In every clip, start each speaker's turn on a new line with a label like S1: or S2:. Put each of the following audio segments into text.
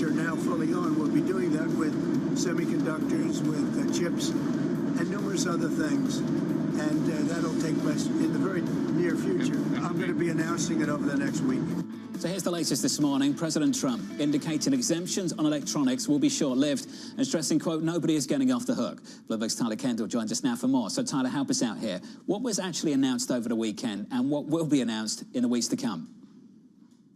S1: which are now fully on, will be doing that with semiconductors, with chips, and numerous other things. And that'll take place in the very near future. I'm going to be announcing it over the next week.
S2: So here's the latest this morning. President Trump indicating exemptions on electronics will be short-lived and stressing, quote, nobody is getting off the hook. Bloomberg's Tyler Kendall joins us now for more. So Tyler, help us out here. What was actually announced over the weekend and what will be announced in the weeks to come?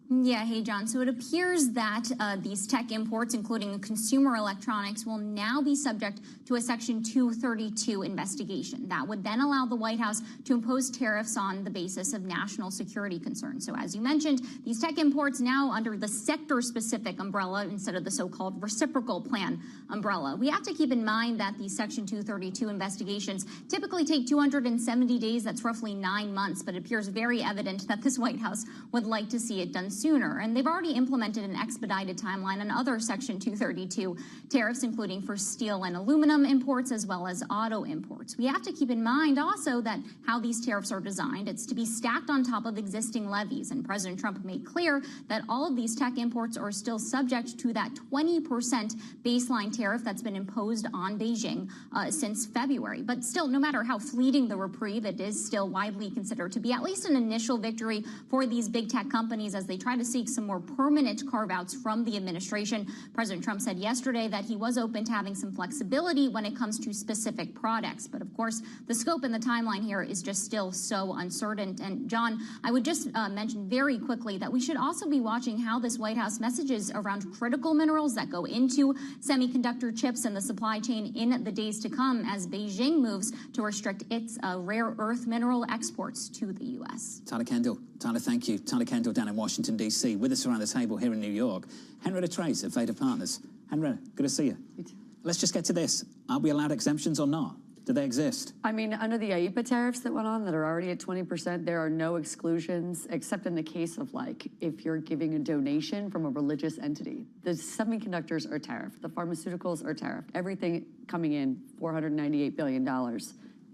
S3: Yeah, hey, John. So it appears that these tech imports, including consumer electronics, will now be subject to a Section 232 investigation. That would then allow the White House to impose tariffs on the basis of national security concerns. So as you mentioned, these tech imports now under the sector-specific umbrella instead of the so-called reciprocal plan umbrella. We have to keep in mind that these Section 232 investigations typically take 270 days. That's roughly 9 months, but it appears very evident that this White House would like to see it done sooner. And they've already implemented an expedited timeline on other Section 232 tariffs, including for steel and aluminum imports as well as auto imports. We have to keep in mind also that how these tariffs are designed, it's to be stacked on top of existing levies. And President Trump made clear that all of these tech imports are still subject to that 20% baseline tariff that's been imposed on Beijing since February. But still, no matter how fleeting the reprieve, it is still widely considered to be at least an initial victory for these big tech companies as they try to seek some more permanent carve-outs from the administration. President Trump said yesterday that he was open to having some flexibility when it comes to specific products. But of course, the scope and the timeline here is just still so uncertain. And John, I would just mention very quickly that we should also be watching how this White House messages around critical minerals that go into semiconductor chips and the supply chain in the days to come as Beijing moves to restrict its rare earth mineral exports to the U.S.
S2: Tyler Kendall. Tyler, thank you. Tyler Kendall down in Washington, D.C. With us around the table here in New York. Henrietta Trace at Vader Partners. Henrietta, good to see you.
S4: You too.
S2: Let's just get to this. Are we allowed exemptions or not? Do they exist?
S4: I mean, under the IEEPA tariffs that went on that are already at 20%, there are no exclusions except in the case of, like, if you're giving a donation from a religious entity. The semiconductors are tariffed. The pharmaceuticals are tariffed. Everything coming in, $498 billion,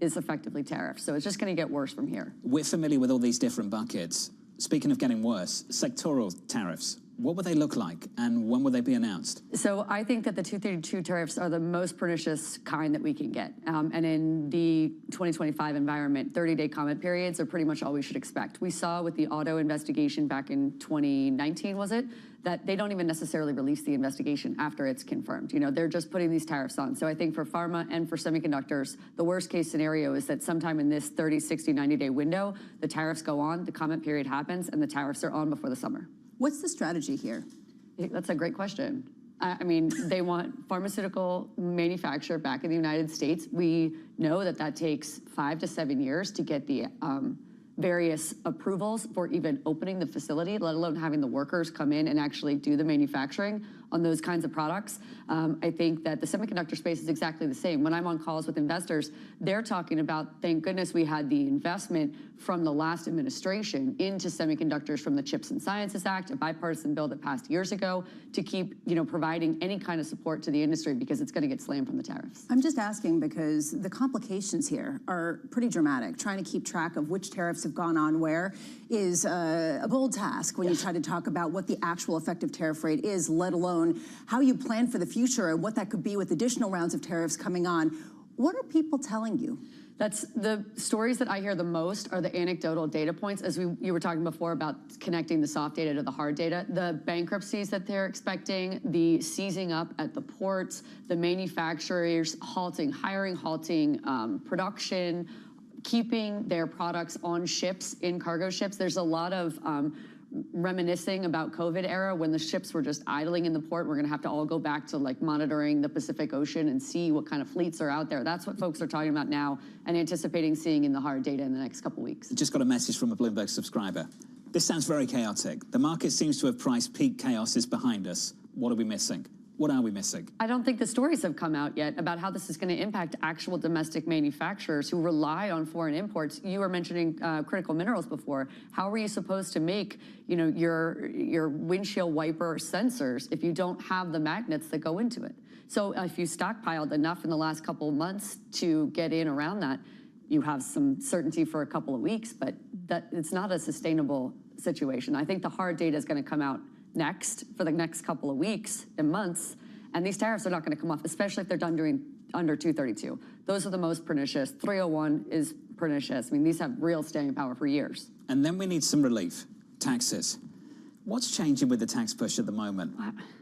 S4: is effectively tariffed. So it's just going to get worse from here.
S2: We're familiar with all these different buckets. Speaking of getting worse, sectoral tariffs. What would they look like, and when will they be announced?
S4: So I think that the 232 tariffs are the most pernicious kind that we can get. And in the 2025 environment, 30-day comment periods are pretty much all we should expect. We saw with the auto investigation back in 2019, was it, that they don't even necessarily release the investigation after it's confirmed. You know, they're just putting these tariffs on. So I think for pharma and for semiconductors, the worst case scenario is that sometime in this 30, 60, 90-day window, the tariffs go on, the comment period happens, and the tariffs are on before the summer.
S5: What's the strategy here?
S4: That's a great question. I mean, they want pharmaceutical manufacture back in the United States. We know that that takes 5 to 7 years to get the various approvals for even opening the facility, let alone having the workers come in and actually do the manufacturing on those kinds of products. I think that the semiconductor space is exactly the same. When I'm on calls with investors, they're talking about, thank goodness we had the investment from the last administration into semiconductors from the Chips and Sciences Act, a bipartisan bill that passed years ago, to keep, you know, providing any kind of support to the industry because it's going to get slammed from the tariffs.
S5: I'm just asking because the complications here are pretty dramatic. Trying to keep track of which tariffs have gone on where is a bold task when you try to talk about what the actual effective tariff rate is, let alone how you plan for the future and what that could be with additional rounds of tariffs coming on. What are people telling you?
S4: That's the stories that I hear the most are the anecdotal data points, as you were talking before about connecting the soft data to the hard data. The bankruptcies that they're expecting, the seizing up at the ports, the manufacturers halting hiring, halting production, keeping their products on ships, in cargo ships. There's a lot of reminiscing about COVID era when the ships were just idling in the port. We're going to have to all go back to like monitoring the Pacific Ocean and see what kind of fleets are out there. That's what folks are talking about now and anticipating seeing in the hard data in the next couple weeks.
S2: Just got a message from a Bloomberg subscriber. This sounds very chaotic. The market seems to have priced peak chaos is behind us. What are we missing? What are we missing?
S4: I don't think the stories have come out yet about how this is going to impact actual domestic manufacturers who rely on foreign imports. You were mentioning critical minerals before. How are you supposed to make, you know, your windshield wiper sensors if you don't have the magnets that go into it? So if you stockpiled enough in the last couple of months to get in around that, you have some certainty for a couple of weeks, but that it's not a sustainable situation. I think the hard data is going to come out next for the next couple of weeks and months, and these tariffs are not going to come off, especially if they're done during under 232. Those are the most pernicious. 301 is pernicious. I mean, these have real staying power for years.
S2: And then we need some relief. Taxes. What's changing with the tax push at the moment?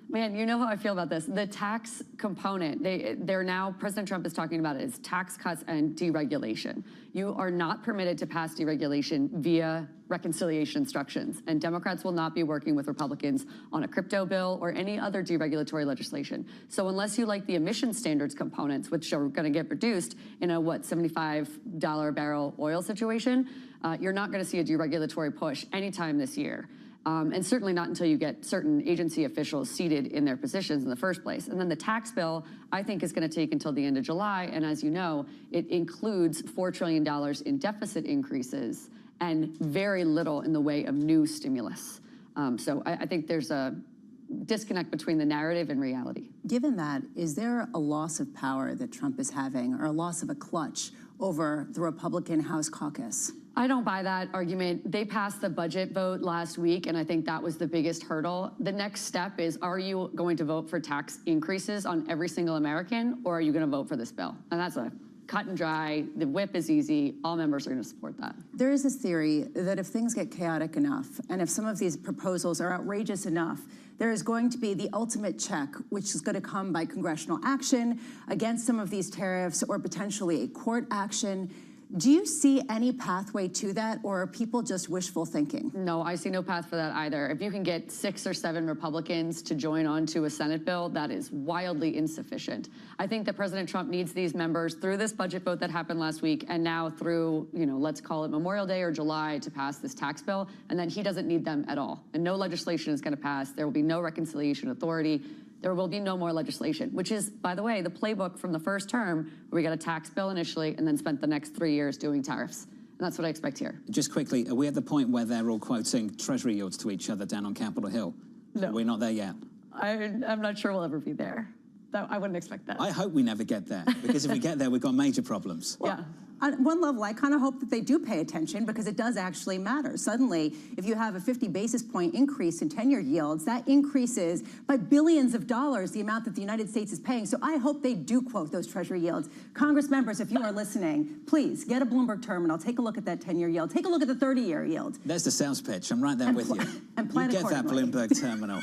S4: Man, you know how I feel about this. The tax component, they're now, President Trump is talking about it as tax cuts and deregulation. You are not permitted to pass deregulation via reconciliation instructions, and Democrats will not be working with Republicans on a crypto bill or any other deregulatory legislation. So unless you like the emission standards components, which are going to get reduced in a, $75 a barrel oil situation, you're not going to see a deregulatory push anytime this year. And certainly not until you get certain agency officials seated in their positions in the first place. And then the tax bill, I think, is going to take until the end of July. And as you know, it includes $4 trillion in deficit increases and very little in the way of new stimulus. So I think there's a disconnect between the narrative and reality.
S5: Given that, is there a loss of power that Trump is having, or a loss of a clutch over the Republican House caucus?
S4: I don't buy that argument. They passed the budget vote last week, and I think that was the biggest hurdle. The next step is, are you going to vote for tax increases on every single American, or are you going to vote for this bill? And that's a cut and dry. The whip is easy. All members are going to support that.
S5: There is this theory that if things get chaotic enough, and if some of these proposals are outrageous enough, there is going to be the ultimate check, which is going to come by congressional action against some of these tariffs, or potentially a court action. Do you see any pathway to that, or are people just wishful thinking?
S4: No, I see no path for that either. If you can get 6 or 7 Republicans to join on to a Senate bill, that is wildly insufficient. I think that President Trump needs these members through this budget vote that happened last week, and now through, let's call it Memorial Day or July, to pass this tax bill, and then he doesn't need them at all. And no legislation is going to pass. There will be no reconciliation authority. There will be no more legislation, which is, by the way, the playbook from the first term, where we got a tax bill initially and then spent the next 3 years doing tariffs. And that's what I expect here.
S2: Just quickly, are we at the point where they're all quoting Treasury yields to each other down on Capitol Hill?
S4: No.
S2: We're not there yet.
S4: I'm not sure we'll ever be there. I wouldn't expect that.
S2: I hope we never get there, because if we get there, we've got major problems.
S4: Yeah.
S5: On one level, I kind of hope that they do pay attention, because it does actually matter. Suddenly, if you have a 50 basis point increase in 10-year yields, that increases by billions of dollars the amount that the United States is paying. So I hope they do quote those Treasury yields. Congress members, if you are listening, please get a Bloomberg terminal. Take a look at that 10-year yield. Take a look at the 30-year yield.
S2: There's the sales pitch. I'm right there with you.
S5: And plan
S2: You get that
S5: accordingly.
S2: Bloomberg terminal.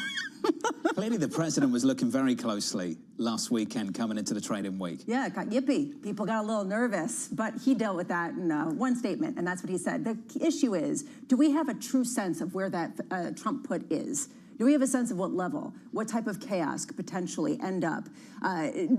S2: Clearly, the president was looking very closely last weekend coming into the trading week.
S5: Yeah, it got yippy. People got a little nervous, but he dealt with that in one statement, and that's what he said. The issue is, do we have a true sense of where that Trump put is? Do we have a sense of what level, what type of chaos could potentially end up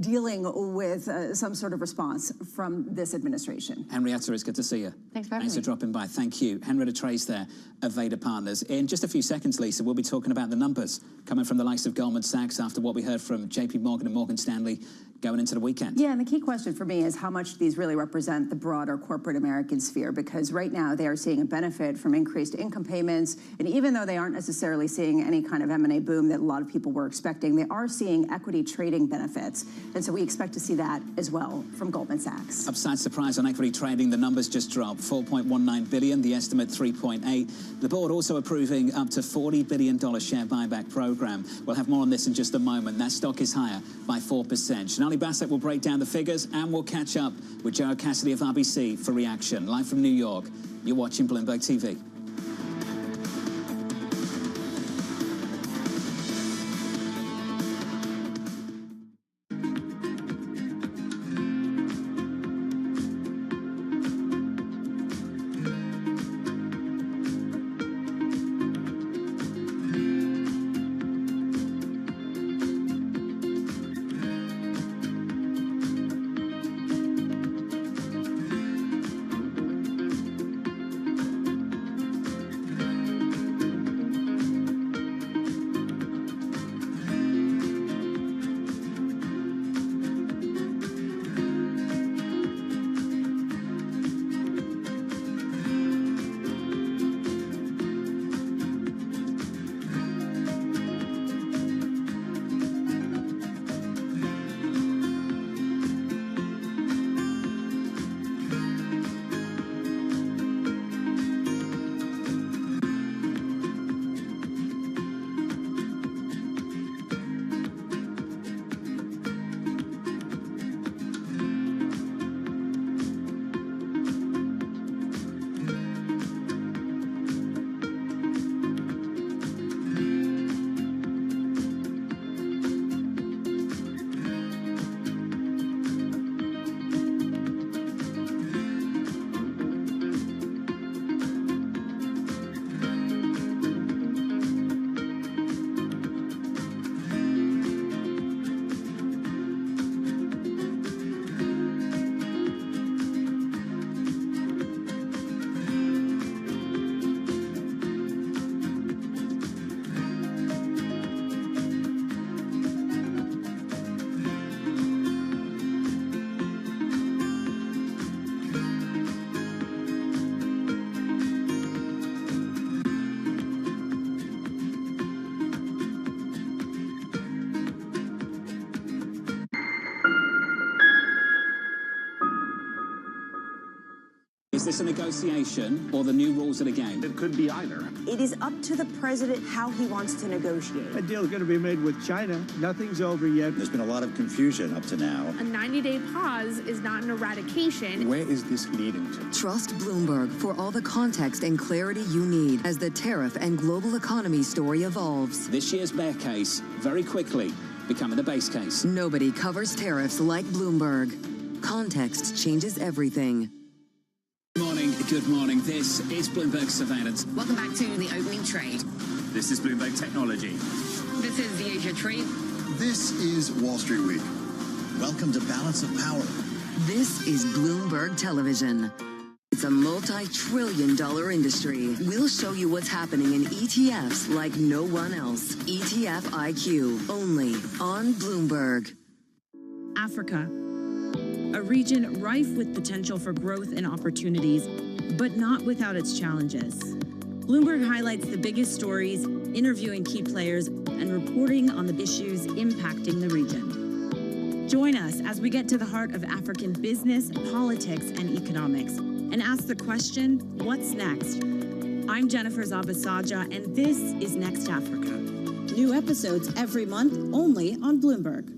S5: dealing with some sort of response from this administration?
S2: Henrietta, it's good to see you.
S4: Thanks for having me.
S2: Thanks for dropping by. Thank you. Henrietta Trace there of Vader Partners. In just a few seconds, Lisa, we'll be talking about the numbers coming from the likes of Goldman Sachs after what we heard from JP Morgan and Morgan Stanley going into the weekend.
S5: Yeah, and the key question for me is how much these really represent the broader corporate American sphere, because right now they are seeing a benefit from increased income payments, and even though they aren't necessarily seeing any kind of M&A boom that a lot of people were expecting, they are seeing equity trading benefits, and so we expect to see that as well from Goldman Sachs.
S2: Upside surprise on equity trading. The numbers just dropped. 4.19 billion, the estimate 3.8. The board also approving up to $40 billion share buyback program. We'll have more on this in just a moment. That stock is higher by 4%. Sonali Bassett will break down the figures, and we'll catch up with Joe Cassidy of RBC for reaction. Live from New York, you're watching Bloomberg TV. Is this a negotiation or the new rules of the game?
S6: It could be either.
S7: It is up to the president how he wants to negotiate.
S1: A deal is going to be made with China. Nothing's over yet.
S8: There's been a lot of confusion up to now.
S9: A 90-day pause is not an eradication.
S6: Where is this leading to?
S10: Trust Bloomberg for all the context and clarity you need as the tariff and global economy story evolves.
S2: This year's bear case, very quickly, becoming the base case.
S10: Nobody covers tariffs like Bloomberg. Context changes everything.
S2: Good morning. This is Bloomberg Surveillance.
S11: Welcome back to the opening trade.
S2: This is Bloomberg Technology.
S11: This is the Asia trade.
S8: This is Wall Street Week. Welcome to Balance of Power.
S10: This is Bloomberg Television. It's a multi-trillion-dollar industry. We'll show you what's happening in ETFs like no one else. ETF IQ, only on Bloomberg.
S12: Africa, a region rife with potential for growth and opportunities, but not without its challenges. Bloomberg highlights the biggest stories, interviewing key players, and reporting on the issues impacting the region. Join us as we get to the heart of African business, politics, and economics, and ask the question, what's next? I'm Jennifer Zabasaja, and this is Next Africa. New episodes every month, only on Bloomberg.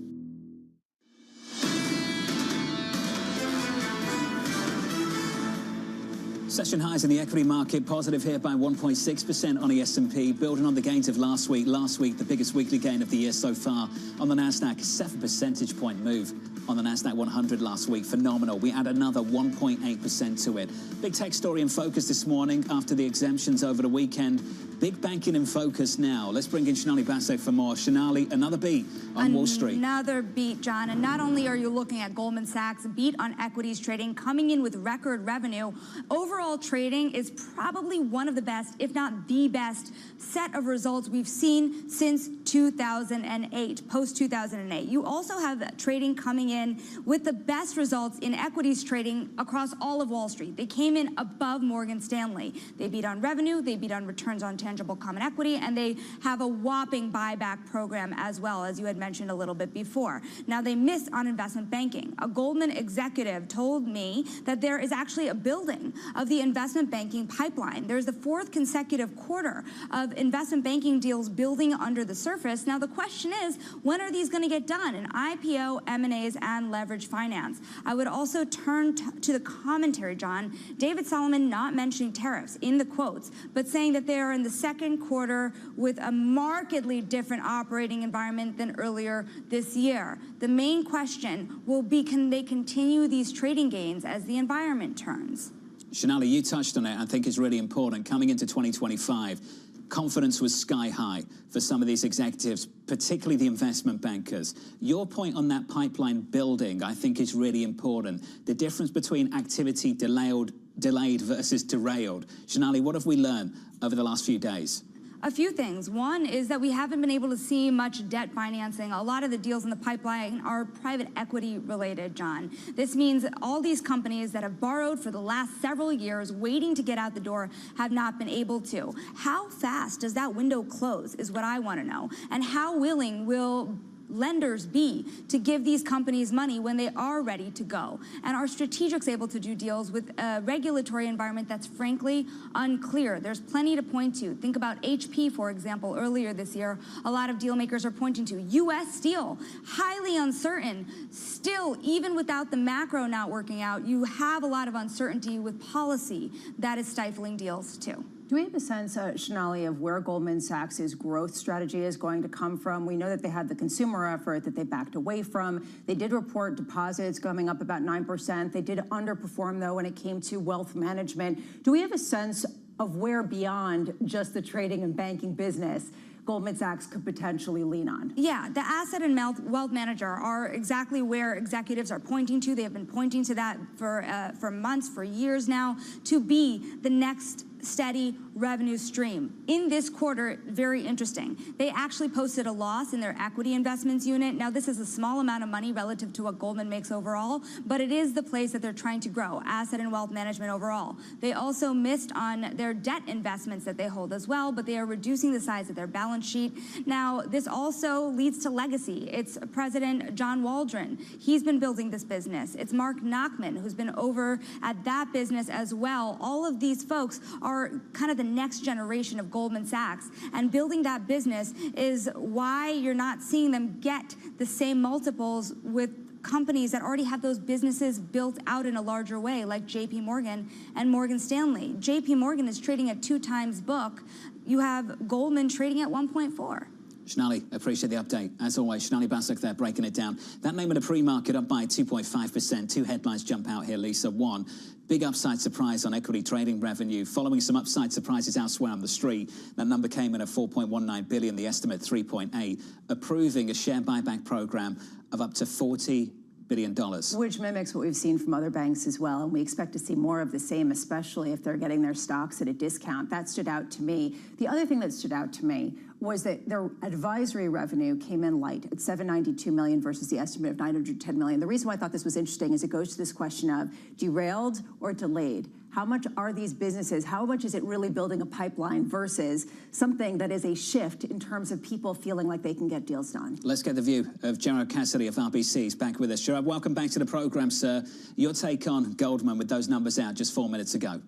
S2: Session highs in the equity market, positive here by 1.6% on the S&P, building on the gains of last week. Last week, the biggest weekly gain of the year so far. On the Nasdaq, a 7 percentage point move on the Nasdaq 100 last week. Phenomenal. We add another 1.8% to it. Big tech story in focus this morning after the exemptions over the weekend. Big banking in focus now. Let's bring in Shonali Bassey for more. Shonali, another beat on Wall Street.
S13: Another beat, John. And not only are you looking at Goldman Sachs' beat on equities trading, coming in with record revenue, overall trading is probably one of the best, if not the best, set of results we've seen since 2008, post-2008. You also have trading coming in with the best results in equities trading across all of Wall Street. They came in above Morgan Stanley. They beat on revenue, they beat on returns on tangible common equity, and they have a whopping buyback program as well, as you had mentioned a little bit before. Now, they missed on investment banking. A Goldman executive told me that there is actually a building of the investment banking pipeline. There's the fourth consecutive quarter of investment banking deals building under the surface. Now, the question is, when are these going to get done in IPO, M&As, and leverage finance? I would also turn to the commentary, John. David Solomon not mentioning tariffs in the quotes, but saying that they are in the second quarter with a markedly different operating environment than earlier this year. The main question will be, can they continue these trading gains as the environment turns?
S2: Shonali, you touched on it. I think it's really important. Coming into 2025, confidence was sky high for some of these executives, particularly the investment bankers. Your point on that pipeline building, I think, is really important. The difference between activity delayed versus derailed. Shonali, what have we learned over the last few days?
S13: A few things. One is that we haven't been able to see much debt financing. A lot of the deals in the pipeline are private equity related, John. This means that all these companies that have borrowed for the last several years, waiting to get out the door, have not been able to. How fast does that window close is what I want to know. And how willing will lenders be to give these companies money when they are ready to go? And are strategics able to do deals with a regulatory environment that's frankly unclear? There's plenty to point to. Think about HP, for example. Earlier this year, a lot of deal makers are pointing to U.S. Steel, highly uncertain. Still, even without the macro not working out, you have a lot of uncertainty with policy that is stifling deals too.
S5: Do we have a sense, Shonali, of where Goldman Sachs' growth strategy is going to come from? We know that they had the consumer effort that they backed away from. They did report deposits coming up about 9%. They did underperform, though, when it came to wealth management. Do we have a sense of where beyond just the trading and banking business Goldman Sachs could potentially lean on?
S13: Yeah, the asset and wealth manager are exactly where executives are pointing to. They have been pointing to that for months, for years now, to be the next steady revenue stream. In this quarter, very interesting, they actually posted a loss in their equity investments unit. Now, this is a small amount of money relative to what Goldman makes overall, but it is the place that they're trying to grow, asset and wealth management overall. They also missed on their debt investments that they hold as well, but they are reducing the size of their balance sheet. Now, this also leads to legacy. It's President John Waldron. He's been building this business. It's Mark Nachman, who's been over at that business as well. All of these folks are kind of the next generation of Goldman Sachs, and building that business is why you're not seeing them get the same multiples with companies that already have those businesses built out in a larger way, like JP Morgan and Morgan Stanley. JP Morgan is trading at 2x book. You have Goldman trading at 1.4.
S2: Shanali, appreciate the update. As always, Shanali Basak there breaking it down. That name in the pre-market up by 2.5%. Two headlines jump out here, Lisa. One, big upside surprise on equity trading revenue, following some upside surprises elsewhere on the street. That number came in at 4.19 billion, the estimate 3.8, approving a share buyback program of up to $40 billion.
S5: Which mimics what we've seen from other banks as well, and we expect to see more of the same, especially if they're getting their stocks at a discount. That stood out to me. The other thing that stood out to me was that their advisory revenue came in light at $792 million versus the estimate of $910 million. The reason why I thought this was interesting is it goes to this question of derailed or delayed. How much are these businesses, how much is it really building a pipeline versus something that is a shift in terms of people feeling like they can get deals done?
S2: Let's get the view of Gerard Cassidy of RBC. He's back with us. Gerard, welcome back to the program, sir. Your take on Goldman with those numbers out just 4 minutes ago.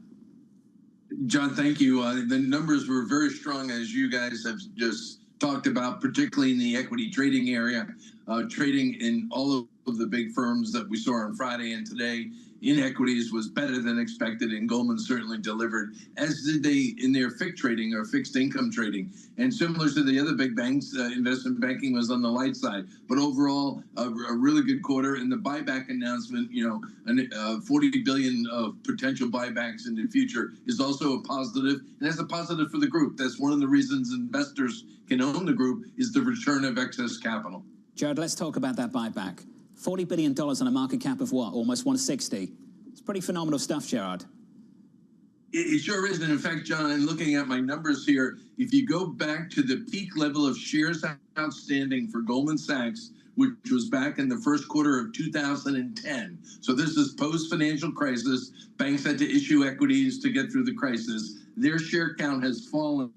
S14: John, thank you. The numbers were very strong, as you guys have just talked about, particularly in the equity trading area. Trading in all of the big firms that we saw on Friday and today in equities was better than expected, and Goldman certainly delivered, as did they in their FIC trading or fixed income trading. And similar to the other big banks, investment banking was on the light side. But overall, a really good quarter. And the buyback announcement, you know, $40 billion of potential buybacks in the future is also a positive. And that's a positive for the group. That's one of the reasons investors can own the group, is the return of excess capital.
S2: Jared, let's talk about that buyback. $40 billion on a market cap of what? Almost 160. It's pretty phenomenal stuff, Gerard.
S14: It sure is. And in fact, John, I'm looking at my numbers here. If you go back to the peak level of shares outstanding for Goldman Sachs, which was back in the first quarter of 2010. So this is post-financial crisis. Banks had to issue equities to get through the crisis. Their share count has fallen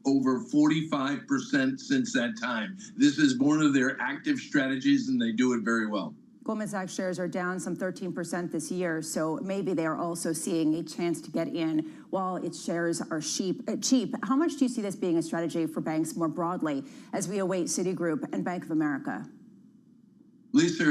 S14: over 45% since that time. This is one of their active strategies, and they do it very well.
S5: Goldman Sachs shares are down some 13% this year, so maybe they are also seeing a chance to get in while its shares are cheap. How much do you see this being a strategy for banks more broadly as we await Citigroup and Bank of America?
S14: Lisa,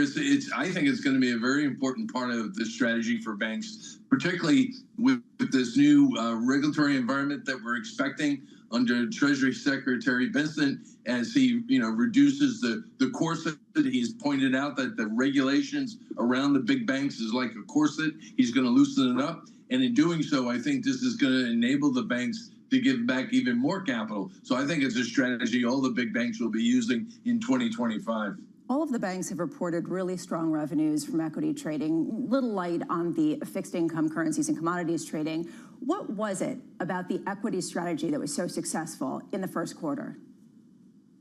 S14: I think it's going to be a very important part of the strategy for banks, particularly with this new regulatory environment that we're expecting under Treasury Secretary Benson, as he reduces the corset. He's pointed out that the regulations around the big banks is like a corset. He's going to loosen it up. And in doing so, I think this is going to enable the banks to give back even more capital. So I think it's a strategy all the big banks will be using in 2025.
S5: All of the banks have reported really strong revenues from equity trading, little light on the fixed income currencies and commodities trading. What was it about the equity strategy that was so successful in the first quarter?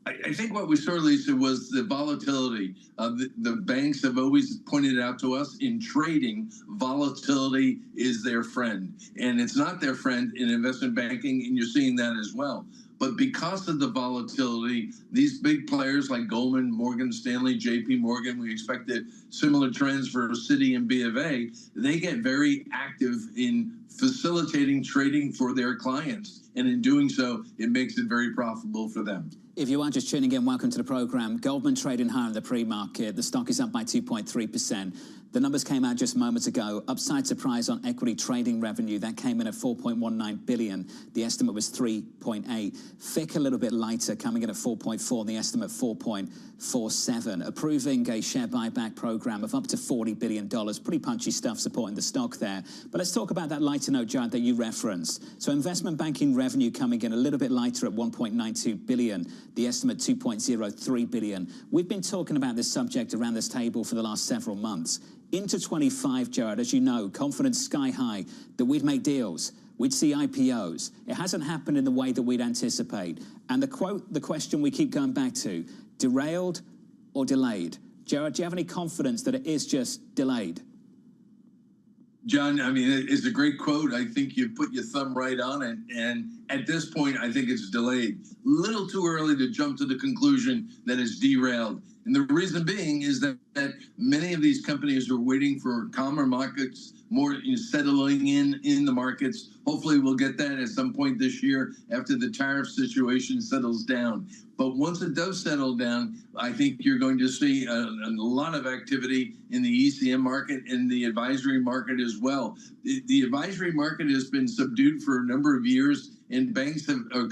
S14: I think what we saw, Lisa, was the volatility. The banks have always pointed out to us in trading, volatility is their friend. And it's not their friend in investment banking, and you're seeing that as well. But because of the volatility, these big players like Goldman, Morgan Stanley, JP Morgan, we expected similar trends for Citi and B of A, they get very active in facilitating trading for their clients. And in doing so, it makes it very profitable for them.
S2: If you are just tuning in, welcome to the program. Goldman trading higher in the pre-market. The stock is up by 2.3%. The numbers came out just moments ago. Upside surprise on equity trading revenue. That came in at 4.19 billion. The estimate was 3.8. FIC a little bit lighter, coming in at 4.4. The estimate 4.47. Approving a share buyback program of up to $40 billion. Pretty punchy stuff supporting the stock there. But let's talk about that lighter note, Jared, that you referenced. So investment banking revenue coming in a little bit lighter at 1.92 billion. The estimate 2.03 billion. We've been talking about this subject around this table for the last several months. Into 25, Jared, as you know, confidence sky high that we'd make deals. we'd see IPOs. It hasn't happened in the way that we'd anticipate. And the question we keep going back to, derailed or delayed? Jared, do you have any confidence that it is just delayed?
S14: John, I mean, it's a great quote. I think you put your thumb right on it. And at this point, I think it's delayed. Little too early to jump to the conclusion that it's derailed. And the reason being is that many of these companies are waiting for calmer markets, more settling in the markets. Hopefully we'll get that at some point this year after the tariff situation settles down. But once it does settle down, I think you're going to see a lot of activity in the ECM market and the advisory market as well. The advisory market has been subdued for a number of years, and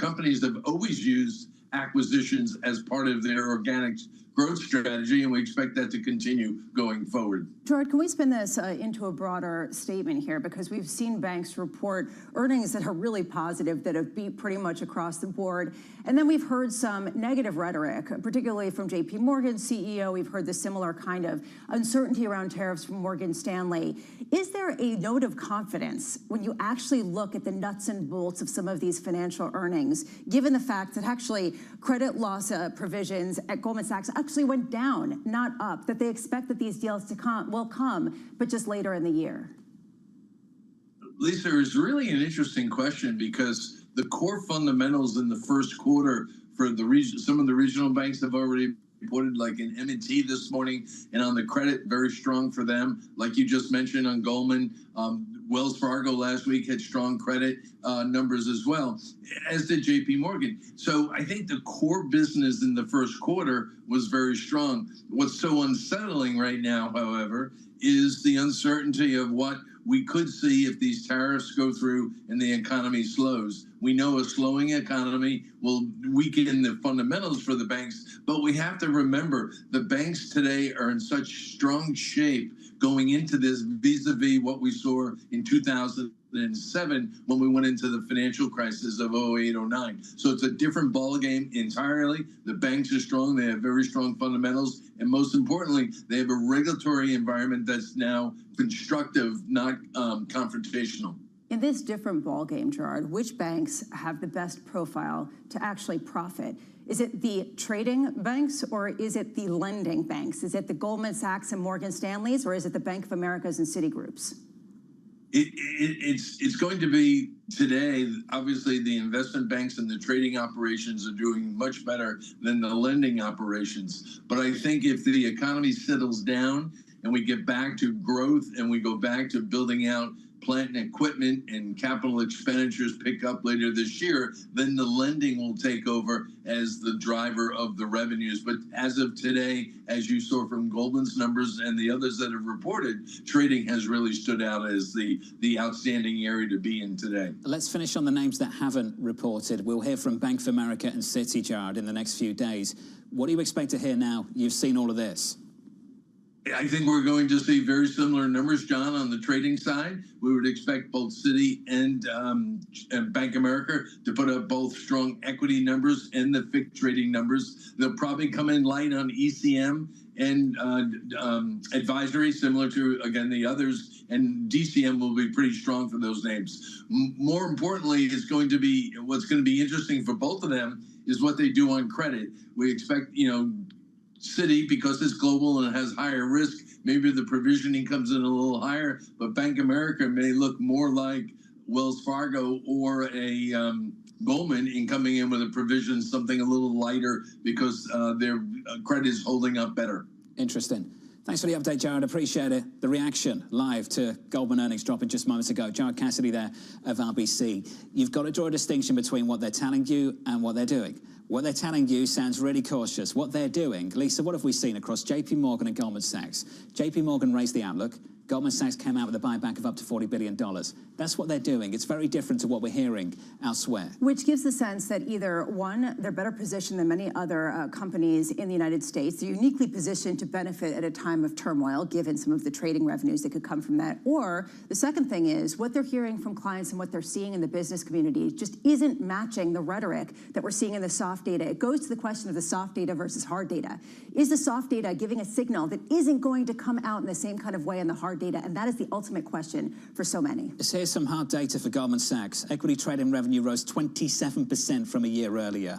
S14: companies have always used acquisitions as part of their organic growth strategy, and we expect that to continue going forward.
S5: Gerard, can we spin this into a broader statement here? Because we've seen banks report earnings that are really positive, that have beat pretty much across the board. And then we've heard some negative rhetoric, particularly from JP Morgan's CEO. We've heard the similar kind of uncertainty around tariffs from Morgan Stanley. Is there a note of confidence when you actually look at the nuts and bolts of some of these financial earnings, given the fact that actually credit loss provisions at Goldman Sachs actually went down, not up, that they expect that these deals will come, but just later in the year?
S14: Lisa, it's really an interesting question because the core fundamentals in the first quarter for some of the regional banks have already reported, like in M&T this morning, and on the credit, very strong for them. Like you just mentioned on Goldman, Wells Fargo last week had strong credit numbers as well, as did JP Morgan. So I think the core business in the first quarter was very strong. What's so unsettling right now, however, is the uncertainty of what we could see if these tariffs go through and the economy slows. We know a slowing economy will weaken the fundamentals for the banks, but we have to remember the banks today are in such strong shape going into this vis-a-vis what we saw in 2007 when we went into the financial crisis of 08-09. So it's a different ballgame entirely. The banks are strong. They have very strong fundamentals. And most importantly, they have a regulatory environment that's now constructive, not confrontational.
S5: In this different ballgame, Gerard, which banks have the best profile to actually profit? Is it the trading banks or is it the lending banks? Is it the Goldman Sachs and Morgan Stanleys, or is it the Bank of America's and Citigroups?
S14: It's going to be today, obviously, the investment banks and the trading operations are doing much better than the lending operations. But I think if the economy settles down and we get back to growth and we go back to building out plant and equipment and capital expenditures pick up later this year, then the lending will take over as the driver of the revenues. But as of today, as you saw from Goldman's numbers and the others that have reported, trading has really stood out as the outstanding area to be in today.
S2: Let's finish on the names that haven't reported. We'll hear from Bank of America and Citi, Jared, in the next few days. What do you expect to hear now you've seen all of this?
S14: I think we're going to see very similar numbers, John, on the trading side. We would expect both Citi and Bank of America to put up both strong equity numbers and the FICC trading numbers. They'll probably come in light on ECM and advisory, similar to, again, the others. And DCM will be pretty strong for those names. More importantly, what's going to be interesting for both of them is what they do on credit. We expect, Citi, because it's global and it has higher risk, maybe the provisioning comes in a little higher, but Bank of America may look more like Wells Fargo or a Goldman in coming in with a provision something a little lighter because their credit is holding up better.
S2: Interesting. Thanks for the update, Jared. Appreciate it. The reaction live to Goldman earnings dropping just moments ago. Jared Cassidy there of RBC. You've got to draw a distinction between what they're telling you and what they're doing. What they're telling you sounds really cautious. What they're doing, Lisa, what have we seen across JP Morgan and Goldman Sachs? JP Morgan raised the outlook. Goldman Sachs came out with a buyback of up to $40 billion. That's what they're doing. It's very different to what we're hearing elsewhere.
S5: Which gives the sense that either, one, they're better positioned than many other companies in the United States. They're uniquely positioned to benefit at a time of turmoil, given some of the trading revenues that could come from that. Or the second thing is what they're hearing from clients and what they're seeing in the business community just isn't matching the rhetoric that we're seeing in the soft soft data, it goes to the question of the soft data versus hard data. Is the soft data giving a signal that isn't going to come out in the same kind of way in the hard data? And that is the ultimate question for so many.
S2: Here's some hard data for Goldman Sachs. Equity trading revenue rose 27% from a year earlier,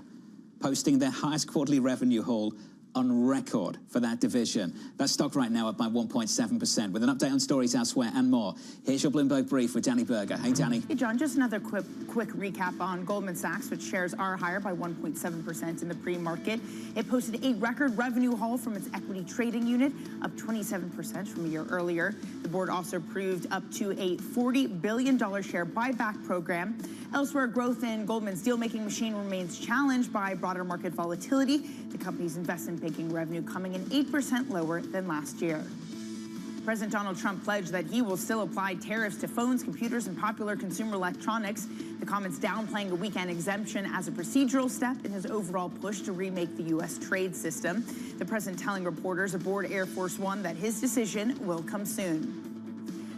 S2: posting their highest quarterly revenue haul on record for that division. That stock right now up by 1.7%. With an update on stories elsewhere and more, here's your Bloomberg Brief with Danny Berger. Hey, Danny.
S15: Hey, John, just another quick recap on Goldman Sachs, which shares are higher by 1.7% in the pre-market. It posted a record revenue haul from its equity trading unit, up 27% from a year earlier. The board also approved up to a $40 billion share buyback program. Elsewhere, growth in Goldman's deal-making machine remains challenged by broader market volatility. The company's investment banking revenue coming in 8% lower than last year. President Donald Trump pledged that he will still apply tariffs to phones, computers, and popular consumer electronics. The comments downplaying a weekend exemption as a procedural step in his overall push to remake the U.S. trade system. The president telling reporters aboard Air Force One that his decision will come soon.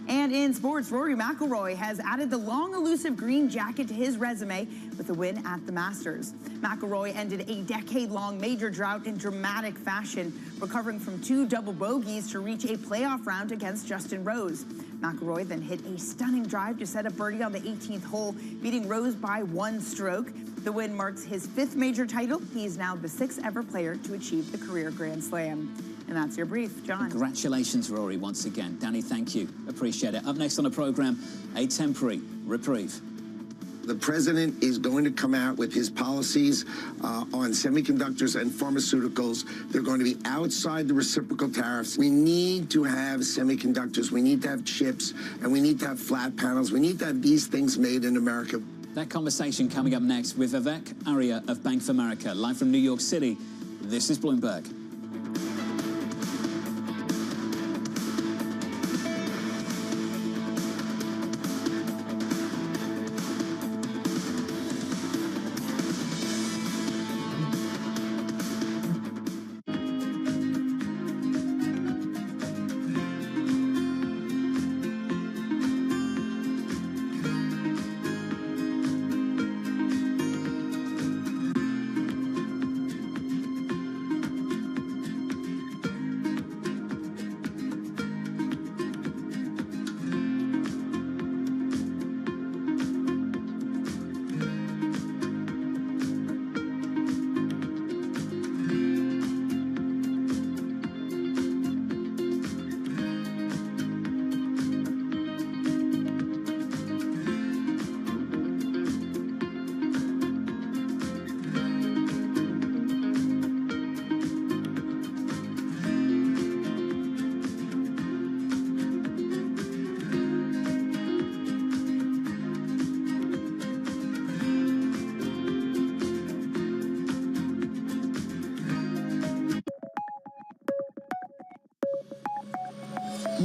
S15: And in sports, Rory McIlroy has added the long elusive green jacket to his resume with a win at the Masters. McIlroy ended a decade-long major drought in dramatic fashion, recovering from 2 double bogeys to reach a playoff round against Justin Rose. McIlroy then hit a stunning drive to set up birdie on the 18th hole, beating Rose by 1 stroke. The win marks his 5th major title. He is now the 6th ever player to achieve the career Grand Slam. And that's your brief, John.
S2: Congratulations, Rory, once again. Danny, thank you. Appreciate it. Up next on the program, a temporary reprieve.
S16: The president is going to come out with his policies on semiconductors and pharmaceuticals. They're going to be outside the reciprocal tariffs. We need to have semiconductors. We need to have chips, and we need to have flat panels. We need to have these things made in America.
S2: That conversation coming up next with Vivek Arya of Bank of America. Live from New York City, this is Bloomberg.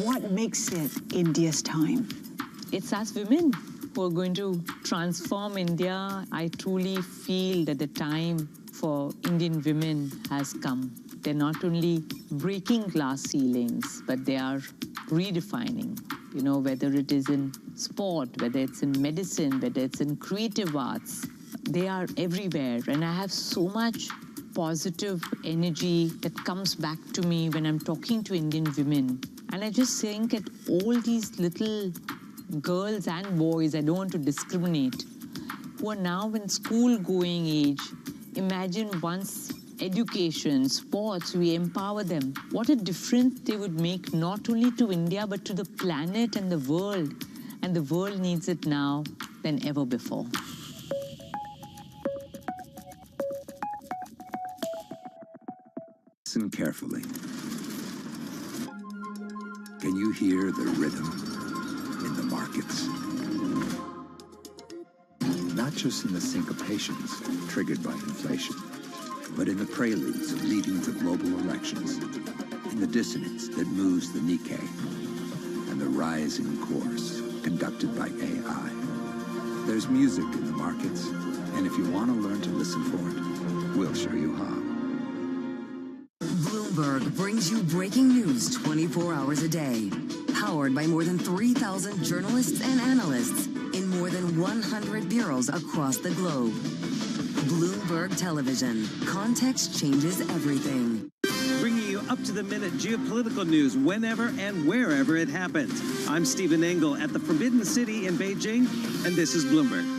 S17: What makes it India's time?
S18: It's us women who are going to transform India. I truly feel that the time for Indian women has come. They're not only breaking glass ceilings, but they are redefining, you know, whether it is in sport, whether it's in medicine, whether it's in creative arts. They are everywhere, and I have so much positive energy that comes back to me when I'm talking to Indian women. And I just think that all these little girls and boys, I don't want to discriminate, who are now in school-going age, imagine once education, sports, we empower them. What a difference they would make not only to India, but to the planet and the world. And the world needs it now than ever before.
S19: Listen carefully. Can you hear the rhythm in the markets? Not just in the syncopations triggered by inflation, but in the preludes leading to global elections, in the dissonance that moves the Nikkei, and the rising course conducted by AI. There's music in the markets, and if you want to learn to listen for it, we'll show you how.
S10: Bloomberg brings you breaking news 24 hours a day. Powered by more than 3,000 journalists and analysts in more than 100 bureaus across the globe. Bloomberg Television. Context changes everything.
S20: Bringing you up-to-the-minute geopolitical news whenever and wherever it happens. I'm Stephen Engel at the Forbidden City in Beijing, and this is Bloomberg.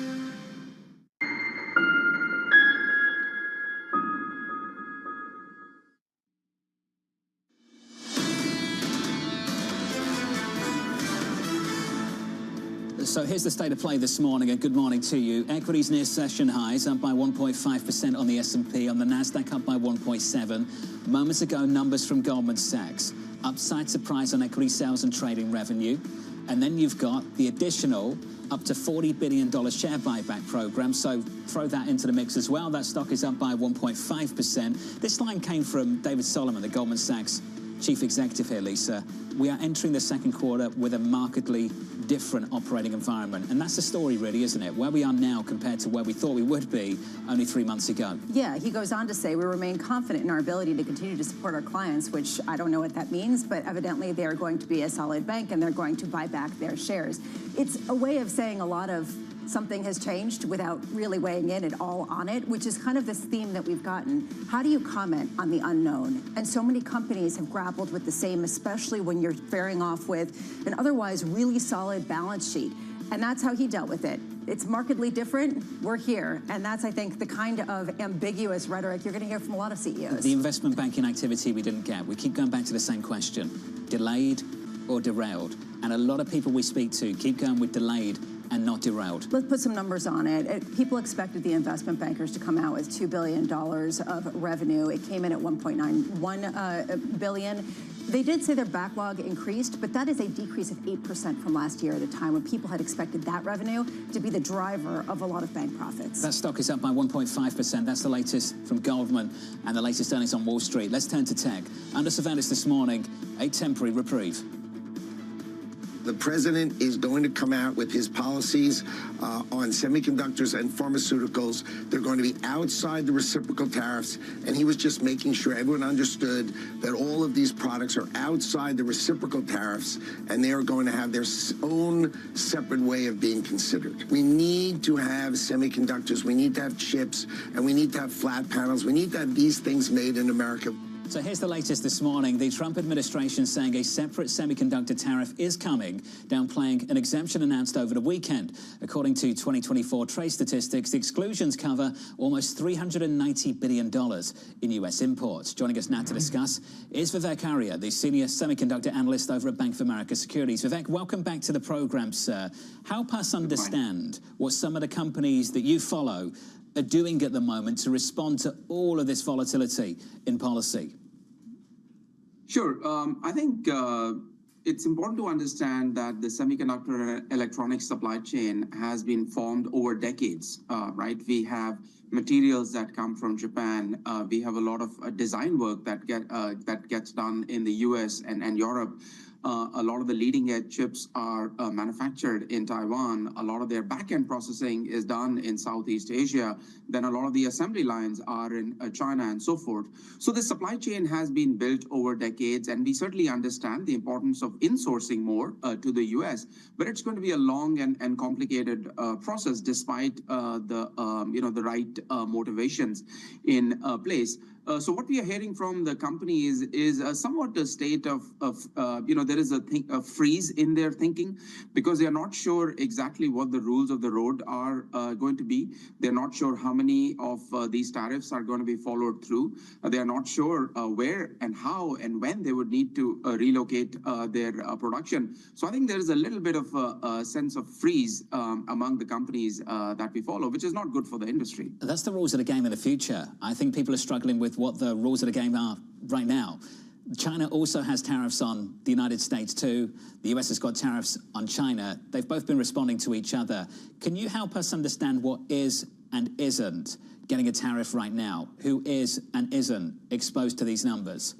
S2: So here's the state of play this morning, and good morning to you. Equities near session highs, up by 1.5% on the S&P, on the Nasdaq up by 1.7%. Moments ago, numbers from Goldman Sachs. Upside surprise on equity sales and trading revenue. And then you've got the additional up to $40 billion share buyback program. So throw that into the mix as well. That stock is up by 1.5%. This line came from David Solomon, the Goldman Sachs chief executive here, Lisa. We are entering the second quarter with a markedly different operating environment. And that's the story, really, isn't it? Where we are now compared to where we thought we would be only 3 months ago.
S5: Yeah, he goes on to say, we remain confident in our ability to continue to support our clients, which I don't know what that means, but evidently they're going to be a solid bank and they're going to buy back their shares. It's a way of saying a lot of something has changed without really weighing in at all on it, which is kind of this theme that we've gotten. How do you comment on the unknown? And so many companies have grappled with the same, especially when you're faring off with an otherwise really solid balance sheet. And that's how he dealt with it. It's markedly different. We're here. And that's, I think, the kind of ambiguous rhetoric you're going to hear from a lot of CEOs.
S2: The investment banking activity we didn't get. We keep going back to the same question. Delayed or derailed? And a lot of people we speak to keep going with delayed and not derailed.
S5: Let's put some numbers on it. People expected the investment bankers to come out with $2 billion of revenue. It came in at $1.91 billion. They did say their backlog increased, but that is a decrease of 8% from last year at a time when people had expected that revenue to be the driver of a lot of bank profits.
S2: That stock is up by 1.5%. That's the latest from Goldman and the latest earnings on Wall Street. Let's turn to tech. Under surveillance this morning, a temporary reprieve.
S16: The president is going to come out with his policies on semiconductors and pharmaceuticals. They're going to be outside the reciprocal tariffs, and he was just making sure everyone understood that all of these products are outside the reciprocal tariffs, and they are going to have their own separate way of being considered. We need to have semiconductors, we need to have chips, and we need to have flat panels. We need to have these things made in America.
S2: So here's the latest this morning. The Trump administration saying a separate semiconductor tariff is coming, downplaying an exemption announced over the weekend. According to 2024 trade statistics, the exclusions cover almost $390 billion in U.S. imports. Joining us now to discuss is Vivek Arya, the senior semiconductor analyst over at Bank of America Securities. Vivek, welcome back to the program, sir. Help us understand what some of the companies that you follow are doing at the moment to respond to all of this volatility in policy.
S21: Sure. I think it's important to understand that the semiconductor electronics supply chain has been formed over decades, right? We have materials that come from Japan. We have a lot of design work that gets done in the US and Europe. A lot of the leading edge chips are manufactured in Taiwan. A lot of their back-end processing is done in Southeast Asia. Then a lot of the assembly lines are in China and so forth. So the supply chain has been built over decades, and we certainly understand the importance of insourcing more to the US. But it's going to be a long and complicated process, despite the right motivations in place. So what we are hearing from the companies is somewhat a state of there is a freeze in their thinking, because they are not sure exactly what the rules of the road are going to be. They're not sure how many of these tariffs are going to be followed through. They are not sure where and how and when they would need to relocate their production. So I think there is a little bit of a sense of freeze among the companies that we follow, which is not good for the industry.
S2: That's the rules of the game in the future. I think people are struggling with what the rules of the game are right now. China also has tariffs on the United States too. The US has got tariffs on China. They've both been responding to each other. Can you help us understand what is and isn't getting a tariff right now? Who is and isn't exposed to these numbers?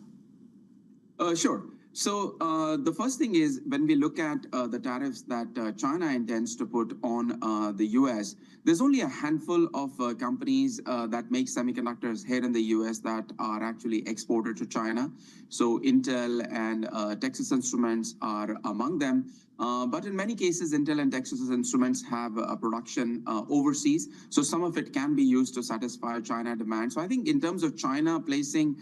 S21: Sure. So the first thing is, when we look at the tariffs that China intends to put on the US, there's only a handful of companies that make semiconductors here in the US that are actually exported to China. So Intel and Texas Instruments are among them. But in many cases, Intel and Texas Instruments have a production overseas. So some of it can be used to satisfy China demand. So I think in terms of China placing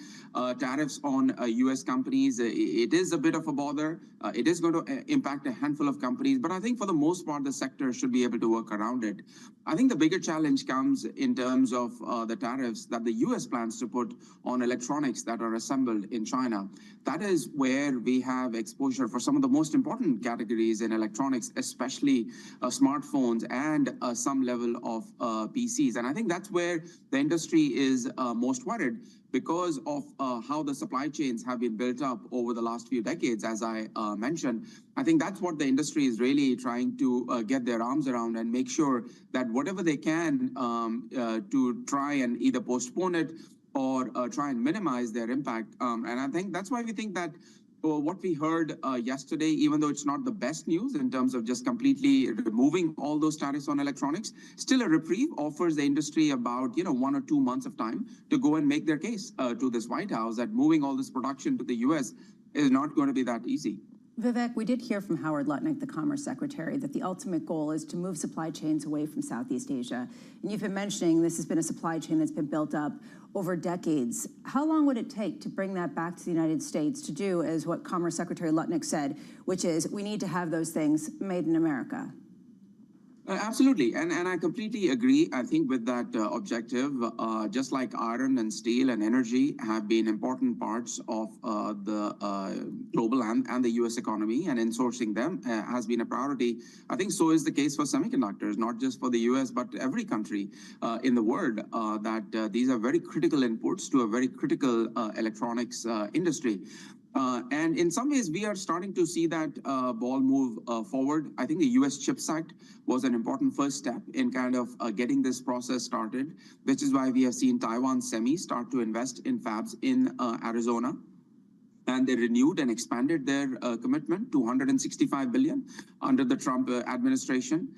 S21: tariffs on US companies, it is a bit of a bother. It is going to impact a handful of companies. But I think for the most part, the sector should be able to work around it. I think the bigger challenge comes in terms of the tariffs that the US plans to put on electronics that are assembled in China. That is where we have exposure for some of the most important categories in electronics, especially smartphones and some level of PCs. And I think that's where the industry is most worried because of how the supply chains have been built up over the last few decades, as I mentioned. I think that's what the industry is really trying to get their arms around and make sure that whatever they can to try and either postpone it or try and minimize their impact. And I think that's why we think that what we heard yesterday, even though it's not the best news in terms of just completely removing all those tariffs on electronics, still a reprieve offers the industry about 1 or 2 months of time to go and make their case to this White House that moving all this production to the US is not going to be that easy.
S5: Vivek, we did hear from Howard Lutnick, the Commerce Secretary, that the ultimate goal is to move supply chains away from Southeast Asia. And you've been mentioning this has been a supply chain that's been built up over decades. How long would it take to bring that back to the United States to do as what Commerce Secretary Lutnick said, which is we need to have those things made in America?
S21: Absolutely. And I completely agree, I think, with that objective. Just like iron and steel and energy have been important parts of the global and the U.S. economy, and insourcing them has been a priority. I think so is the case for semiconductors, not just for the U.S., but every country in the world, that these are very critical inputs to a very critical electronics industry. And in some ways, we are starting to see that ball move forward. I think the U.S. CHIPS Act was an important first step in kind of getting this process started, which is why we have seen Taiwan Semi start to invest in fabs in Arizona. And they renewed and expanded their commitment to $165 billion under the Trump administration.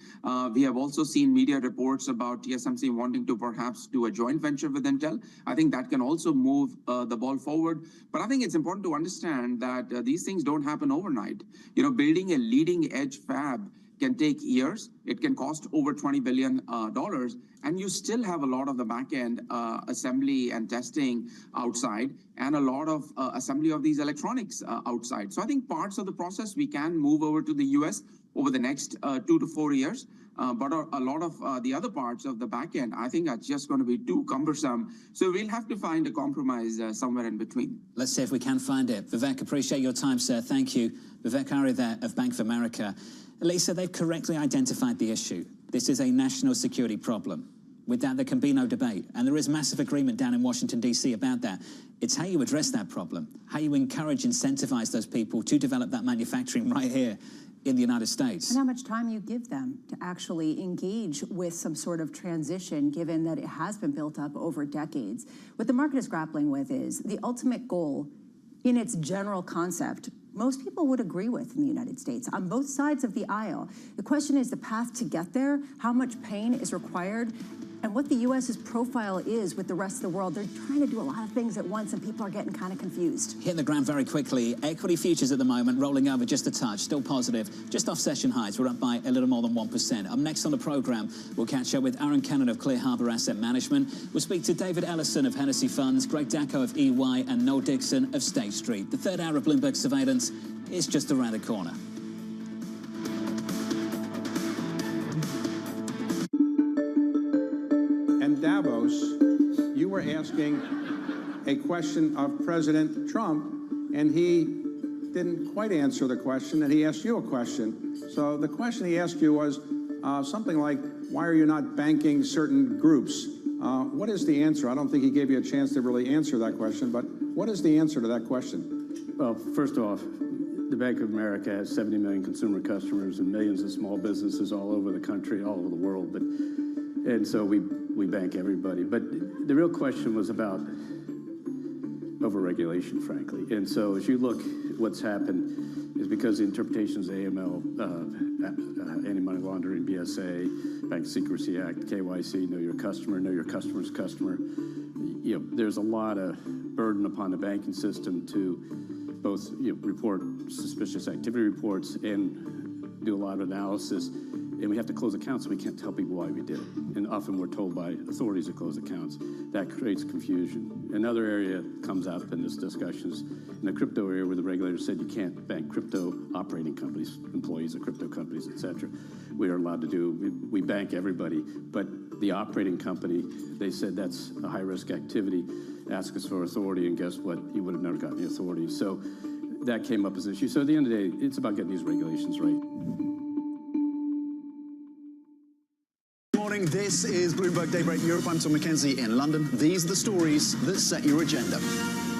S21: We have also seen media reports about TSMC wanting to perhaps do a joint venture with Intel. I think that can also move the ball forward. But I think it's important to understand that these things don't happen overnight. Building a leading edge fab can take years. It can cost over $20 billion. And you still have a lot of the back-end assembly and testing outside, and a lot of assembly of these electronics outside. So I think parts of the process we can move over to the US over the next 2 to 4 years. But a lot of the other parts of the back-end, I think, are just going to be too cumbersome. So we'll have to find a compromise somewhere in between.
S2: Let's see if we can find it. Vivek, appreciate your time, sir. Thank you. Vivek Ari there of Bank of America. Lisa, they've correctly identified the issue. This is a national security problem. With that, there can be no debate. And there is massive agreement down in Washington, D.C. about that. It's how you address that problem, how you encourage, incentivize those people to develop that manufacturing right here in the United States.
S5: And how much time you give them to actually engage with some sort of transition, given that it has been built up over decades. What the market is grappling with is the ultimate goal in its general concept. Most people would agree with in the United States on both sides of the aisle. The question is the path to get there, how much pain is required, and what the U.S.'s profile is with the rest of the world. They're trying to do a lot of things at once, and people are getting kind of confused.
S2: Hitting the ground very quickly. Equity futures at the moment rolling over just a touch, still positive, just off session highs. We're up by a little more than 1%. Up next on the program, we'll catch up with Aaron Cannon of Clear Harbor Asset Management. We'll speak to David Ellison of Hennessy Funds, Greg Dacko of EY, and Noel Dixon of State Street. The third hour of Bloomberg Surveillance is just around the corner.
S3: Davos, you were asking a question of President Trump, and he didn't quite answer the question, and he asked you a question. So the question he asked you was something like, why are you not banking certain groups? What is the answer? I don't think he gave you a chance to really answer that question, but what is the answer to that question?
S6: Well, first off, the Bank of America has 70 million consumer customers and millions of small businesses all over the country, all over the world. And so we bank everybody. But the real question was about overregulation, frankly. And so as you look, what's happened is because the interpretations of AML, anti-money laundering, BSA, Bank Secrecy Act, KYC, know your customer's customer, there's a lot of burden upon the banking system to both report suspicious activity reports and do a lot of analysis, and we have to close accounts, so we can't tell people why we did it. And often we're told by authorities to close accounts. That creates confusion. Another area comes up in this discussion is in the crypto area where the regulator said you can't bank crypto operating companies, employees of crypto companies, et cetera. We are allowed to do, we bank everybody, but the operating company, they said that's a high-risk activity. Ask us for authority, and guess what? You would have never gotten the authority. So that came up as an issue. So at the end of the day, it's about getting these regulations right.
S4: Morning, this is Bloomberg Daybreak Europe. I'm Tom McKenzie in London. These are the stories that set your agenda.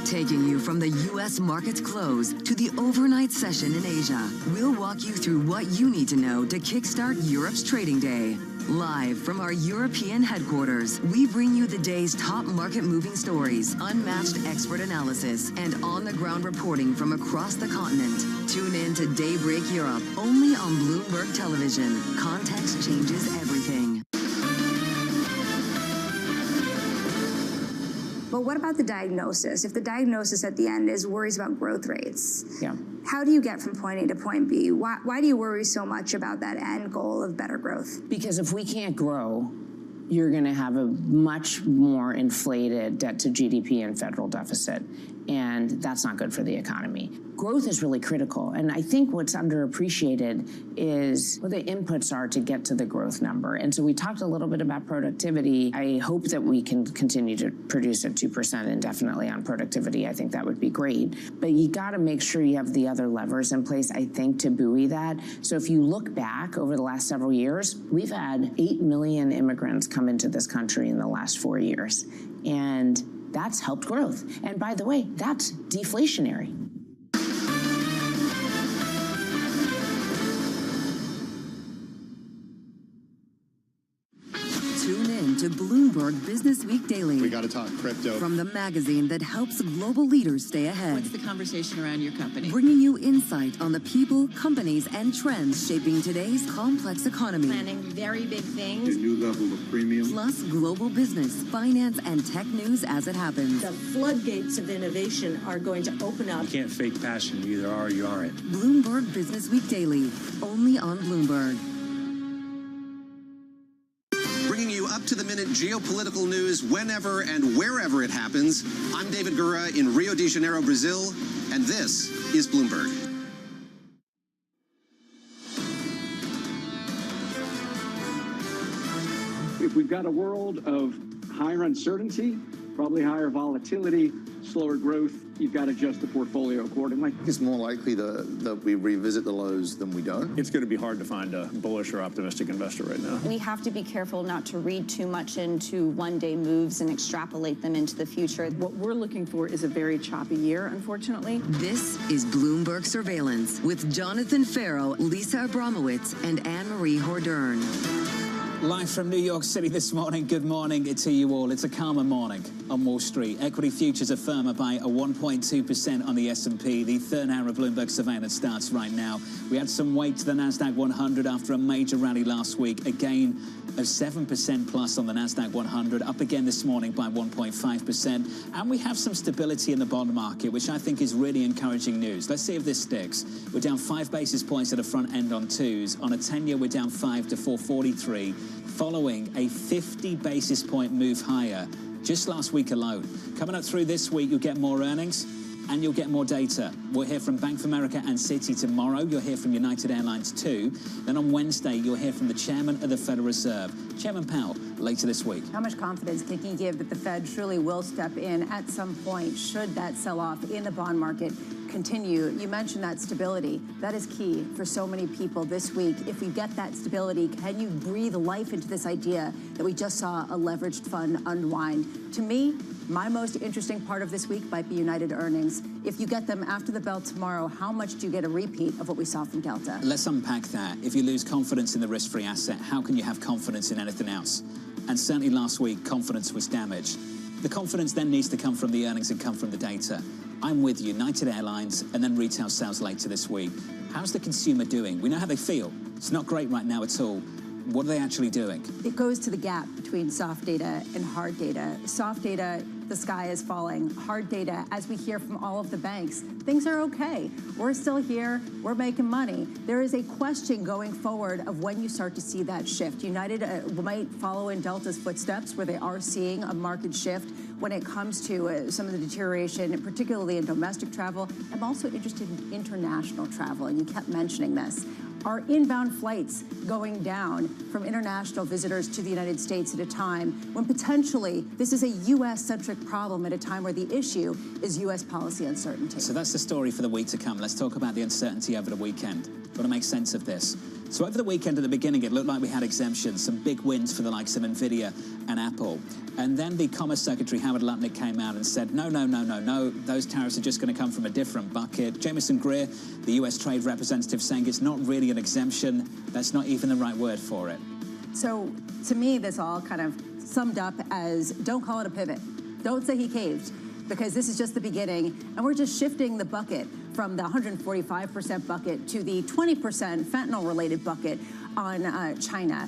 S10: Taking you from the U.S. market's close to the overnight session in Asia, we'll walk you through what you need to know to kickstart Europe's trading day. Live from our European headquarters, we bring you the day's top market-moving stories, unmatched expert analysis, and on-the-ground reporting from across the continent. Tune in to Daybreak Europe, only on Bloomberg Television. Context changes everything.
S13: But what about the diagnosis? If the diagnosis at the end is worries about growth rates,
S15: Yeah.
S13: how do you get from point A to point B? Why do you worry so much about that end goal of better growth?
S15: Because if we can't grow, you're going to have a much more inflated debt to GDP and federal deficit. And that's not good for the economy. Growth is really critical. And I think what's underappreciated is what the inputs are to get to the growth number. And so we talked a little bit about productivity. I hope that we can continue to produce at 2% indefinitely on productivity. I think that would be great. But you got to make sure you have the other levers in place, I think, to buoy that. So if you look back over the last several years, we've had 8 million immigrants come into this country in the last 4 years. And that's helped growth. And by the way, that's deflationary.
S10: Tune in to Bloomberg Business Week Daily.
S22: We got to talk crypto.
S10: From the magazine that helps global leaders stay ahead.
S23: What's the conversation around your company?
S10: Bringing you insight on the people, companies, and trends shaping today's complex economy.
S23: Planning very big things.
S22: A new level of premium.
S10: Plus global business, finance, and tech news as it happens.
S23: The floodgates of innovation are going to open up.
S24: You can't fake passion. You either are or you aren't.
S10: Bloomberg Business Week Daily, only on Bloomberg.
S25: Bringing you up-to-the-minute geopolitical news whenever and wherever it happens. I'm David Gura in Rio de Janeiro, Brazil, and this is Bloomberg.
S26: If we've got a world of higher uncertainty, probably higher volatility, slower growth, you've got to adjust the portfolio accordingly.
S22: It's more likely that we revisit the lows than we don't.
S27: It's going to be hard to find a bullish or optimistic investor right now.
S28: We have to be careful not to read too much into one-day moves and extrapolate them into the future.
S29: What we're looking for is a very choppy year, unfortunately.
S10: This is Bloomberg Surveillance with Jonathan Farrow, Lisa Abramowitz, and Anne-Marie Hordern.
S2: Live from New York City this morning, good morning to you all. It's a calmer morning on Wall Street. Equity futures are firmer by a 1.2% on the S&P. The third hour of Bloomberg Surveillance starts right now. We had some weight to the NASDAQ 100 after a major rally last week. A gain of 7% plus on the NASDAQ 100, up again this morning by 1.5%. And we have some stability in the bond market, which I think is really encouraging news. Let's see if this sticks. We're down 5 basis points at the front end on twos. On a 10-year, we're down 5 to 443. Following a 50 basis point move higher just last week alone. Coming up through this week, you'll get more earnings and you'll get more data. We'll hear from Bank of America and Citi tomorrow. You'll hear from United Airlines too. Then on Wednesday, you'll hear from the chairman of the Federal Reserve, Chairman Powell, later this week.
S5: How much confidence can he give that the Fed truly will step in at some point should that sell-off in the bond market continue? You mentioned that stability. That is key for so many people this week. If we get that stability, can you breathe life into this idea that we just saw a leveraged fund unwind? To me, my most interesting part of this week might be United earnings. If you get them after the bell tomorrow, how much do you get a repeat of what we saw from Delta?
S2: Let's unpack that. If you lose confidence in the risk-free asset, how can you have confidence in anything else? And certainly last week, confidence was damaged. The confidence then needs to come from the earnings and come from the data. I'm with United Airlines and then retail sales later this week. How's the consumer doing? We know how they feel. It's not great right now at all. What are they actually doing?
S5: It goes to the gap between soft data and hard data. Soft data, the sky is falling. Hard data, as we hear from all of the banks, things are okay. We're still here. We're making money. There is a question going forward of when you start to see that shift. United might follow in Delta's footsteps, where they are seeing a market shift when it comes to some of the deterioration, particularly in domestic travel. I'm also interested in international travel, and you kept mentioning this. Are inbound flights going down from international visitors to the United States at a time when potentially this is a U.S.-centric problem at a time where the issue is U.S. policy uncertainty?
S2: So that's the story for the week to come. Let's talk about the uncertainty over the weekend. Got to make sense of this. So over the weekend at the beginning, it looked like we had exemptions, some big wins for the likes of Nvidia and Apple. And then the Commerce Secretary, Howard Lutnick, came out and said, no, those tariffs are just going to come from a different bucket. Jamieson Greer, the U.S. trade representative, saying it's not really an exemption. That's not even the right word for it.
S5: So to me, this all kind of summed up as, don't call it a pivot. Don't say he caved, because this is just the beginning, and we're just shifting the bucket from the 145% bucket to the 20% fentanyl-related bucket on China.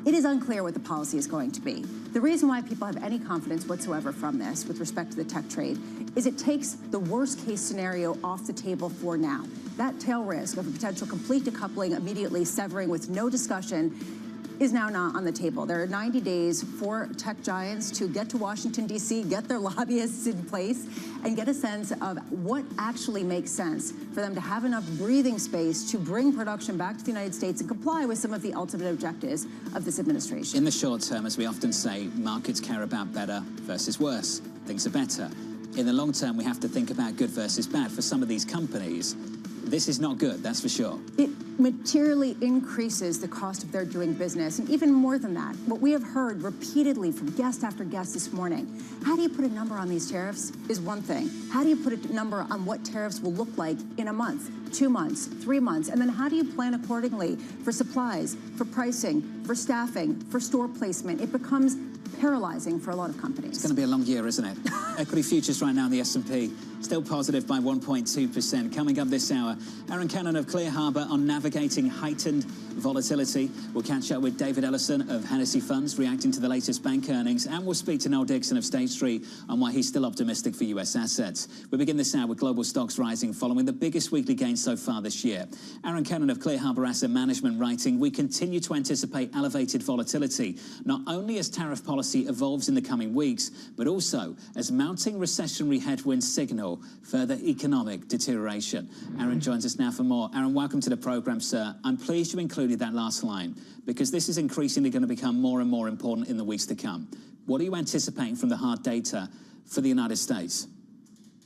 S5: It is unclear what the policy is going to be. The reason why people have any confidence whatsoever from this with respect to the tech trade is it takes the worst-case scenario off the table for now. That tail risk of a potential complete decoupling, immediately severing with no discussion, is now not on the table. There are 90 days for tech giants to get to Washington, D.C., get their lobbyists in place, and get a sense of what actually makes sense for them to have enough breathing space to bring production back to the United States and comply with some of the ultimate objectives of this administration.
S2: In the short term, as we often say, markets care about better versus worse. Things are better. In the long term, we have to think about good versus bad. For some of these companies, this is not good, that's for sure.
S5: It materially increases the cost of their doing business. And even more than that, what we have heard repeatedly from guest after guest this morning, how do you put a number on these tariffs is one thing. How do you put a number on what tariffs will look like in a month, 2 months, 3 months? And then how do you plan accordingly for supplies, for pricing, for staffing, for store placement? It becomes paralyzing for a lot of companies.
S2: It's going to be a long year, isn't it? Equity futures right now in the S&P still positive by 1.2%. Coming up this hour, Aaron Cannon of Clear Harbor on navigating heightened volatility. We'll catch up with David Ellison of Hennessy Funds reacting to the latest bank earnings, and we'll speak to Noel Dixon of State Street on why he's still optimistic for U.S. assets. We begin this hour with global stocks rising following the biggest weekly gain so far this year. Aaron Cannon of Clear Harbor Asset Management writing, we continue to anticipate elevated volatility, not only as tariff policy evolves in the coming weeks, but also as mounting recessionary headwinds signal further economic deterioration. Aaron joins us now for more. Aaron, welcome to the program, sir. I'm pleased you included that last line, because this is increasingly going to become more and more important in the weeks to come. What are you anticipating from the hard data for the United States?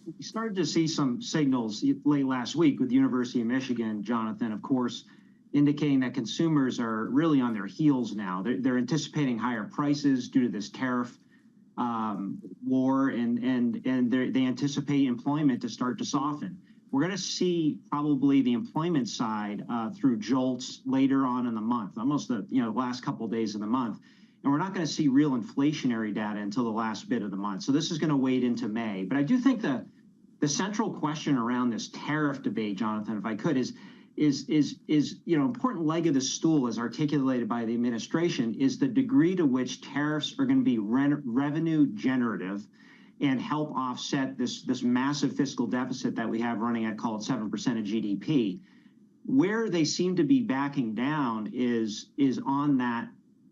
S1: We started to see some signals late last week with the University of Michigan, Jonathan, of course, indicating that consumers are really on their heels now. They're anticipating higher prices due to this tariff war, and they anticipate employment to start to soften. We're going to see probably the employment side through jolts later on in the month, almost the last couple of days of the month. And we're not going to see real inflationary data until the last bit of the month. So this is going to wait into May. But I do think the central question around this tariff debate, Jonathan, if I could, is important leg of the stool, as articulated by the administration, is the degree to which tariffs are going to be revenue generative and help offset this massive fiscal deficit that we have running at, call it 7% of GDP. Where they seem to be backing down is on that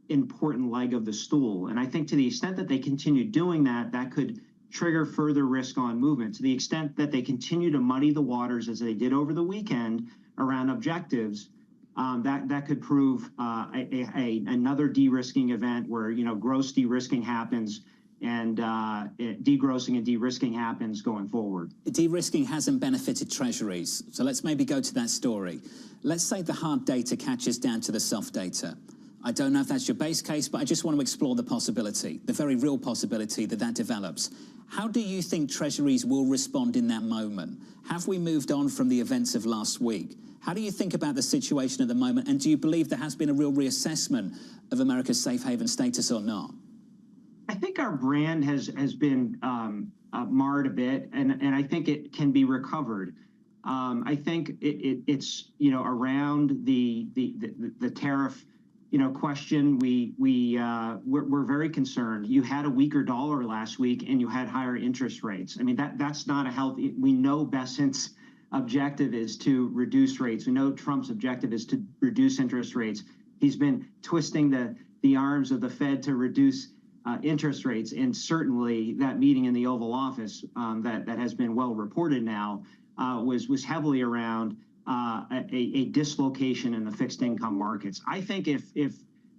S1: important leg of the stool. And I think to the extent that they continue doing that, that could trigger further risk on movement. To the extent that they continue to muddy the waters as they did over the weekend around objectives, that could prove another de-risking event where gross de-risking happens and degrossing and de-risking happens going forward.
S2: De-risking hasn't benefited treasuries, so let's maybe go to that story. Let's say the hard data catches down to the soft data. I don't know if that's your base case, but I just want to explore the possibility, the very real possibility that develops. How do you think treasuries will respond in that moment? Have we moved on from the events of last week? How do you think about the situation at the moment, and do you believe there has been a real reassessment of America's safe haven status or not?
S1: I think our brand has been marred a bit, and I think it can be recovered. I think it's around the tariff question, we're very concerned. You had a weaker dollar last week, and you had higher interest rates. I mean, that's not a healthy. We know Bessent's objective is to reduce rates. We know Trump's objective is to reduce interest rates. He's been twisting the arms of the Fed to reduce interest rates, and certainly that meeting in the Oval Office that has been well reported now was heavily around a dislocation in the fixed income markets. I think if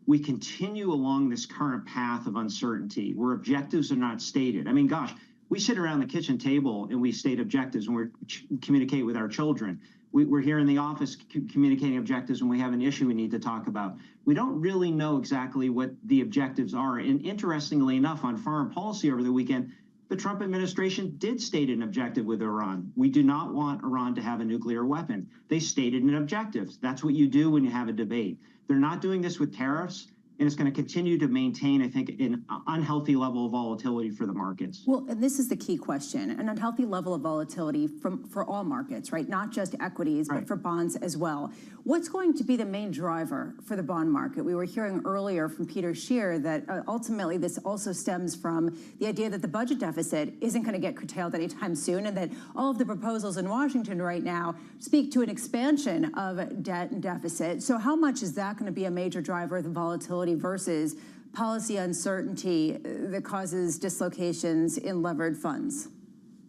S1: we continue along this current path of uncertainty where objectives are not stated, I mean, gosh, we sit around the kitchen table and we state objectives when we communicate with our children. We're here in the office communicating objectives when we have an issue we need to talk about. We don't really know exactly what the objectives are. And interestingly enough, on foreign policy over the weekend, the Trump administration did state an objective with Iran. We do not want Iran to have a nuclear weapon. They stated an objective. That's what you do when you have a debate. They're not doing this with tariffs, and it's going to continue to maintain, I think, an unhealthy level of volatility for the markets.
S5: Well, and this is the key question, an unhealthy level of volatility for all markets, right? Not just equities, but for bonds as well. What's going to be the main driver for the bond market? We were hearing earlier from Peter Scheer that ultimately this also stems from the idea that the budget deficit isn't going to get curtailed anytime soon, and that all of the proposals in Washington right now speak to an expansion of debt and deficit. So how much is that going to be a major driver of the volatility versus policy uncertainty that causes dislocations in levered funds?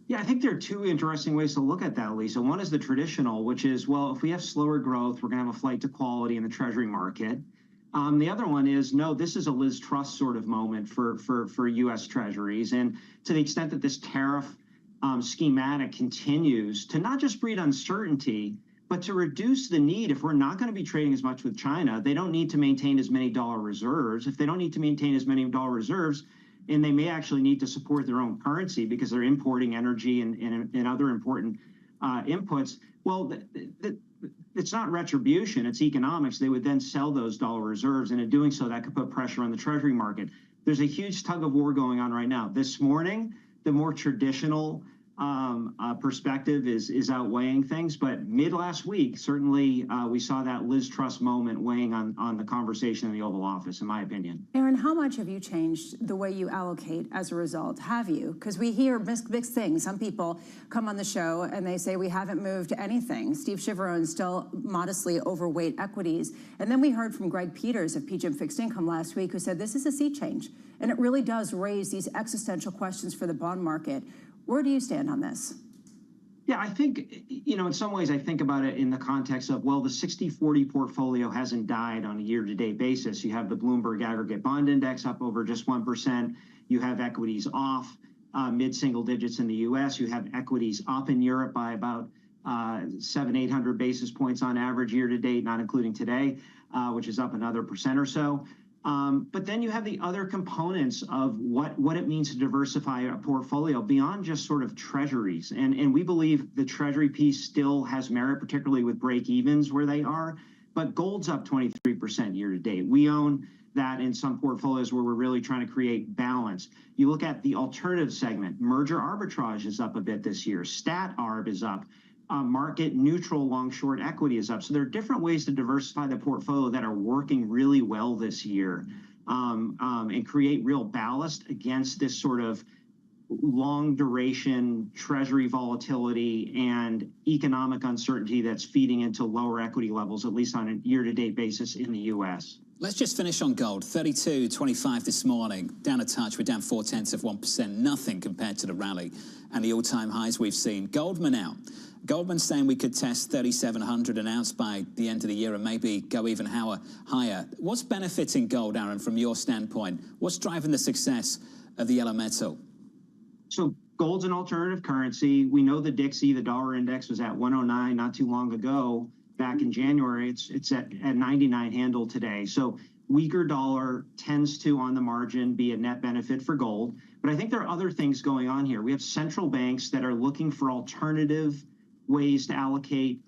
S1: Yeah, I think there are two interesting ways to look at that, Lisa. One is the traditional, which is, well, if we have slower growth, we're going to have a flight to quality in the Treasury market. The other one is, no, this is a Liz Truss sort of moment for U.S. Treasuries. And to the extent that this tariff schematic continues to not just breed uncertainty, but to reduce the need, if we're not going to be trading as much with China, they don't need to maintain as many dollar reserves. If they don't need to maintain as many dollar reserves, and they may actually need to support their own currency because they're importing energy and other important inputs, well, it's not retribution, it's economics. They would then sell those dollar reserves, and in doing so, that could put pressure on the Treasury market. There's a huge tug of war going on right now. This morning, the more traditional perspective is outweighing things, but mid last week, certainly we saw that Liz Truss moment weighing on the conversation in the Oval Office, in my opinion.
S5: Aaron, how much have you changed the way you allocate as a result? Have you? Because we hear mixed things. Some people come on the show and they say we haven't moved anything. Steve Chiaverone's still modestly overweight equities. And then we heard from Greg Peters of PGIM Fixed Income last week, who said this is a sea change. And it really does raise these existential questions for the bond market. Where do you stand on this?
S1: Yeah, I think, in some ways I think about it in the context of, well, the 60-40 portfolio hasn't died on a year-to-date basis. You have the Bloomberg Aggregate Bond Index up over just 1%. You have equities off mid-single digits in the U.S. You have equities up in Europe by about 700-800 basis points on average year-to-date, not including today, which is up another % or so. But then you have the other components of what it means to diversify a portfolio beyond just sort of treasuries. And we believe the treasury piece still has merit, particularly with break-evens where they are. But gold's up 23% year to date. We own that in some portfolios where we're really trying to create balance. You look at the alternative segment, merger arbitrage is up a bit this year. Stat arb is up. Market neutral long short equity is up. So there are different ways to diversify the portfolio that are working really well this year and create real ballast against this sort of long duration treasury volatility and economic uncertainty that's feeding into lower equity levels, at least on a year-to-date basis in the U.S.
S2: Let's just finish on gold. 32.25 this morning, down a touch. We're down 0.4%. Nothing compared to the rally and the all-time highs we've seen. Goldman out. Goldman's saying we could test 3,700 an ounce by the end of the year and maybe go even higher. What's benefiting gold, Aaron, from your standpoint? What's driving the success of the yellow metal?
S1: So gold's an alternative currency. We know the Dixie, the dollar index, was at 109 not too long ago. Back in January, it's at 99 handle today. So weaker dollar tends to, on the margin, be a net benefit for gold. But I think there are other things going on here. We have central banks that are looking for alternative ways to allocate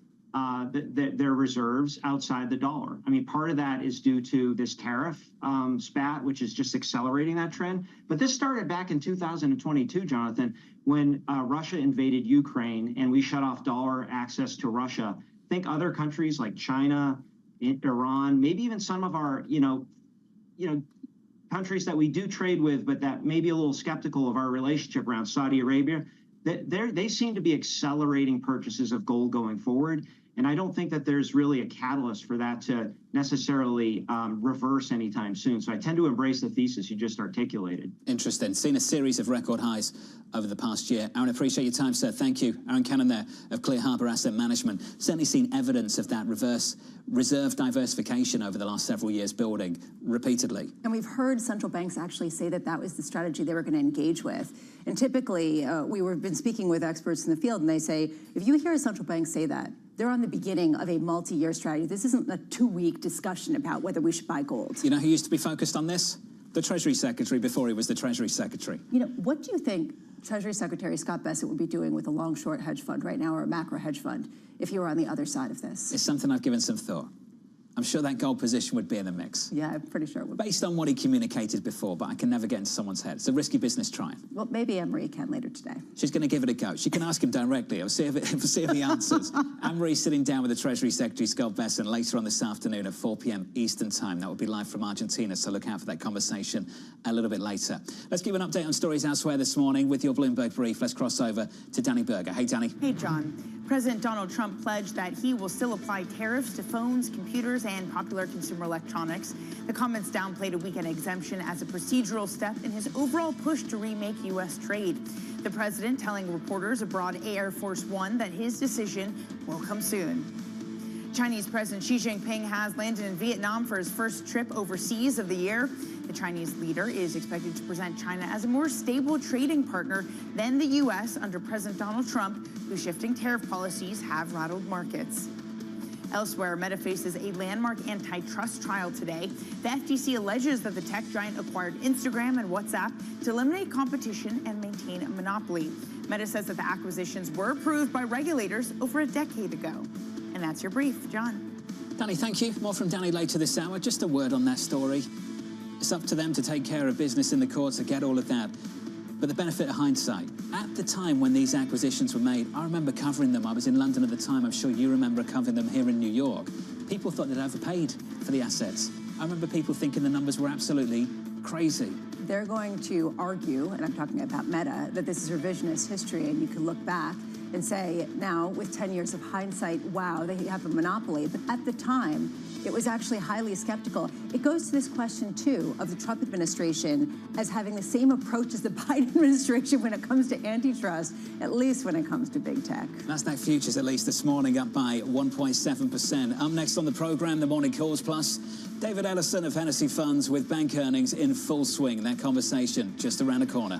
S1: their reserves outside the dollar. I mean, part of that is due to this tariff spat, which is just accelerating that trend. But this started back in 2022, Jonathan, when Russia invaded Ukraine and we shut off dollar access to Russia. Think other countries like China, Iran, maybe even some of our, countries that we do trade with, but that may be a little skeptical of our relationship around Saudi Arabia, they seem to be accelerating purchases of gold going forward. And I don't think that there's really a catalyst for that to necessarily reverse anytime soon. So I tend to embrace the thesis you just articulated.
S2: Interesting. Seen a series of record highs over the past year. Aaron, appreciate your time, sir. Thank you. Aaron Cannon there of Clear Harbor Asset Management. Certainly seen evidence of that reserve diversification over the last several years building repeatedly.
S5: And we've heard central banks actually say that that was the strategy they were going to engage with. And typically, we've been speaking with experts in the field, and they say, if you hear a central bank say that, they're on the beginning of a multi-year strategy. This isn't a 2-week discussion about whether we should buy gold.
S2: You know who used to be focused on this? The Treasury Secretary before he was the Treasury Secretary.
S5: What do you think Treasury Secretary Scott Bessent would be doing with a long-short hedge fund right now, or a macro hedge fund, if he were on the other side of this?
S2: It's something I've given some thought. I'm sure that gold position would be in the mix.
S5: Yeah, I'm pretty sure it would.
S2: Based on what he communicated before, but I can never get into someone's head. It's a risky business trying.
S5: Well, maybe Anne-Marie can later today.
S2: She's going to give it a go. She can ask him directly. I'll see if he answers. Anne-Marie's sitting down with the Treasury Secretary, Scott Bessent, later on this afternoon at 4 p.m. Eastern Time. That will be live from Argentina, so look out for that conversation a little bit later. Let's give an update on stories elsewhere this morning with your Bloomberg Brief. Let's cross over to Danny Berger. Hey, Danny.
S15: Hey, John. President Donald Trump pledged that he will still apply tariffs to phones, computers, and popular consumer electronics. The comments downplayed a weekend exemption as a procedural step in his overall push to remake U.S. trade. The president telling reporters aboard Air Force One that his decision will come soon. Chinese President Xi Jinping has landed in Vietnam for his first trip overseas of the year. The Chinese leader is expected to present China as a more stable trading partner than the U.S. under President Donald Trump, whose shifting tariff policies have rattled markets. Elsewhere, Meta faces a landmark antitrust trial today. The FTC alleges that the tech giant acquired Instagram and WhatsApp to eliminate competition and maintain a monopoly. Meta says that the acquisitions were approved by regulators over a decade ago. And that's your brief, John.
S2: Danny, thank you. More from Danny later this hour. Just a word on that story. It's up to them to take care of business in the courts. I get all of that. But the benefit of hindsight, at the time when these acquisitions were made, I remember covering them. I was in London at the time. I'm sure you remember covering them here in New York. People thought they'd overpaid for the assets. I remember people thinking the numbers were absolutely crazy.
S5: They're going to argue, and I'm talking about Meta, that this is revisionist history, and you can look back and say, now, with 10 years of hindsight, wow, they have a monopoly. But at the time, it was actually highly skeptical. It goes to this question, too, of the Trump administration as having the same approach as the Biden administration when it comes to antitrust, at least when it comes to big tech.
S2: NASDAQ futures, at least this morning, up by 1.7%. Up next on the program, the Morning Calls Plus, David Ellison of Hennessy Funds with bank earnings in full swing. That conversation just around the corner.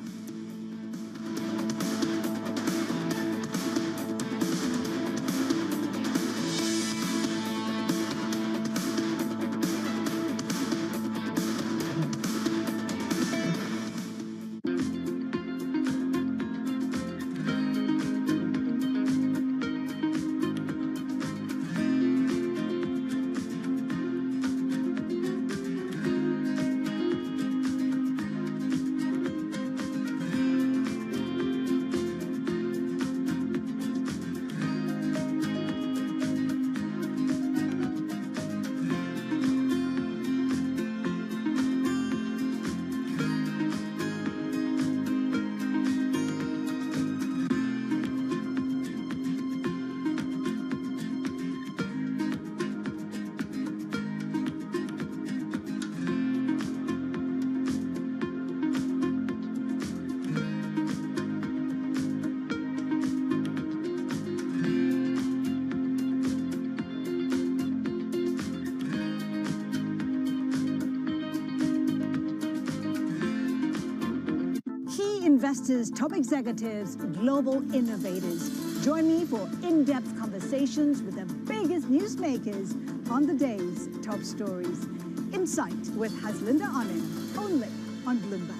S7: Investors, top executives, global innovators. Join me for in-depth conversations with the biggest newsmakers on the day's top stories. Insight with Haslinda Anand, only on Bloomberg.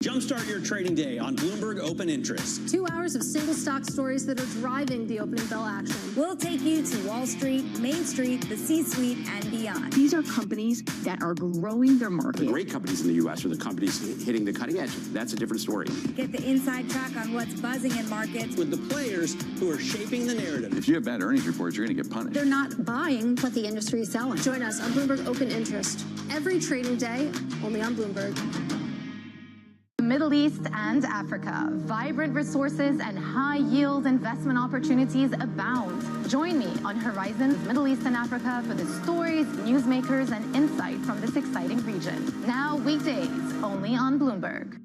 S8: Jumpstart your trading day on Bloomberg Open Interest.
S9: 2 hours of single stock stories that are driving the opening bell action. We'll take you to Wall Street, Main Street, the C-suite, and beyond.
S11: These are companies that are growing their market.
S12: The great companies in the U.S. are the companies hitting the cutting edge. That's a different story.
S13: Get the inside track on what's buzzing in markets.
S8: With the players who are shaping the narrative.
S3: If you have bad earnings reports, you're going to get punished.
S9: They're not buying what the industry is selling. Join us on Bloomberg Open Interest every trading day, only on Bloomberg.
S6: The Middle East and Africa, vibrant resources and high-yield investment opportunities abound. Join me on Horizons Middle East and Africa for the stories, newsmakers, and insight from this exciting region. Now weekdays, only on Bloomberg.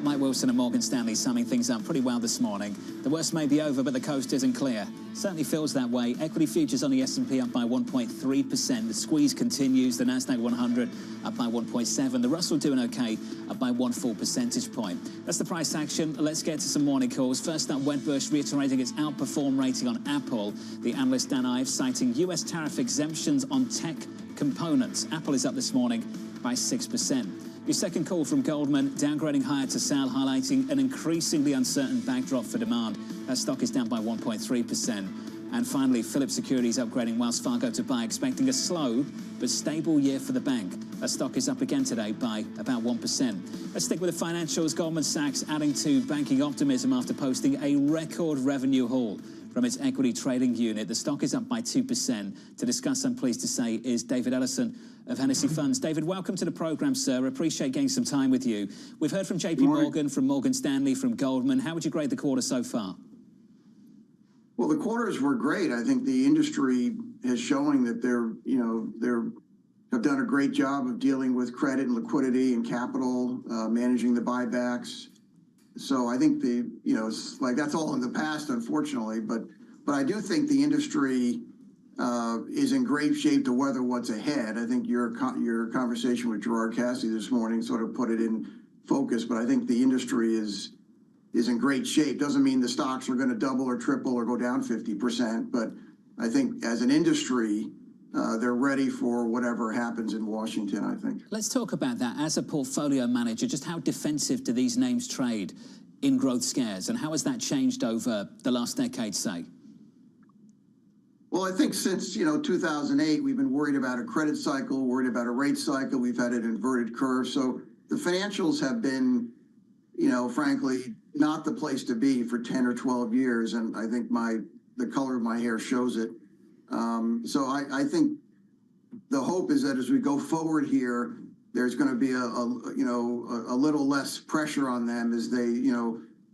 S2: Mike Wilson and Morgan Stanley summing things up pretty well this morning. The worst may be over, but the coast isn't clear. Certainly feels that way. Equity futures on the S&P up by 1.3%. The squeeze continues. The Nasdaq 100 up by 1.7%. The Russell doing okay, up by 1 full percentage point. That's the price action. Let's get to some morning calls. First up, Wedbush reiterating its outperform rating on Apple. The analyst Dan Ives citing US tariff exemptions on tech components. Apple is up this morning by 6%. Your second call from Goldman, downgrading higher to sell, highlighting an increasingly uncertain backdrop for demand. That stock is down by 1.3%. And finally, Phillips Securities upgrading Wells Fargo to buy, expecting a slow but stable year for the bank. That stock is up again today by about 1%. Let's stick with the financials. Goldman Sachs adding to banking optimism after posting a record revenue haul from its equity trading unit. The stock is up by 2%. To discuss, I'm pleased to say, is David Ellison of Hennessy Funds. David, welcome to the program, sir. Appreciate getting some time with you. We've heard from JP Morgan, from Morgan Stanley, from Goldman. How would you grade the quarter so far?
S14: Well, the quarters were great. I think the industry is showing that have done a great job of dealing with credit and liquidity and capital, managing the buybacks. So I think it's like that's all in the past, unfortunately. But I do think the industry is in great shape to weather what's ahead. I think your conversation with Gerard Cassidy this morning sort of put it in focus. But I think the industry is in great shape. Doesn't mean the stocks are going to double or triple or go down 50%. But I think as an industry, they're ready for whatever happens in Washington, I think.
S2: Let's talk about that. As a portfolio manager, just how defensive do these names trade in growth scares? And how has that changed over the last decade, say?
S14: Well, I think since 2008, we've been worried about a credit cycle, worried about a rate cycle. We've had an inverted curve. So the financials have been, frankly, not the place to be for 10 or 12 years. And I think the color of my hair shows it. So I think the hope is that as we go forward here, there's going to be a little less pressure on them as they,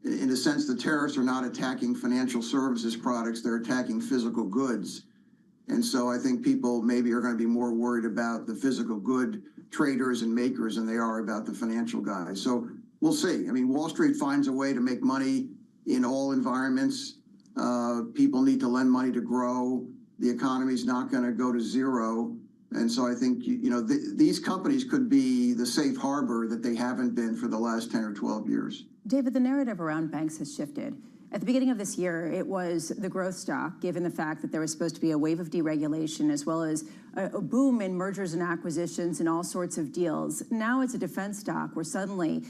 S14: in a sense, the tariffs are not attacking financial services products, they're attacking physical goods. And so I think people maybe are going to be more worried about the physical good traders and makers than they are about the financial guys. So we'll see. I mean, Wall Street finds a way to make money in all environments. People need to lend money to grow. The economy's not going to go to zero. And so I think, these companies could be the safe harbor that they haven't been for the last 10 or 12 years.
S5: David, the narrative around banks has shifted. At the beginning of this year, it was the growth stock, given the fact that there was supposed to be a wave of deregulation as well as a boom in mergers and acquisitions and all sorts of deals. Now it's a defense stock where suddenly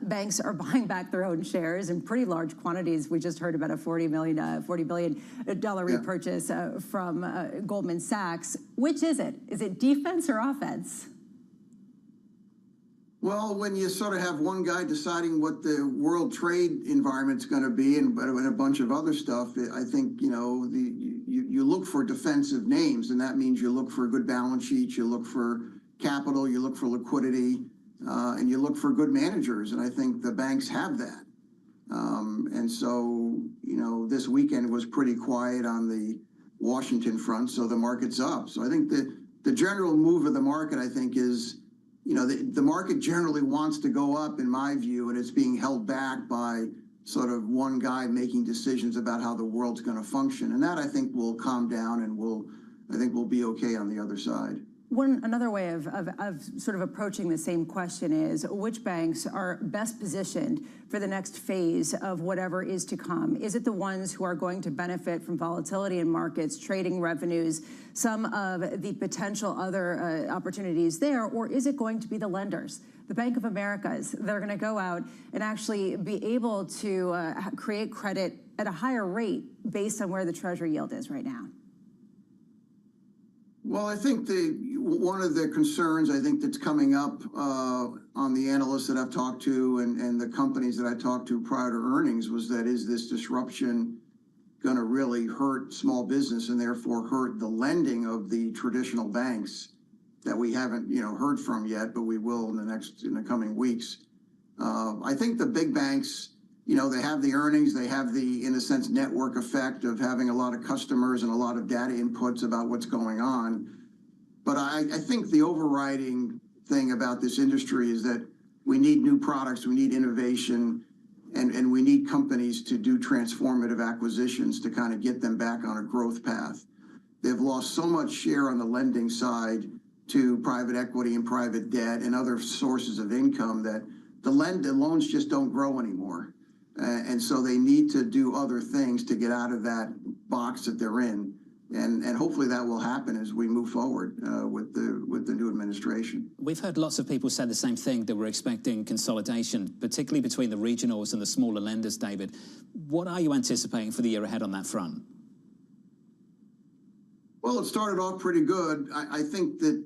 S5: banks are buying back their own shares in pretty large quantities. We just heard about a $40 billion repurchase from Goldman Sachs. Which is it? Is it defense or offense?
S14: Well, when you sort of have one guy deciding what the world trade environment's going to be and a bunch of other stuff, I think, you look for defensive names, and that means you look for good balance sheets, you look for capital, you look for liquidity, and you look for good managers. And I think the banks have that. And so, this weekend was pretty quiet on the Washington front, so the market's up. So I think the general move of the market, I think, is the market generally wants to go up, in my view, and it's being held back by sort of one guy making decisions about how the world's going to function. And that, I think, will calm down, and I think we'll be okay on the other side.
S5: Another way of sort of approaching the same question is, which banks are best positioned for the next phase of whatever is to come? Is it the ones who are going to benefit from volatility in markets, trading revenues, some of the potential other opportunities there, or is it going to be the lenders, the Bank of Americas, that are going to go out and actually be able to create credit at a higher rate based on where the Treasury yield is right now?
S14: Well, I think one of the concerns I think that's coming up on the analysts that I've talked to and the companies that I talked to prior to earnings was that is this disruption going to really hurt small business and therefore hurt the lending of the traditional banks that we haven't heard from yet, but we will in the coming weeks. I think the big banks, they have the earnings, they have the, in a sense, network effect of having a lot of customers and a lot of data inputs about what's going on. But I think the overriding thing about this industry is that we need new products, we need innovation, and we need companies to do transformative acquisitions to kind of get them back on a growth path. They've lost so much share on the lending side to private equity and private debt and other sources of income that the loans just don't grow anymore. And so they need to do other things to get out of that box that they're in. And hopefully that will happen as we move forward with the new administration.
S2: We've heard lots of people say the same thing, that we're expecting consolidation, particularly between the regionals and the smaller lenders, David. What are you anticipating for the year ahead on that front?
S14: Well, it started off pretty good. I think that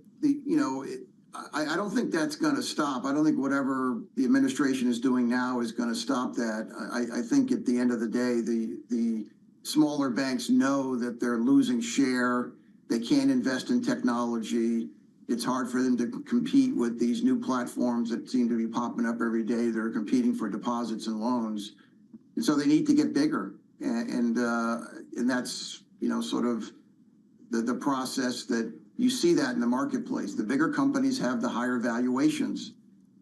S14: I don't think that's going to stop. I don't think whatever the administration is doing now is going to stop that. I think at the end of the day, the smaller banks know that they're losing share. They can't invest in technology. It's hard for them to compete with these new platforms that seem to be popping up every day. They're competing for deposits and loans. And so they need to get bigger. And that's, sort of the process that you see that in the marketplace. The bigger companies have the higher valuations,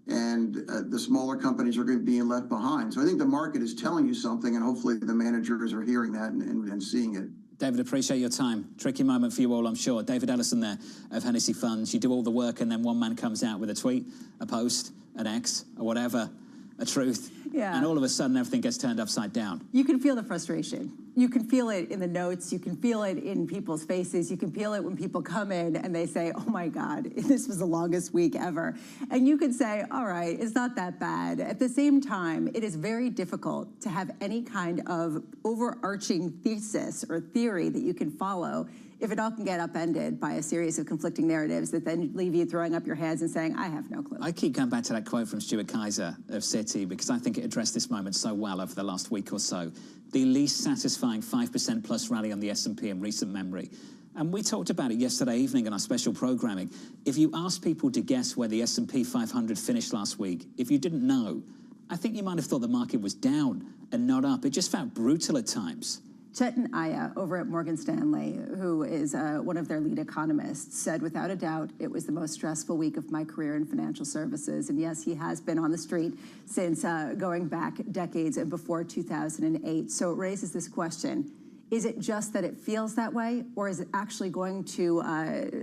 S14: and the smaller companies are being left behind. So I think the market is telling you something, and hopefully the managers are hearing that and seeing it.
S2: David, appreciate your time. Tricky moment for you all, I'm sure. David Ellison there of Hennessy Funds. You do all the work, and then one man comes out with a tweet, a post, an X, or whatever, a truth.
S5: Yeah.
S2: And all of a sudden, everything gets turned upside down.
S5: You can feel the frustration. You can feel it in the notes. You can feel it in people's faces. You can feel it when people come in and they say, oh my God, this was the longest week ever. And you can say, all right, it's not that bad. At the same time, it is very difficult to have any kind of overarching thesis or theory that you can follow if it all can get upended by a series of conflicting narratives that then leave you throwing up your hands and saying, I have no clue.
S2: I keep going back to that quote from Stuart Kaiser of Citi because I think it addressed this moment so well over the last week or so. The least satisfying 5% plus rally on the S&P in recent memory. And we talked about it yesterday evening in our special programming. If you asked people to guess where the S&P 500 finished last week, if you didn't know, I think you might have thought the market was down and not up. It just felt brutal at times.
S5: Chetan Aya over at Morgan Stanley, who is one of their lead economists, said without a doubt it was the most stressful week of my career in financial services. And yes, he has been on the street since going back decades and before 2008. So it raises this question. Is it just that it feels that way, or is it actually going to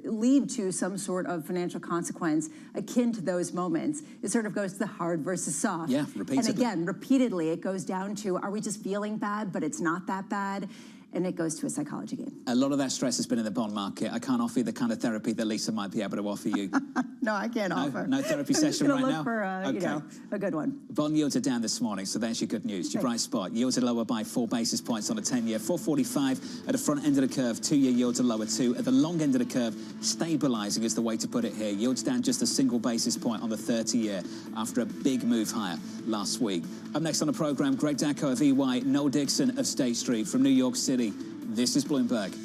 S5: lead to some sort of financial consequence akin to those moments? It sort of goes to the hard versus soft.
S2: Yeah, repeatedly.
S5: And again, repeatedly, it goes down to, are we just feeling bad, but it's not that bad? And it goes to a psychology game.
S2: A lot of that stress has been in the bond market. I can't offer you the kind of therapy that Lisa might be able to offer you.
S5: No, I can't offer.
S2: No therapy session right now?
S5: I'm going to look for, a good one.
S2: Bond yields are down this morning, so there's your good news. Your bright spot. Yields are lower by 4 basis points on a 10-year. 445 at the front end of the curve. 2-year yields are lower too. At the long end of the curve, stabilizing is the way to put it here. Yields down just a single basis point on the 30-year after a big move higher last week. Up next on the program, Greg Dacko of EY, Noel Dixon of State Street from New York City. This is Bloomberg.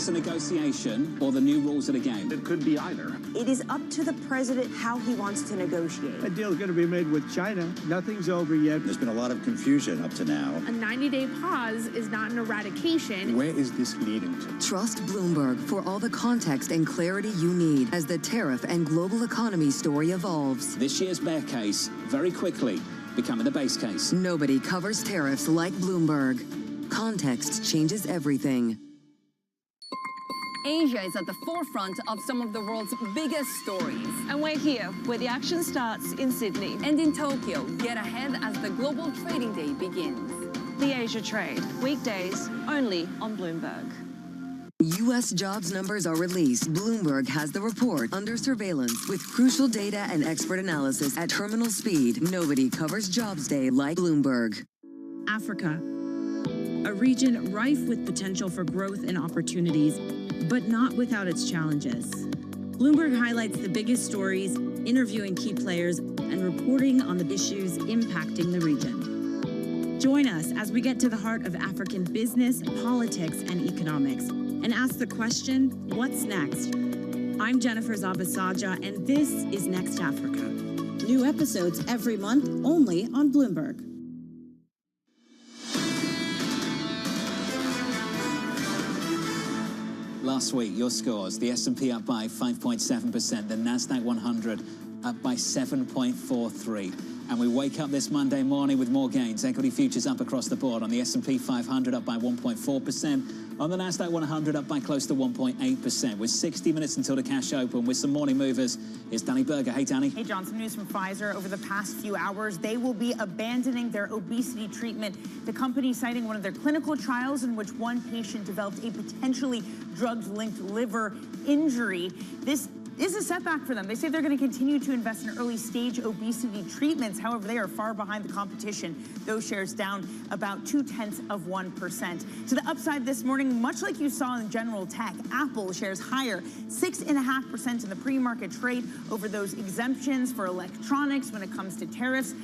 S2: this a negotiation or the new rules of the game?
S27: It could be either.
S4: It is up to the president how he wants to negotiate.
S16: A deal's going to be made with China. Nothing's over yet.
S17: There's been a lot of confusion up to now.
S18: A 90-day pause is not an eradication.
S27: Where is this leading to?
S10: Trust Bloomberg for all the context and clarity you need as the tariff and global economy story evolves.
S2: This year's bear case, very quickly, becoming the base case.
S10: Nobody covers tariffs like Bloomberg. Context changes everything.
S19: Asia is at the forefront of some of the world's biggest stories. And we're here, where the action starts in Sydney. And in Tokyo, get ahead as the global trading day begins. The Asia Trade, weekdays, only on Bloomberg.
S10: U.S. jobs numbers are released. Bloomberg has the report under surveillance with crucial data and expert analysis at terminal speed. Nobody covers Jobs Day like Bloomberg.
S20: Africa, a region rife with potential for growth and opportunities, but not without its challenges. Bloomberg highlights the biggest stories, interviewing key players, and reporting on the issues impacting the region. Join us as we get to the heart of African business, politics, and economics, and ask the question, what's next? I'm Jennifer Zabasaja, and this is Next Africa. New episodes every month, only on Bloomberg.
S2: Last week, your scores, the S&P up by 5.7%, the NASDAQ 100 up by 7.43%. And we wake up this Monday morning with more gains. Equity futures up across the board. On the S&P 500 up by 1.4%. On the NASDAQ 100 up by close to 1.8%. With 60 minutes until the cash open with some morning movers, here's Danny Berger. Hey, Danny.
S15: Hey, John. Some news from Pfizer over the past few hours. They will be abandoning their obesity treatment. The company citing one of their clinical trials in which one patient developed a potentially drug-linked liver injury. This is a setback for them. They say they're going to continue to invest in early-stage obesity treatments. However, they are far behind the competition. Those shares down about 0.2%. To the upside this morning, much like you saw in general tech, Apple shares higher, 6.5% in the pre-market trade over those exemptions for electronics when it comes to tariffs.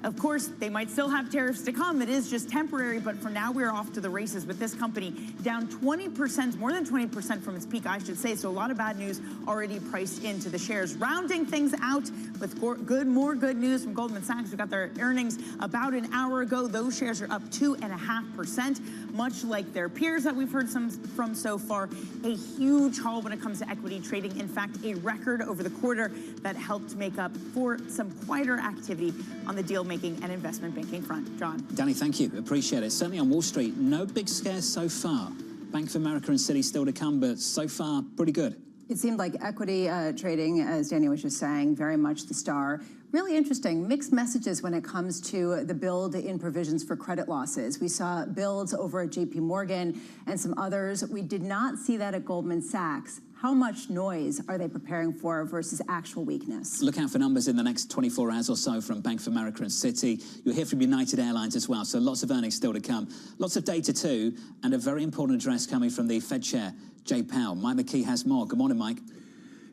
S15: Of course, they might still have tariffs to come. It is just temporary, but for now, we're off to the races with this company down 20%, more than 20% from its peak, I should say. So a lot of bad news already priced into the shares. Rounding things out with more good news from Goldman Sachs. We got their earnings about an hour ago. Those shares are up 2.5%, much like their peers that we've heard from so far. A huge haul when it comes to equity trading. In fact, a record over the quarter that helped make up for some quieter activity on the deal and investment banking front. John.
S2: Danny, thank you. Appreciate it. Certainly on Wall Street, no big scares so far. Bank of America and Citi still to come, but so far, pretty good.
S5: It seemed like equity trading, as Danny was just saying, very much the star. Really interesting, mixed messages when it comes to the build in provisions for credit losses. We saw builds over at JP Morgan and some others. We did not see that at Goldman Sachs. How much noise are they preparing for versus actual weakness?
S2: Look out for numbers in the next 24 hours or so from Bank of America and Citi. You'll hear from United Airlines as well, so lots of earnings still to come. Lots of data too, and a very important address coming from the Fed Chair, Jay Powell. Mike McKee has more. Good morning, Mike.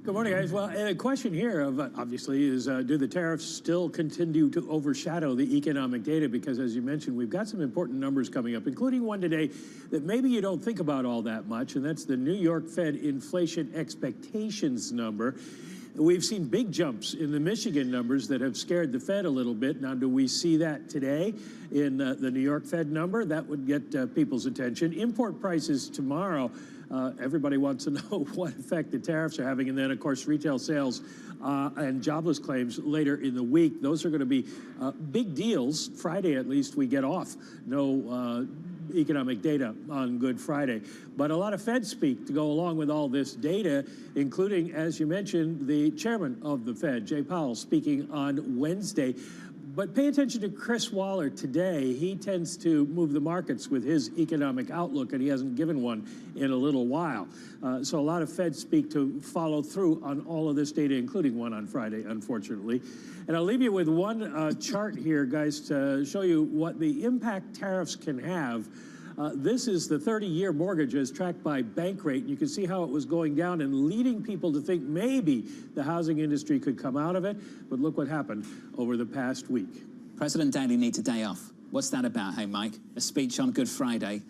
S27: Good morning, guys. Well, the question here, obviously, is do the tariffs still continue to overshadow the economic data? Because, as you mentioned, we've got some important numbers coming up, including one today that maybe you don't think about all that much, and that's the New York Fed inflation expectations number. We've seen big jumps in the Michigan numbers that have scared the Fed a little bit. Now, do we see that today in the New York Fed number? That would get people's attention. Import prices tomorrow. Everybody wants to know what effect the tariffs are having. And then, of course, retail sales and jobless claims later in the week. Those are going to be big deals. Friday, at least, we get off. No economic data on Good Friday. But a lot of Fed speak to go along with all this data, including, as you mentioned, the chairman of the Fed, Jay Powell, speaking on Wednesday. But pay attention to Chris Waller today. He tends to move the markets with his economic outlook, and he hasn't given one in a little while. So a lot of Fed speak to follow through on all of this data, including one on Friday, unfortunately. And I'll leave you with one chart here, guys, to show you what the impact tariffs can have. This is the 30-year mortgage as tracked by Bankrate. You can see how it was going down and leading people to think maybe the housing industry could come out of it. But look what happened over the past week.
S2: President Daly needs a day off. What's that about, hey, Mike? A speech on Good Friday.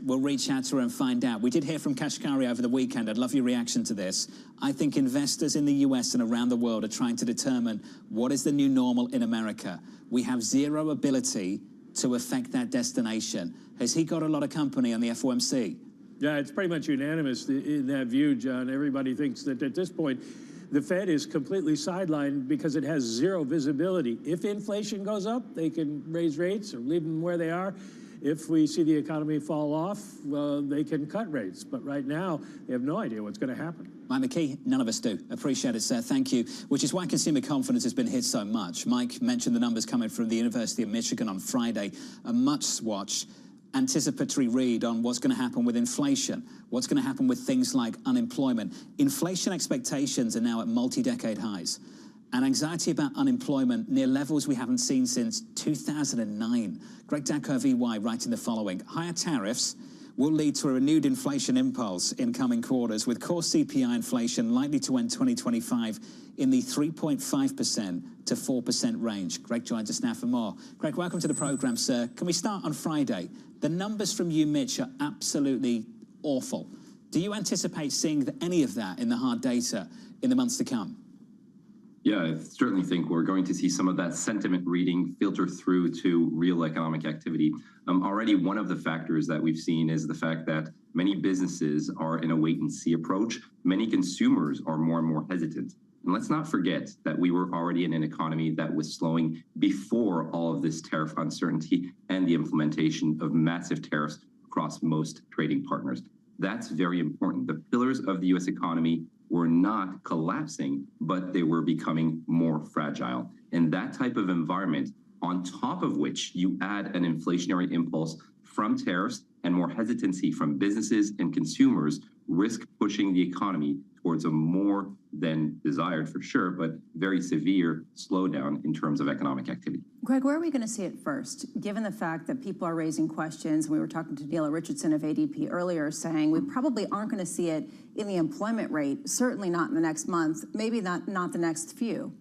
S2: We'll reach out to her and find out. We did hear from Kashkari over the weekend. I'd love your reaction to this. I think investors in the US and around the world are trying to determine what is the new normal in America. We have zero ability to affect that destination. Has he got a lot of company on the FOMC?
S27: Yeah, it's pretty much unanimous in that view, John. Everybody thinks that at this point, the Fed is completely sidelined because it has zero visibility. If inflation goes up, they can raise rates or leave them where they are. If we see the economy fall off, they can cut rates. But right now, they have no idea what's going to happen.
S2: Mike McKee, none of us do. Appreciate it, sir. Thank you. Which is why consumer confidence has been hit so much. Mike mentioned the numbers coming from the University of Michigan on Friday. A much-watched anticipatory read on what's going to happen with inflation, what's going to happen with things like unemployment. Inflation expectations are now at multi-decade highs. And anxiety about unemployment near levels we haven't seen since 2009. Greg Dacko of EY writing the following: higher tariffs will lead to a renewed inflation impulse in coming quarters, with core CPI inflation likely to end 2025 in the 3.5% to 4% range. Greg joins us now for more. Greg, welcome to the program, sir. Can we start on Friday? The numbers from you, Mitch, are absolutely awful. Do you anticipate seeing any of that in the hard data in the months to come?
S1: Yeah, I certainly think we're going to see some of that sentiment reading filter through to real economic activity. Already one of the factors that we've seen is the fact that many businesses are in a wait-and-see approach. Many consumers are more and more hesitant. And let's not forget that we were already in an economy that was slowing before all of this tariff uncertainty and the implementation of massive tariffs across most trading partners. That's very important. The pillars of the U.S. economy were not collapsing, but they were becoming more fragile. And that type of environment, on top of which you add an inflationary impulse from tariffs and more hesitancy from businesses and consumers, risk pushing the economy towards a more than desired, for sure, but very severe slowdown in terms of economic activity.
S5: Greg, where are we going to see it first, given the fact that people are raising questions? We were talking to Neela Richardson of ADP earlier, saying we probably aren't going to see it in the employment rate, certainly not in the next month, maybe not the next few.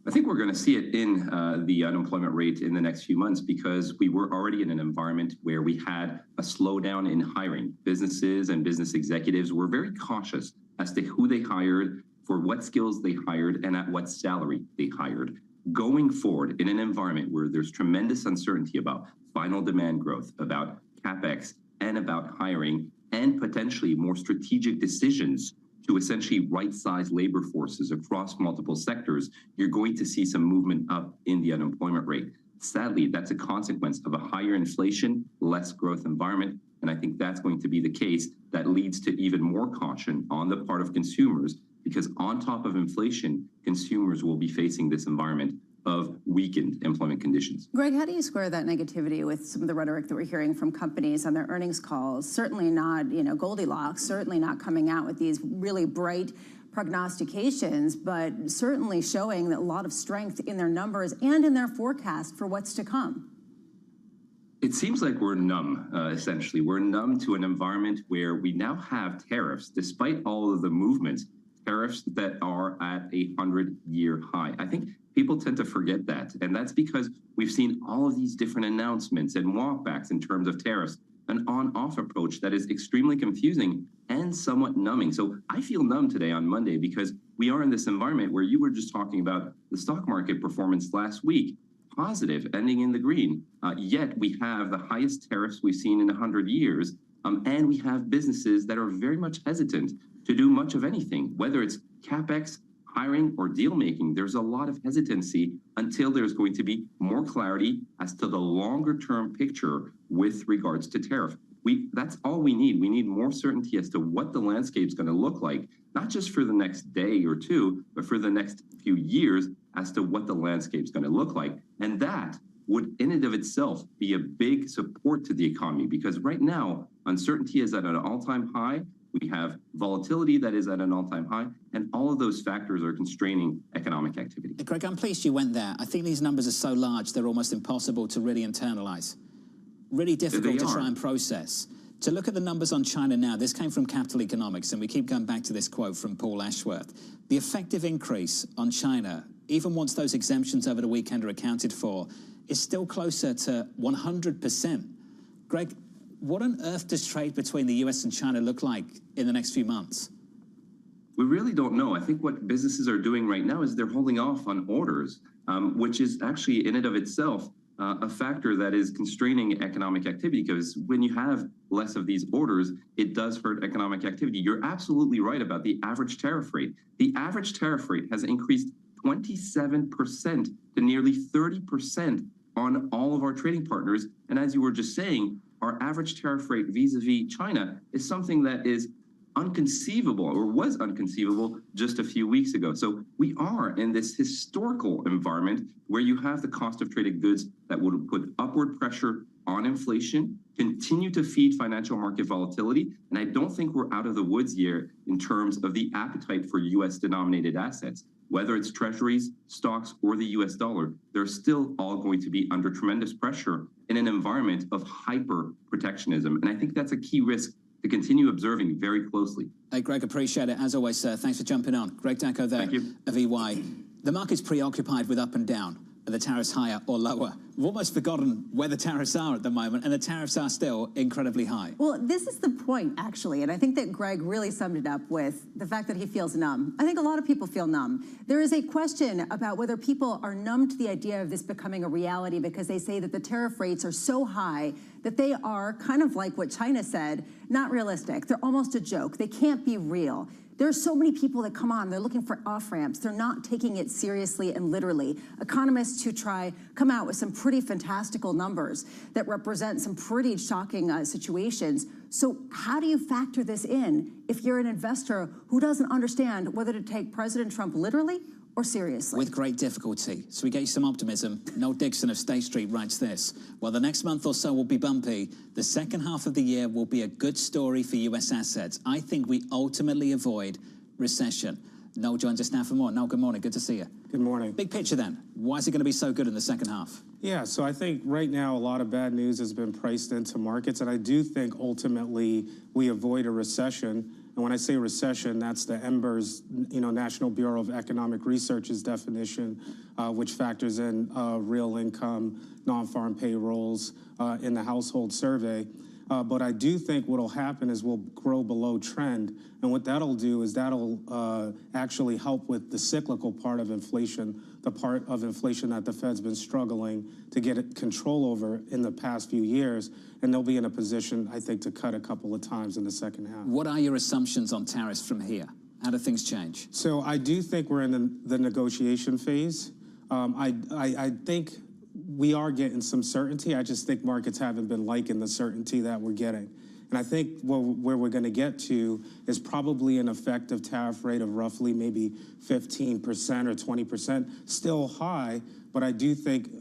S1: I think we're going to see it in the unemployment rate in the next few months, because we were already in an environment where we had a slowdown in hiring. Businesses and business executives were very cautious as to who they hired, for what skills they hired, and at what salary they hired. Going forward in an environment where there's tremendous uncertainty about final demand growth, about CapEx, and about hiring, and potentially more strategic decisions to essentially right-size labor forces across multiple sectors, you're going to see some movement up in the unemployment rate. Sadly, that's a consequence of a higher inflation, less growth environment, and I think that's going to be the case that leads to even more caution on the part of consumers, because on top of inflation, consumers will be facing this environment of weakened employment conditions.
S5: Greg, how do you square that negativity with some of the rhetoric that we're hearing from companies on their earnings calls? Certainly not, Goldilocks, certainly not coming out with these really bright prognostications, but certainly showing a lot of strength in their numbers and in their forecast for what's to come.
S1: It seems like we're numb, essentially. We're numb to an environment where we now have tariffs, despite all of the movements, tariffs that are at a 100-year high. I think people tend to forget that, and that's because we've seen all of these different announcements and walkbacks in terms of tariffs, an on-off approach that is extremely confusing and somewhat numbing. So I feel numb today on Monday, because we are in this environment where you were just talking about the stock market performance last week, positive, ending in the green, yet we have the highest tariffs we've seen in 100 years, and we have businesses that are very much hesitant to do much of anything, whether it's CapEx, hiring, or deal making. There's a lot of hesitancy until there's going to be more clarity as to the longer term picture with regards to tariff. That's all we need. We need more certainty as to what the landscape's going to look like, not just for the next day or two, but for the next few years as to what the landscape's going to look like. And that would in and of itself be a big support to the economy, because right now uncertainty is at an all-time high. We have volatility that is at an all-time high, and all of those factors are constraining economic activity.
S2: Greg, I'm pleased you went there. I think these numbers are so large, they're almost impossible to really internalize. Really difficult to try and process. To look at the numbers on China now, this came from Capital Economics, and we keep going back to this quote from Paul Ashworth. The effective increase on China, even once those exemptions over the weekend are accounted for, is still closer to 100%. Greg, What on earth does trade between the US and China look like in the next few months?
S1: We really don't know. I think what businesses are doing right now is they're holding off on orders, which is actually in and of itself a factor that is constraining economic activity, because when you have less of these orders, it does hurt economic activity. You're absolutely right about the average tariff rate. The average tariff rate has increased 27% to nearly 30% on all of our trading partners. And as you were just saying, our average tariff rate vis-a-vis China is something that is unconceivable, or was unconceivable just a few weeks ago. So we are in this historical environment where you have the cost of traded goods that would put upward pressure on inflation, continue to feed financial market volatility. And I don't think we're out of the woods here in terms of the appetite for US denominated assets. Whether it's treasuries, stocks, or the US dollar, they're still all going to be under tremendous pressure in an environment of hyper protectionism. And I think that's a key risk to continue observing very closely.
S2: Hey, Greg, appreciate it. As always, sir, thanks for jumping on. Greg Dacko there of EY. The market's preoccupied with up and down. Are the tariffs higher or lower? We've almost forgotten where the tariffs are at the moment, and the tariffs are still incredibly high.
S5: Well, this is the point, actually, and I think that Greg really summed it up with the fact that he feels numb. I think a lot of people feel numb. There is a question about whether people are numb to the idea of this becoming a reality because they say that the tariff rates are so high that they are, kind of like what China said, not realistic. They're almost a joke. They can't be real. There are so many people that come on, they're looking for off-ramps. They're not taking it seriously and literally. Economists who come out with some pretty fantastical numbers that represent some pretty shocking situations. So how do you factor this in if you're an investor who doesn't understand whether to take President Trump literally or seriously?
S2: With great difficulty. So we get you some optimism. Noel Dixon of State Street writes this: while the next month or so will be bumpy, the second half of the year will be a good story for US assets. I think we ultimately avoid recession. Noel joins us now for more. Noel, good morning. Good to see you.
S7: Good morning.
S2: Big picture then. Why is it going to be so good in the second half?
S7: Yeah, so I think right now a lot of bad news has been priced into markets, and I do think ultimately we avoid a recession. And when I say recession, that's the EMBER's, National Bureau of Economic Research's definition, which factors in real income, non-farm payrolls in the household survey. But I do think what will happen is we'll grow below trend. And what that'll do is that'll actually help with the cyclical part of inflation, the part of inflation that the Fed's been struggling to get control over in the past few years. And they'll be in a position, I think, to cut a couple of times in the second half.
S2: What are your assumptions on tariffs from here? How do things change?
S7: So I do think we're in the negotiation phase. I think we are getting some certainty. I just think markets haven't been liking the certainty that we're getting. And I think where we're going to get to is probably an effective tariff rate of roughly maybe 15% or 20%, still high, but I do think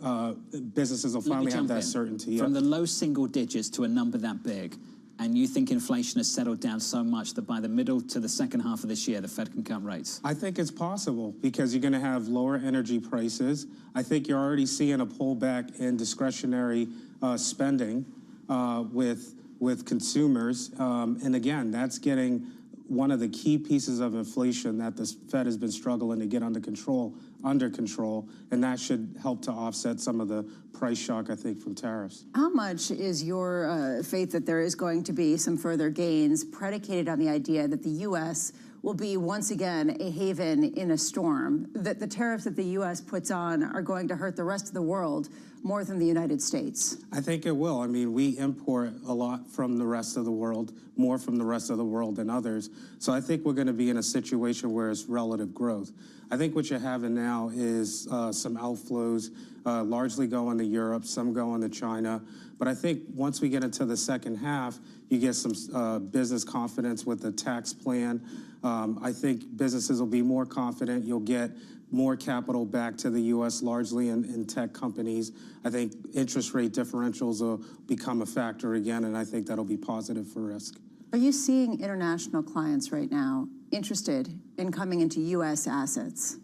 S7: businesses will finally have that certainty.
S2: From the low single digits to a number that big, and you think inflation has settled down so much that by the middle to the second half of this year, the Fed can cut rates?
S7: I think it's possible because you're going to have lower energy prices. I think you're already seeing a pullback in discretionary spending with consumers. And again, that's getting one of the key pieces of inflation that the Fed has been struggling to get under control, and that should help to offset some of the price shock, I think, from tariffs.
S5: How much is your faith that there is going to be some further gains predicated on the idea that the U.S. will be once again a haven in a storm, that the tariffs that the U.S. puts on are going to hurt the rest of the world more than the United States?
S7: I think it will. I mean, we import a lot from the rest of the world, more from the rest of the world than others. So I think we're going to be in a situation where it's relative growth. I think what you're having now is some outflows, largely going to Europe, some going to China. But I think once we get into the second half, you get some business confidence with the tax plan. I think businesses will be more confident. You'll get more capital back to the U.S., largely in tech companies. I think interest rate differentials will become a factor again, and I think that'll be positive for risk.
S5: Are you seeing international clients right now interested in coming into U.S. assets?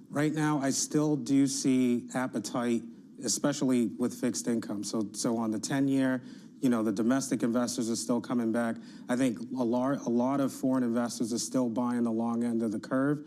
S7: Right now, I still do see appetite, especially with fixed income. So on the 10-year, the domestic investors are still coming back. I think a lot of foreign investors are still buying the long end of the curve,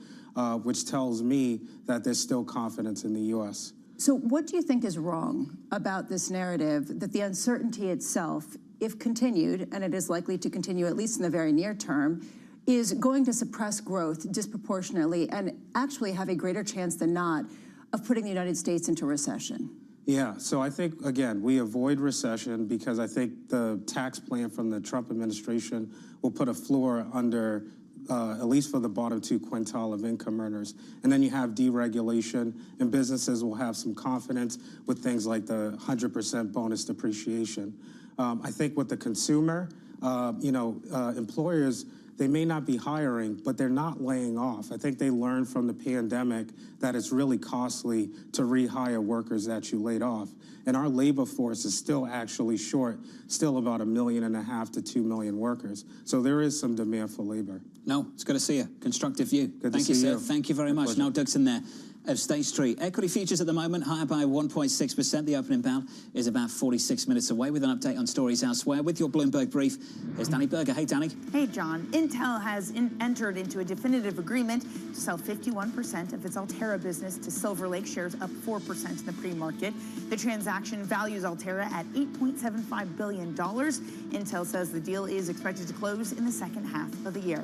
S7: which tells me that there's still confidence in the U.S.
S5: So what do you think is wrong about this narrative that the uncertainty itself if continued, and it is likely to continue at least in the very near term, is going to suppress growth disproportionately and actually have a greater chance than not of putting the United States into recession?
S7: Yeah, so I think, again, we avoid recession because I think the tax plan from the Trump administration will put a floor under, at least for the bottom 2 quintile of income earners. And then you have deregulation, and businesses will have some confidence with things like the 100% bonus depreciation. I think with the consumer, employers, they may not be hiring, but they're not laying off. I think they learned from the pandemic that it's really costly to rehire workers that you laid off. And our labor force is still actually short, still about 1.5 million to 2 million workers. So there is some demand for labor.
S2: No, it's good to see you. Constructive view.
S7: Thank you, sir.
S2: Thank you very much. Noel Dixon there of State Street. Equity futures at the moment higher by 1.6%. The opening bell is about 46 minutes away with an update on stories elsewhere. With your Bloomberg brief, here's Danny Berger. Hey, Danny.
S15: Hey, John. Intel has entered into a definitive agreement to sell 51% of its Altera business to Silver Lake, shares up 4% in the pre-market. The transaction values Altera at $8.75 billion. Intel says the deal is expected to close in the second half of the year.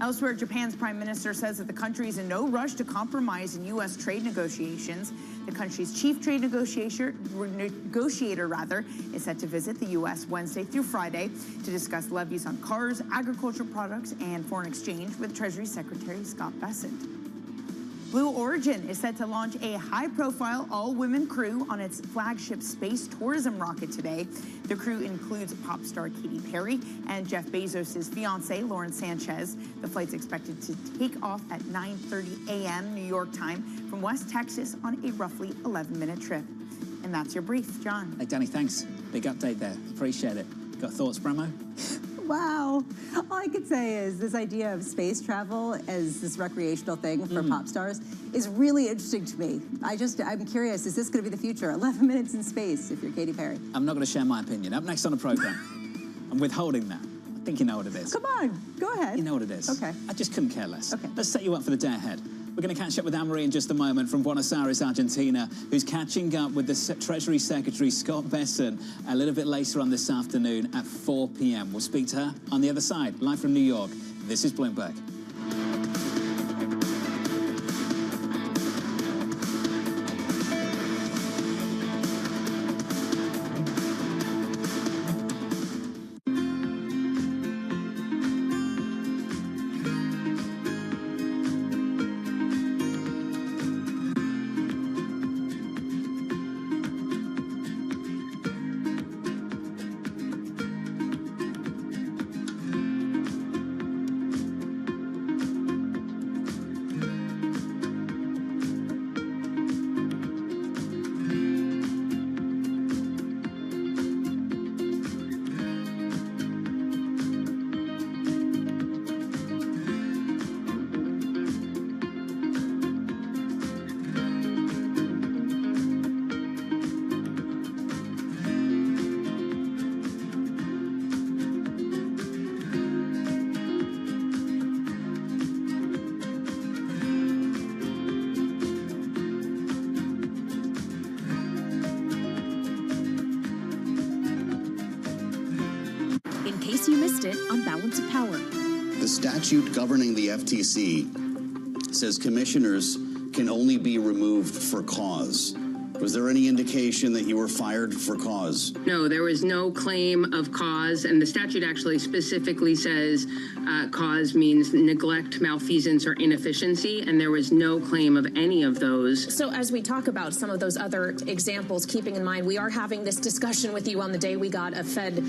S15: Elsewhere, Japan's prime minister says that the country is in no rush to compromise in U.S. trade negotiations. The country's chief trade negotiator is set to visit the U.S. Wednesday through Friday to discuss levies on cars, agricultural products, and foreign exchange with Treasury Secretary Scott Bessent. Blue Origin is set to launch a high-profile all-women crew on its flagship space tourism rocket today. The crew includes pop star Katy Perry and Jeff Bezos' fiancée, Lauren Sanchez. The flight's expected to take off at 9:30 a.m. New York time from West Texas on a roughly 11-minute trip. And that's your brief, John.
S2: Hey, Danny, thanks. Big update there. Appreciate it. Got thoughts, Bramo?
S5: Wow. All I could say is this idea of space travel as this recreational thing for pop stars is really interesting to me. I'm curious, is this going to be the future? 11 minutes in space if you're Katy Perry.
S2: I'm not going to share my opinion. Up next on the program, I'm withholding that. I think you know what it is.
S5: Come on, go ahead.
S2: You know what it is.
S5: Okay.
S2: I just couldn't care less.
S5: Okay.
S2: Let's set you up for the day ahead. We're going to catch up with Anne-Marie in just a moment from Buenos Aires, Argentina, who's catching up with the Treasury Secretary, Scott Bessent, a little bit later on this afternoon at 4 p.m. We'll speak to her on the other side, live from New York. This is Bloomberg.
S11: You missed it on Balance of Power.
S21: The statute governing the FTC says commissioners can only be removed for cause. Was there any indication that you were fired for cause?
S22: No, there was no claim of cause, and the statute actually specifically says cause means neglect, malfeasance, or inefficiency, and there was no claim of any of those.
S11: So as we talk about some of those other examples, keeping in mind we are having this discussion with you on the day we got a Fed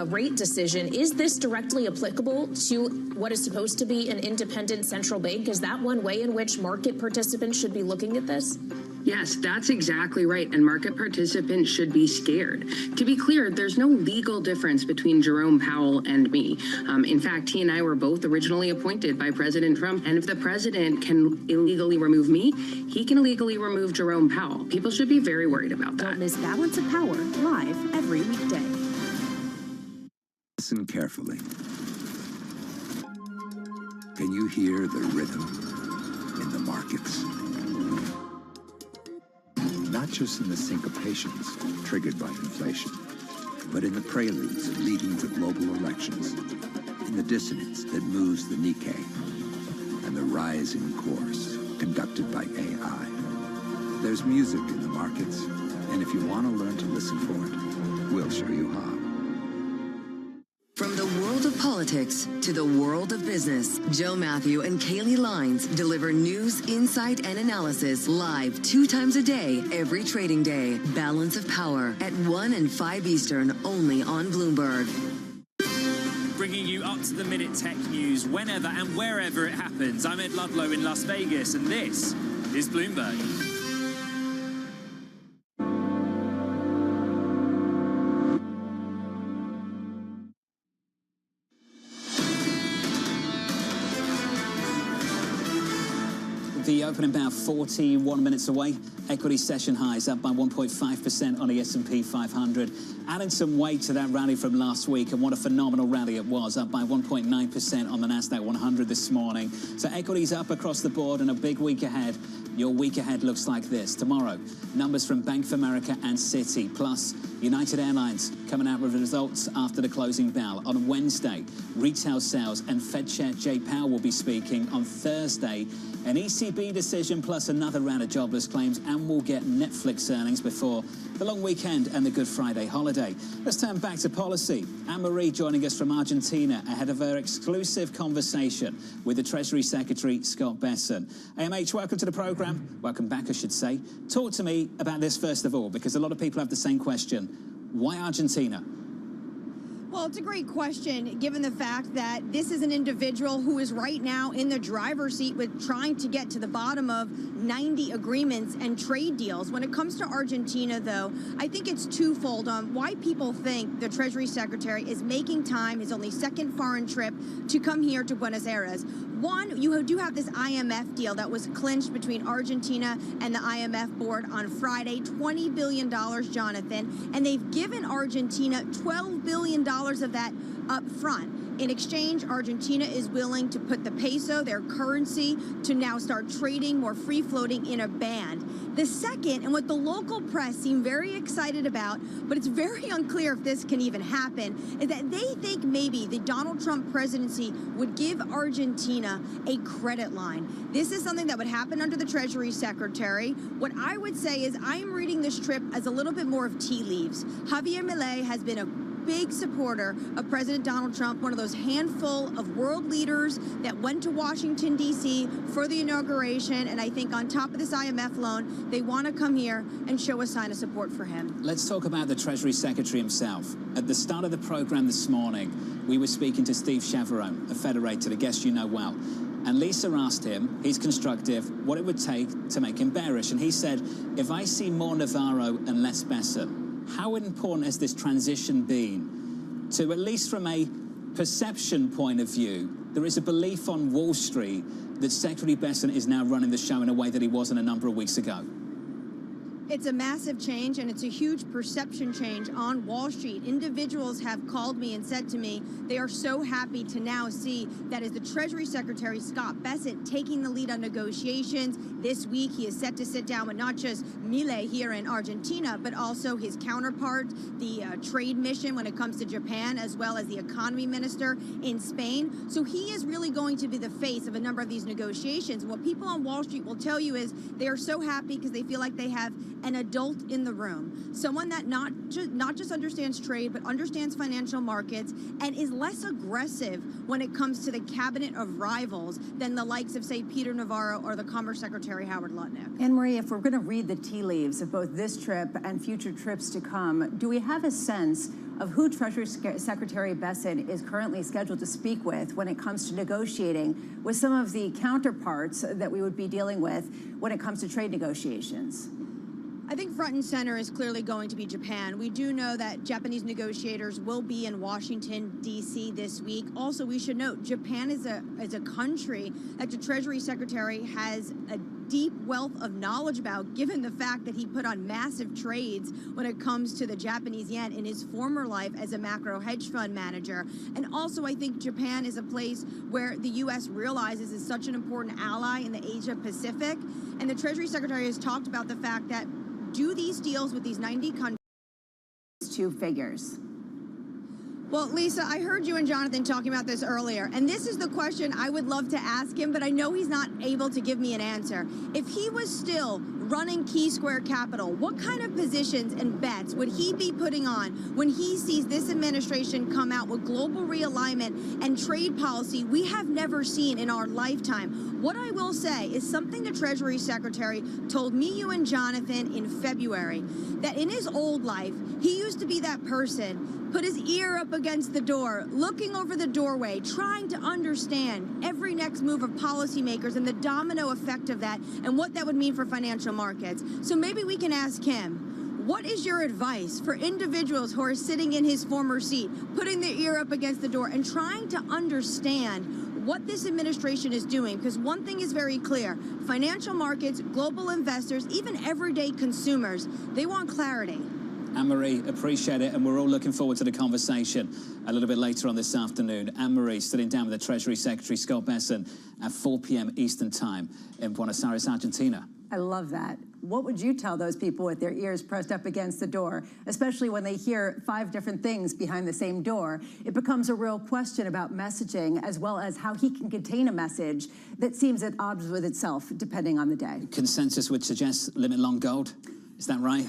S11: rate decision, is this directly applicable to what is supposed to be an independent central bank? Is that one way in which market participants should be looking at this?
S22: Yes, that's exactly right, and market participants should be scared. To be clear, there's no legal difference between Jerome Powell and me. In fact, he and I were both originally appointed by President Trump, and if the president can illegally remove me, he can illegally remove Jerome Powell. People should be very worried about that.
S11: Don't miss Balance of Power, live every weekday.
S23: Listen carefully. Can you hear the rhythm in the markets? Not just in the syncopations triggered by inflation, but in the preludes leading to global elections, in the dissonance that moves the Nikkei, and the rising course conducted by AI. There's music in the markets, and if you want to learn to listen for it, we'll show you how.
S10: From the world of politics to the world of business, Joe Matthew and Kaylee Lines deliver news, insight, and analysis live 2 times a day, every trading day. Balance of Power at 1 and 5 Eastern, only on Bloomberg.
S3: Bringing you up-to-the-minute tech news whenever and wherever it happens. I'm Ed Ludlow in Las Vegas, and this is Bloomberg.
S2: The open about 41 minutes away. Equity session highs up by 1.5% on the S&P 500. Adding some weight to that rally from last week, and what a phenomenal rally it was, up by 1.9% on the Nasdaq 100 this morning. So equities up across the board and a big week ahead. Your week ahead looks like this. Tomorrow, numbers from Bank of America and Citi, plus United Airlines coming out with results after the closing bell. On Wednesday, retail sales and Fed Chair Jay Powell will be speaking. On Thursday, an ECB decision plus another round of jobless claims, and we'll get Netflix earnings before the long weekend and the Good Friday holiday. Let's turn back to policy. Anne-Marie joining us from Argentina ahead of her exclusive conversation with the Treasury Secretary, Scott Bessent. AMH, welcome to the program. Welcome back, I should say. Talk to me about this first of all, because a lot of people have the same question. Why Argentina?
S4: Well, it's a great question, given the fact that this is an individual who is right now in the driver's seat with trying to get to the bottom of 90 agreements and trade deals. When it comes to Argentina, though, I think it's twofold on why people think the Treasury Secretary is making time, his only second foreign trip, to come here to Buenos Aires. One, you do have this IMF deal that was clinched between Argentina and the IMF board on Friday, $20 billion, Jonathan, and they've given Argentina $12 billion of that up front. In exchange, Argentina is willing to put the peso, their currency, to now start trading more free-floating in a band. The second, and what the local press seem very excited about, but it's very unclear if this can even happen, is that they think maybe the Donald Trump presidency would give Argentina a credit line. This is something that would happen under the Treasury Secretary. What I would say is I'm reading this trip as a little bit more of tea leaves. Javier Milei has been a big supporter of President Donald Trump, one of those handful of world leaders that went to Washington, D.C. for the inauguration. And I think on top of this IMF loan, they want to come here and show a sign of support for him.
S2: Let's talk about the Treasury Secretary himself. At the start of the program this morning, we were speaking to Steve Chavarone, a Federated, a guest you know well. And Lisa asked him, he's constructive, what it would take to make him bearish. And he said, if I see more Navarro and less Bessent, how important has this transition been to, at least from a perception point of view, there is a belief on Wall Street that Secretary Bessent is now running the show in a way that he wasn't a number of weeks ago?
S4: It's a massive change, and it's a huge perception change on Wall Street. Individuals have called me and said to me they are so happy to now see that as the Treasury Secretary, Scott Bessent, taking the lead on negotiations. This week, he is set to sit down with not just Milei here in Argentina, but also his counterpart, the trade mission when it comes to Japan, as well as the economy minister in Spain. So he is really going to be the face of a number of these negotiations. And what people on Wall Street will tell you is they are so happy because they feel like they have an adult in the room, someone that not just understands trade, but understands financial markets and is less aggressive when it comes to the cabinet of rivals than the likes of, say, Peter Navarro or the Commerce Secretary Howard Lutnick.
S5: Anne-Marie, if we're going to read the tea leaves of both this trip and future trips to come, do we have a sense of who Treasury Secretary Bessent is currently scheduled to speak with when it comes to negotiating with some of the counterparts that we would be dealing with when it comes to trade negotiations?
S4: I think front and center is clearly going to be Japan. We do know that Japanese negotiators will be in Washington, D.C. this week. Also, we should note, Japan is a country that the Treasury Secretary has a deep wealth of knowledge about, given the fact that he put on massive trades when it comes to the Japanese yen in his former life as a macro hedge fund manager. And also, I think Japan is a place where the U.S. realizes is such an important ally in the Asia Pacific. And the Treasury Secretary has talked about the fact that do these deals with these 90 countries.
S5: Two figures.
S4: Well, Lisa, I heard you and Jonathan talking about this earlier, and this is the question I would love to ask him, but I know he's not able to give me an answer. If he was still running Key Square Capital, what kind of positions and bets would he be putting on when he sees this administration come out with global realignment and trade policy we have never seen in our lifetime? What I will say is something the Treasury Secretary told me, you, and Jonathan in February, that in his old life, he used to be that person, put his ear up against the door, looking over the doorway, trying to understand every next move of policymakers and the domino effect of that and what that would mean for financial markets. So maybe we can ask him, what is your advice for individuals who are sitting in his former seat, putting their ear up against the door and trying to understand what this administration is doing? Because one thing is very clear, financial markets, global investors, even everyday consumers, they want clarity.
S2: Anne-Marie, appreciate it, and we're all looking forward to the conversation a little bit later on this afternoon. Anne-Marie sitting down with the Treasury Secretary, Scott Bessent, at 4 p.m. Eastern Time in Buenos Aires, Argentina.
S5: I love that. What would you tell those people with their ears pressed up against the door, especially when they hear 5 different things behind the same door? It becomes a real question about messaging, as well as how he can contain a message that seems at odds with itself, depending on the day.
S2: Consensus would suggest limit long gold. Is that right?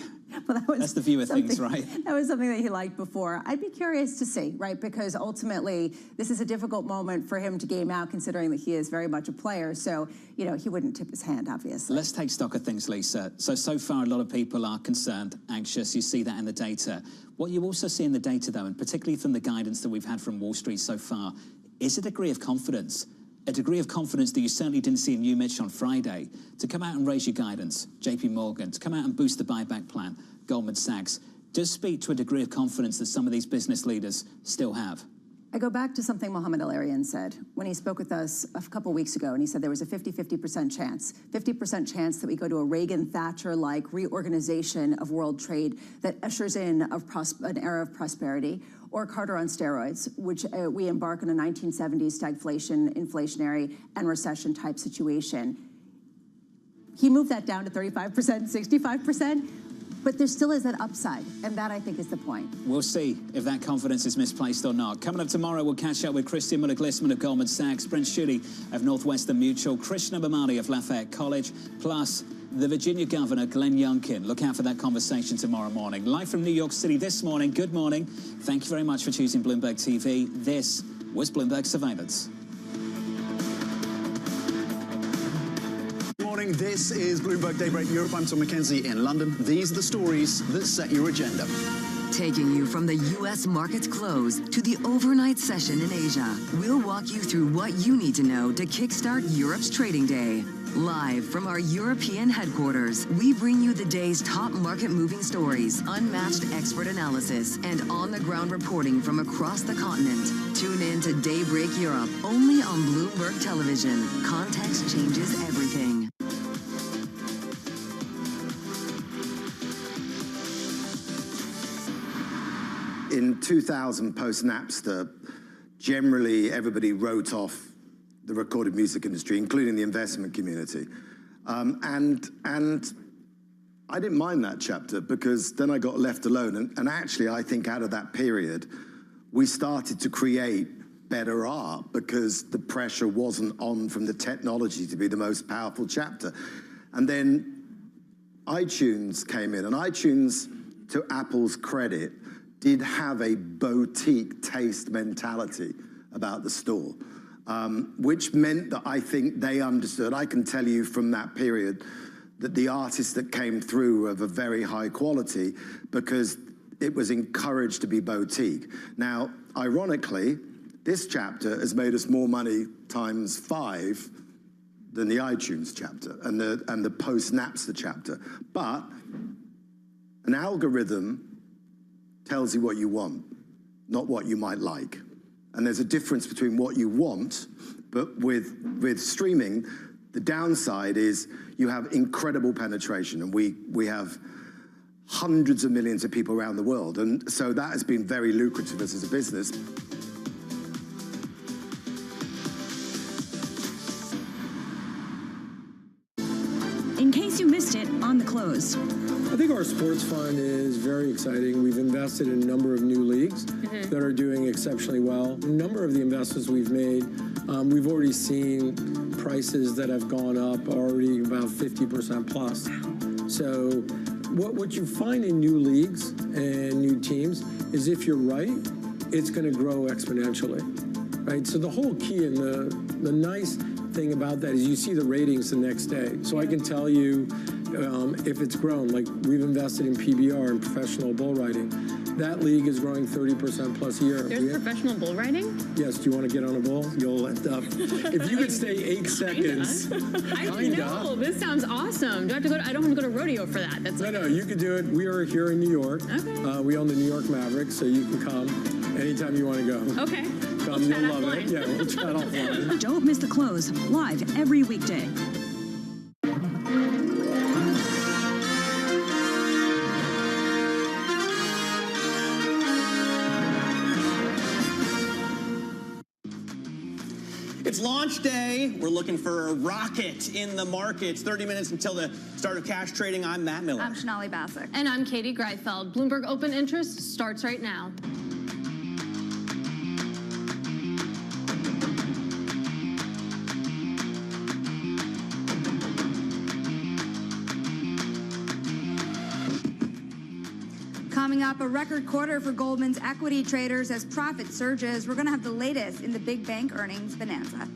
S5: Well,
S2: that's the view of things, right?
S5: That was something that he liked before. I'd be curious to see, right? Because ultimately, this is a difficult moment for him to game out, considering that he is very much a player. So, you know, he wouldn't tip his hand, obviously.
S2: Let's take stock of things, Lisa. So far, a lot of people are concerned, anxious. You see that in the data. What you also see in the data, though, and particularly from the guidance that we've had from Wall Street so far, is a degree of confidence. A degree of confidence that you certainly didn't see in you, Mitch, on Friday, to come out and raise your guidance, JP Morgan, to come out and boost the buyback plan, Goldman Sachs, does speak to a degree of confidence that some of these business leaders still have.
S5: I go back to something Mohamed El-Erian said when he spoke with us a couple weeks ago, and he said there was a 50% chance that we go to a Reagan-Thatcher-like reorganization of world trade that ushers in an era of prosperity, or Carter on steroids, which we embark on a 1970s stagflation, inflationary, and recession type situation. He moved that down to 35%, 65%. But there still is that upside, and that, I think, is the point.
S2: We'll see if that confidence is misplaced or not. Coming up tomorrow, we'll catch up with Christian Muller-Glissman of Goldman Sachs, Brent Schutte of Northwestern Mutual, Krishna Bamani of Lafayette College, plus the Virginia Governor, Glenn Youngkin. Look out for that conversation tomorrow morning. Live from New York City this morning, good morning. Thank you very much for choosing Bloomberg TV. This was Bloomberg Surveillance.
S8: This is Bloomberg Daybreak Europe. I'm Tom McKenzie in London. These are the stories that set your agenda.
S10: Taking you from the U.S. market's close to the overnight session in Asia, we'll walk you through what you need to know to kickstart Europe's trading day. Live from our European headquarters, we bring you the day's top market-moving stories, unmatched expert analysis, and on-the-ground reporting from across the continent. Tune in to Daybreak Europe, only on Bloomberg Television. Context changes everything.
S9: In 2000, post-Napster, generally everybody wrote off the recorded music industry, including the investment community. And I didn't mind that chapter because then I got left alone. And actually, I think out of that period, we started to create better art because the pressure wasn't on from the technology to be the most powerful chapter. And then iTunes came in, and iTunes, to Apple's credit, did have a boutique taste mentality about the store, which meant that I think they understood. I can tell you from that period that the artists that came through were of a very high quality because it was encouraged to be boutique. Now, ironically, this chapter has made us more money times 5 than the iTunes chapter and the post-Napster chapter. But an algorithm tells you what you want, not what you might like. And there's a difference between what you want, but with streaming, the downside is you have incredible penetration, and we have hundreds of millions of people around the world. And so that has been very lucrative as a business.
S20: In case you missed it, on the close.
S6: I think our sports fund is very exciting. We've invested in a number of new leagues that are doing exceptionally well. A number of the investments we've made, we've already seen prices that have gone up already about 50% plus. So what you find in new leagues and new teams is if you're right, it's going to grow exponentially, right? So the whole key and the nice thing about that is you see the ratings the next day. So I can tell you if it's grown, like we've invested in PBR and professional bull riding. That league is growing 30% plus a year.
S12: There's professional bull riding?
S6: Yes, do you want to get on a bull? You'll end up, if you could stay 8 seconds.
S12: I know, this sounds awesome. Do I have to go I don't have to go to rodeo for that. That's
S6: no, you could do it. We are here in New York.
S12: Okay.
S6: We own the New York Mavericks, so you can come anytime you want to go.
S12: Okay.
S6: Come, you'll love it. Yeah, we'll chat offline.
S20: Don't miss the close, live every weekday.
S13: It's launch day. We're looking for a rocket in the markets. 30 minutes until the start of cash trading. I'm Matt Miller.
S14: I'm Shonali Bassick.
S12: And I'm Katie Greifeld. Bloomberg Open Interest starts right now.
S14: Coming up, a record quarter for Goldman's equity traders as profit surges. We're going to have the latest in the big bank earnings bonanza.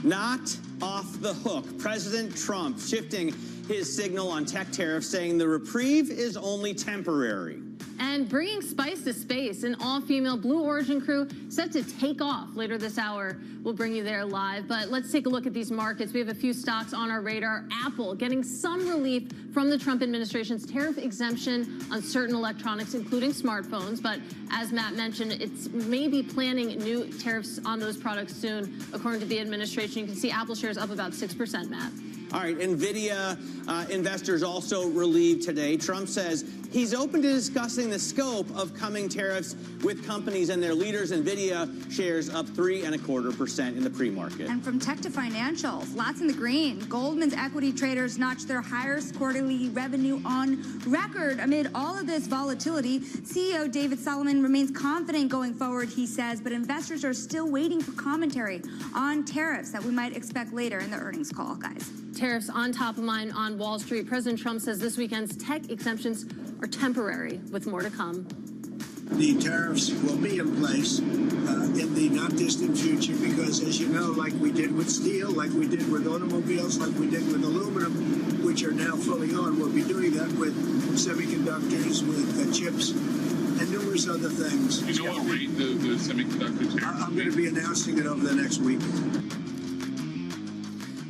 S13: Not off the hook. President Trump shifting his signal on tech tariffs, saying the reprieve is only temporary.
S12: And bringing spice to space, an all-female Blue Origin crew set to take off later this hour. We'll bring you there live, but let's take a look at these markets. We have a few stocks on our radar. Apple getting some relief from the Trump administration's tariff exemption on certain electronics, including smartphones. But as Matt mentioned, it's maybe planning new tariffs on those products soon, according to the administration. You can see Apple shares up about 6%, Matt.
S13: All right, NVIDIA investors also relieved today. Trump says he's open to discussing the scope of coming tariffs with companies and their leaders. NVIDIA shares up 3.25% in the pre-market.
S14: And from tech to financials, lots in the green. Goldman's equity traders notched their highest quarterly revenue on record amid all of this volatility. CEO David Solomon remains confident going forward, he says, but investors are still waiting for commentary on tariffs that we might expect later in the earnings call, guys.
S12: Tariffs on top of mind on Wall Street. President Trump says this weekend's tech exemptions are temporary, with more to come.
S24: The tariffs will be in place in the not distant future because, as you know, like we did with steel, like we did with automobiles, like we did with aluminum, which are now fully on, we'll be doing that with semiconductors, with chips, and numerous other things.
S25: You know what rate the semiconductor tariffs?
S24: I'm going to be announcing it over the next week.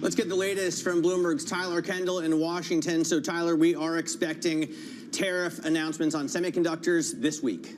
S13: Let's get the latest from Bloomberg's Tyler Kendall in Washington. So, Tyler, we are expecting tariff announcements on semiconductors this week.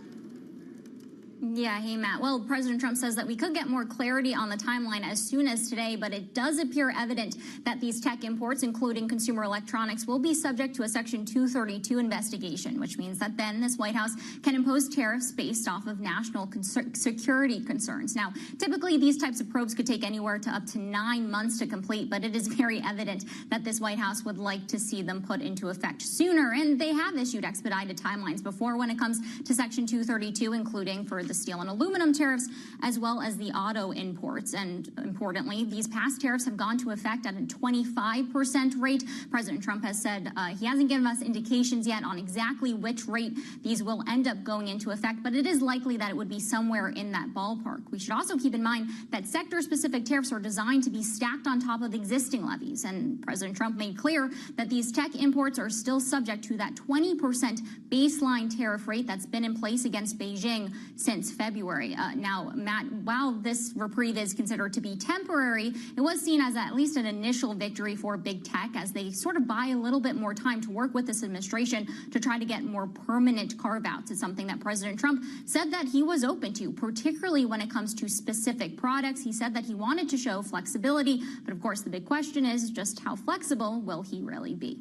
S26: Yeah, hey, Matt. Well, President Trump says that we could get more clarity on the timeline as soon as today, but it does appear evident that these tech imports, including consumer electronics, will be subject to a Section 232 investigation, which means that then this White House can impose tariffs based off of national security concerns. Now, typically, these types of probes could take anywhere to up to 9 months to complete, but it is very evident that this White House would like to see them put into effect sooner, and they have issued expedited timelines before when it comes to Section 232, including for the steel and aluminum tariffs, as well as the auto imports. And importantly, these past tariffs have gone to effect at a 25% rate. President Trump has said he hasn't given us indications yet on exactly which rate these will end up going into effect, but it is likely that it would be somewhere in that ballpark. We should also keep in mind that sector-specific tariffs are designed to be stacked on top of existing levies, and President Trump made clear that these tech imports are still subject to that 20% baseline tariff rate that's been in place against Beijing since February. Now, Matt, while this reprieve is considered to be temporary, it was seen as at least an initial victory for big tech as they sort of buy a little bit more time to work with this administration to try to get more permanent carve-outs. It's something that President Trump said that he was open to, particularly when it comes to specific products. He said that he wanted to show flexibility, but of course the big question is just how flexible will he really be?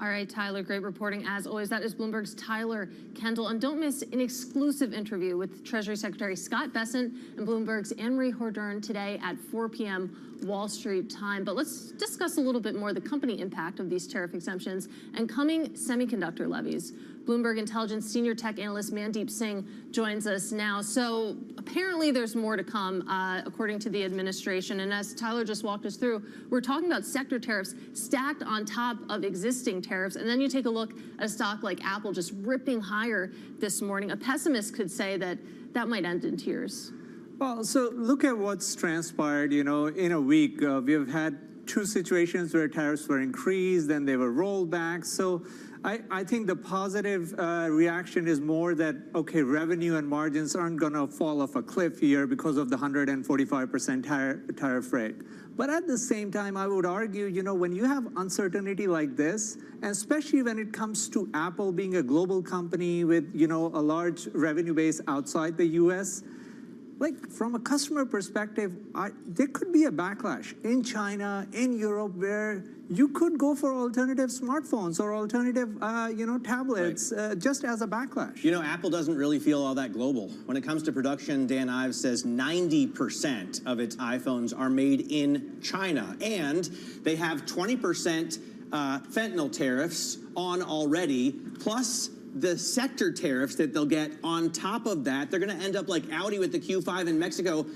S12: All right, Tyler, great reporting as always. That is Bloomberg's Tyler Kendall. And don't miss an exclusive interview with Treasury Secretary Scott Bessent and Bloomberg's Anne-Marie Hordern today at 4 p.m. Wall Street time. But let's discuss a little bit more the company impact of these tariff exemptions and coming semiconductor levies. Bloomberg Intelligence senior tech analyst Mandeep Singh joins us now. So apparently there's more to come, according to the administration. And as Tyler just walked us through, we're talking about sector tariffs stacked on top of existing tariffs. And then you take a look at a stock like Apple just ripping higher this morning. A pessimist could say that that might end in tears.
S1: Well, so look at what's transpired, in a week. We have had two situations where tariffs were increased, then they were rolled back. So I think the positive reaction is more that, okay, revenue and margins aren't going to fall off a cliff here because of the 145% tariff rate. But at the same time, I would argue, when you have uncertainty like this, and especially when it comes to Apple being a global company with, a large revenue base outside the U.S., like from a customer perspective, there could be a backlash in China, in Europe, where you could go for alternative smartphones or alternative, tablets, just as a backlash.
S13: Apple doesn't really feel all that global. When it comes to production, Dan Ives says 90% of its iPhones are made in China, and they have 20% fentanyl tariffs on already, plus the sector tariffs that they'll get on top of that. They're going to end up like Audi with the Q5 in Mexico,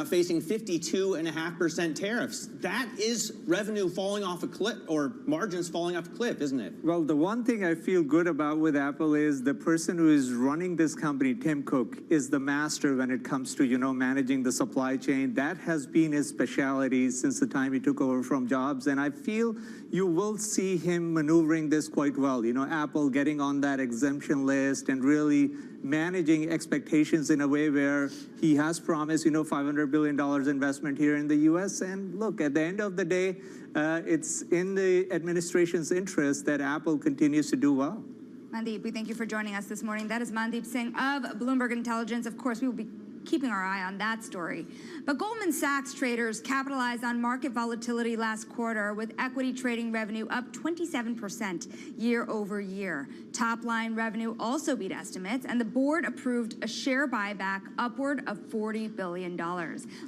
S13: facing 52.5% tariffs. That is revenue falling off a cliff, or margins falling off a cliff, isn't it?
S1: Well, the one thing I feel good about with Apple is the person who is running this company, Tim Cook, is the master when it comes to, managing the supply chain. That has been his specialty since the time he took over from Jobs. And I feel you will see him maneuvering this quite well. Apple getting on that exemption list and really managing expectations in a way where he has promised, $500 billion investment here in the U.S. And look, at the end of the day, it's in the administration's interest that Apple continues to do well.
S14: Mandeep, we thank you for joining us this morning. That is Mandeep Singh of Bloomberg Intelligence. Of course, we will be keeping our eye on that story. But Goldman Sachs traders capitalized on market volatility last quarter with equity trading revenue up 27% year over year. Top line revenue also beat estimates, and the board approved a share buyback upward of $40 billion.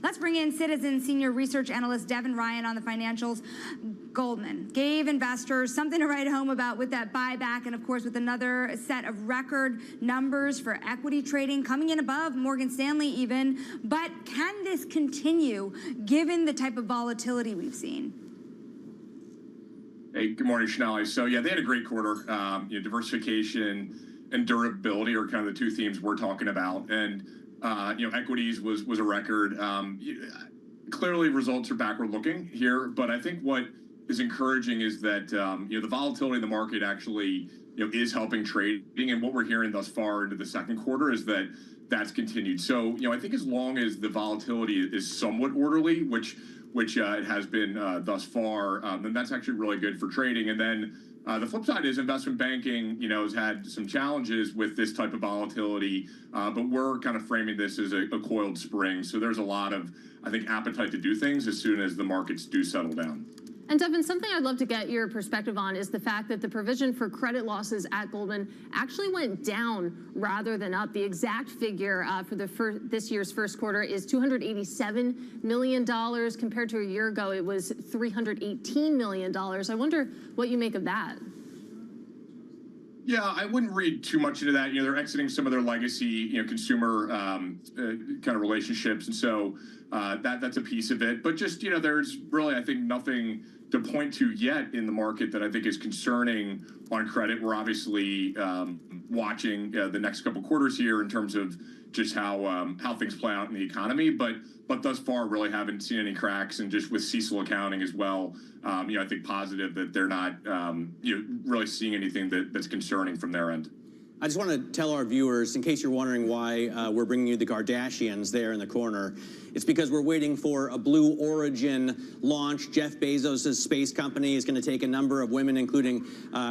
S14: Let's bring in Citizen senior research analyst Devin Ryan on the financials. Goldman gave investors something to write home about with that buyback, and of course with another set of record numbers for equity trading coming in above Morgan Stanley even. But can this continue given the type of volatility we've seen?
S7: Hey, good morning, Shonali. So yeah, they had a great quarter. Diversification and durability are kind of the two themes we're talking about. And equities was a record. Clearly results are backward looking here, but I think what is encouraging is that the volatility in the market actually is helping trading, and what we're hearing thus far into the second quarter is that that's continued. So I think as long as the volatility is somewhat orderly, which it has been thus far, then that's actually really good for trading. And then the flip side is investment banking has had some challenges with this type of volatility, but we're kind of framing this as a coiled spring. So there's a lot of, I think, appetite to do things as soon as the markets do settle down.
S12: And Devin, something I'd love to get your perspective on is the fact that the provision for credit losses at Goldman actually went down rather than up. The exact figure for this year's first quarter is $287 million. Compared to a year ago, it was $318 million. I wonder what you make of that.
S7: Yeah, I wouldn't read too much into that. They're exiting some of their legacy, consumer kind of relationships, and so that's a piece of it. But just there's really, I think, nothing to point to yet in the market that I think is concerning on credit. We're obviously watching the next couple quarters here in terms of just how things play out in the economy, but thus far really haven't seen any cracks. And just with CECL accounting as well, I think positive that they're not really seeing anything that's concerning from their end.
S13: I just want to tell our viewers, in case you're wondering why we're bringing you the Kardashians there in the corner, it's because we're waiting for a Blue Origin launch. Jeff Bezos' space company is going to take a number of women, including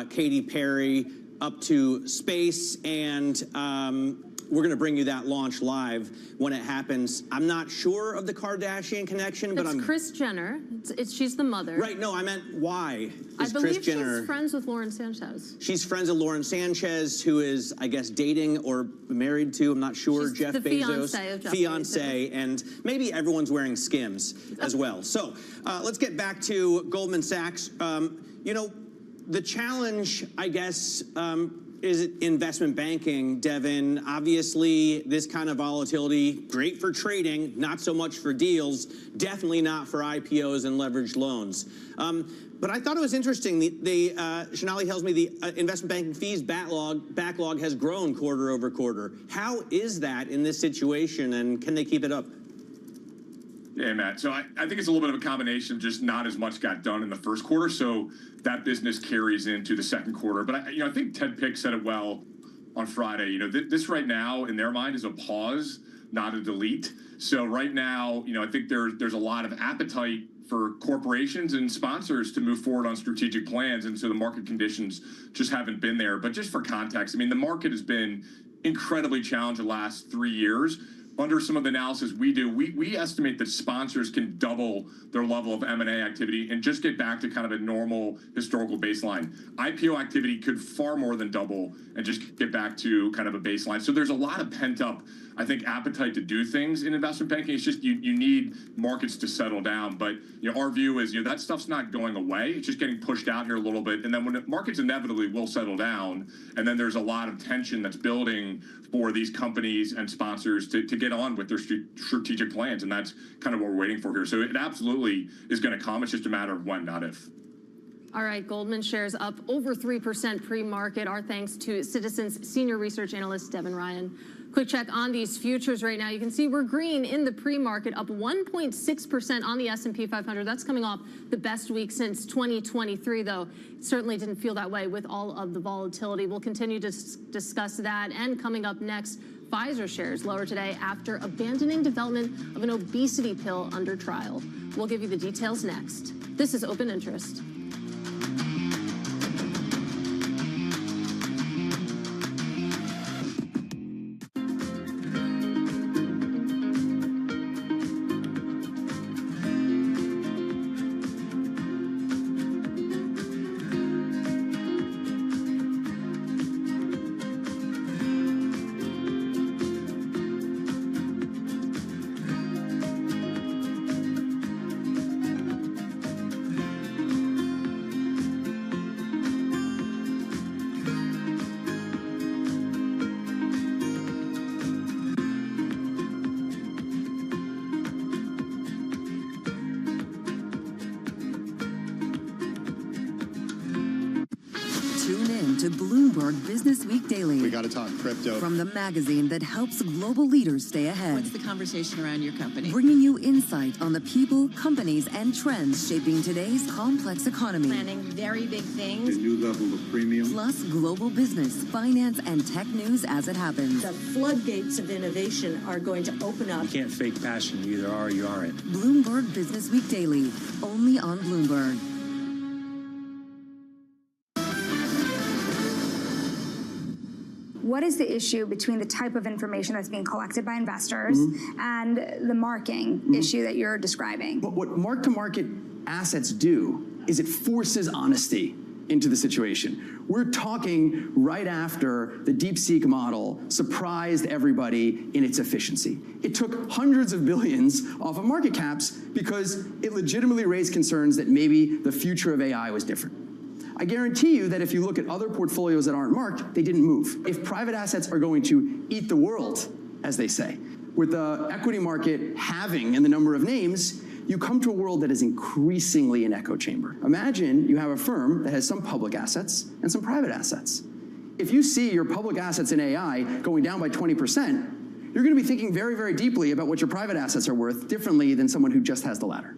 S13: Katy Perry, up to space. And we're going to bring you that launch live when it happens. I'm not sure of the Kardashian connection, but
S12: it's Kris Jenner. She's the mother.
S13: Right, no, I meant why
S12: I
S13: is
S12: believe
S13: Kris Jenner...
S12: she's friends with Lauren Sanchez.
S13: She's friends with Lauren Sanchez, who is, I guess, dating or married to, I'm not sure,
S12: She's
S13: Jeff
S12: the
S13: Bezos.
S12: fiancé of Jeff
S13: Fiancé, and maybe everyone's wearing Skims as well. So let's get back to Goldman Sachs. You know, the challenge, I guess, is investment banking, Devin. Obviously, this kind of volatility, great for trading, not so much for deals, definitely not for IPOs and leveraged loans. But I thought it was interesting. Shonali tells me the investment banking fees backlog has grown quarter over quarter. How is that in this situation, and can they keep it up?
S7: Yeah, Matt. So I think it's a little bit of a combination of just not as much got done in the first quarter. So that business carries into the second quarter. But I think Ted Pick said it well on Friday. You know, this right now in their mind is a pause, not a delete. So right now, I think there's a lot of appetite for corporations and sponsors to move forward on strategic plans. And so the market conditions just haven't been there. But just for context, I mean, the market has been incredibly challenged the last 3 years. Under some of the analysis we do, we estimate that sponsors can double their level of M&A activity and just get back to kind of a normal historical baseline. IPO activity could far more than double and just get back to kind of a baseline. So there's a lot of pent-up, I think, appetite to do things in investment banking. It's just you need markets to settle down. But our view is that stuff's not going away. It's just getting pushed out here a little bit. And then when markets inevitably will settle down, and then there's a lot of tension that's building for these companies and sponsors to get on with their strategic plans. And that's kind of what we're waiting for here. So it absolutely is going to come. It's just a matter of when, not if.
S12: All right, Goldman shares up over 3% pre-market. Our thanks to Citizens Senior Research Analyst Devin Ryan. Quick check on these futures right now. You can see we're green in the pre-market, up 1.6% on the S&P 500. That's coming off the best week since 2023, though. It certainly didn't feel that way with all of the volatility. We'll continue to discuss that. And coming up next, Pfizer shares lower today after abandoning development of an obesity pill under trial. We'll give you the details next. This is Open Interest.
S10: To Bloomberg Business Week Daily.
S8: We got to talk crypto.
S10: From the magazine that helps global leaders stay ahead.
S15: What's the conversation around your company?
S10: Bringing you insight on the people, companies, and trends shaping today's complex economy.
S15: Planning very big things.
S16: A new level of premium.
S10: Plus global business, finance, and tech news as it happens.
S15: The floodgates of innovation are going to open up.
S16: You can't fake passion. You either are or you aren't.
S10: Bloomberg Business Week Daily, only on Bloomberg.
S17: What is the issue between the type of information that's being collected by investors and the marking issue that you're describing?
S18: What mark-to-market assets do is it forces honesty into the situation. We're talking right after the DeepSeek model surprised everybody in its efficiency. It took hundreds of billions off of market caps because it legitimately raised concerns that maybe the future of AI was different. I guarantee you that if you look at other portfolios that aren't marked, they didn't move. If private assets are going to eat the world, as they say, with the equity market halving in the number of names, you come to a world that is increasingly an echo chamber. Imagine you have a firm that has some public assets and some private assets. If you see your public assets in AI going down by 20%, you're going to be thinking very, very deeply about what your private assets are worth differently than someone who just has the latter.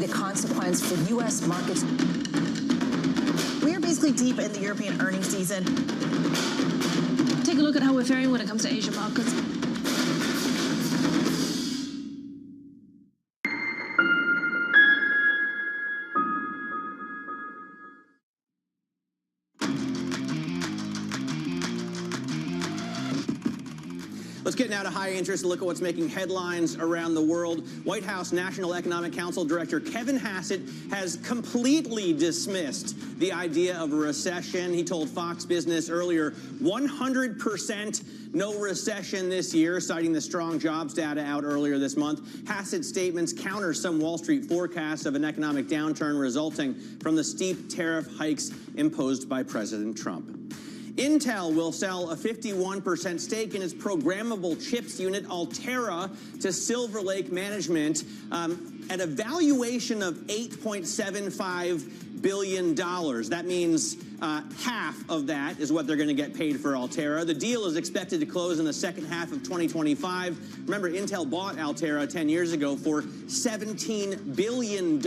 S15: Consequence for U.S. markets. We are basically deep in the European earnings season.
S19: Take a look at how we're
S3: faring when it comes to Asian markets.
S13: Let's get now to high interest and look at what's making headlines around the world. White House National Economic Council Director Kevin Hassett has completely dismissed the idea of a recession. He told Fox Business earlier, 100% no recession this year, citing the strong jobs data out earlier this month. Hassett's statements counter some Wall Street forecasts of an economic downturn resulting from the steep tariff hikes imposed by President Trump. Intel will sell a 51% stake in its programmable chips unit, Altera, to Silver Lake Management at a valuation of $8.75 billion. That means half of that is what they're going to get paid for Altera. The deal is expected to close in the second half of 2025. Remember, Intel bought Altera 10 years ago for $17 billion,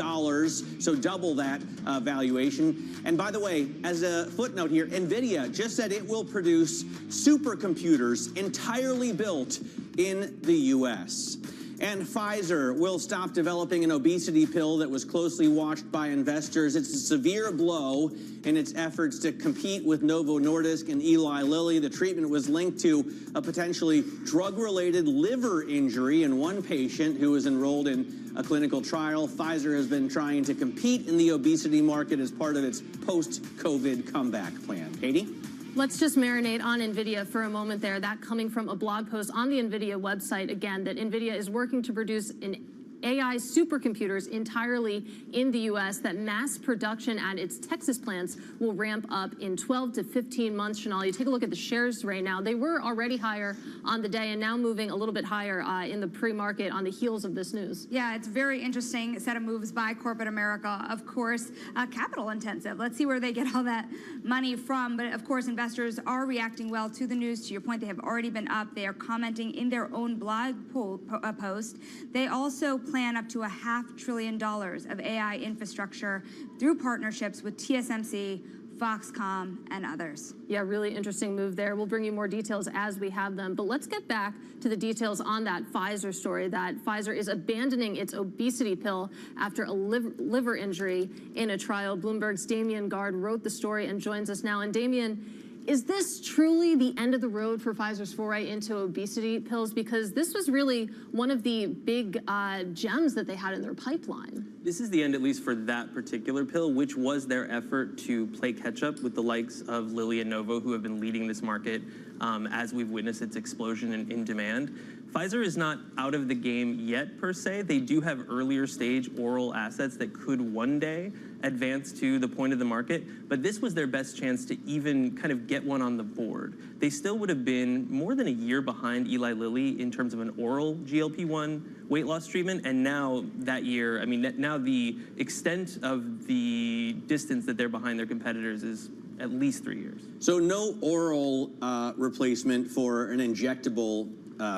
S13: so double that valuation. And by the way, as a footnote here, NVIDIA just said it will produce supercomputers entirely built in the U.S. And Pfizer will stop developing an obesity pill that was closely watched by investors. It's a severe blow in its efforts to compete with Novo Nordisk and Eli Lilly. The treatment was linked to a potentially drug-related liver injury in one patient who was enrolled in a clinical trial. Pfizer has been trying to compete in the obesity market as part of its post-COVID comeback plan. Katie?
S12: Let's just marinate on NVIDIA for a moment there. That coming from a blog post on the NVIDIA website, again, that NVIDIA is working to produce an AI supercomputers entirely in the U.S., that mass production at its Texas plants will ramp up in 12 to 15 months. Chanel, you take a look at the shares right now. They were already higher on the day and now moving a little bit higher in the pre-market on the heels of this news.
S17: Yeah, it's a very interesting set of moves by corporate America. Of course, capital intensive. Let's see where they get all that money from. But of course, investors are reacting well to the news. To your point, they have already been up. They are commenting in their own blog post. They also plan up to $500 billion of AI infrastructure through partnerships with TSMC, Foxconn, and others.
S12: Yeah, really interesting move there. We'll bring you more details as we have them. But let's get back to the details on that Pfizer story, that Pfizer is abandoning its obesity pill after a liver injury in a trial. Bloomberg's Damian Gard wrote the story and joins us now. And Damian, is this truly the end of the road for Pfizer's foray into obesity pills? Because this was really one of the big gems that they had in their pipeline.
S11: This is the end, at least for that particular pill, which was their effort to play catch up with the likes of Lilly and Novo, who have been leading this market as we've witnessed its explosion in demand. Pfizer is not out of the game yet, per se. They do have earlier stage oral assets that could one day advance to the point of the market, but this was their best chance to even kind of get one on the board. They still would have been more than a year behind Eli Lilly in terms of an oral GLP-1 weight loss treatment, and now that year, I mean, now the extent of the distance that they're behind their competitors is at least 3 years.
S13: So no oral replacement for an injectable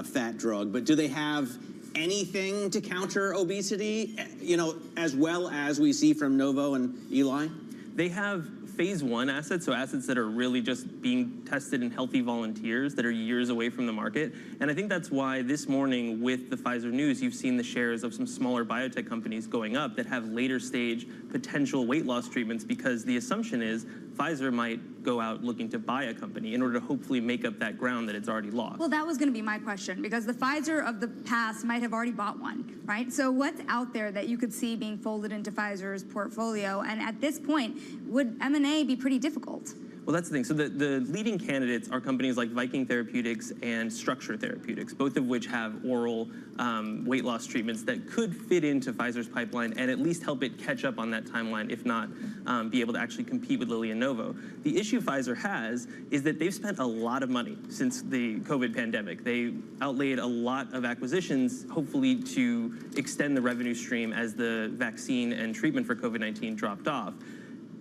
S13: fat drug, but do they have anything to counter obesity, you know, as well as we see from Novo and Eli?
S11: They have phase 1 assets, so assets that are really just being tested in healthy volunteers that are years away from the market. And I think that's why this morning with the Pfizer news, you've seen the shares of some smaller biotech companies going up that have later stage potential weight loss treatments, because the assumption is Pfizer might go out looking to buy a company in order to hopefully make up that ground that it's already lost.
S17: Well, that was going to be my question, because the Pfizer of the past might have already bought one, right? So what's out there that you could see being folded into Pfizer's portfolio? And at this point, would M&A be pretty difficult?
S11: Well, that's the thing. So the leading candidates are companies like Viking Therapeutics and Structure Therapeutics, both of which have oral weight loss treatments that could fit into Pfizer's pipeline and at least help it catch up on that timeline, if not be able to actually compete with Lilly and Novo. The issue Pfizer has is that they've spent a lot of money since the COVID pandemic. They outlaid a lot of acquisitions, hopefully to extend the revenue stream as the vaccine and treatment for COVID-19 dropped off.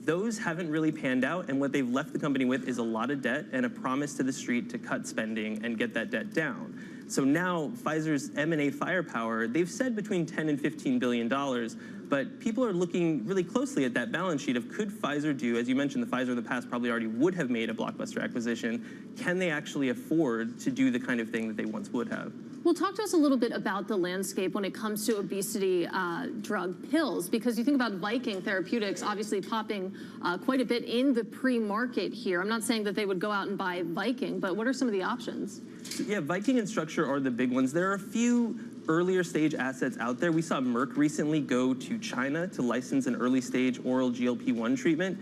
S11: Those haven't really panned out, and what they've left the company with is a lot of debt and a promise to the street to cut spending and get that debt down. So now Pfizer's M&A firepower, they've said between $10 and $15 billion, But people are looking really closely at that balance sheet of could Pfizer do, as you mentioned, the Pfizer of the past probably already would have made a blockbuster acquisition. Can they actually afford to do the kind of thing that they once would have?
S12: Well, talk to us a little bit about the landscape when it comes to obesity drug pills, because you think about Viking Therapeutics obviously popping quite a bit in the pre-market here. I'm not saying that they would go out and buy Viking, but what are some of the options?
S11: Yeah, Viking and Structure are the big ones. There are a few earlier stage assets out there. We saw Merck recently go to China to license an early stage oral GLP-1 treatment.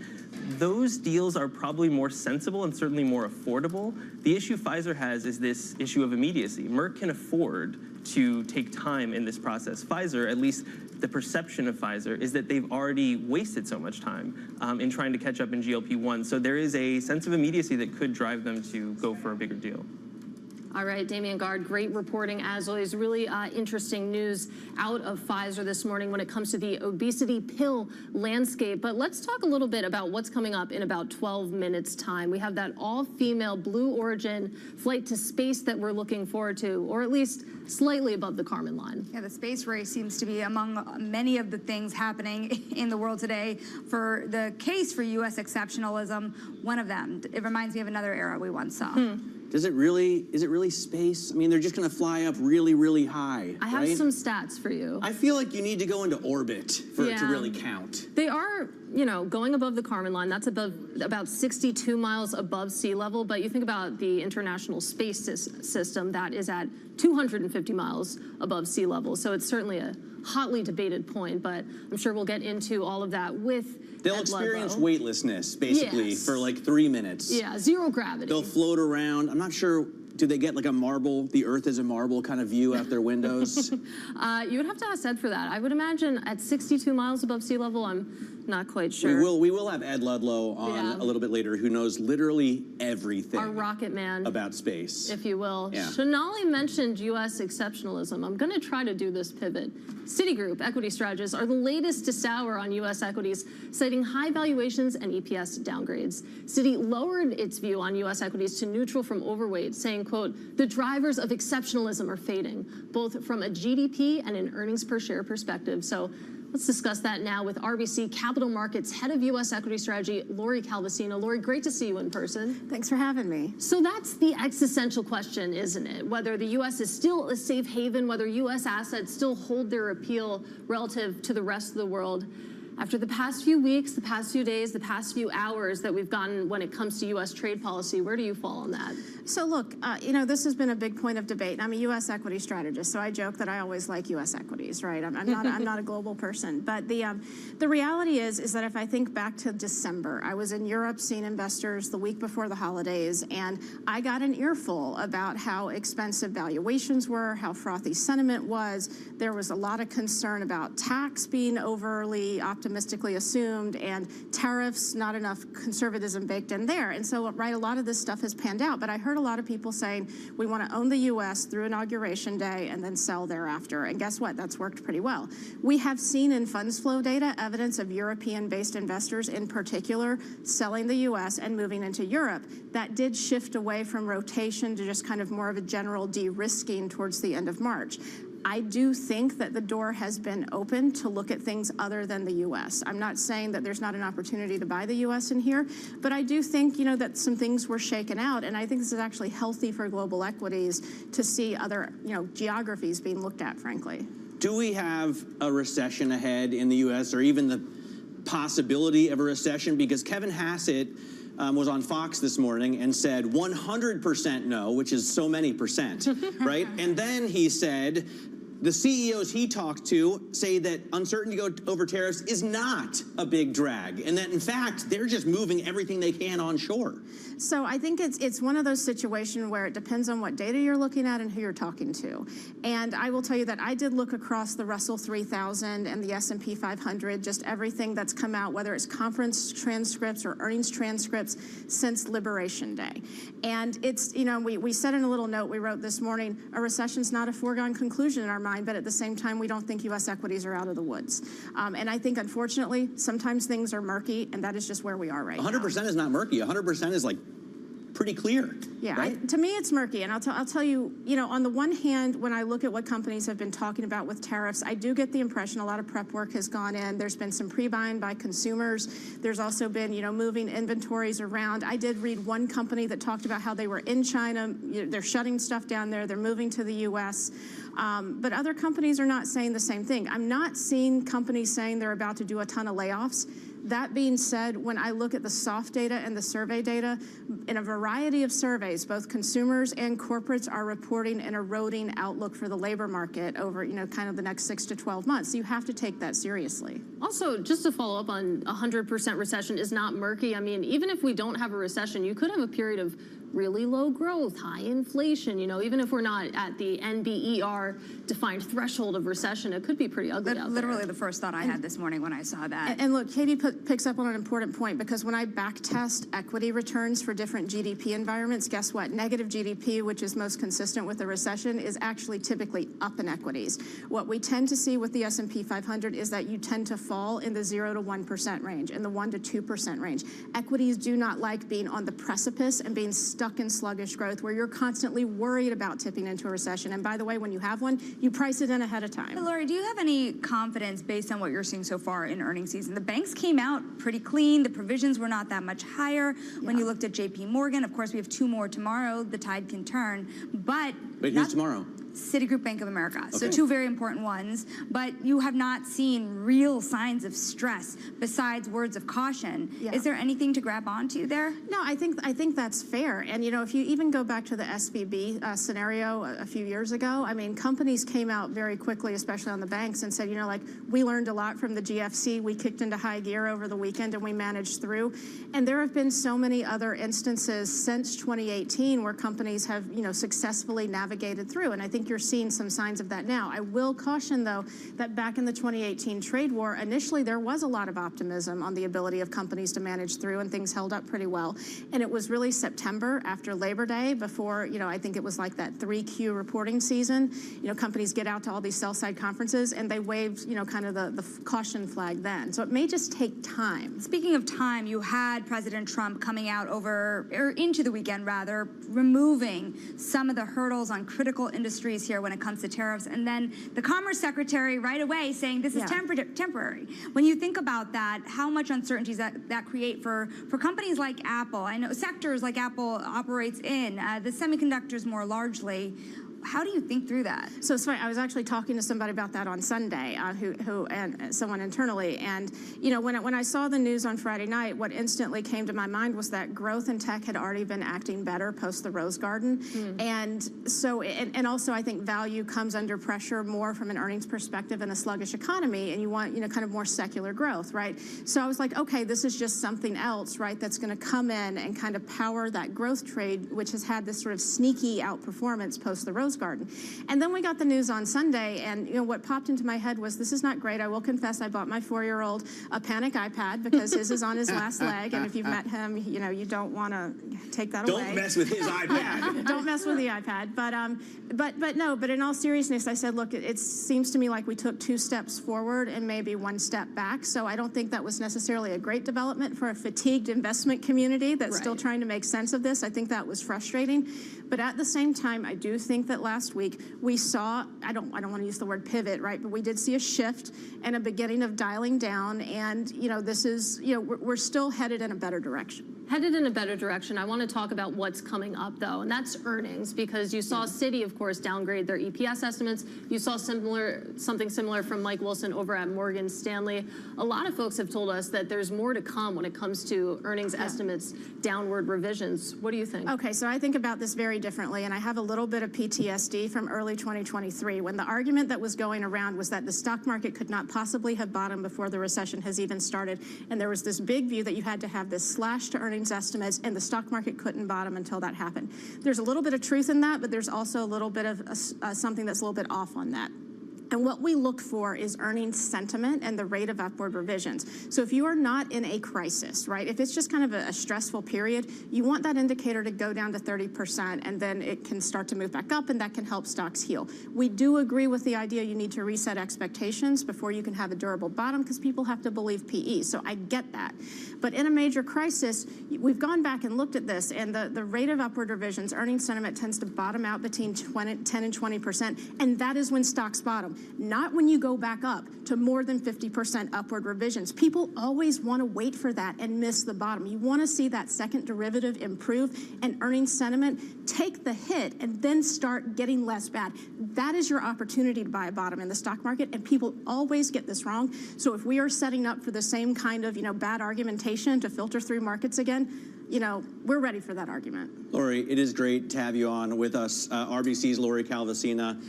S11: Those deals are probably more sensible and certainly more affordable. The issue Pfizer has is this issue of immediacy. Merck can afford to take time in this process. Pfizer, at least the perception of Pfizer, is that they've already wasted so much time in trying to catch up in GLP-1. So there is a sense of immediacy that could drive them to go for a bigger deal.
S12: All right, Damian Guard, great reporting as always. Really interesting news out of Pfizer this morning when it comes to the obesity pill landscape. But let's talk a little bit about what's coming up in about 12 minutes time. We have that all-female Blue Origin flight to space that we're looking forward to, or at least slightly above the Kármán line.
S17: Yeah, the space race seems to be among many of the things happening in the world today. For the case for U.S. exceptionalism, one of them. It reminds me of another era we once saw.
S13: Is it really space? I mean, they're just going to fly up really, really high.
S12: I have some stats for you.
S13: I feel like you need to go into orbit for it to really count.
S12: They are, going above the Kármán line. That's about 62 miles above sea level. But you think about the International Space System, that is at 250 miles above sea level. So it's certainly a hotly debated point, but I'm sure we'll get into all of that with
S13: They'll
S12: Ed
S13: experience
S12: Ludlow.
S13: weightlessness, basically,
S12: Yes.
S13: for like 3 minutes.
S12: Yeah, zero gravity.
S13: They'll float around. I'm not sure, do they get like a marble, the Earth is a marble kind of view out their windows?
S12: You would have to ask Ed for that. I would imagine at 62 miles above sea level, I'm not quite sure.
S13: We will have Ed Ludlow on a little bit later, who knows literally everything.
S12: Our rocket man.
S13: About space.
S12: If you will.
S13: Yeah.
S12: Sonali mentioned U.S. exceptionalism. I'm going to try to do this pivot. Citigroup equity strategists are the latest to sour on U.S. equities, citing high valuations and EPS downgrades. Citi lowered its view on U.S. equities to neutral from overweight, saying, quote, the drivers of exceptionalism are fading, both from a GDP and an earnings per share perspective. So let's discuss that now with RBC Capital Markets Head of U.S. Equity Strategy, Lori Calvasino. Lori, great to see you in person.
S5: Thanks for having me.
S12: So that's the existential question, isn't it? Whether the U.S. is still a safe haven, whether U.S. assets still hold their appeal relative to the rest of the world. After the past few weeks, the past few days, the past few hours that we've gotten when it comes to U.S. trade policy, where do you fall on that?
S5: So look, this has been a big point of debate. I'm a U.S. equity strategist, so I joke that I always like U.S. equities, right? I'm not a global person. But the reality is that if I think back to December, I was in Europe seeing investors the week before the holidays, and I got an earful about how expensive valuations were, how frothy sentiment was. There was a lot of concern about tax being overly optimistically assumed, and tariffs, not enough conservatism baked in there. And so, right, a lot of this stuff has panned out. But I heard a lot of people saying, we want to own the U.S. through Inauguration Day and then sell thereafter. And guess what? That's worked pretty well. We have seen in funds flow data evidence of European-based investors in particular selling the U.S. and moving into Europe. That did shift away from rotation to just kind of more of a general de-risking towards the end of March. I do think that the door has been open to look at things other than the U.S. I'm not saying that there's not an opportunity to buy the U.S. in here, but I do think, that some things were shaken out, and I think this is actually healthy for global equities to see other, geographies being looked at, frankly.
S13: Do we have a recession ahead in the U.S. or even the possibility of a recession? Because Kevin Hassett was on Fox this morning and said 100% no, which is so many percent, right? And then he said the CEOs he talked to say that uncertainty over tariffs is not a big drag, and that, in fact, they're just moving everything they can onshore.
S5: So I think it's one of those situations where it depends on what data you're looking at and who you're talking to. And I will tell you that I did look across the Russell 3000 and the S&P 500, just everything that's come out, whether it's conference transcripts or earnings transcripts since Liberation Day. And it's, we said in a little note we wrote this morning, a recession's not a foregone conclusion in our mind, but at the same time, we don't think U.S. equities are out of the woods. And I think, unfortunately, sometimes things are murky, and that is just where we are right now.
S13: 100% is not murky. 100% is like pretty clear.
S5: Yeah,
S13: right?
S5: to me it's murky, and I'll tell you, on the one hand, when I look at what companies have been talking about with tariffs, I do get the impression a lot of prep work has gone in. There's been some pre-buying by consumers. There's also been, moving inventories around. I did read one company that talked about how they were in China. They're shutting stuff down there. They're moving to the U.S. But other companies are not saying the same thing. I'm not seeing companies saying they're about to do a ton of layoffs. That being said, when I look at the soft data and the survey data, in a variety of surveys, both consumers and corporates are reporting an eroding outlook for the labor market over, kind of the next 6 to 12 months. So you have to take that seriously.
S12: Also, just to follow up on 100% recession is not murky. I mean, even if we don't have a recession, you could have a period of really low growth, high inflation. Even if we're not at the NBER defined threshold of recession, it could be pretty ugly out there.
S17: Literally the first thought I had this morning when I saw that.
S5: And look, Katie picks up on an important point, because when I back test equity returns for different GDP environments, guess what? Negative GDP, which is most consistent with a recession, is actually typically up in equities. What we tend to see with the S&P 500 is that you tend to fall in the 0 to 1% range, in the 1 to 2% range. Equities do not like being on the precipice and being stuck in sluggish growth where you're constantly worried about tipping into a recession. And by the way, when you have one, you price it in ahead of time.
S17: But Lori, do you have any confidence based on what you're seeing so far in earnings season? The banks came out pretty clean. The provisions were not that much higher. When you looked at JP Morgan, of course, we have 2 more tomorrow. The tide can turn. But
S13: who's tomorrow?
S17: Citigroup, Bank of America.
S13: Okay.
S17: So 2 very important ones, but you have not seen real signs of stress besides words of caution.
S5: Yeah.
S17: Is there anything to grab onto there?
S5: No, I think that's fair. And if you even go back to the SVB scenario a few years ago, I mean, companies came out very quickly, especially on the banks, and said, we learned a lot from the GFC. We kicked into high gear over the weekend and we managed through. And there have been so many other instances since 2018 where companies have, successfully navigated through. And I think you're seeing some signs of that now. I will caution, though, that back in the 2018 trade war, initially there was a lot of optimism on the ability of companies to manage through, and things held up pretty well. And it was really September after Labor Day before, I think it was like that 3Q reporting season. Companies get out to all these sell-side conferences and they waved, kind of the caution flag then. So it may just take time.
S17: Speaking of time, you had President Trump coming out into the weekend, rather, removing some of the hurdles on critical industries here when it comes to tariffs, and then the Commerce Secretary right away saying this is temporary. When you think about that, how much uncertainties that create for companies like Apple, I know sectors like Apple operates in, the semiconductors more largely. How do you think through that?
S5: So it's funny. I was actually talking to somebody about that on Sunday, and someone internally. And when I saw the news on Friday night, what instantly came to my mind was that growth in tech had already been acting better post the Rose Garden, and so and also I think value comes under pressure more from an earnings perspective in a sluggish economy, and you want kind of more secular growth, right? So I was like, okay, this is just something else, right? That's going to come in and kind of power that growth trade, which has had this sort of sneaky outperformance post the Rose Garden. And then we got the news on Sunday, and what popped into my head was, this is not great. I will confess I bought my 4-year-old a Panic iPad because his is on his last leg, and if you've met him, you don't want to take that away.
S13: Don't mess with his iPad.
S5: Don't mess with the iPad. But in all seriousness, I said, look, it seems to me like we took 2 steps forward and maybe 1 step back. So I don't think that was necessarily a great development for a fatigued investment community that's still trying to make sense of this. I think that was frustrating. But at the same time, I do think that last week we saw, I don't want to use the word pivot, right? But we did see a shift and a beginning of dialing down. And, this is, we're still headed in a better direction.
S12: Headed in a better direction. I want to talk about what's coming up, though, and that's earnings, because you saw Citi, of course, downgrade their EPS estimates. You saw something similar from Mike Wilson over at Morgan Stanley. A lot of folks have told us that there's more to come when it comes to earnings estimates, downward revisions. What do you think?
S5: Okay, so I think about this very differently, and I have a little bit of PTSD from early 2023, when the argument that was going around was that the stock market could not possibly have bottomed before the recession has even started, and there was this big view that you had to have this slash to earnings estimates, and the stock market couldn't bottom until that happened. There's a little bit of truth in that, but there's also a little bit of something that's a little bit off on that.
S3: And what we look for is earnings sentiment and the rate of upward revisions. So if you are not in a crisis, right, if it's just kind of a stressful period, you want that indicator to go down to 30%, and then it can start to move back up, and that can help stocks heal. We do agree with the idea you need to reset expectations before you can have a durable bottom, because people have to believe PE. So I get that. But in a major crisis, we've gone back and looked at this, and the rate of upward revisions, earnings sentiment tends to bottom out between 10 and 20%, and that is when stocks bottom. Not when you go back up to more than 50% upward revisions. People always want to wait for that and miss the bottom. You want to see that second derivative improve and earnings sentiment take the hit and then start getting less bad. That is your opportunity to buy a bottom in the stock market, and people always get this wrong. So if we are setting up for the same kind of, bad argumentation to filter through markets again, we're ready for that argument.
S13: Lori, it is great to have you on with us. RBC's Lori Calvasina.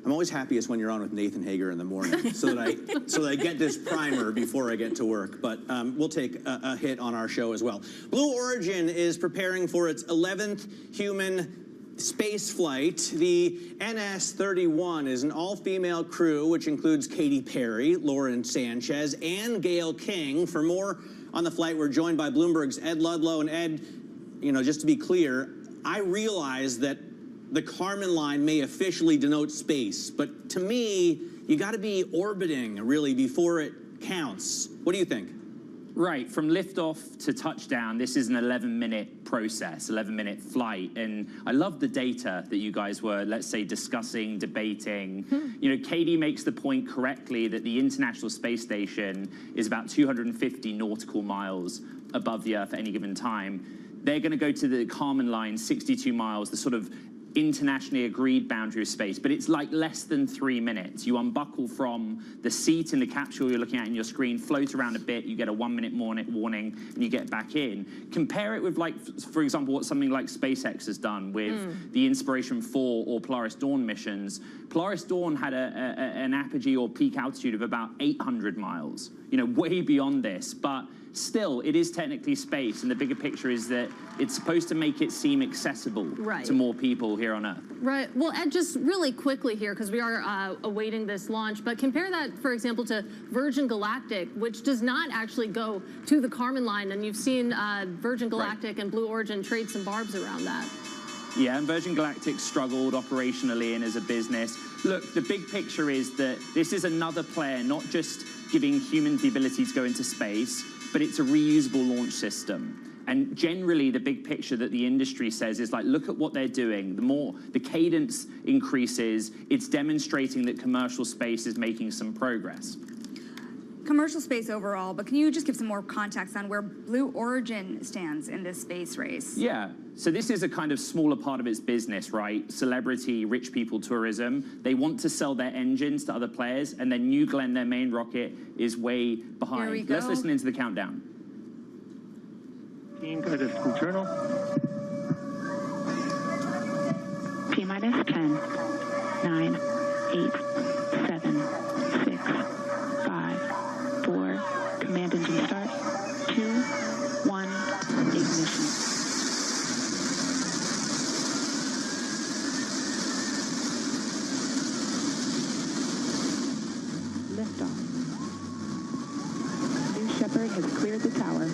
S13: I'm always happiest when you're on with Nathan Hager in the morning, so that I get this primer before I get to work. But we'll take a hit on our show as well. Blue Origin is preparing for its 11th human space flight. The NS-31 is an all-female crew, which includes Katy Perry, Lauren Sanchez, and Gayle King. For more on the flight, we're joined by Bloomberg's Ed Ludlow. And Ed, just to be clear, I realize that the Kármán line may officially denote space, but to me, you got to be orbiting, really, before it counts. What do you think?
S4: Right, from liftoff to touchdown, this is an 11-minute process, 11-minute flight, and I love the data that you guys were, let's say, discussing, debating. Katie makes the point correctly that the International Space Station is about 250 nautical miles above the Earth at any given time. They're going to go to the Kármán line, 62 miles, the sort of internationally agreed boundary of space, but it's like less than 3 minutes. You unbuckle from the seat in the capsule you're looking at in your screen, float around a bit, you get a 1-minute warning, and you get back in. Compare it with, like, for example, what something like SpaceX has done with the Inspiration 4 or Polaris Dawn missions. Polaris Dawn had an apogee or peak altitude of about 800 miles, way beyond this, but still, it is technically space, and the bigger picture is that it's supposed to make it seem accessible to more people here on Earth.
S12: Right. Well, Ed, just really quickly here, because we are awaiting this launch, but compare that, for example, to Virgin Galactic, which does not actually go to the Kármán line, and you've seen Virgin Galactic and Blue Origin trade some barbs around that.
S4: Yeah, and Virgin Galactic struggled operationally and as a business. Look, the big picture is that this is another player, not just giving humans the ability to go into space, but it's a reusable launch system. And generally, the big picture that the industry says is, like, look at what they're doing. The more the cadence increases, it's demonstrating that commercial space is making some progress.
S17: Commercial space overall, but can you just give some more context on where Blue Origin stands in this space race?
S4: Yeah, so this is a kind of smaller part of its business, right? Celebrity, rich people tourism. They want to sell their engines to other players, and then New Glenn, their main rocket, is way behind.
S17: Here we go.
S4: Let's listen into the countdown.
S19: Go to school journal. T-minus 10, 9, 8, 7, 6, 5, 4, command engine start, 2, 1, ignition. Liftoff. New Shepard has cleared the tower.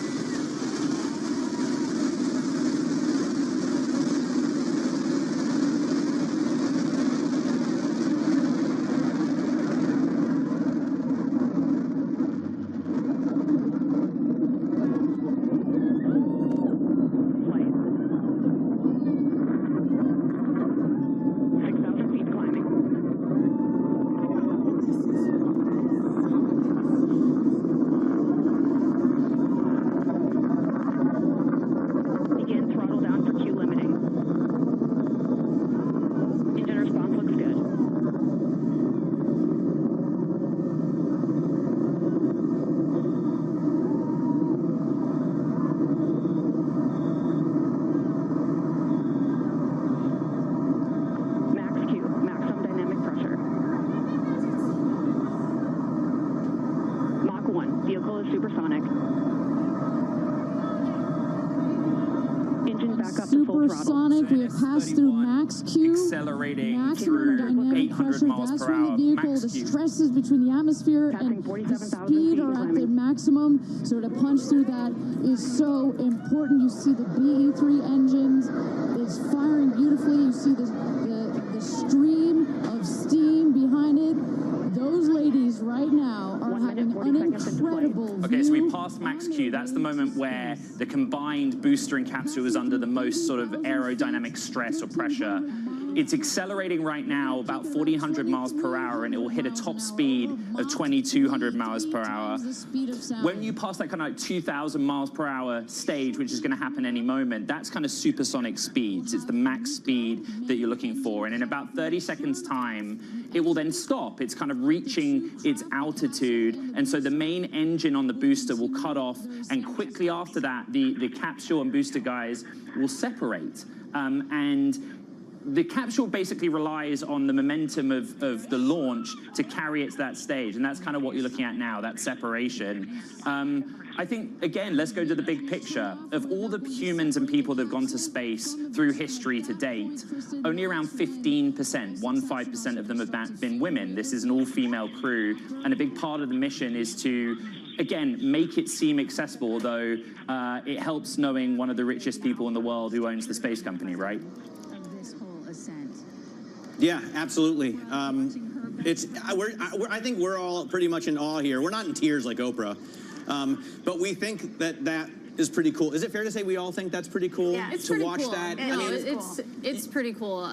S2: supersonic. We have passed through max Q.
S4: Accelerating through 800 miles per hour.
S2: Vehicle, the stresses between the atmosphere and the speed are at their maximum. So to punch through that is so important. You see the BE3 engines is firing beautifully. You see the stream of steam behind it. Those ladies right now are having an incredible
S4: Okay, so we passed max Q. That's the moment where the combined booster and capsule is under the most sort of aerodynamic stress or pressure. It's accelerating right now about 1,400 miles per hour, and it will hit a top speed of 2,200 miles per hour. When you pass that kind of like 2,000 miles per hour stage, which is going to happen any moment, that's kind of supersonic speeds. It's the max speed that you're looking for. And in about 30 seconds time, it will then stop. It's kind of reaching its altitude. And so the main engine on the booster will cut off. And quickly after that, the capsule and booster guys will separate. And the capsule basically relies on the momentum of the launch to carry it to that stage. And that's kind of what you're looking at now, that separation. I think, again, let's go to the big picture. Of all the humans and people that have gone to space through history to date, only around 15% of them have been women. This is an all-female crew. And a big part of the mission is to, again, make it seem accessible, although it helps knowing one of the richest people in the world who owns the space company, right?
S13: Yeah, absolutely. I think we're all pretty much in awe here. We're not in tears like Oprah, but we think that is pretty cool. Is it fair to say we all think that's pretty cool?
S12: Yeah, it's
S13: to
S12: pretty
S13: watch
S12: cool.
S13: that.
S12: No, it's pretty cool.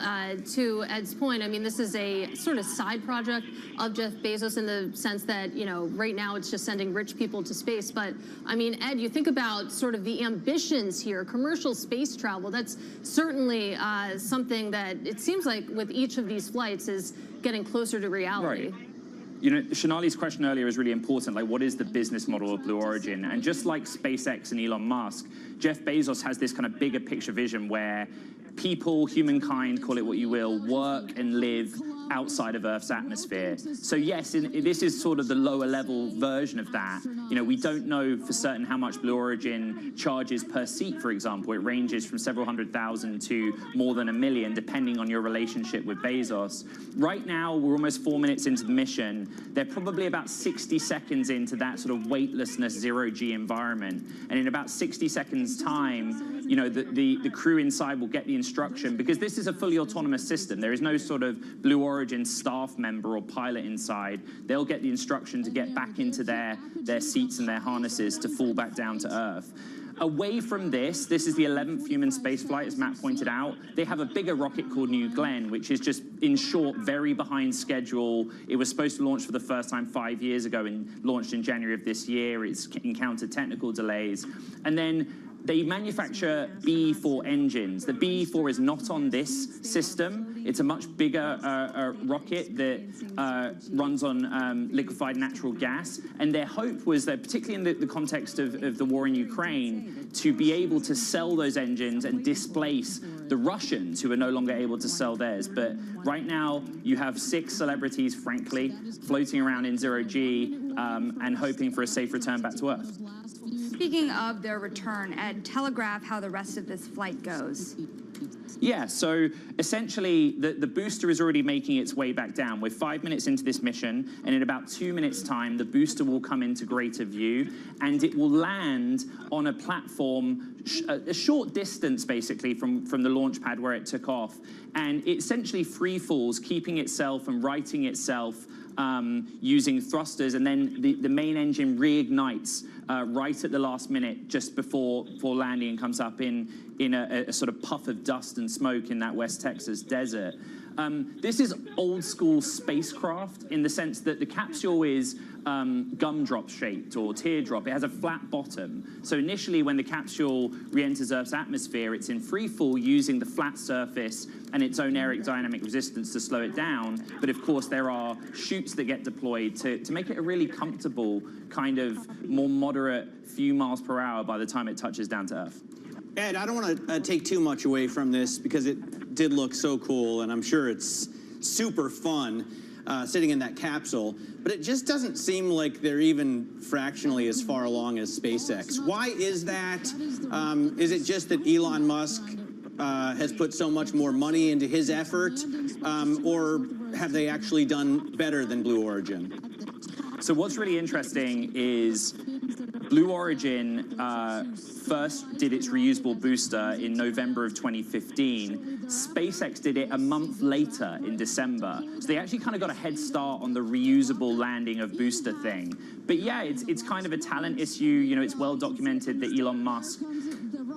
S12: To Ed's point, I mean, this is a sort of side project of Jeff Bezos in the sense that, you know, right now it's just sending rich people to space. But I mean, Ed, you think about sort of the ambitions here, commercial space travel. That's certainly something that it seems like with each of these flights is getting closer to reality.
S4: Right. You know, Shonali's question earlier is really important. Like, what is the business model of Blue Origin? And just like SpaceX and Elon Musk, Jeff Bezos has this kind of bigger picture vision where people, humankind, call it what you will, work and live outside of Earth's atmosphere. So yes, this is sort of the lower level version of that. You know, we don't know for certain how much Blue Origin charges per seat, for example. It ranges from several $100,000 to more than $1 million, depending on your relationship with Bezos. Right now, we're almost 4 minutes into the mission. They're probably about 60 seconds into that sort of weightlessness, zero-G environment. And in about 60 seconds time, you know, the crew inside will get the instruction, because this is a fully autonomous system. There is no sort of Blue Origin staff member or pilot inside. They'll get the instruction to get back into their seats and their harnesses to fall back down to Earth. Away from this is the 11th human spaceflight, as Matt pointed out. They have a bigger rocket called New Glenn, which is just, in short, very behind schedule. It was supposed to launch for the first time 5 years ago and launched in January of this year. It's encountered technical delays. And then they manufacture BE4 engines. The BE4 is not on this system. It's a much bigger rocket that runs on liquefied natural gas. And their hope was that, particularly in the context of the war in Ukraine, to be able to sell those engines and displace the Russians who are no longer able to sell theirs. But right now, you have 6 celebrities, frankly, floating around in zero-G and hoping for a safe return back to Earth.
S17: Speaking of their return, Ed, telegraph how the rest of this flight goes.
S4: Yeah, so essentially the booster is already making its way back down. We're 5 minutes into this mission, and in about 2 minutes' time, the booster will come into greater view, and it will land on a platform a short distance, basically, from the launch pad where it took off. And it essentially free falls, keeping itself and righting itself using thrusters, and then the main engine reignites right at the last minute, just before landing, and comes up in a sort of puff of dust and smoke in that West Texas desert. This is old school spacecraft in the sense that the capsule is gumdrop shaped or teardrop. It has a flat bottom. So initially, when the capsule re-enters Earth's atmosphere, it's in free fall using the flat surface and its own aerodynamic resistance to slow it down. But of course, there are chutes that get deployed to make it a really comfortable, kind of more moderate few miles per hour by the time it touches down to Earth.
S13: Ed, I don't want to take too much away from this because it did look so cool, and I'm sure it's super fun sitting in that capsule, but it just doesn't seem like they're even fractionally as far along as SpaceX. Why is that? Is it just that Elon Musk has put so much more money into his effort, or have they actually done better than Blue Origin?
S4: So what's really interesting is Blue Origin first did its reusable booster in November of 2015. SpaceX did it a month later in December. So they actually kind of got a head start on the reusable landing of booster thing. But yeah, it's kind of a talent issue. You know, it's well documented that Elon Musk,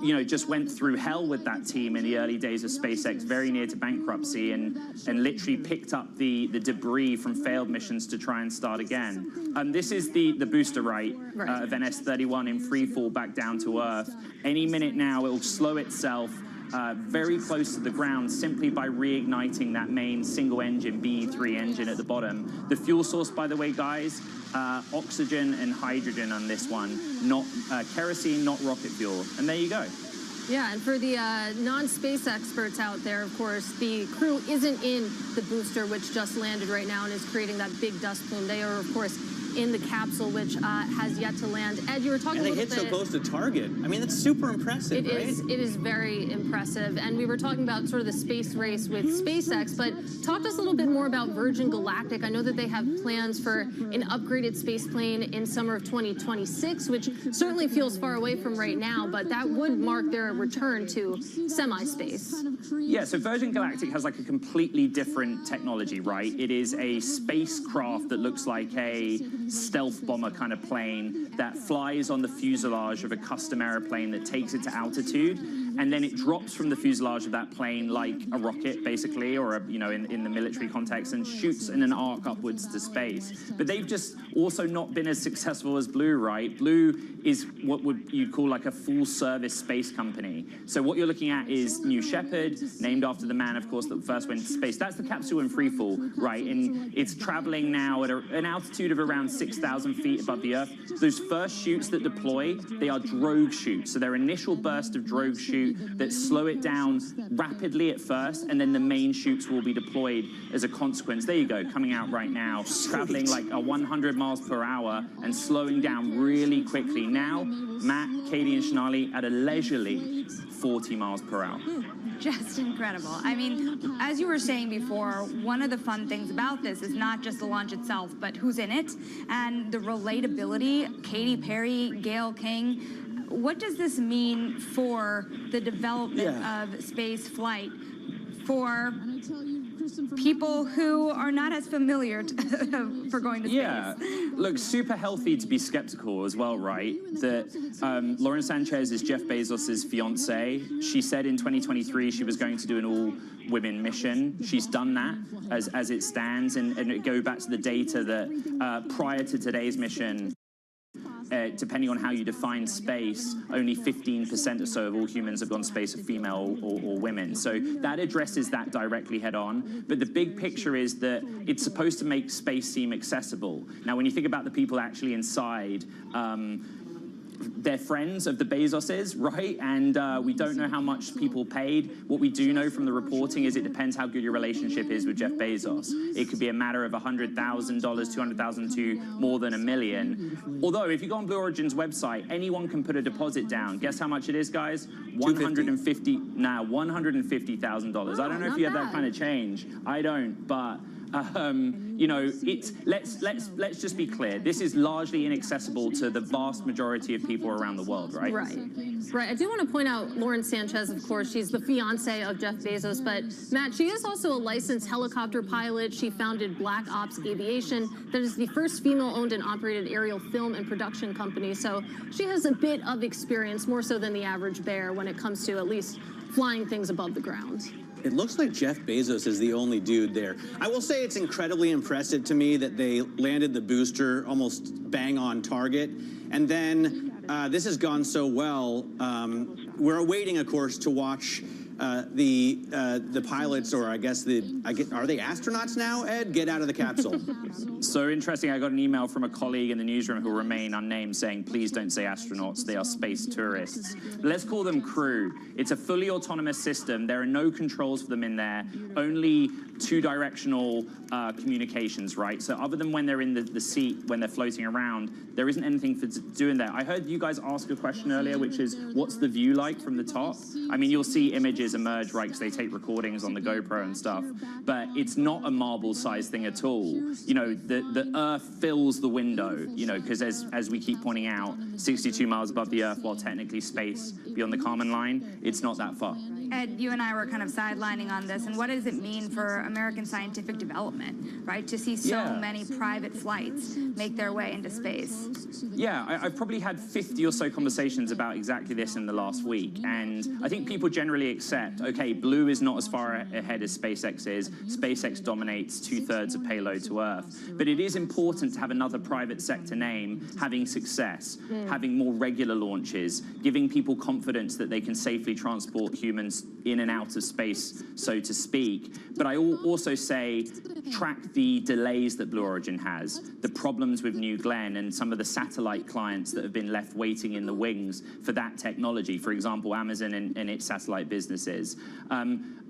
S4: you know, just went through hell with that team in the early days of SpaceX, very near to bankruptcy, and literally picked up the debris from failed missions to try and start again. This is the booster right of NS-31 in free fall back down to Earth. Any minute now, it will slow itself very close to the ground simply by reigniting that main single-engine BE-3 engine at the bottom. The fuel source, by the way, guys, oxygen and hydrogen on this one, not kerosene, not rocket fuel. And there you go.
S12: Yeah, and for the non-space experts out there, of course, the crew isn't in the booster, which just landed right now and is creating that big dust plume. They are, of course, in the capsule, which has yet to land. Ed, you were talking
S13: and
S12: a little
S13: bit...
S12: bit...
S13: And they hit so close to target. I mean, that's super impressive, right?
S12: It is very impressive. And we were talking about sort of the space race with SpaceX, but talk to us a little bit more about Virgin Galactic. I know that they have plans for an upgraded space plane in summer of 2026, which certainly feels far away from right now, but that would mark their return to semi-space.
S4: Yeah, so Virgin Galactic has like a completely different technology, right? It is a spacecraft that looks like a stealth bomber kind of plane that flies on the fuselage of a custom airplane that takes it to altitude, and then it drops from the fuselage of that plane like a rocket, basically, or in the military context, and shoots in an arc upwards to space. But they've just also not been as successful as Blue, right? Blue is what you'd call like a full-service space company. So what you're looking at is New Shepard, named after the man, of course, that first went to space. That's the capsule in free fall, right? And it's traveling now at an altitude of around 6,000 feet above the Earth. Those first shoots that deploy, they are drogue shoots. So they're initial burst of drogue shoot that slow it down rapidly at first, and then the main shoots will be deployed as a consequence. There you go, coming out right now, traveling like 100 miles per hour and slowing down really quickly. Now, Matt, Katie, and Shanali at a leisurely 40 miles per hour.
S17: Just incredible. I mean, as you were saying before, one of the fun things about this is not just the launch itself, but who's in it and the relatability. Katy Perry, Gayle King. What does this mean for the development of space flight for people who are not as familiar for going to space?
S4: Yeah, look, super healthy to be skeptical as well, right? That Lauren Sanchez is Jeff Bezos' fiance. She said in 2023 she was going to do an all-women mission. She's done that as it stands, and it go back to the data that prior to today's mission, depending on how you define space, only 15% or so of all humans have gone to space are female or women. So that addresses that directly head on. But the big picture is that it's supposed to make space seem accessible. Now, when you think about the people actually inside, they're friends of the Bezoses, right? And we don't know how much people paid. What we do know from the reporting is it depends how good your relationship is with Jeff Bezos. It could be a matter of $100,000, $200,000 to more than $1 million. Although, if you go on Blue Origin's website, anyone can put a deposit down. Guess how much it is, guys? $150,000. I don't know if you have that kind of change. I don't, but let's just be clear. This is largely inaccessible to the vast majority of people around the world, right?
S12: Right. I do want to point out Lauren Sanchez, of course. She's the fiance of Jeff Bezos, but Matt, she is also a licensed helicopter pilot. She founded Black Ops Aviation. That is the first female-owned and operated aerial film and production company. So she has a bit of experience, more so than the average bear, when it comes to at least flying things above the ground.
S13: It looks like Jeff Bezos is the only dude there. I will say it's incredibly impressive to me that they landed the booster almost bang on target. And then this has gone so well. We're awaiting, of course, to watch the pilots, or I guess are they astronauts now, Ed? Get out of the capsule.
S4: So interesting, I got an email from a colleague in the newsroom who will remain unnamed saying, please don't say astronauts, they are space tourists. Let's call them crew. It's a fully autonomous system. There are no controls for them in there, only two-directional communications, right? So other than when they're in the seat, when they're floating around, there isn't anything for doing there. I heard you guys ask a question earlier, which is, what's the view like from the top? I mean, you'll see images images emerge, right, because they take recordings on the GoPro and stuff. But it's not a marble-sized thing at all. You know, the Earth fills the window, you know, because as we keep pointing out, 62 miles above the Earth, while technically space beyond the Kármán line, it's not that far.
S17: Ed, you and I were kind of sidelining on this, and what does it mean for American scientific development, right, to see so many private flights make their way into space?
S4: Yeah, I've probably had 50 or so conversations about exactly this in the last week, and I think people generally accept, okay, Blue is not as far ahead as SpaceX is. SpaceX dominates 2/3 of payload to Earth, but it is important to have another private sector name having success, having more regular launches, giving people confidence that they can safely transport humans in and out of space, so to speak. But I also say track the delays that Blue Origin has, the problems with New Glenn and some of the satellite clients that have been left waiting in the wings for that technology, for example, Amazon and its satellite businesses.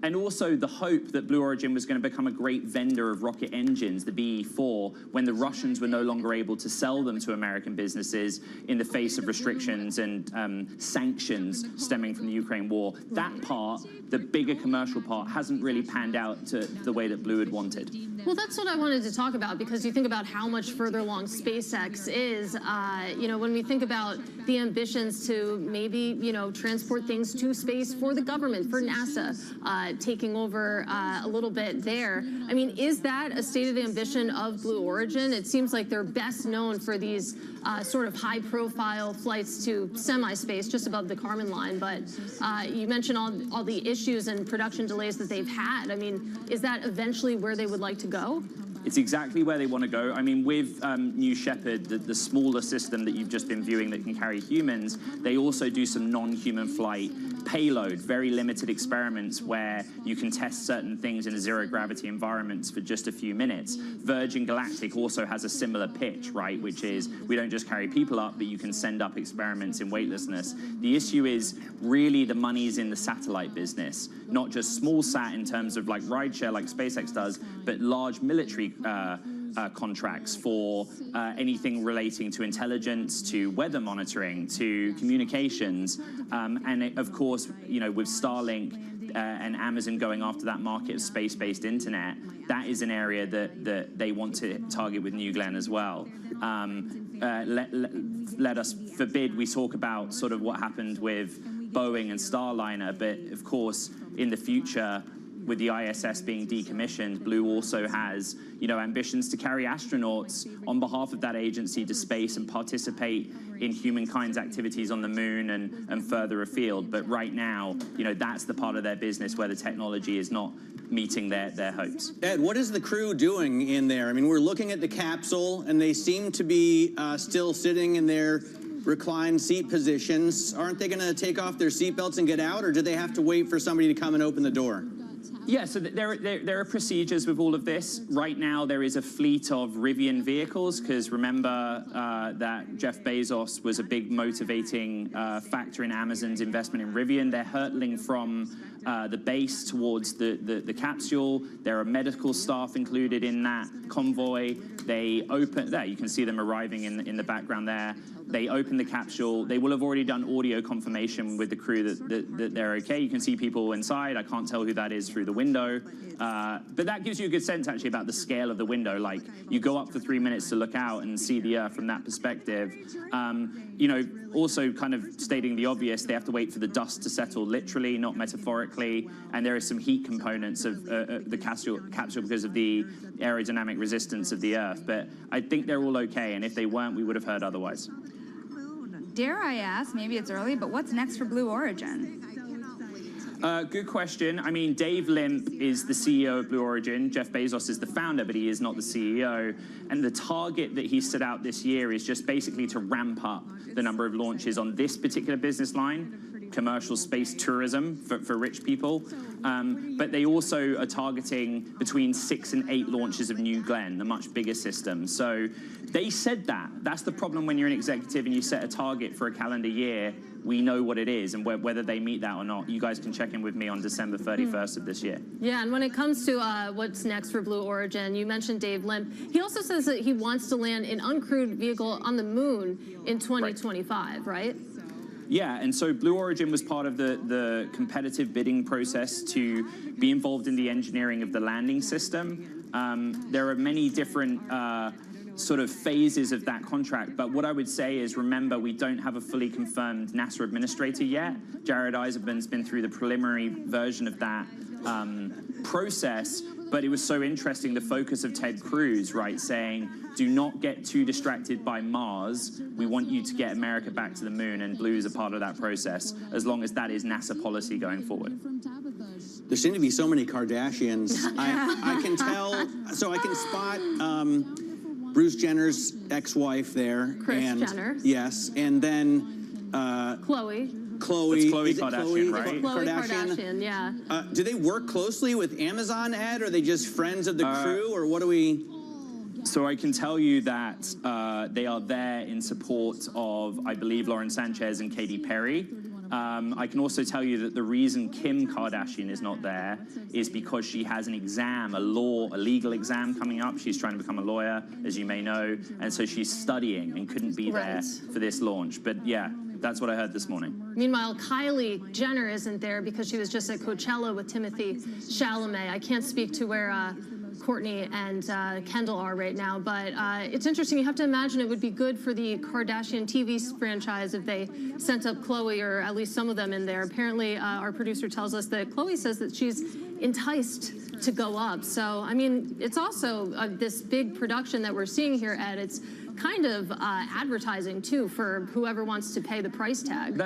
S4: And also the hope that Blue Origin was going to become a great vendor of rocket engines, the BE-4, when the Russians were no longer able to sell them to American businesses in the face of restrictions and sanctions stemming from the Ukraine war. That part, the bigger commercial part, hasn't really panned out to the way that Blue had wanted.
S12: Well, that's what I wanted to talk about, because you think about how much further along SpaceX is. You know, when we think about the ambitions to maybe, you know, transport things to space for the government, for NASA, taking over a little bit there. I mean, is that a stated ambition of Blue Origin? It seems like they're best known for these sort of high-profile flights to semi-space just above the Kármán line. But you mentioned all the issues and production delays that they've had. I mean, is that eventually where they would like to go?
S4: It's exactly where they want to go. I mean, with New Shepard, the smaller system that you've just been viewing that can carry humans, they also do some non-human flight payload, very limited experiments where you can test certain things in a zero-gravity environments for just a few minutes. Virgin Galactic also has a similar pitch, right, which is we don't just carry people up, but you can send up experiments in weightlessness. The issue is really the money's in the satellite business, not just small sat in terms of like rideshare like SpaceX does, but large military contracts for anything relating to intelligence, to weather monitoring, to communications, and of course, you know, with Starlink and Amazon going after that market of space-based internet, that is an area that they want to target with New Glenn as well. Let us forbid we talk about sort of what happened with Boeing and Starliner, but of course, in the future, with the ISS being decommissioned, Blue also has, you know, ambitions to carry astronauts on behalf of that agency to space and participate in humankind's activities on the moon and further afield. But right now, you know, that's the part of their business where the technology is not meeting their hopes.
S13: Ed, what is the crew doing in there? I mean, we're looking at the capsule, and they seem to be still sitting in their reclined seat positions. Aren't they going to take off their seatbelts and get out, or do they have to wait for somebody to come and open the door?
S4: Yeah, so there are procedures with all of this. Right now, there is a fleet of Rivian vehicles, because remember that Jeff Bezos was a big motivating factor in Amazon's investment in Rivian. They're hurtling from the base towards the capsule. There are medical staff included in that convoy. They open, there, you can see them arriving in the background there. They open the capsule. They will have already done audio confirmation with the crew that they're okay. You can see people inside. I can't tell who that is through the window. But that gives you a good sense, actually, about the scale of the window. Like, you go up for 3 minutes to look out and see the Earth from that perspective. You know, also kind of stating the obvious, they have to wait for the dust to settle, literally, not metaphorically. And there is some heat components of the capsule because of the aerodynamic resistance of the Earth. But I think they're all okay. And if they weren't, we would have heard otherwise.
S17: Dare I ask, maybe it's early, but what's next for Blue Origin?
S4: Good question. I mean, Dave Limp is the CEO of Blue Origin. Jeff Bezos is the founder, but he is not the CEO. And the target that he set out this year is just basically to ramp up the number of launches on this particular business line, commercial space tourism for rich people. But they also are targeting between 6 and 8 launches of New Glenn, the much bigger system. So they said that. That's the problem when you're an executive and you set a target for a calendar year. We know what it is, and whether they meet that or not, you guys can check in with me on December 31st of this year.
S12: Yeah, and when it comes to what's next for Blue Origin, you mentioned Dave Limp. He also says that he wants to land an uncrewed vehicle on the moon in 2025, right?
S4: Yeah, and so Blue Origin was part of the competitive bidding process to be involved in the engineering of the landing system. There are many different sort of phases of that contract, but what I would say is, remember, we don't have a fully confirmed NASA administrator yet. Jared Eisenman's been through the preliminary version of that process, but it was so interesting, the focus of Ted Cruz, right, saying, do not get too distracted by Mars. We want you to get America back to the moon, and Blue is a part of that process, as long as that is NASA policy going forward.
S13: There seem to be so many Kardashians. I can tell, so I can spot Bruce Jenner's ex-wife there.
S12: Kris Jenner.
S13: Yes, and then
S12: Khloe.
S13: Khloe.
S4: It's Khloe Kardashian, right?
S12: Khloe Kardashian, yeah.
S13: Do they work closely with Amazon, Ed? Or are they just friends of the crew, or what do we?
S4: So I can tell you that they are there in support of, I believe, Lauren Sanchez and Katy Perry. I can also tell you that the reason Kim Kardashian is not there is because she has an exam, a legal exam coming up. She's trying to become a lawyer, as you may know, and so she's studying and couldn't be there for this launch. But yeah, that's what I heard this morning.
S12: Meanwhile, Kylie Jenner isn't there because she was just at Coachella with Timothée Chalamet. I can't speak to where Kourtney and Kendall are right now, but it's interesting. You have to imagine it would be good for the Kardashian TV franchise if they sent up Khloe, or at least some of them in there. Apparently, our producer tells us that Khloe says that she's enticed to go up. So, I mean, it's also this big production that we're seeing here, Ed. It's kind of advertising, too, for whoever wants to pay the price tag.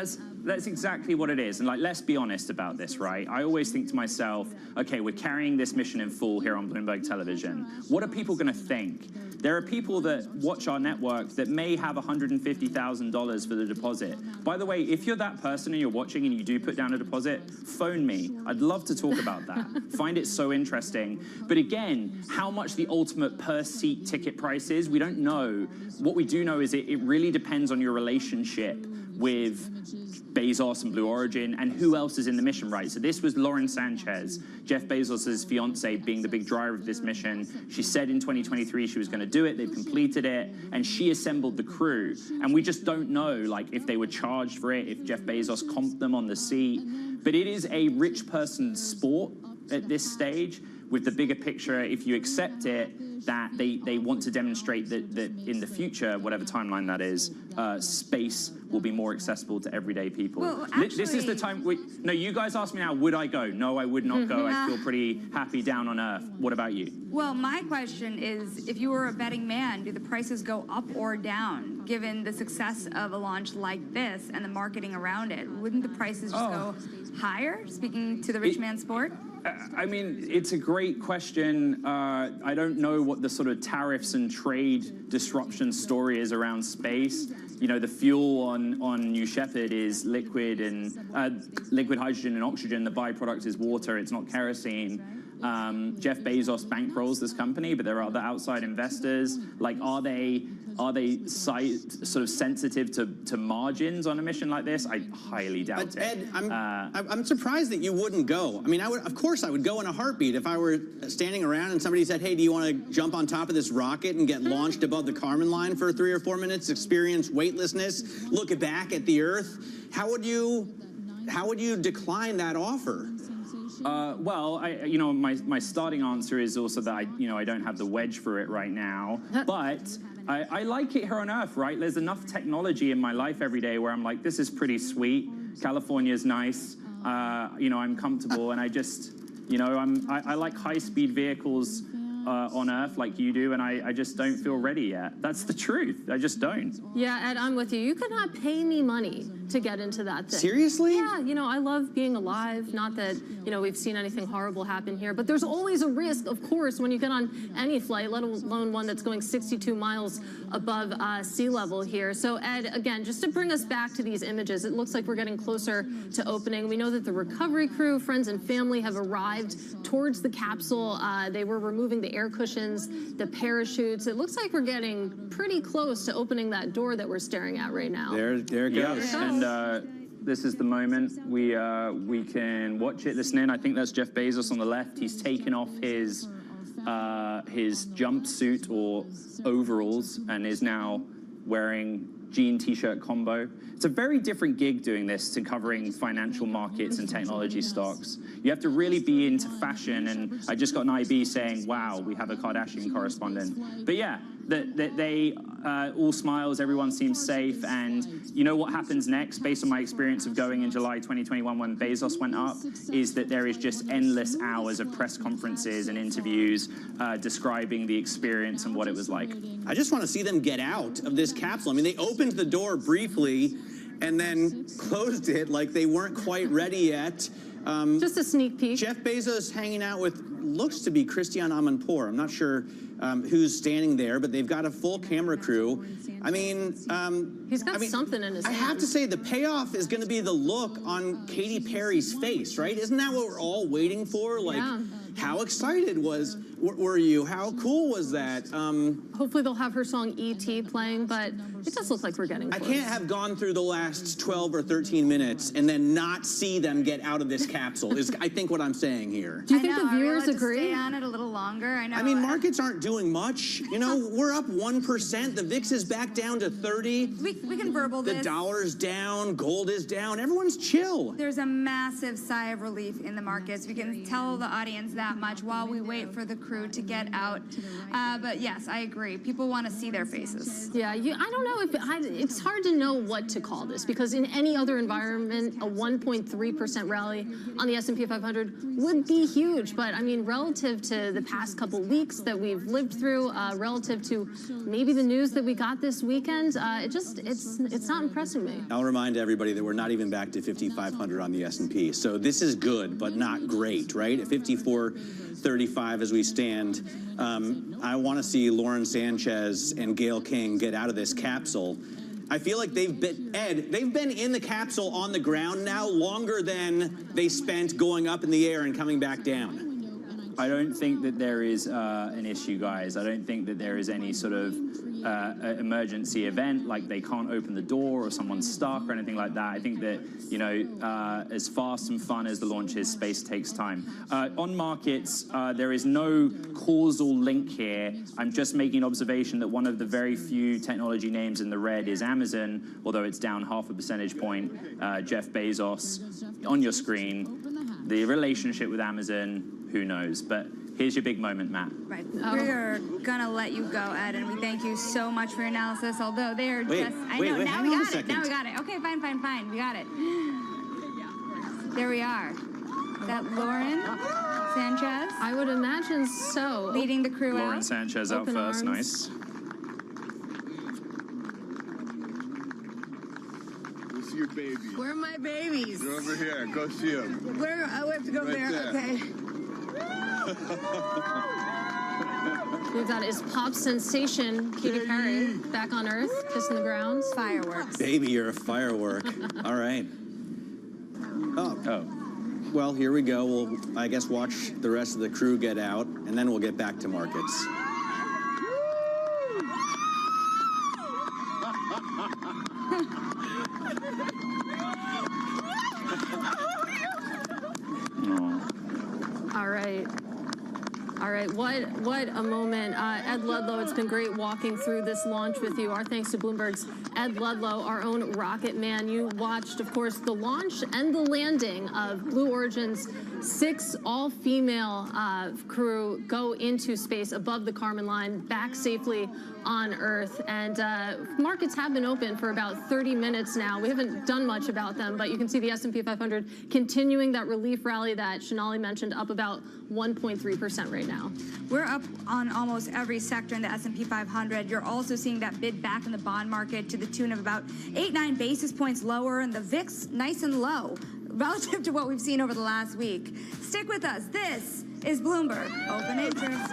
S4: That's exactly what it is. And, like, let's be honest about this, right? I always think to myself, okay, we're carrying this mission in full here on Bloomberg Television. What are people going to think? There are people that watch our network that may have $150,000 for the deposit. By the way, if you're that person and you're watching and you do put down a deposit, phone me. I'd love to talk about that. Find it so interesting. But again, how much the ultimate per-seat ticket price is, we don't know. What we do know is it really depends on your relationship with Bezos and Blue Origin and who else is in the mission, right? So this was Lauren Sanchez, Jeff Bezos' fiance, being the big driver of this mission. She said in 2023 she was going to do it. They've completed it, and she assembled the crew. And we just don't know, like, if they were charged for it, if Jeff Bezos comped them on the seat. But it is a rich person's sport at this stage. With the bigger picture, if you accept it, that they want to demonstrate that in the future, whatever timeline that is, space will be more accessible to everyday people.
S17: Well, actually,
S4: this is the time. No, you guys asked me now, would I go? No, I would not go. I feel pretty happy down on Earth. What about you?
S17: Well, my question is, if you were a betting man, do the prices go up or down, given the success of a launch like this and the marketing around it? Wouldn't the prices just go higher, speaking to the rich man sport?
S4: I mean, it's a great question. I don't know what the sort of tariffs and trade disruption story is around space. You know, the fuel on New Shepard is liquid hydrogen and oxygen. The byproduct is water. It's not kerosene. Jeff Bezos bankrolls this company, but there are other outside investors. Like, are they sort of sensitive to margins on a mission like this? I highly doubt it.
S13: Ed, I'm surprised that you wouldn't go. I mean, of course I would go in a heartbeat if I were standing around and somebody said, hey, do you want to jump on top of this rocket and get launched above the Kármán line for 3 or 4 minutes, experience weightlessness, look back at the Earth? How would you decline that offer?
S4: Well, my starting answer is also that I don't have the wedge for it right now, but I like it here on Earth, right? There's enough technology in my life every day where I'm like, this is pretty sweet. California's nice. I'm comfortable, and I just, I like high-speed vehicles on Earth like you do, and I just don't feel ready yet. That's the truth. I just don't.
S12: Yeah, Ed, I'm with you. You could not pay me money to get into that thing.
S13: Seriously?
S12: Yeah, I love being alive. Not that, we've seen anything horrible happen here, but there's always a risk, of course, when you get on any flight, let alone one that's going 62 miles above sea level here. So, Ed, again, just to bring us back to these images, it looks like we're getting closer to opening. We know that the recovery crew, friends and family have arrived towards the capsule. They were removing the air cushions, the parachutes. It looks like we're getting pretty close to opening that door that we're staring at right now.
S13: There it goes.
S4: Yes, and this is the moment we can watch it, listen in. I think that's Jeff Bezos on the left. He's taken off his jumpsuit or overalls and is now wearing jean t-shirt combo. It's a very different gig doing this to covering financial markets and technology stocks. You have to really be into fashion, and I just got an IB saying, wow, we have a Kardashian correspondent. But yeah, they all smiles, everyone seems safe, and you know what happens next, based on my experience of going in July 2021 when Bezos went up, is that there is just endless hours of press conferences and interviews describing the experience and what it was like.
S13: I just want to see them get out of this capsule. I mean, they opened the door briefly and then closed it like they weren't quite ready yet.
S12: Just a sneak peek.
S13: Jeff Bezos hanging out with, looks to be Christiane Amanpour. I'm not sure who's standing there, but they've got a full camera crew. I mean,
S12: he's got something in his hand.
S13: I have to say, the payoff is going to be the look on Katy Perry's face, right? Isn't that what we're all waiting for? Like,
S12: yeah.
S13: How excited were you? How cool was that?
S12: Hopefully they'll have her song E.T. playing, but it does look like we're getting close.
S13: I can't have gone through the last 12 or 13 minutes and then not see them get out of this capsule, is I think what I'm saying here.
S12: Do you think the
S17: Are we
S12: viewers
S17: allowed to
S12: agree?
S17: stay on it a little longer? I know.
S13: I mean, markets aren't doing much. You know, we're up 1%. The VIX is back down to 30.
S17: We can verbal
S13: The
S17: this.
S13: dollar's down. Gold is down. Everyone's chill.
S17: There's a massive sigh of relief in the markets. We can tell the audience that much while we wait for the crew to get out. But yes, I agree. People want to see their faces.
S12: Yeah, I don't know if it's hard to know what to call this, because in any other environment, a 1.3% rally on the S&P 500 would be huge. But I mean, relative to the past couple weeks that we've lived through, relative to maybe the news that we got this weekend, it's not impressing me.
S13: I'll remind everybody that we're not even back to 5,500 on the S&P. So this is good, but not great, right? At 54.35 as we stand, I want to see Lauren Sanchez and Gayle King get out of this capsule. I feel like they've been in the capsule on the ground now longer than they spent going up in the air and coming back down.
S4: I don't think that there is an issue, guys. I don't think that there is any sort of emergency event, like they can't open the door or someone's stuck or anything like that. I think that, you know, as fast and fun as the launch is, space takes time. On markets, there is no causal link here. I'm just making an observation that one of the very few technology names in the red is Amazon, although it's down 0.5 percentage point. Jeff Bezos on your screen. The relationship with Amazon, who knows? But here's your big moment, Matt.
S17: Right. We are gonna let you go, Ed, and we thank you so much for your analysis. Although they are just, I know. Now we got it. Now we got it. Okay, fine. We got it. There we are. Is that Lauren Sanchez?
S12: I would imagine so.
S17: Leading the crew out.
S4: Lauren Sanchez out
S12: Open
S4: first.
S12: arms.
S4: Nice.
S6: See your babies.
S9: Where are my babies?
S6: They're over here. Go see them.
S9: Where? Oh, we have to go
S6: Right
S9: there.
S6: there.
S9: Okay.
S12: We've got his pop sensation, Katy Perry, back on Earth, kissing the ground.
S17: Fireworks.
S13: Baby, you're a firework. All right. Oh. Well, here we go. We'll, I guess, watch the rest of the crew get out, and then we'll get back to markets.
S12: All right, what a moment. Ed Ludlow, it's been great walking through this launch with you. Our thanks to Bloomberg's Ed Ludlow, our own rocket man. You watched, of course, the launch and the landing of Blue Origin's 6 all-female crew go into space above the Kármán line, back safely on Earth. And markets have been open for about 30 minutes now. We haven't done much about them, but you can see the S&P 500 continuing that relief rally that Shonali mentioned, up about 1.3% right now.
S17: We're up on almost every sector in the S&P 500. You're also seeing that bid back in the bond market to the tune of about 8-9 basis points lower, and the VIX nice and low relative to what we've seen over the last week. Stick with us. This is Bloomberg Open Interest.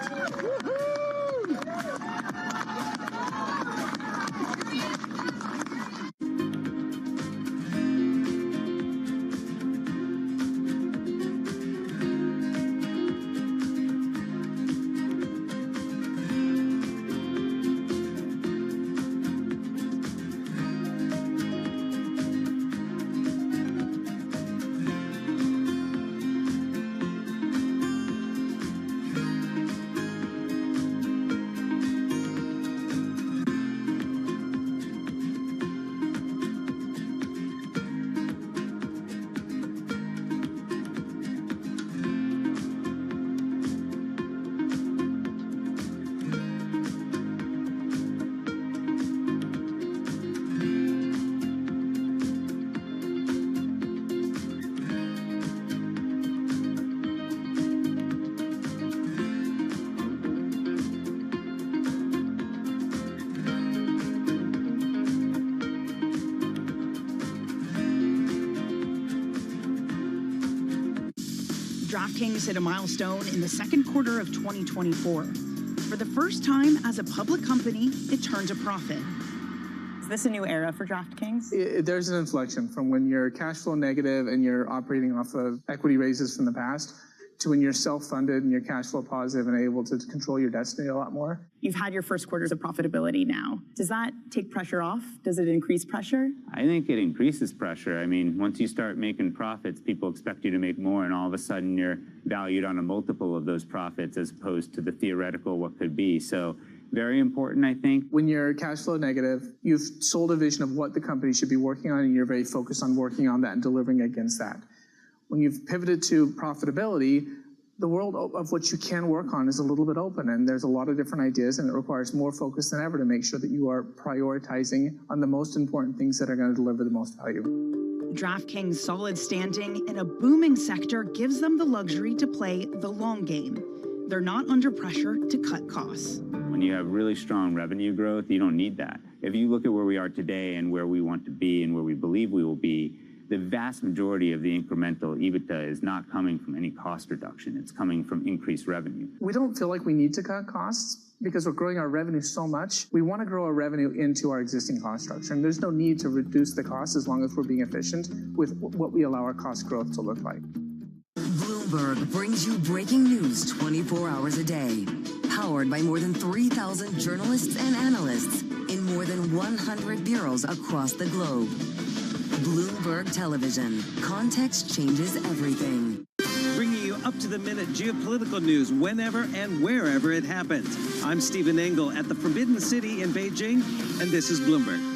S9: DraftKings hit a milestone in the second quarter of 2024. For the first time as a public company, it turned a profit.
S20: Is this a new era for DraftKings?
S21: There's an inflection from when you're cash flow negative and you're operating off of equity raises from the past to when you're self-funded and you're cash flow positive and able to control your destiny a lot more.
S20: You've had your first quarters of profitability now. Does that take pressure off? Does it increase pressure?
S22: I think it increases pressure. I mean, once you start making profits, people expect you to make more, and all of a sudden you're valued on a multiple of those profits as opposed to the theoretical what could be. So very important, I think.
S21: When you're cash flow negative, you've sold a vision of what the company should be working on, and you're very focused on working on that and delivering against that. When you've pivoted to profitability, the world of what you can work on is a little bit open, and there's a lot of different ideas, and it requires more focus than ever to make sure that you are prioritizing on the most important things that are going to deliver the most value.
S9: DraftKings' solid standing in a booming sector gives them the luxury to play the long game. They're not under pressure to cut costs.
S22: When you have really strong revenue growth, you don't need that. If you look at where we are today and where we want to be and where we believe we will be, the vast majority of the incremental EBITDA is not coming from any cost reduction. It's coming from increased revenue.
S21: We don't feel like we need to cut costs because we're growing our revenue so much. We want to grow our revenue into our existing cost structure, and there's no need to reduce the cost as long as we're being efficient with what we allow our cost growth to look like.
S10: Bloomberg brings you breaking news 24 hours a day. Powered by more than 3,000 journalists and analysts in more than 100 bureaus across the globe. Bloomberg Television. Context changes everything.
S23: Bringing you up-to-the-minute geopolitical news whenever and wherever it happens. I'm Stephen Engel at the Forbidden City in Beijing, and this is Bloomberg.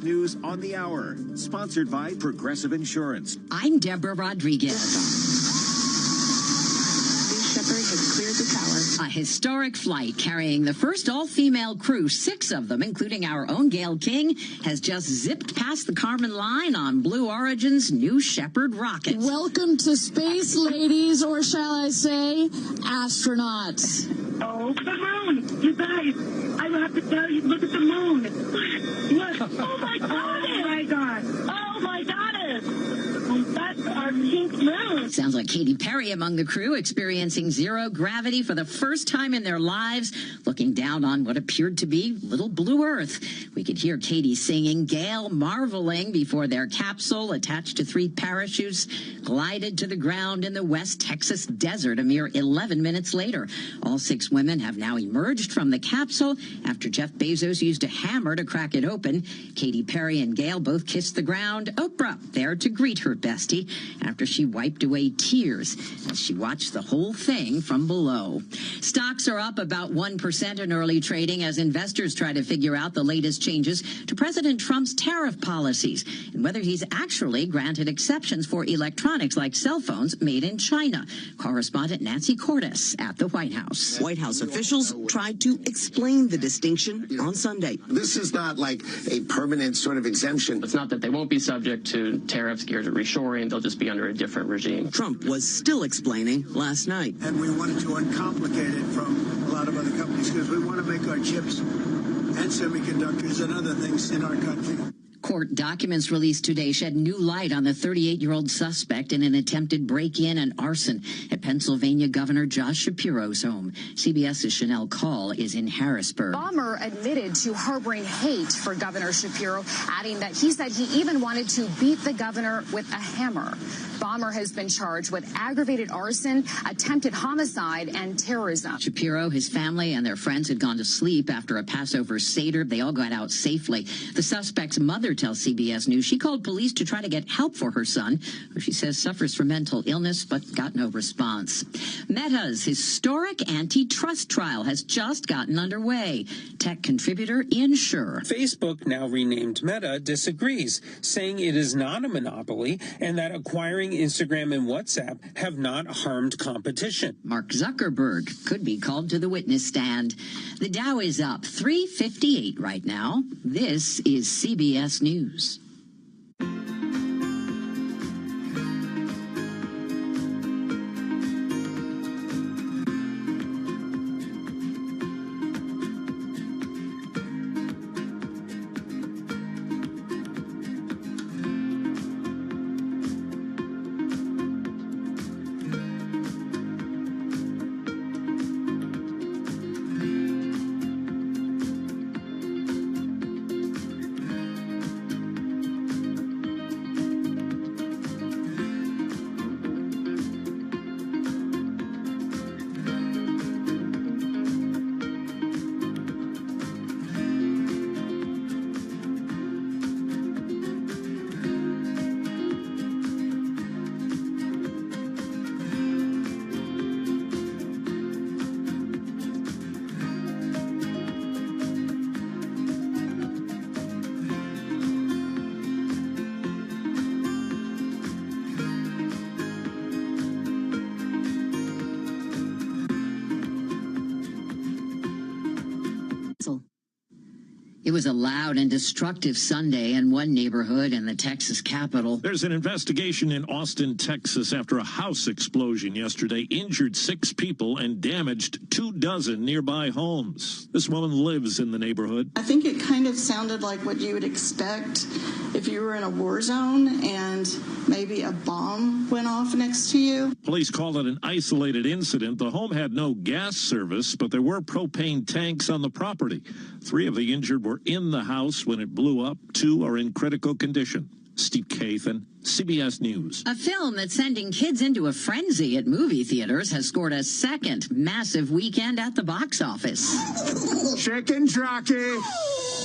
S25: News on the Hour, sponsored by Progressive Insurance.
S27: I'm Deborah Rodriguez.
S19: Shepard has cleared the tower.
S27: A historic flight carrying the first all-female crew, 6 of them, including our own Gail King, has just zipped past the Kármán line on Blue Origin's New Shepard rocket.
S2: Welcome to space, ladies, or shall I say, astronauts.
S19: Oh, the moon! You guys, I have to tell you, look at the moon. Look. Oh, my God. Oh, my God. Oh, my goddess. That's our pink moon.
S27: Sounds like Katy Perry among the crew, experiencing zero gravity for the first time in their lives, looking down on what appeared to be little blue Earth. We could hear Katy singing, Gail marveling before their capsule, attached to 3 parachutes, glided to the ground in the West Texas desert a mere 11 minutes later. All 6 women have now emerged from the capsule after Jeff Bezos used a hammer to crack it open. Katy Perry and Gail both kissed the ground. Oprah there to greet her bestie after she wiped away tears as she watched the whole thing from below. Stocks are up about 1% in early trading as investors try to figure out the latest changes to President Trump's tariff policies and whether he's actually granted exceptions for electronics like cell phones made in China. Correspondent Nancy Cordes at the White House.
S28: White House officials tried to explain the distinction on Sunday.
S29: This is not like a permanent sort of exemption.
S30: It's not that they won't be subject to tariffs geared at reshoring. They'll just be under a different regime.
S28: Trump was still explaining last night.
S24: And we wanted to uncomplicate it from a lot of other companies because we want to make our chips and semiconductors and other things in our country.
S27: Court documents released today shed new light on the 38-year-old suspect in an attempted break-in and arson at Pennsylvania Governor Josh Shapiro's home. CBS's Chanel Call is in Harrisburg.
S31: Bomber admitted to harboring hate for Governor Shapiro, adding that he said he even wanted to beat the governor with a hammer. Bomber has been charged with aggravated arson, attempted homicide, and terrorism.
S27: Shapiro, his family, and their friends had gone to sleep after a Passover Seder. They all got out safely. The suspect's mother mother tells CBS News she called police to try to get help for her son, who she says suffers from mental illness but got no response. Meta's historic antitrust trial has just gotten underway. Tech contributor Ian Scher.
S1: Facebook, now renamed Meta, disagrees, saying it is not a monopoly and that acquiring Instagram and WhatsApp have not harmed competition.
S27: Mark Zuckerberg could be called to the witness stand. The Dow is up 358 right now. This is CBS News. It was a loud and destructive Sunday in one neighborhood in the Texas capital.
S3: There's an investigation in Austin, Texas, after a house explosion yesterday injured 6 people and damaged 24 nearby homes. This woman lives in the neighborhood.
S5: I think it kind of sounded like what you would expect if you were in a war zone and maybe a bomb went off next to you.
S3: Police called it an isolated incident. The home had no gas service, but there were propane tanks on the property. 3 of the injured were in the house when it blew up. 2 are in critical condition. Steve Kathan, CBS News.
S27: A film that's sending kids into a frenzy at movie theaters has scored a second massive weekend at the box office.
S3: Chicken jockey.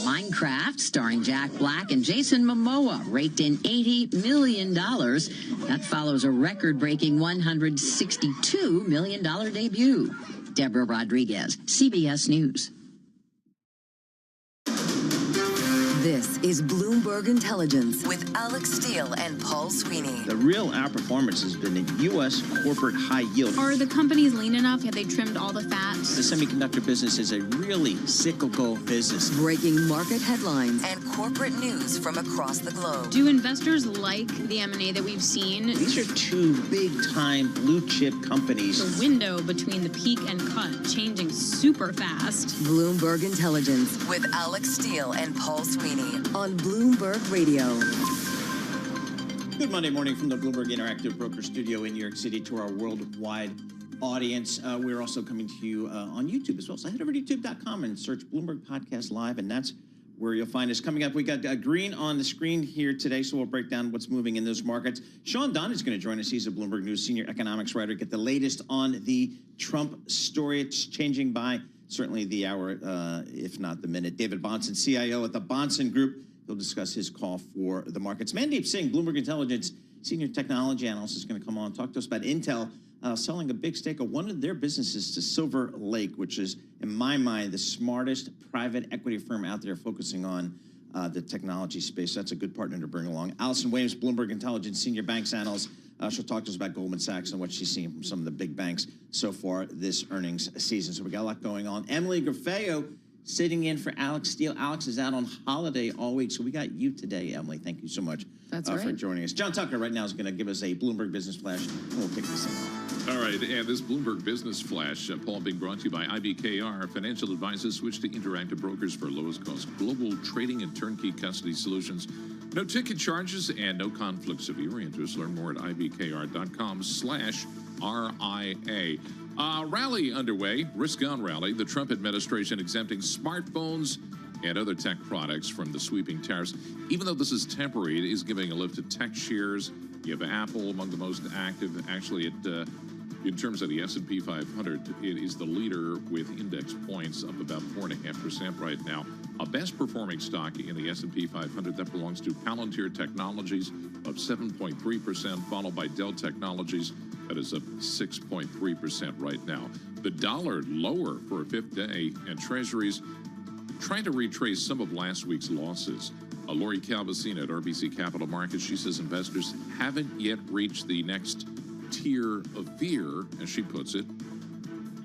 S27: Minecraft, starring Jack Black and Jason Momoa, raked in $80 million. That follows a record-breaking $162 million debut. Deborah Rodriguez, CBS News.
S10: This is Bloomberg Intelligence with Alex Steele and Paul Sweeney.
S7: The real outperformance has been in U.S. corporate high yield.
S8: Are the companies lean enough? Have they trimmed all the fat?
S7: The semiconductor business is a really cyclical business.
S10: Breaking market headlines and corporate news from across the globe.
S8: Do investors like the M&A that we've seen?
S7: These are 2 big-time blue-chip companies.
S8: The window between the peak and cut changing super fast.
S10: Bloomberg Intelligence with Alex Steele and Paul Sweeney on Bloomberg Radio.
S7: Good Monday morning from the Bloomberg Interactive Broker Studio in New York City to our worldwide audience. We're also coming to you on YouTube as well. So head over to youtube.com and search Bloomberg Podcast Live, and that's where you'll find us. Coming up, we got Green on the screen here today, so we'll break down what's moving in those markets. Sean Dunn is going to join us. He's a Bloomberg News senior economics writer. Get the latest on the Trump story. It's changing by certainly the hour, if not the minute. David Bahnsen, CIO at the Bahnsen Group. He'll discuss his call for the markets. Mandeep Singh, Bloomberg Intelligence senior technology analyst, is going to come on and talk to us about Intel selling a big stake of one of their businesses to Silver Lake, which is, in my mind, the smartest private equity firm out there focusing on the technology space. That's a good partner to bring along. Allison Williams, Bloomberg Intelligence senior banks analyst. She'll talk to us about Goldman Sachs and what she's seeing from some of the big banks so far this earnings season. So we got a lot going on. Emily Grafeo sitting in for Alex Steele. Alex is out on holiday all week, so we got you today, Emily. Thank you so much for joining us. John Tucker right now is going to give us a Bloomberg Business Flash, and we'll kick this thing off.
S11: All right, and this Bloomberg Business Flash, Paul, being brought to you by IBKR. Financial advisors switch to Interactive Brokers for lowest cost global trading and turnkey custody solutions. No ticket charges and no conflicts of your interest. Learn more at ibkr.com/RIA. Rally underway, risk-on rally. The Trump administration exempting smartphones and other tech products from the sweeping tariffs. Even though this is temporary, it is giving a lift to tech shares. You have Apple among the most active. Actually, it In terms of the S&P 500, it is the leader with index points up about 4.5% right now. A best performing stock in the S&P 500 that belongs to Palantir Technologies, up 7.3%, followed by Dell Technologies, that is up 6.3% right now. The dollar lower for a fifth day, and Treasuries trying to retrace some of last week's losses. Lori Calvasina at RBC Capital Markets, she says investors haven't yet reached the next tier of fear, as she puts it.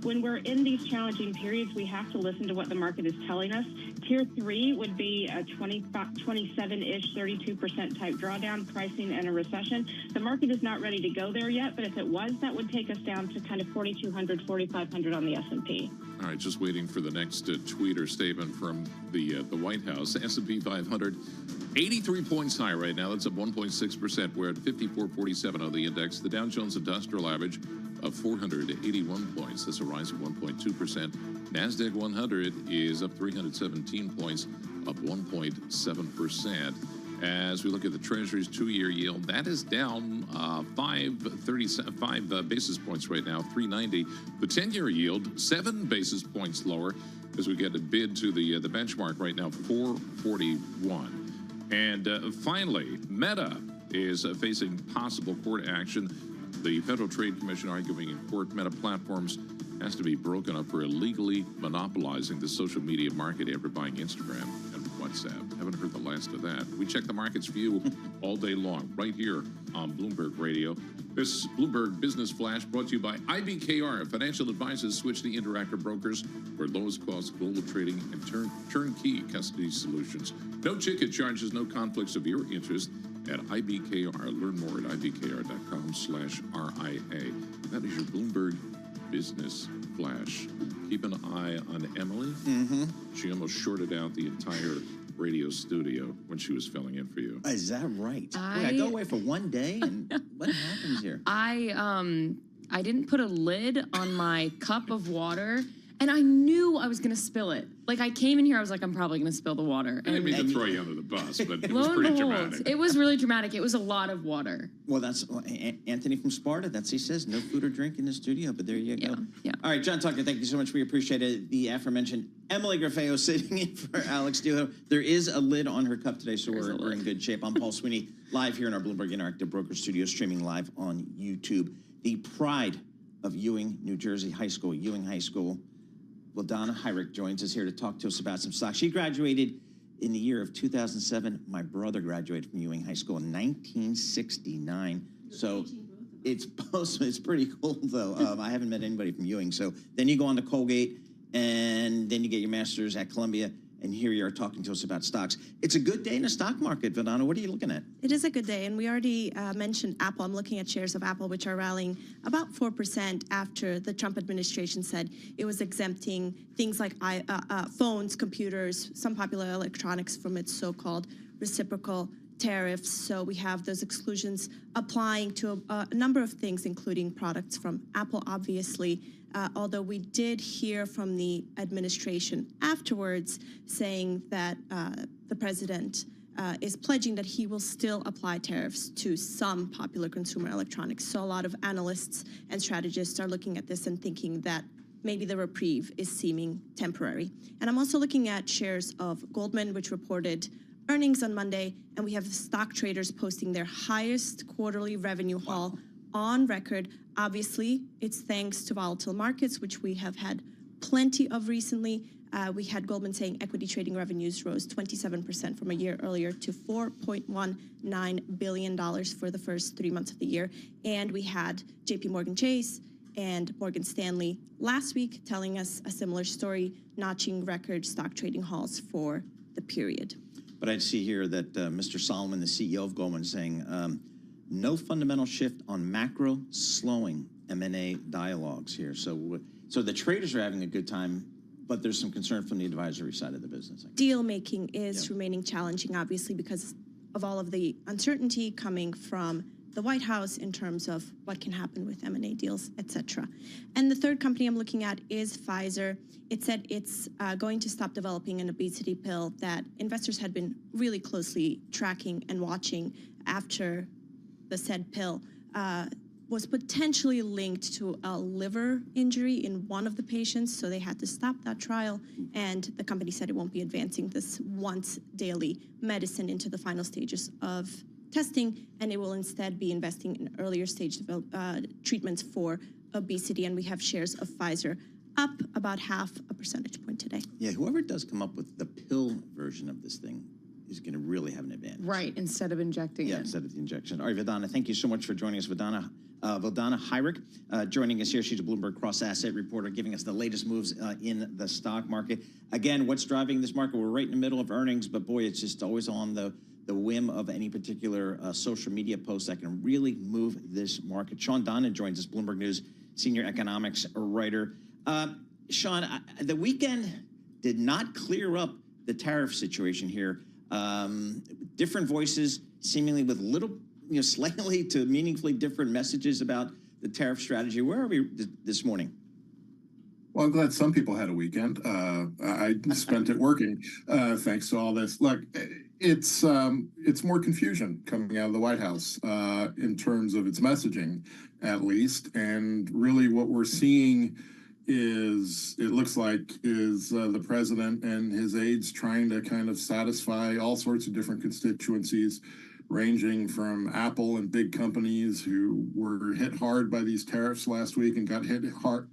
S4: When we're in these challenging periods, we have to listen to what the market is telling us. Tier 3 would be a 27-ish, 32% type drawdown pricing and a recession. The market is not ready to go there yet, but if it was, that would take us down to kind of 4,200, 4,500 on the S&P.
S11: All right, just waiting for the next tweet or statement from the White House. S&P 500, 83 points high right now. That's up 1.6%. We're at 5447 on the index. The Dow Jones Industrial Average of 481 points. That's a rise of 1.2%. NASDAQ 100 is up 317 points, up 1.7%. As we look at the Treasury's two-year yield, that is down 5 basis points right now, 390. The 10-year yield, 7 basis points lower as we get a bid to the benchmark right now, 441. And finally, Meta is facing possible court action. The Federal Trade Commission arguing in court Meta Platforms has to be broken up for illegally monopolizing the social media market after buying Instagram and WhatsApp. Haven't heard the last of that. We check the market's view all day long, right here on Bloomberg Radio. This Bloomberg Business Flash brought to you by IBKR. Financial advisors switch to Interactive Brokers for lowest cost global trading and turnkey custody solutions. No ticket charges, no conflicts of your interest at IBKR. Learn more at ibkr.com/RIA. That is your Bloomberg Business Flash. Keep an eye on Emily.
S7: Mm-hmm.
S11: She almost shorted out the entire radio studio when she was filling in for you.
S7: Is that right? I go away for one day, and what happens here?
S8: I didn't put a lid on my cup of water, and I knew I was going to spill it. Like, I came in here, I was like, I'm probably going to spill the water.
S11: I didn't mean to throw you under the bus, but it was
S8: lo and
S11: pretty
S8: behold,
S11: dramatic.
S8: it was really dramatic. It was a lot of water.
S7: Well, that's Anthony from Sparta. That's he says, no food or drink in the studio, but there you go.
S8: Yeah.
S7: All right, John Tucker, thank you so much. We appreciate it. The aforementioned Emily Graffeo sitting in for Alex Duho. There is a lid on her cup today, so we're in good shape. I'm Paul Sweeney, live here in our Bloomberg Interactive Broker Studio, streaming live on YouTube. The pride of Ewing, New Jersey High School, Ewing High School. Well, Donna Hyrick joins us here to talk to us about some stocks. She graduated in the year of 2007. My brother graduated from Ewing High School in 1969. So it's pretty cool, though. I haven't met anybody from Ewing. So then you go on to Colgate, and then you get your master's at Columbia, and here you are talking to us about stocks. It's a good day in the stock market, Vandana. What are you looking at?
S6: It is a good day, and we already mentioned Apple. I'm looking at shares of Apple, which are rallying about 4% after the Trump administration said it was exempting things like phones, computers, some popular electronics from its so-called reciprocal tariffs. So we have those exclusions applying to a number of things, including products from Apple, obviously. Although we did hear from the administration afterwards saying that the president is pledging that he will still apply tariffs to some popular consumer electronics. So a lot of analysts and strategists are looking at this and thinking that maybe the reprieve is seeming temporary. And I'm also looking at shares of Goldman, which reported earnings on Monday, and we have stock traders posting their highest quarterly revenue haul on record. Obviously, it's thanks to volatile markets, which we have had plenty of recently. We had Goldman saying equity trading revenues rose 27% from a year earlier to $4.19 billion for the first 3 months of the year. And we had JP Morgan Chase and Morgan Stanley last week telling us a similar story, notching record stock trading hauls for the period.
S7: But I see here that Mr. Solomon, the CEO of Goldman, saying no fundamental shift on macro slowing M&A dialogues here. So the traders are having a good time, but there's some concern from the advisory side of the business.
S6: Deal making is remaining challenging, obviously, because of all of the uncertainty coming from the White House in terms of what can happen with M&A deals, et cetera. And the third company I'm looking at is Pfizer. It said it's going to stop developing an obesity pill that investors had been really closely tracking and watching after the said pill was potentially linked to a liver injury in one of the patients, so they had to stop that trial, and the company said it won't be advancing this once daily medicine into the final stages of testing, and it will instead be investing in earlier stage treatments for obesity, and we have shares of Pfizer up about 0.5 percentage point today.
S7: Yeah, whoever does come up with the pill version of this thing is going to really have an advantage.
S8: Right, instead of injecting it.
S7: Yeah, instead of the injection. All right, Vidana, thank you so much for joining us. Vidana Hyrick joining us here. She's a Bloomberg cross-asset reporter giving us the latest moves in the stock market. Again, what's driving this market? We're right in the middle of earnings, but boy, it's just always on the whim of any particular social media post that can really move this market. Sean Donnan joins us, Bloomberg News senior economics writer. Sean, the weekend did not clear up the tariff situation here. Different voices, seemingly with little, slightly to meaningfully different messages about the tariff strategy. Where are we this morning?
S9: Well, I'm glad some people had a weekend. I spent it working, thanks to all this. Look, it's more confusion coming out of the White House in terms of its messaging, at least. And really what we're seeing is, it looks like, the president and his aides trying to kind of satisfy all sorts of different constituencies, ranging from Apple and big companies who were hit hard by these tariffs last week and got hit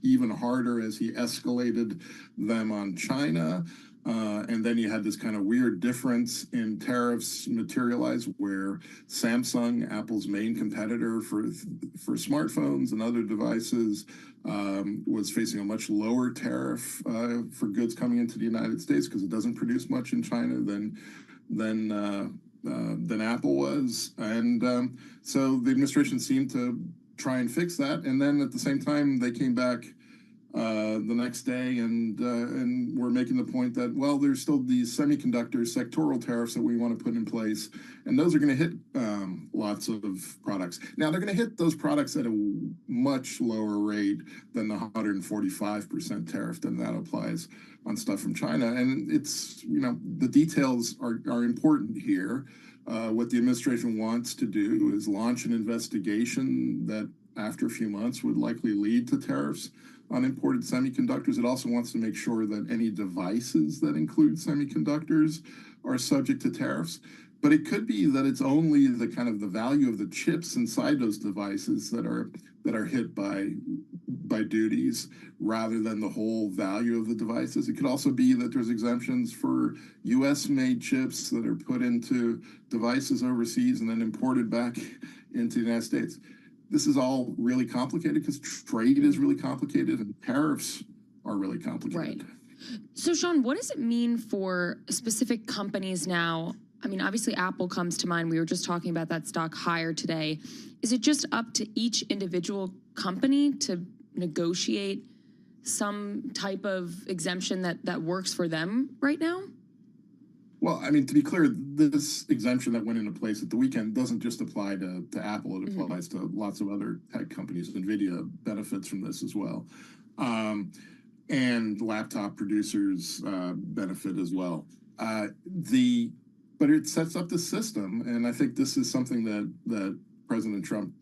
S9: even harder as he escalated them on China. And then you had this kind of weird difference in tariffs materialize where Samsung, Apple's main competitor for smartphones and other devices, was facing a much lower tariff for goods coming into the United States because it doesn't produce much in China than Apple was. And so the administration seemed to try and fix that. And then at the same time, they came back the next day and we're making the point that, well, there's still these semiconductor sectoral tariffs that we want to put in place, and those are going to hit lots of products. Now, they're going to hit those products at a much lower rate than the 145% tariff that applies on stuff from China. And it's, the details are important here. What the administration wants to do is launch an investigation that after a few months would likely lead to tariffs on imported semiconductors. It also wants to make sure that any devices that include semiconductors are subject to tariffs. But it could be that it's only the kind of the value of the chips inside those devices that are hit by duties rather than the whole value of the devices. It could also be that there's exemptions for U.S.-made chips that are put into devices overseas and then imported back into the United States. This is all really complicated because trade is really complicated and tariffs are really complicated.
S8: Right. So, Sean, what does it mean for specific companies now? I mean, obviously, Apple comes to mind. We were just talking about that stock higher today. Is it just up to each individual company to negotiate some type of exemption that works for them right now?
S9: Well, I mean, to be clear, this exemption that went into place at the weekend doesn't just apply to Apple. It applies to lots of other tech companies. NVIDIA benefits from this as well. And laptop producers benefit as well. But it sets up the system, and I think this is something that President Trump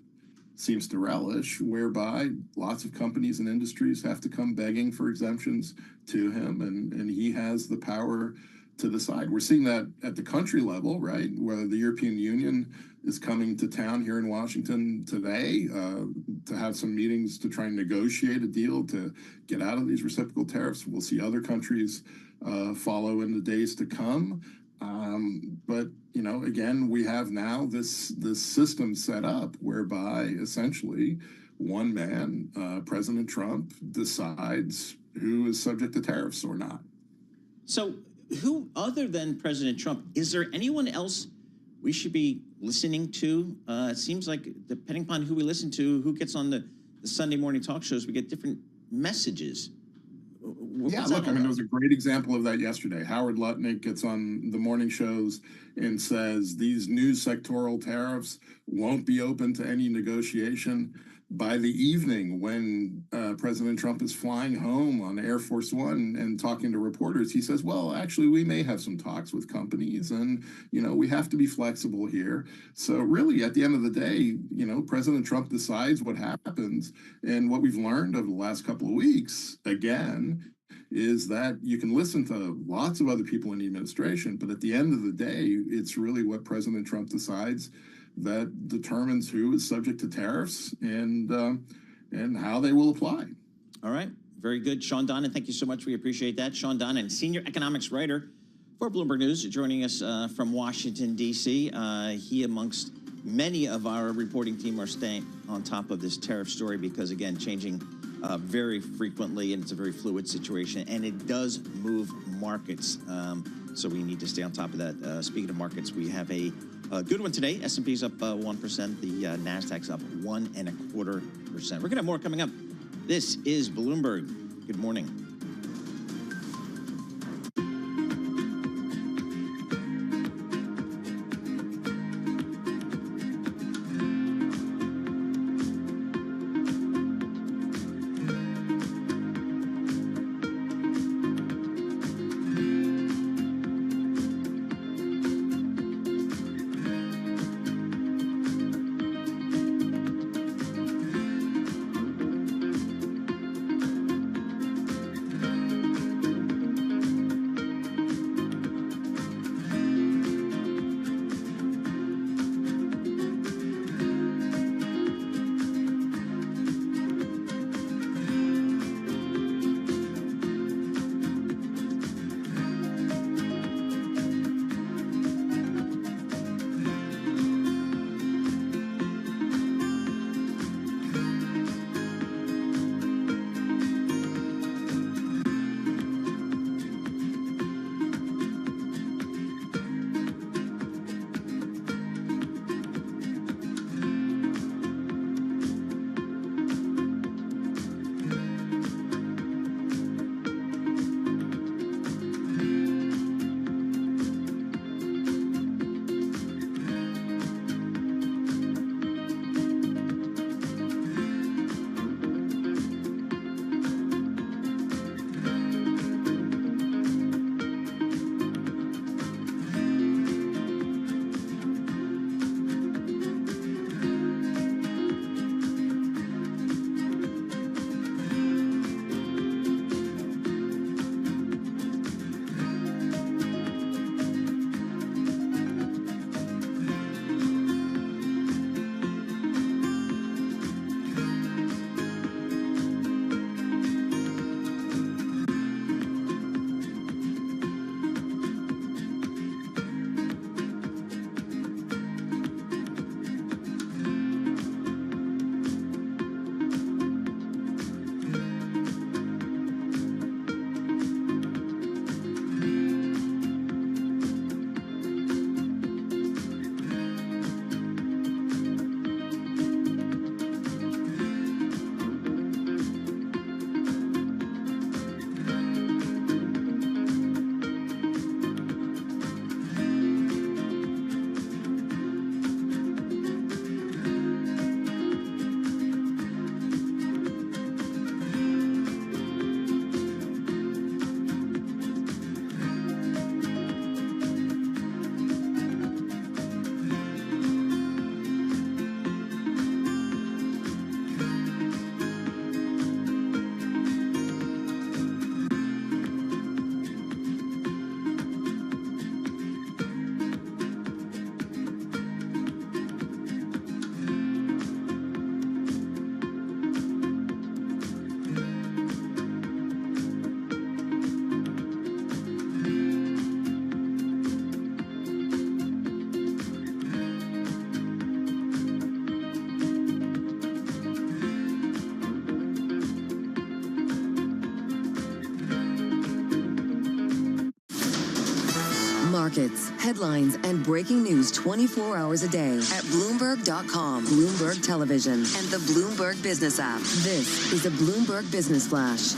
S9: seems to relish, whereby lots of companies and industries have to come begging for exemptions to him, and he has the power to decide. We're seeing that at the country level, right? Where the European Union is coming to town here in Washington today to have some meetings to try and negotiate a deal to get out of these reciprocal tariffs. We'll see other countries follow in the days to come. But, again, we have now this system set up whereby essentially one man, President Trump, decides who is subject to tariffs or not.
S7: So who other than President Trump, is there anyone else we should be listening to? It seems like depending upon who we listen to, who gets on the Sunday morning talk shows, we get different messages.
S9: Yeah, look, I mean, there was a great example of that yesterday. Howard Lutnick gets on the morning shows and says these new sectoral tariffs won't be open to any negotiation. By the evening, when President Trump is flying home on Air Force One and talking to reporters, he says, well, actually, we may have some talks with companies and, we have to be flexible here. So really, at the end of the day, President Trump decides what happens. And what we've learned over the last couple of weeks, again, is that you can listen to lots of other people in the administration, but at the end of the day, it's really what President Trump decides that determines who is subject to tariffs and how they will apply.
S7: All right. Very good. Sean Donnan, thank you so much. We appreciate that. Sean Donnan, senior economics writer for Bloomberg News, joining us from Washington, D.C. He, amongst many of our reporting team, are staying on top of this tariff story because, again, changing very frequently, and it's a very fluid situation, and it does move markets. So we need to stay on top of that. Speaking of markets, we have a good one today. S&P's up 1%. The NASDAQ's up 1.25%. We're going to have more coming up. This is Bloomberg. Good morning.
S10: Markets, headlines, and breaking news 24 hours a day at Bloomberg.com, Bloomberg Television, and the Bloomberg Business app. This is a Bloomberg Business Flash.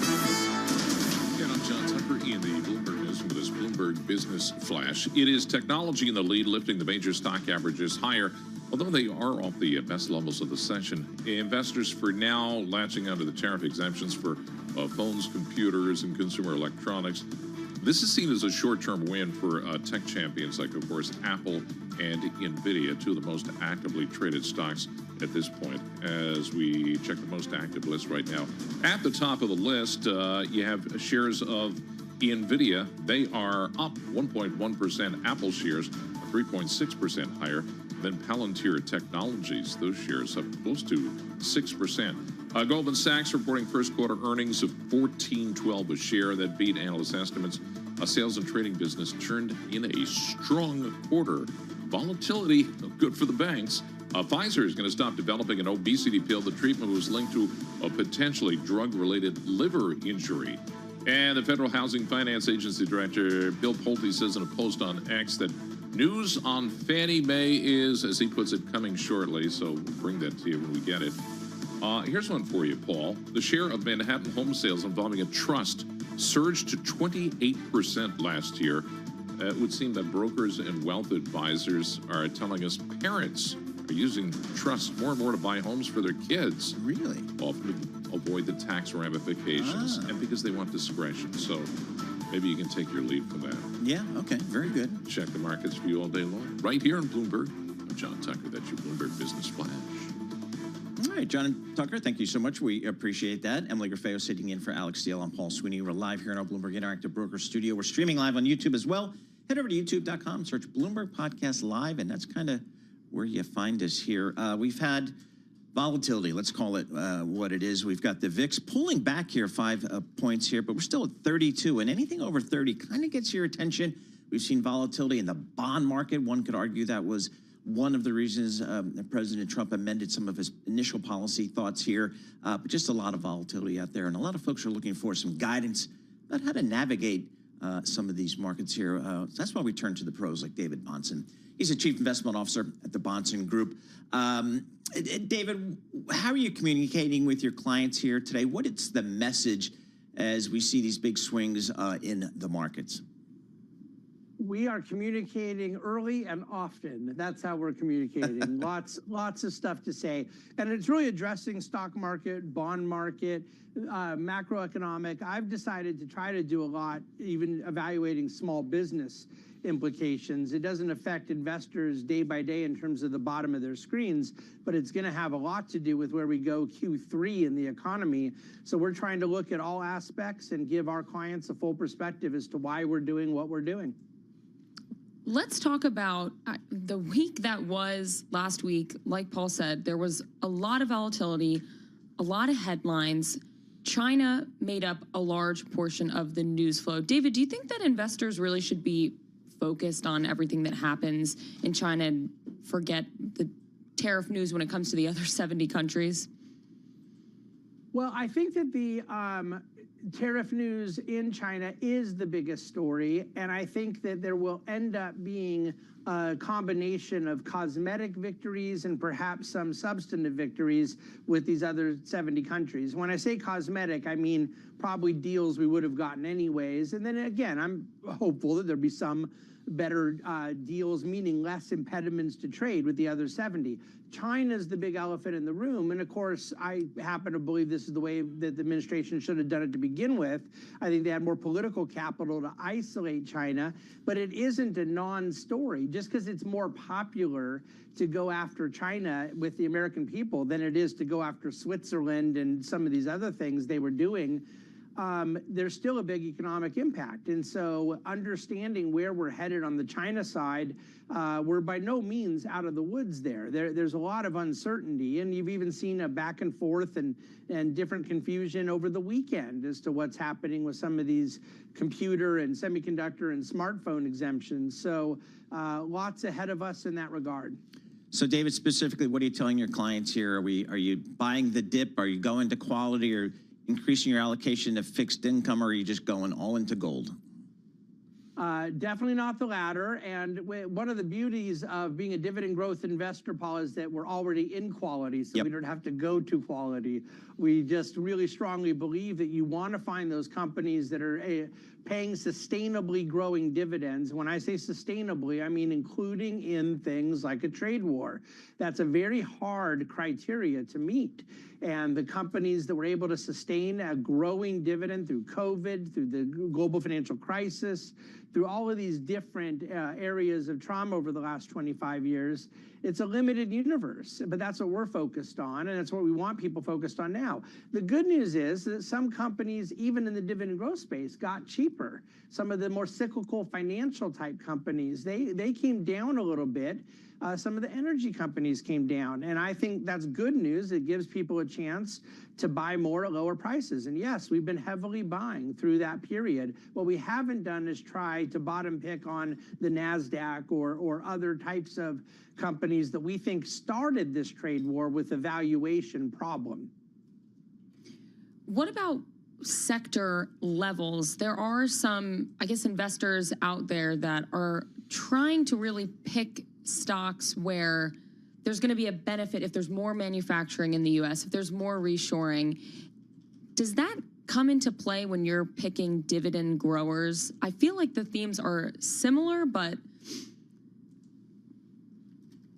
S11: And I'm John Tucker in the Bloomberg News with this Bloomberg Business Flash. It is technology in the lead, lifting the major stock averages higher. Although they are off the best levels of the session, investors for now latching onto the tariff exemptions for phones, computers, and consumer electronics. This is seen as a short-term win for tech champions like, of course, Apple and NVIDIA, two of the most actively traded stocks at this point, as we check the most active list right now. At the top of the list, you have shares of NVIDIA. They are up 1.1%. Apple shares 3.6% higher than Palantir Technologies. Those shares up close to 6%. Goldman Sachs reporting first quarter earnings of $14.12 a share. That beat analyst estimates. Sales and trading business turned in a strong quarter. Volatility, good for the banks. Pfizer is going to stop developing an obesity pill. The treatment was linked to a potentially drug-related liver injury. And the Federal Housing Finance Agency Director Bill Pulte says in a post on X that news on Fannie Mae is, as he puts it, coming shortly. So we'll bring that to you when we get it. Here's one for you, Paul. The share of Manhattan home sales involving a trust surged to 28% last year. It would seem that brokers and wealth advisors are telling us parents are using trusts more and more to buy homes for their kids.
S7: Really?
S11: Often to avoid the tax ramifications and because they want discretion. So maybe you can take your lead from that.
S7: Yeah, okay, very good.
S11: Check the markets for you all day long. Right here on Bloomberg. I'm John Tucker. That's your Bloomberg Business Flash.
S7: All right, John and Tucker, thank you so much. We appreciate that. Emily Grafeo sitting in for Alex Steele. I'm Paul Sweeney. We're live here in our Bloomberg Interactive Broker Studio. We're streaming live on YouTube as well. Head over to youtube.com, search Bloomberg Podcast Live, and that's kind of where you find us here. We've had volatility, let's call it what it is. We've got the VIX pulling back here 5 points here, but we're still at 32, and anything over 30 kind of gets your attention. We've seen volatility in the bond market. One could argue that was one of the reasons President Trump amended some of his initial policy thoughts here, but just a lot of volatility out there. And a lot of folks are looking for some guidance about how to navigate some of these markets here. So that's why we turn to the pros like David Bahnsen. He's a chief investment officer at the Bahnsen Group. David, how are you communicating with your clients here today? What is the message as we see these big swings in the markets?
S12: We are communicating early and often. That's how we're communicating. lots of stuff to say. And it's really addressing stock market, bond market, macroeconomic. I've decided to try to do a lot, even evaluating small business implications. It doesn't affect investors day by day in terms of the bottom of their screens, but it's going to have a lot to do with where we go Q3 in the economy. So we're trying to look at all aspects and give our clients a full perspective as to why we're doing what we're doing.
S8: Let's talk about the week that was last week. Like Paul said, there was a lot of volatility, a lot of headlines. China made up a large portion of the news flow. David, do you think that investors really should be focused on everything that happens in China and forget the tariff news when it comes to the other 70 countries?
S12: Well, I think that the tariff news in China is the biggest story, and I think that there will end up being a combination of cosmetic victories and perhaps some substantive victories with these other 70 countries. When I say cosmetic, I mean probably deals we would have gotten anyways. And then again, I'm hopeful that there'll be some better deals, meaning less impediments to trade with the other 70. China's the big elephant in the room, and of course, I happen to believe this is the way that the administration should have done it to begin with. I think they had more political capital to isolate China, but it isn't a non-story. Just because it's more popular to go after China with the American people than it is to go after Switzerland and some of these other things they were doing, there's still a big economic impact. And so understanding where we're headed on the China side, we're by no means out of the woods there. There's a lot of uncertainty, and you've even seen a back and forth and different confusion over the weekend as to what's happening with some of these computer and semiconductor and smartphone exemptions. So lots ahead of us in that regard.
S7: So, David, specifically, what are you telling your clients here? Are you buying the dip? Are you going to quality, or increasing your allocation to fixed income, or are you just going all into gold?
S12: Definitely not the latter. And one of the beauties of being a dividend growth investor, Paul, is that we're already in quality, so we don't have to go to quality. We just really strongly believe that you want to find those companies that are paying sustainably growing dividends. When I say sustainably, I mean including in things like a trade war. That's a very hard criteria to meet. And the companies that were able to sustain a growing dividend through COVID, through the global financial crisis, through all of these different areas of trauma over the last 25 years, it's a limited universe, but that's what we're focused on, and that's what we want people focused on now. The good news is that some companies, even in the dividend growth space, got cheaper. Some of the more cyclical financial type companies, they came down a little bit. Some of the energy companies came down, and I think that's good news. It gives people a chance to buy more at lower prices. And yes, we've been heavily buying through that period. What we haven't done is try to bottom pick on the NASDAQ or other types of companies that we think started this trade war with a valuation problem.
S8: What about sector levels? There are some, I guess, investors out there that are trying to really pick stocks where there's going to be a benefit if there's more manufacturing in the U.S., if there's more reshoring. Does that come into play when you're picking dividend growers? I feel like the themes are similar, but...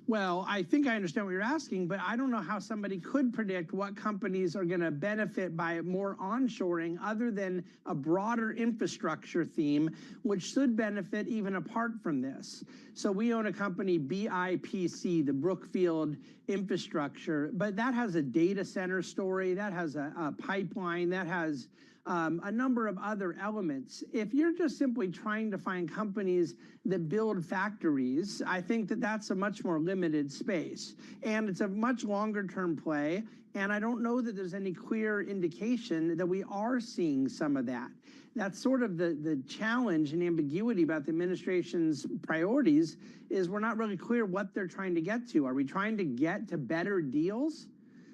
S12: Well, I think I understand what you're asking, but I don't know how somebody could predict what companies are going to benefit by more onshoring other than a broader infrastructure theme, which should benefit even apart from this. So we own a company, BIPC, the Brookfield Infrastructure, but that has a data center story, that has a pipeline, that has a number of other elements. If you're just simply trying to find companies that build factories, I think that that's a much more limited space. And it's a much longer term play. And I don't know that there's any clear indication that we are seeing some of that. That's sort of the challenge and ambiguity about the administration's priorities is we're not really clear what they're trying to get to. Are we trying to get to better deals?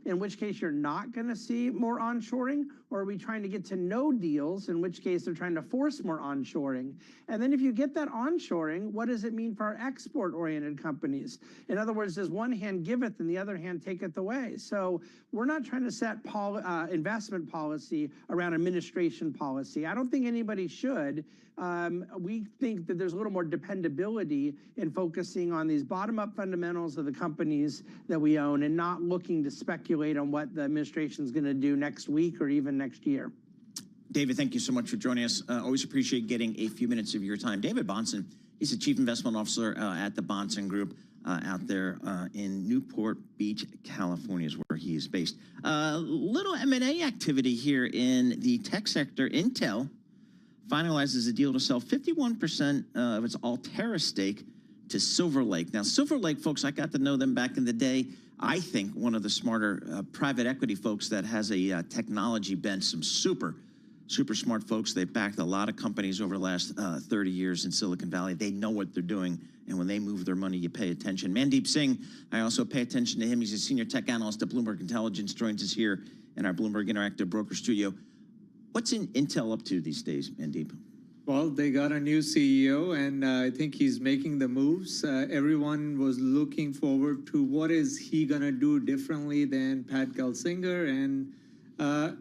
S12: In which case you're not going to see more onshoring, or are we trying to get to no deals, in which case they're trying to force more onshoring? And then if you get that onshoring, what does it mean for our export-oriented companies? In other words, does one hand giveth and the other hand taketh away? So we're not trying to set investment policy around administration policy. I don't think anybody should. We think that there's a little more dependability in focusing on these bottom-up fundamentals of the companies that we own and not looking to speculate on what the administration is going to do next week or even next year.
S7: David, thank you so much for joining us. Always appreciate getting a few minutes of your time. David Bahnsen, he's the Chief Investment Officer at the Bahnsen Group out there in Newport Beach, California is where he is based. Little M&A activity here in the tech sector. Intel finalizes a deal to sell 51% of its Altera stake to Silver Lake. Now, Silver Lake, folks, I got to know them back in the day. I think one of the smarter private equity folks that has a technology bent, some super smart folks. They've backed a lot of companies over the last 30 years in Silicon Valley. They know what they're doing, and when they move their money, you pay attention. Mandeep Singh, I also pay attention to him. He's a senior tech analyst at Bloomberg Intelligence, joins us here in our Bloomberg Interactive Broker Studio. What's Intel up to these days, Mandeep?
S13: Well, they got a new CEO, and I think he's making the moves. Everyone was looking forward to what is he going to do differently than Pat Gelsinger, and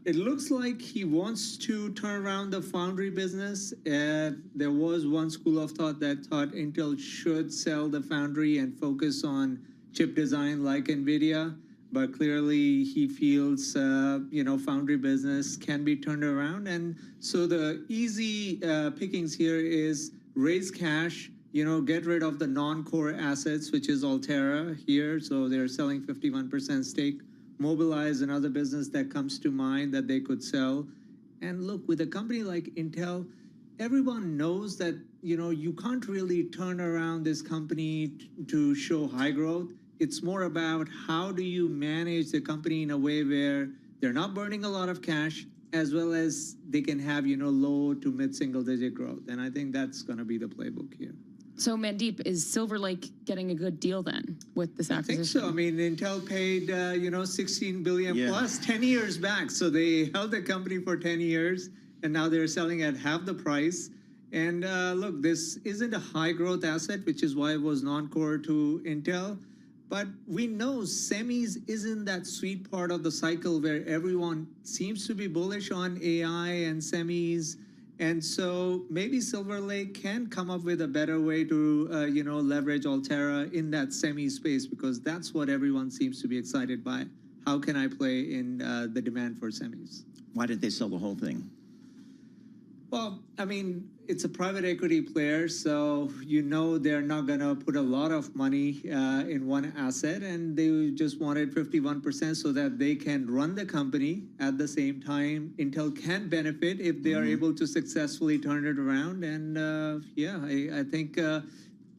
S13: it looks like he wants to turn around the foundry business. There was one school of thought that thought Intel should sell the foundry and focus on chip design like NVIDIA. But clearly he feels, foundry business can be turned around. And so the easy pickings here is raise cash, get rid of the non-core assets, which is Altera here. So they're selling 51% stake. Mobilize another business that comes to mind that they could sell. And look, with a company like Intel, everyone knows that, you can't really turn around this company to show high growth. It's more about how do you manage the company in a way where they're not burning a lot of cash, as well as they can have, low to mid-single digit growth. And I think that's going to be the playbook here.
S8: So Mandeep, is Silver Lake getting a good deal then with this acquisition?
S13: I think so. I mean, Intel paid, $16 billion plus 10 years back. So they held the company for 10 years, and now they're selling at half the price. And look, this isn't a high growth asset, which is why it was non-core to Intel. But we know semis isn't that sweet part of the cycle where everyone seems to be bullish on AI and semis. And so maybe Silver Lake can come up with a better way to, leverage Altera in that semi space, because that's what everyone seems to be excited by. How can I play in the demand for semis?
S7: Why did they sell the whole thing?
S13: Well, I mean, it's a private equity player, so they're not going to put a lot of money in one asset, and they just wanted 51% so that they can run the company. At the same time, Intel can benefit if they are able to successfully turn it around. And I think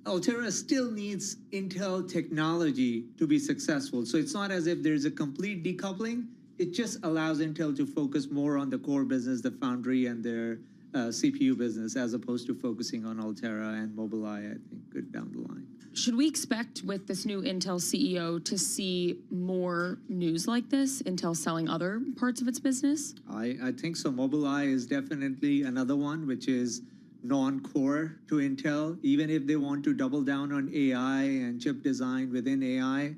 S13: Altera still needs Intel technology to be successful. So it's not as if there's a complete decoupling. It just allows Intel to focus more on the core business, the foundry and their CPU business, as opposed to focusing on Altera and Mobileye, I think, good down the line.
S8: Should we expect with this new Intel CEO to see more news like this, Intel selling other parts of its business?
S13: I think so. Mobileye is definitely another one, which is non-core to Intel, even if they want to double down on AI and chip design within AI.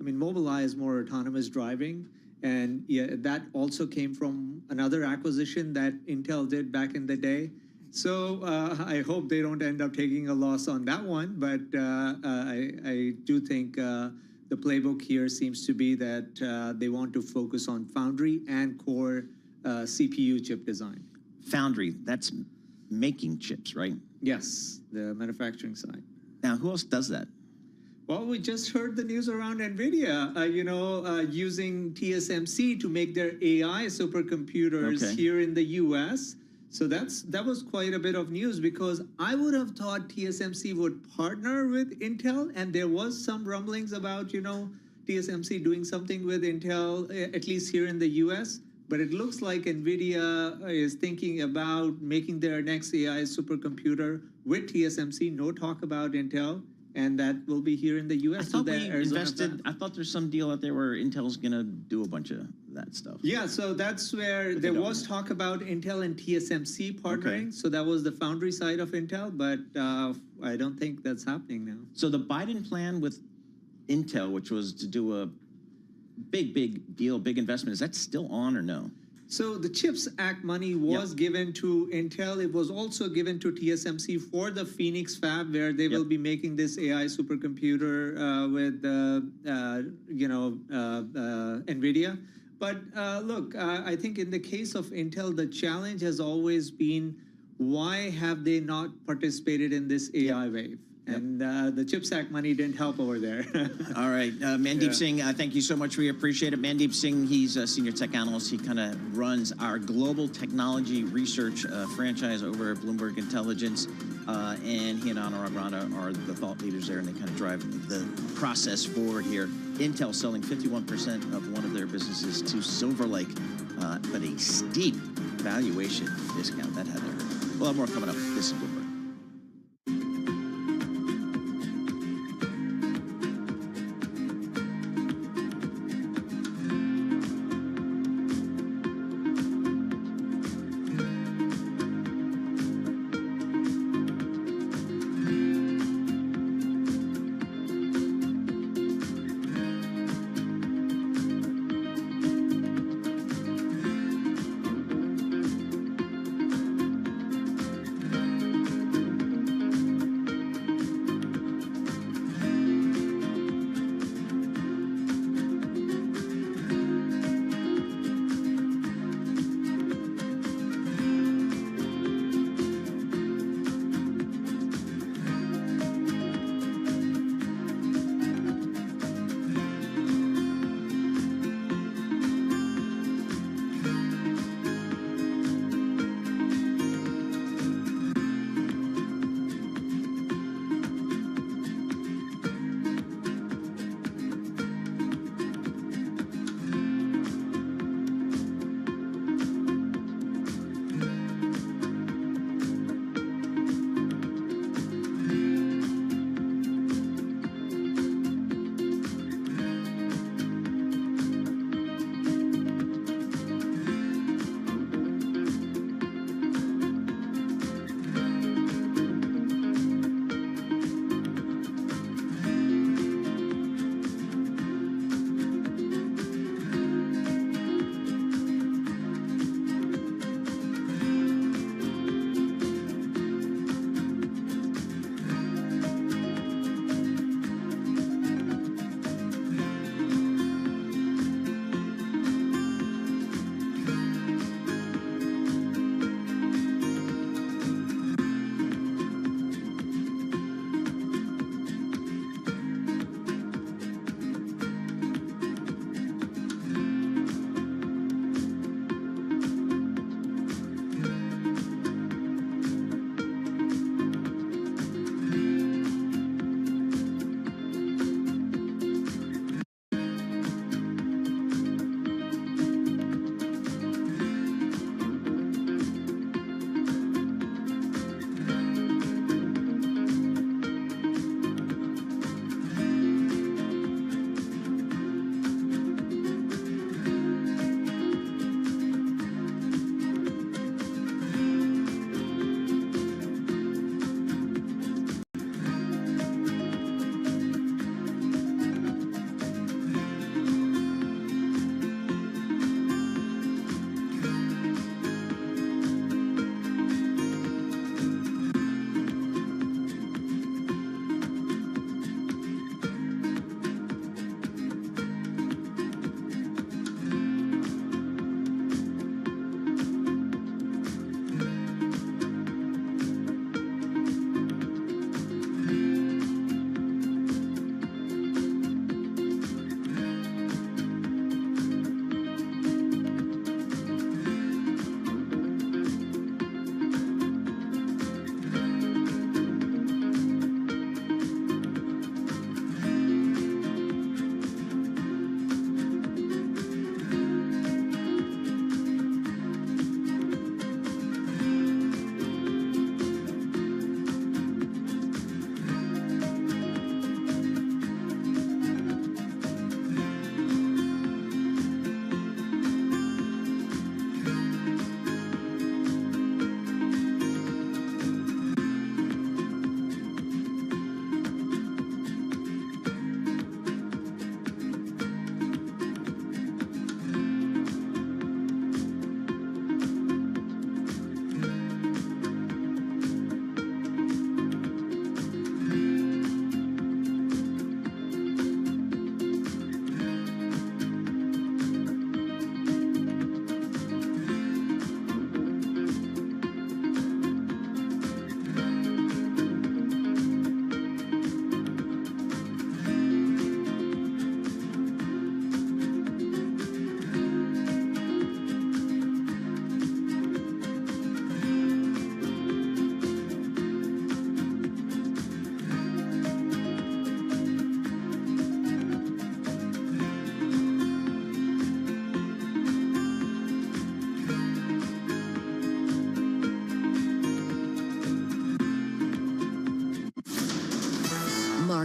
S13: I mean, Mobileye is more autonomous driving. And that also came from another acquisition that Intel did back in the day. So I hope they don't end up taking a loss on that one. But I do think the playbook here seems to be that they want to focus on foundry and core CPU chip design.
S7: Foundry, that's making chips, right?
S13: Yes, the manufacturing side.
S7: Now, who else does that?
S13: Well, we just heard the news around NVIDIA, using TSMC to make their AI supercomputers here in the U.S. So that was quite a bit of news, because I would have thought TSMC would partner with Intel, and there was some rumblings about, TSMC doing something with Intel, at least here in the U.S. But it looks like NVIDIA is thinking about making their next AI supercomputer with TSMC. No talk about Intel. And that will be here in the U.S.
S7: I thought there's some deal out there where Intel's going to do a bunch of that stuff.
S13: Yeah, so that's where there was talk about Intel and TSMC partnering. Okay. So that was the foundry side of Intel, but I don't think that's happening now.
S7: So the Biden plan with Intel, which was to do a big deal, big investment, is that still on or no?
S13: So the CHIPS Act money was given to Intel. It was also given to TSMC for the Phoenix fab, where they will be making this AI supercomputer with, NVIDIA. But look, I think in the case of Intel, the challenge has always been, why have they not participated in this AI wave? And the CHIPS Act money didn't help over there.
S7: All right. Mandeep Singh, thank you so much. We appreciate it. Mandeep Singh, he's a senior tech analyst. He kind of runs our global technology research franchise over at Bloomberg Intelligence. And he and Anurag Rana are the thought leaders there, and they kind of drive the process forward here. Intel selling 51% of one of their businesses to Silver Lake, but a steep valuation discount. That had to hurt. We'll have more coming up. This is Bloomberg.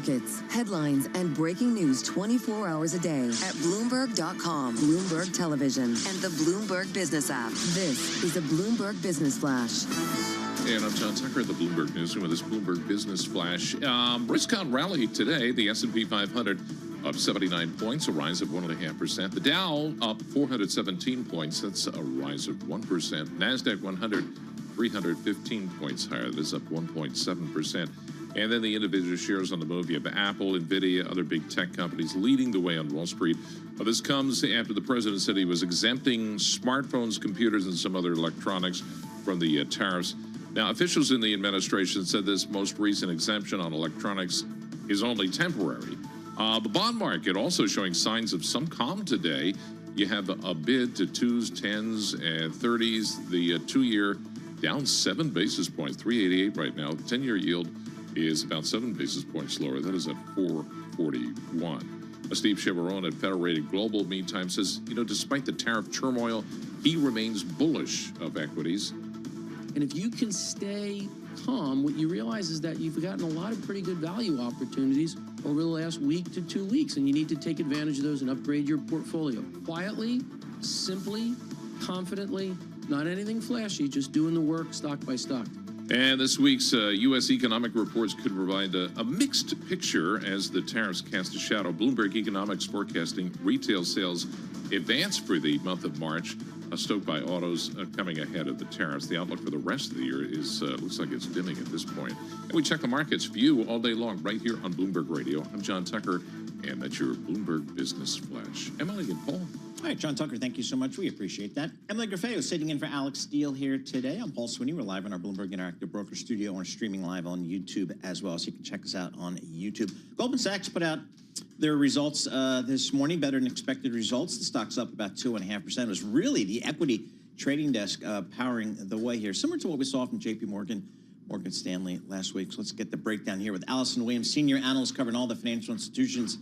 S10: markets, headlines, and breaking news 24 hours a day at Bloomberg.com, Bloomberg Television, and the Bloomberg Business app. This is a Bloomberg Business Flash.
S11: And I'm John Tucker at the Bloomberg Newsroom with this Bloomberg Business Flash. Risk-on rally today. The S&P 500 up 79 points, a rise of 1.5%. The Dow up 417 points. That's a rise of 1%. NASDAQ 100, 315 points higher. That is up 1.7%. And then the individual shares on the move. You have Apple, NVIDIA, other big tech companies leading the way on Wall Street. This comes after the president said he was exempting smartphones, computers, and some other electronics from the tariffs. Now, officials in the administration said this most recent exemption on electronics is only temporary. The bond market also showing signs of some calm today. You have a bid to 2s, 10s, and 30s. The 2-year down 7 basis points, 388 right now. The 10-year yield is about 7 basis points lower. That is at 441. Steve Chiavarone at Federated Global, meantime, says, despite the tariff turmoil, he remains bullish of equities.
S14: And if you can stay calm, what you realize is that you've gotten a lot of pretty good value opportunities over the last week to 2 weeks, and you need to take advantage of those and upgrade your portfolio. Quietly, simply, confidently, not anything flashy, just doing the work stock by stock.
S11: And this week's U.S. economic reports could provide a mixed picture as the tariffs cast a shadow. Bloomberg Economics forecasting retail sales advance for the month of March, stoked by autos coming ahead of the tariffs. The outlook for the rest of the year is looks like it's dimming at this point. And we check the market's view all day long right here on Bloomberg Radio. I'm John Tucker, and that's your Bloomberg Business Flash. Emily and Paul.
S7: All right, John Tucker, thank you so much. We appreciate that. Emily Graffeo sitting in for Alex Steele here today. I'm Paul Sweeney. We're live in our Bloomberg Interactive Broker Studio, and we're streaming live on YouTube as well, so you can check us out on YouTube. Goldman Sachs put out their results this morning, better than expected results. The stock's up about 2.5%. It was really the equity trading desk powering the way here, similar to what we saw from J.P. Morgan Stanley last week. So let's get the breakdown here with Allison Williams, senior analyst covering all the financial institutions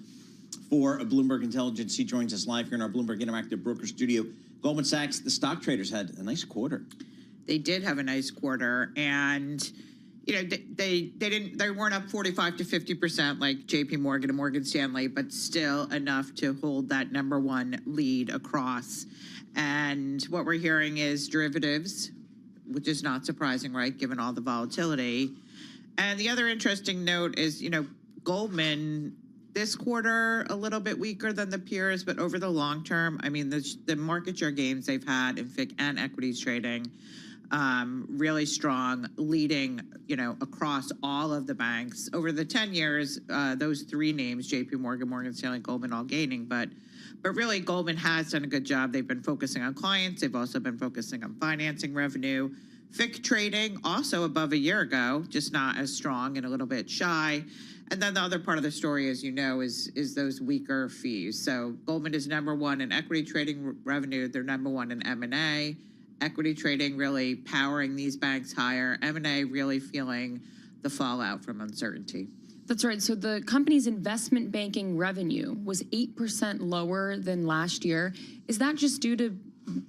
S7: for Bloomberg Intelligence. He joins us live here in our Bloomberg Interactive Broker Studio. Goldman Sachs, the stock traders had a nice quarter.
S15: They did have a nice quarter, and they weren't up 45 to 50% like J.P. Morgan and Morgan Stanley, but still enough to hold that number one lead across. And what we're hearing is derivatives, which is not surprising, right, given all the volatility. And the other interesting note is, Goldman this quarter a little bit weaker than the peers, but over the long term, I mean, the market share gains they've had in FICC and equities trading, really strong, leading, across all of the banks. Over the 10 years, those three names, JP Morgan, Morgan Stanley, Goldman, all gaining, but really Goldman has done a good job. They've been focusing on clients. They've also been focusing on financing revenue. FICC trading also above a year ago, just not as strong and a little bit shy. And then the other part of the story, as you know, is those weaker fees. So Goldman is number one in equity trading revenue. They're number one in M&A. Equity trading really powering these banks higher. M&A really feeling the fallout from uncertainty.
S8: That's right. So the company's investment banking revenue was 8% lower than last year. Is that just due to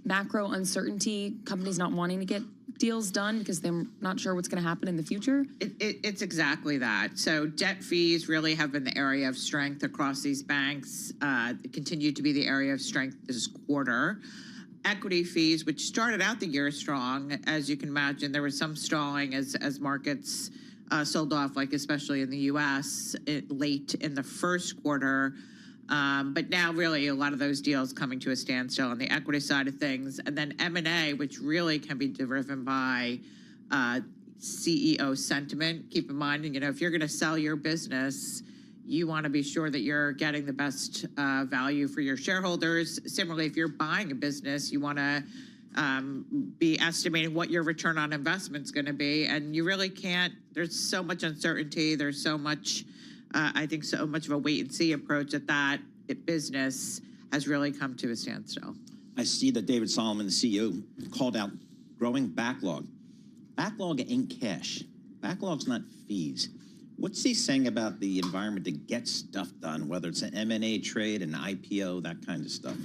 S8: macro uncertainty, companies not wanting to get deals done because they're not sure what's going to happen in the future?
S15: It's exactly that. So debt fees really have been the area of strength across these banks. Continue to be the area of strength this quarter. Equity fees, which started out the year strong, as you can imagine, there was some stalling as markets sold off, like especially in the U.S. Late in the first quarter. But now really a lot of those deals coming to a standstill on the equity side of things. And then M&A, which really can be driven by CEO sentiment. Keep in mind, if you're going to sell your business, you want to be sure that you're getting the best value for your shareholders. Similarly, if you're buying a business, you want to be estimating what your return on investment is going to be. And you really can't, there's so much uncertainty. There's so much, I think, so much of a wait and see approach that business has really come to a standstill.
S7: I see that David Solomon, the CEO, called out growing backlog. Backlog ain't cash. Backlog's not fees. What's he saying about the environment to get stuff done, whether it's an M&A trade, an IPO, that kind of stuff?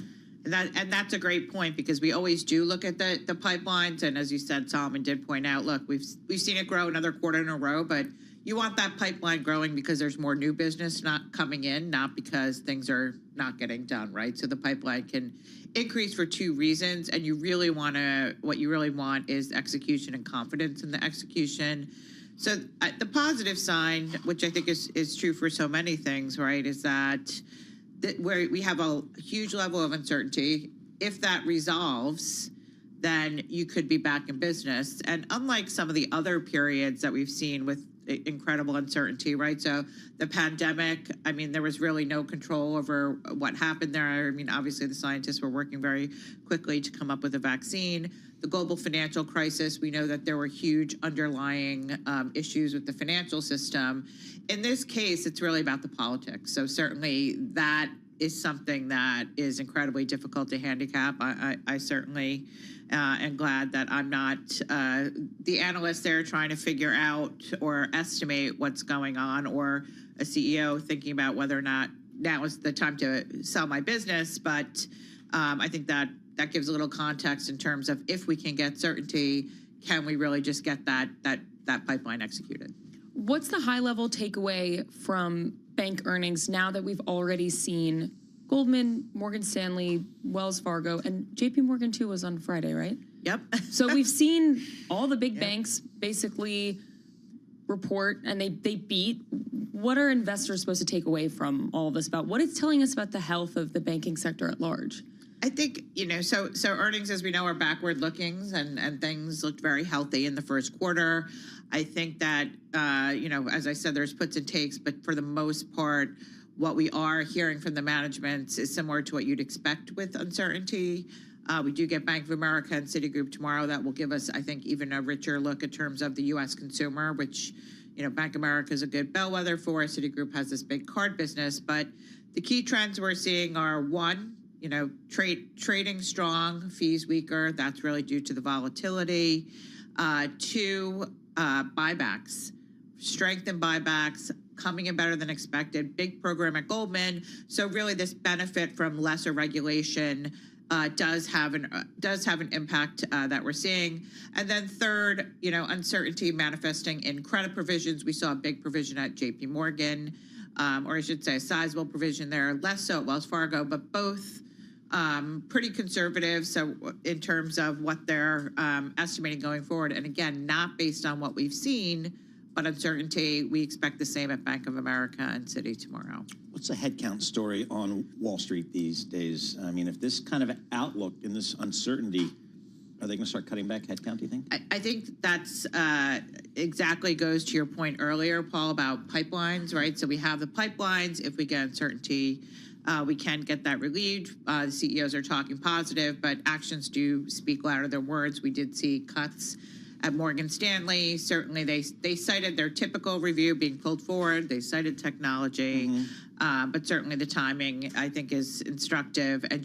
S15: And that's a great point, because we always do look at the pipelines. And as you said, Solomon did point out, look, we've seen it grow another quarter in a row, but you want that pipeline growing because there's more new business not coming in, not because things are not getting done, right? So the pipeline can increase for two reasons, and what you really want is execution and confidence in the execution. So the positive sign, which I think is true for so many things, right, is that where we have a huge level of uncertainty. If that resolves, then you could be back in business. And unlike some of the other periods that we've seen with incredible uncertainty, right? So the pandemic, I mean, there was really no control over what happened there. I mean, obviously the scientists were working very quickly to come up with a vaccine. The global financial crisis, we know that there were huge underlying issues with the financial system. In this case, it's really about the politics. So certainly that is something that is incredibly difficult to handicap. I certainly am glad that I'm not the analyst there trying to figure out or estimate what's going on, or a CEO thinking about whether or not now is the time to sell my business. But I think that gives a little context in terms of if we can get certainty, can we really just get that pipeline executed?
S8: What's the high-level takeaway from bank earnings now that we've already seen Goldman, Morgan Stanley, Wells Fargo, and JP Morgan too was on Friday, right?
S15: Yep.
S8: So we've seen all the big banks basically report, and they beat. What are investors supposed to take away from all of this about what it's telling us about the health of the banking sector at large?
S15: I think, so earnings, as we know, are backward looking, and things looked very healthy in the first quarter. I think that, as I said, there's puts and takes, but for the most part, what we are hearing from the management is similar to what you'd expect with uncertainty. We do get Bank of America and Citigroup tomorrow. That will give us, I think, even a richer look in terms of the U.S. consumer, which, Bank of America is a good bellwether for. Citigroup has this big card business. But the key trends we're seeing are, one, trading strong, fees weaker. That's really due to the volatility. Two, buybacks, strength in buybacks, coming in better than expected. Big program at Goldman. So really, this benefit from lesser regulation does have an impact that we're seeing. And then third, uncertainty manifesting in credit provisions. We saw a big provision at JP Morgan, or I should say a sizable provision there, less so at Wells Fargo, but both pretty conservative. So in terms of what they're estimating going forward, and again, not based on what we've seen, but uncertainty, we expect the same at Bank of America and Citi tomorrow.
S7: What's the headcount story on Wall Street these days? I mean, if this kind of outlook and this uncertainty, are they going to start cutting back headcount, do you think?
S15: I think that's exactly goes to your point earlier, Paul, about pipelines, right? So we have the pipelines. If we get uncertainty, we can get that relieved. The CEOs are talking positive, but actions do speak louder than words. We did see cuts at Morgan Stanley. Certainly, they cited their typical review being pulled forward. They cited technology, but certainly the timing, I think, is instructive. And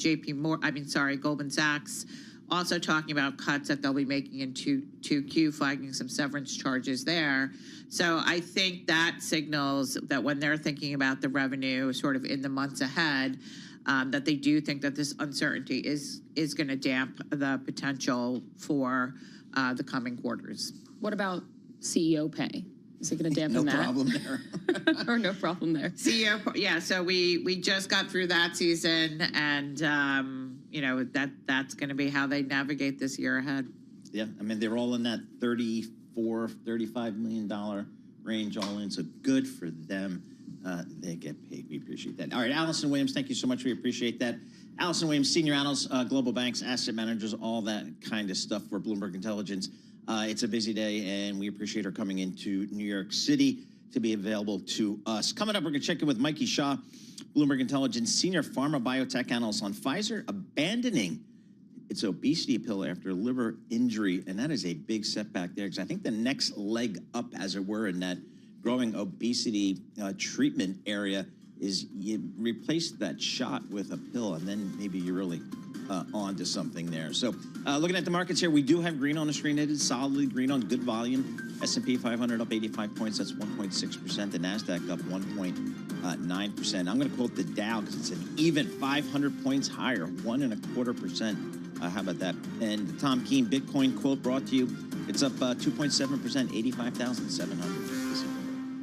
S15: Goldman Sachs also talking about cuts that they'll be making in 2Q, flagging some severance charges there. So I think that signals that when they're thinking about the revenue sort of in the months ahead, that they do think that this uncertainty is going to damp the potential for the coming quarters.
S8: What about CEO pay? Is it going to dampen that?
S7: No problem there.
S8: Or no problem there?
S15: CEO, yeah. So we just got through that season, and that's going to be how they navigate this year ahead.
S7: Yeah, I mean, they're all in that $34-35 million range all in, so good for them. They get paid. We appreciate that. All right, Allison Williams, thank you so much. We appreciate that. Allison Williams, Senior Analyst, Global Banks, Asset Managers, all that kind of stuff for Bloomberg Intelligence. It's a busy day, and we appreciate her coming into New York City to be available to us. Coming up, we're going to check in with Mikey Shaw, Bloomberg Intelligence Senior Pharma Biotech Analyst on Pfizer abandoning its obesity pill after liver injury, and that is a big setback there, because I think the next leg up, as it were, in that growing obesity treatment area is you replace that shot with a pill, and then maybe you're really on to something there. So looking at the markets here, we do have green on the screen. It is solidly green on good volume. S&P 500 up 85 points. That's 1.6%. The NASDAQ up 1.9%. I'm going to quote the Dow because it's an even 500 points higher, 1.25%. How about that? And the Tom Keene Bitcoin quote brought to you. It's up 2.7%, 85,700.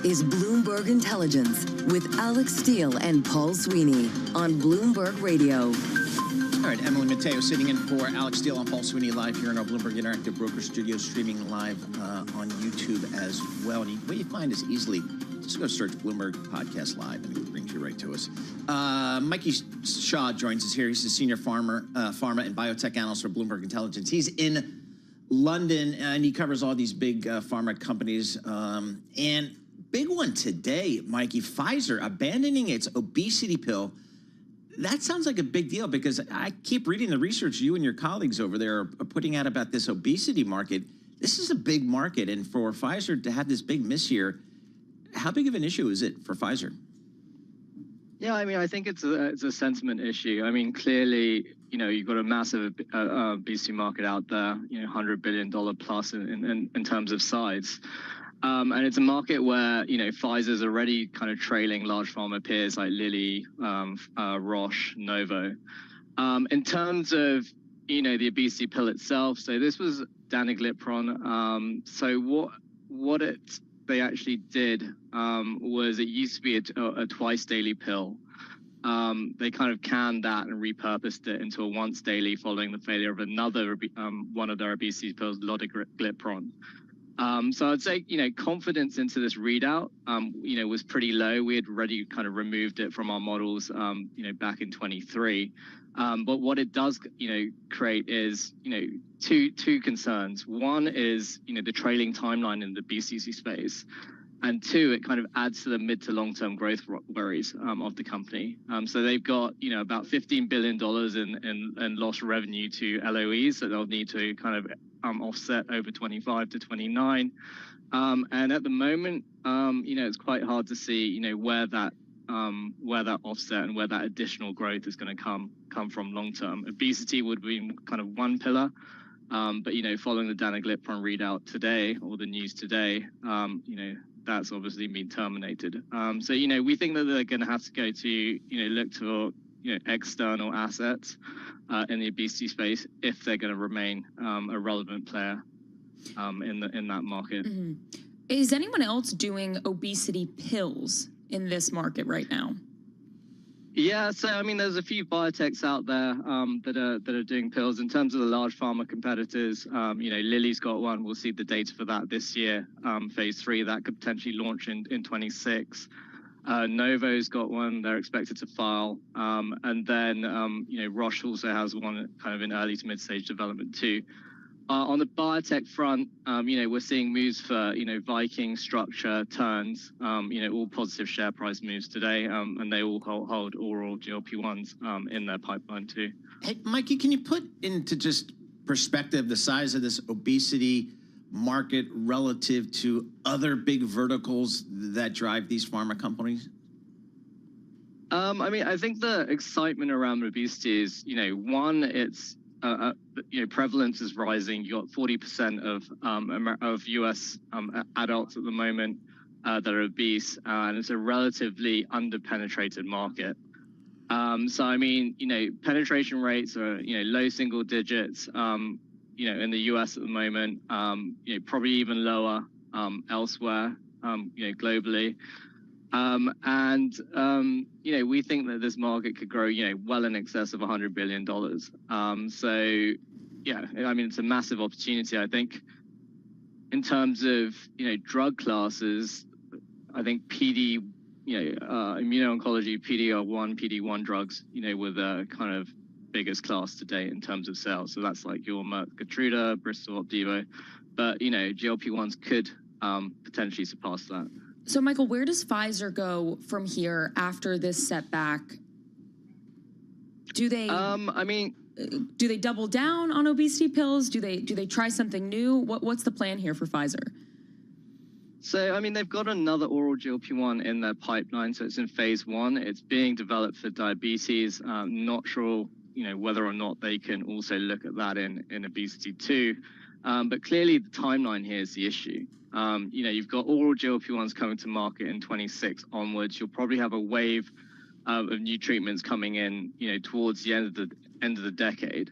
S10: is Bloomberg Intelligence with Alex Steele and Paul Sweeney on Bloomberg Radio.
S7: All right, Emily Mateo sitting in for Alex Steele and Paul Sweeney live here in our Bloomberg Interactive Broker Studio, streaming live on YouTube as well. And what you find is easily just go search Bloomberg Podcast Live, and it brings you right to us. Mikey Shaw joins us here. He's a senior pharma and biotech analyst for Bloomberg Intelligence. He's in London, and he covers all these big pharma companies. And big one today, Mikey, Pfizer abandoning its obesity pill. That sounds like a big deal because I keep reading the research you and your colleagues over there are putting out about this obesity market. This is a big market, and for Pfizer to have this big miss here, how big of an issue is it for Pfizer?
S2: Yeah, I mean, I think it's a sentiment issue. I mean, clearly, you know, you've got a massive obesity market out there, you know, $100 billion plus in terms of size. And it's a market where, you know, Pfizer's already kind of trailing large pharma peers like Lilly, Roche, Novo. In terms of, you know, the obesity pill itself, so this was danuglipron. So what they actually did was it used to be a twice daily pill. They kind of canned that and repurposed it into a once daily following the failure of another one of their obesity pills, lotiglipron. So I'd say, you know, confidence into this readout, you know, was pretty low. We had already kind of removed it from our models, you know, back in 23. But what it does, you know, create is, you know, two concerns. One is, you know, the trailing timeline in the obesity space. And two, it kind of adds to the mid to long-term growth worries of the company. So they've got, you know, about $15 billion in lost revenue to LOEs that they'll need to kind of offset over 25 to 29. And at the moment, you know, it's quite hard to see, you know, where that offset and where that additional growth is going to come from long-term. Obesity would be kind of one pillar. But, you know, following the danuglipron readout today or the news today, you know, that's obviously been terminated. So, you know, we think that they're going to have to go to, you know, look to, you know, external assets in the obesity space if they're going to remain a relevant player in that market.
S8: Mm-hmm. Is anyone else doing obesity pills in this market right now?
S2: Yeah, so I mean, there's a few biotechs out there that are doing pills. In terms of the large pharma competitors, you know, Lilly's got one. We'll see the data for that this year. Phase 3 that could potentially launch in 26. Novo's got one. They're expected to file, and then you know, Roche also has one kind of in early to mid stage development too. On the biotech front, you know, we're seeing moves for, you know, Viking, Structure, Terns, you know, all positive share price moves today, and they all hold oral GLP-1s in their pipeline too.
S7: Hey, Mikey, can you put into just perspective the size of this obesity market relative to other big verticals that drive these pharma companies?
S2: I mean, I think the excitement around obesity is, you know, one, it's you know, prevalence is rising. You got 40% of U.S. Adults at the moment that are obese, and it's a relatively underpenetrated market. So I mean, you know, penetration rates are, you know, low single digits. You know, in the U.S. at the moment, you know, probably even lower elsewhere, you know, globally. You know, we think that this market could grow, you know, well in excess of $100 billion. So, yeah, I mean, it's a massive opportunity. I think in terms of, you know, drug classes, I think PD, you know, immuno-oncology, PD-1 drugs, you know, were the kind of biggest class to date in terms of sales. So that's like your Merck Keytruda, Bristol Opdivo. But, you know, GLP-1s could potentially surpass that.
S8: So, Michael, where does Pfizer go from here after this setback? Do they? I mean, do they double down on obesity pills? Do they try something new? What's the plan here for Pfizer?
S2: So, I mean, they've got another oral GLP-1 in their pipeline, so it's in phase 1. It's being developed for diabetes. Not sure, you know, whether or not they can also look at that in obesity too. But clearly, the timeline here is the issue. You know, you've got oral GLP-1s coming to market in 26 onwards. You'll probably have a wave of new treatments coming in, you know, towards the end of the decade.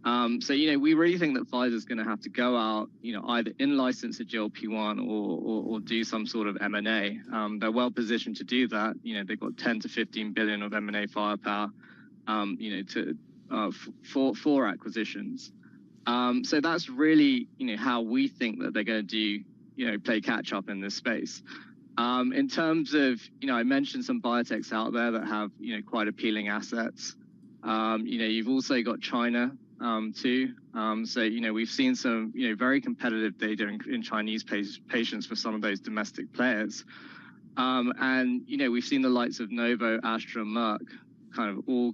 S2: So, we really think that Pfizer's going to have to go out, either in-license a GLP-1 or do some sort of M&A. They're well positioned to do that. They've got 10 to 15 billion of M&A firepower, for acquisitions. So that's really, how we think that they're going to do, play catch up in this space. In terms of, I mentioned some biotechs out there that have, quite appealing assets. You've also got China too. So, we've seen some, very competitive data in Chinese patients for some of those domestic players. And, we've seen the likes of Novo, Astra, Merck all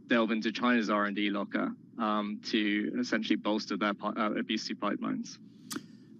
S2: delve into China's R&D locker to essentially bolster their obesity pipelines.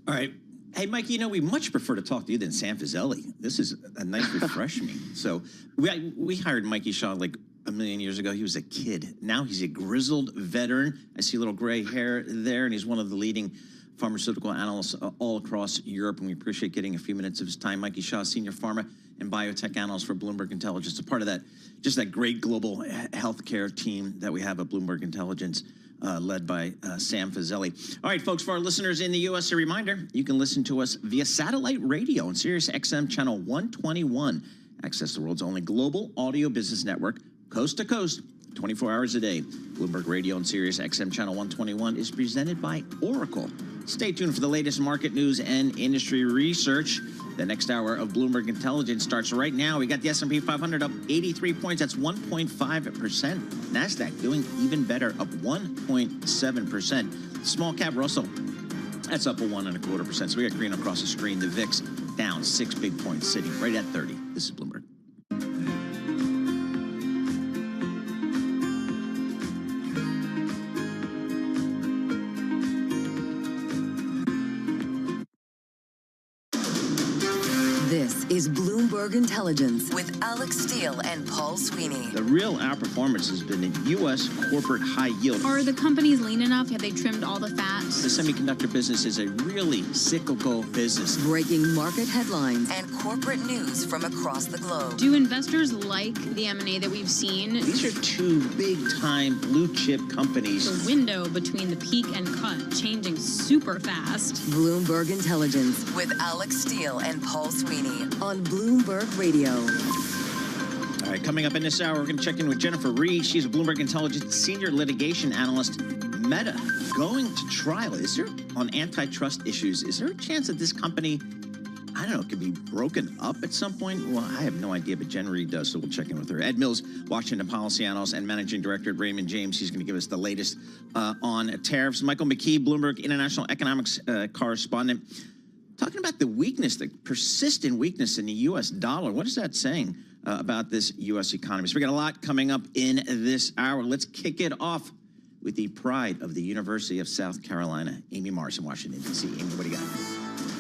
S7: All right. Hey, Mike, we much prefer to talk to you than Sam Fazeli. This is a nice refreshment. So we hired Mikey Shaw like a million years ago. He was a kid. Now he's a grizzled veteran. I see a little gray hair there, and he's one of the leading pharmaceutical analysts all across Europe, and we appreciate getting a few minutes of his time. Mikey Shaw, senior pharma and biotech analyst for Bloomberg Intelligence, a part of that, just that great global healthcare team that we have at Bloomberg Intelligence, led by Sam Fazeli. All right, folks, for our listeners in the U.S., a reminder, you can listen to us via satellite radio on Sirius XM channel 121. Access the world's only global audio business network, coast to coast, 24 hours a day. Bloomberg Radio and Sirius XM channel 121 is presented by Oracle. Stay tuned for the latest market news and industry research. The next hour of Bloomberg Intelligence starts right now. We got the S&P 500 up 83 points. That's 1.5%. NASDAQ doing even better, up 1.7%. Small cap Russell, that's up a 1.25%. So we got green across the screen. The VIX down 6 big points, sitting right at 30. This is Bloomberg.
S10: This is Bloomberg Intelligence with Alex Steele and Paul Sweeney.
S7: The real outperformance has been in U.S. corporate high yield.
S16: Are the companies lean enough? Have they trimmed all the fat?
S7: The semiconductor business is a really cyclical business.
S10: Breaking market headlines and corporate news from across the globe.
S16: Do investors like the M&A that we've seen?
S7: These are two big-time blue-chip companies.
S16: The window between the peak and cut changing super fast.
S10: Bloomberg Intelligence with Alex Steele and Paul Sweeney on Bloomberg Radio.
S7: All right, coming up in this hour, we're going to check in with Jennifer Reed. She's a Bloomberg Intelligence senior litigation analyst. Meta going to trial. Is there, on antitrust issues, is there a chance that this company, I don't know, could be broken up at some point? Well, I have no idea, but Jen Reed does, so we'll check in with her. Ed Mills, Washington policy analyst and managing director at Raymond James. He's going to give us the latest on tariffs. Michael McKee, Bloomberg International Economics correspondent, talking about the weakness, the persistent weakness in the U.S. dollar. What is that saying about this U.S. economy? So we got a lot coming up in this hour. Let's kick it off with the pride of the University of South Carolina, Amy Morris in Washington, D.C. Amy, what do you got?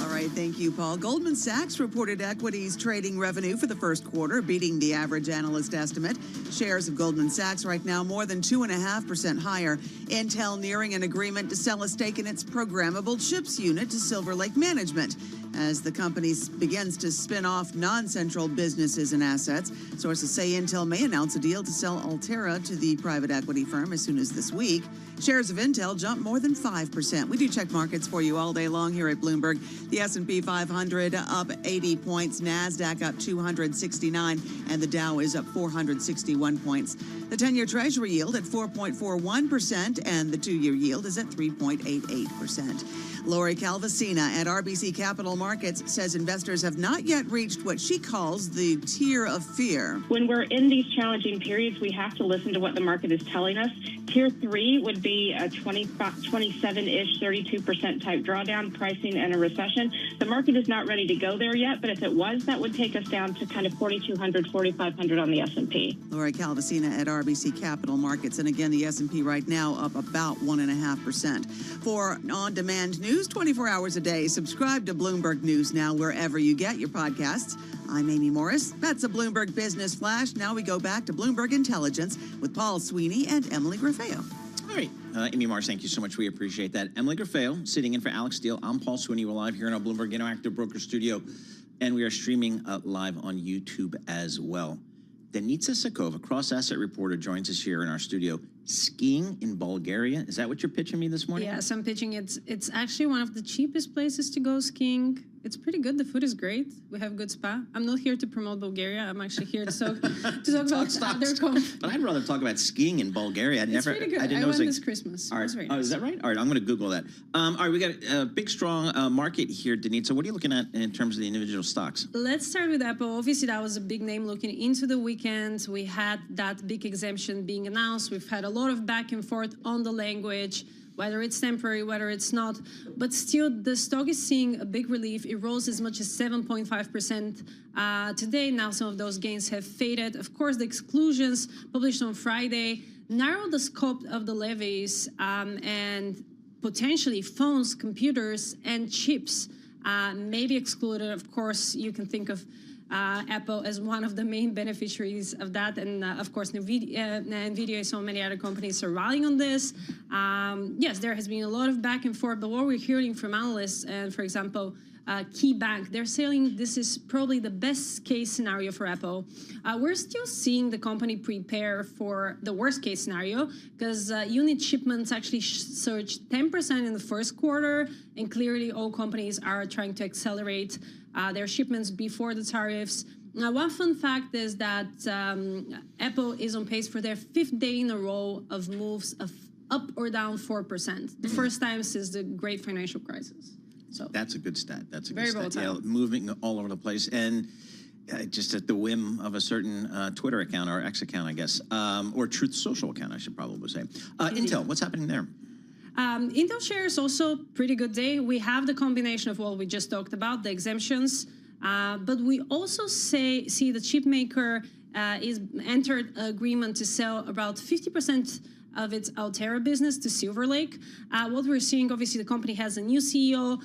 S17: All right, thank you, Paul. Goldman Sachs reported equities trading revenue for the first quarter, beating the average analyst estimate. Shares of Goldman Sachs right now more than 2.5% higher. Intel nearing an agreement to sell a stake in its programmable chips unit to Silver Lake Management as the company begins to spin off non-central businesses and assets. Sources say Intel may announce a deal to sell Altera to the private equity firm as soon as this week. Shares of Intel jumped more than 5%. We do check markets for you all day long here at Bloomberg. The S&P 500 up 80 points, NASDAQ up 269, and the Dow is up 461 points. The 10-year Treasury yield at 4.41%, and the 2-year yield is at 3.88%. Lori Calvasina at RBC Capital Markets says investors have not yet reached what she calls the tier of fear.
S4: When we're in these challenging periods, we have to listen to what the market is telling us. Tier 3 would be a 27-ish, 32% type drawdown pricing and a recession. The market is not ready to go there yet, but if it was, that would take us down to kind of 4,200, 4,500 on the S&P.
S17: Lori Calvasina at RBC Capital Markets. And again, the S&P right now up about 1.5%. For on-demand news 24 hours a day, subscribe to Bloomberg News Now wherever you get your podcasts. I'm Amy Morris. That's a Bloomberg Business Flash. Now we go back to Bloomberg Intelligence with Paul Sweeney and Emily Griffeo.
S7: All right. Amy Morris, thank you so much. We appreciate that. Emily Griffeo sitting in for Alex Steele. I'm Paul Sweeney. We're live here in our Bloomberg Interactive Broker Studio, and we are streaming live on YouTube as well. Denitsa Sakova, cross-asset reporter, joins us here in our studio. Skiing in Bulgaria. Is that what you're pitching me this morning?
S18: Yes, I'm pitching it. It's actually one of the cheapest places to go skiing. It's pretty good. The food is great. We have good spa. I'm not here to promote Bulgaria. I'm actually here to talk about other countries.
S7: But I'd rather talk about skiing in Bulgaria.
S18: It's pretty good. I went this Christmas.
S7: All right.
S18: It's very
S7: Oh,
S18: nice.
S7: is that right? All right, I'm going to Google that. All right, we got a big, strong market here, Denitsa. What are you looking at in terms of the individual stocks?
S18: Let's start with Apple. Obviously, that was a big name looking into the weekend. We had that big exemption being announced. We've had a lot of back and forth on the language, whether it's temporary, whether it's not. But still, the stock is seeing a big relief. It rose as much as 7.5% today. Now some of those gains have faded. Of course, the exclusions published on Friday narrowed the scope of the levies and potentially phones, computers, and chips may be excluded. Of course, you can think of Apple as one of the main beneficiaries of that. And of course, NVIDIA and so many other companies are rallying on this. Yes, there has been a lot of back and forth, but what we're hearing from analysts and, for example, KeyBank, they're saying this is probably the best case scenario for Apple. We're still seeing the company prepare for the worst case scenario because unit shipments actually surged 10% in the first quarter, and clearly all companies are trying to accelerate their shipments before the tariffs. Now, one fun fact is that Apple is on pace for their 5th day in a row of moves of up or down 4%, the first time since the great financial crisis. So
S7: that's a good stat. That's a
S18: very
S7: good stat.
S18: volatile.
S7: Yeah, moving all over the place, and just at the whim of a certain Twitter account or X account, I guess, or Truth Social account, I should probably say. Intel, what's happening there?
S18: Intel shares also pretty good day. We have the combination of what we just talked about, the exemptions, but we also see the chip maker is entered agreement to sell about 50% of its Altera business to Silver Lake. What we're seeing, obviously, the company has a new CEO.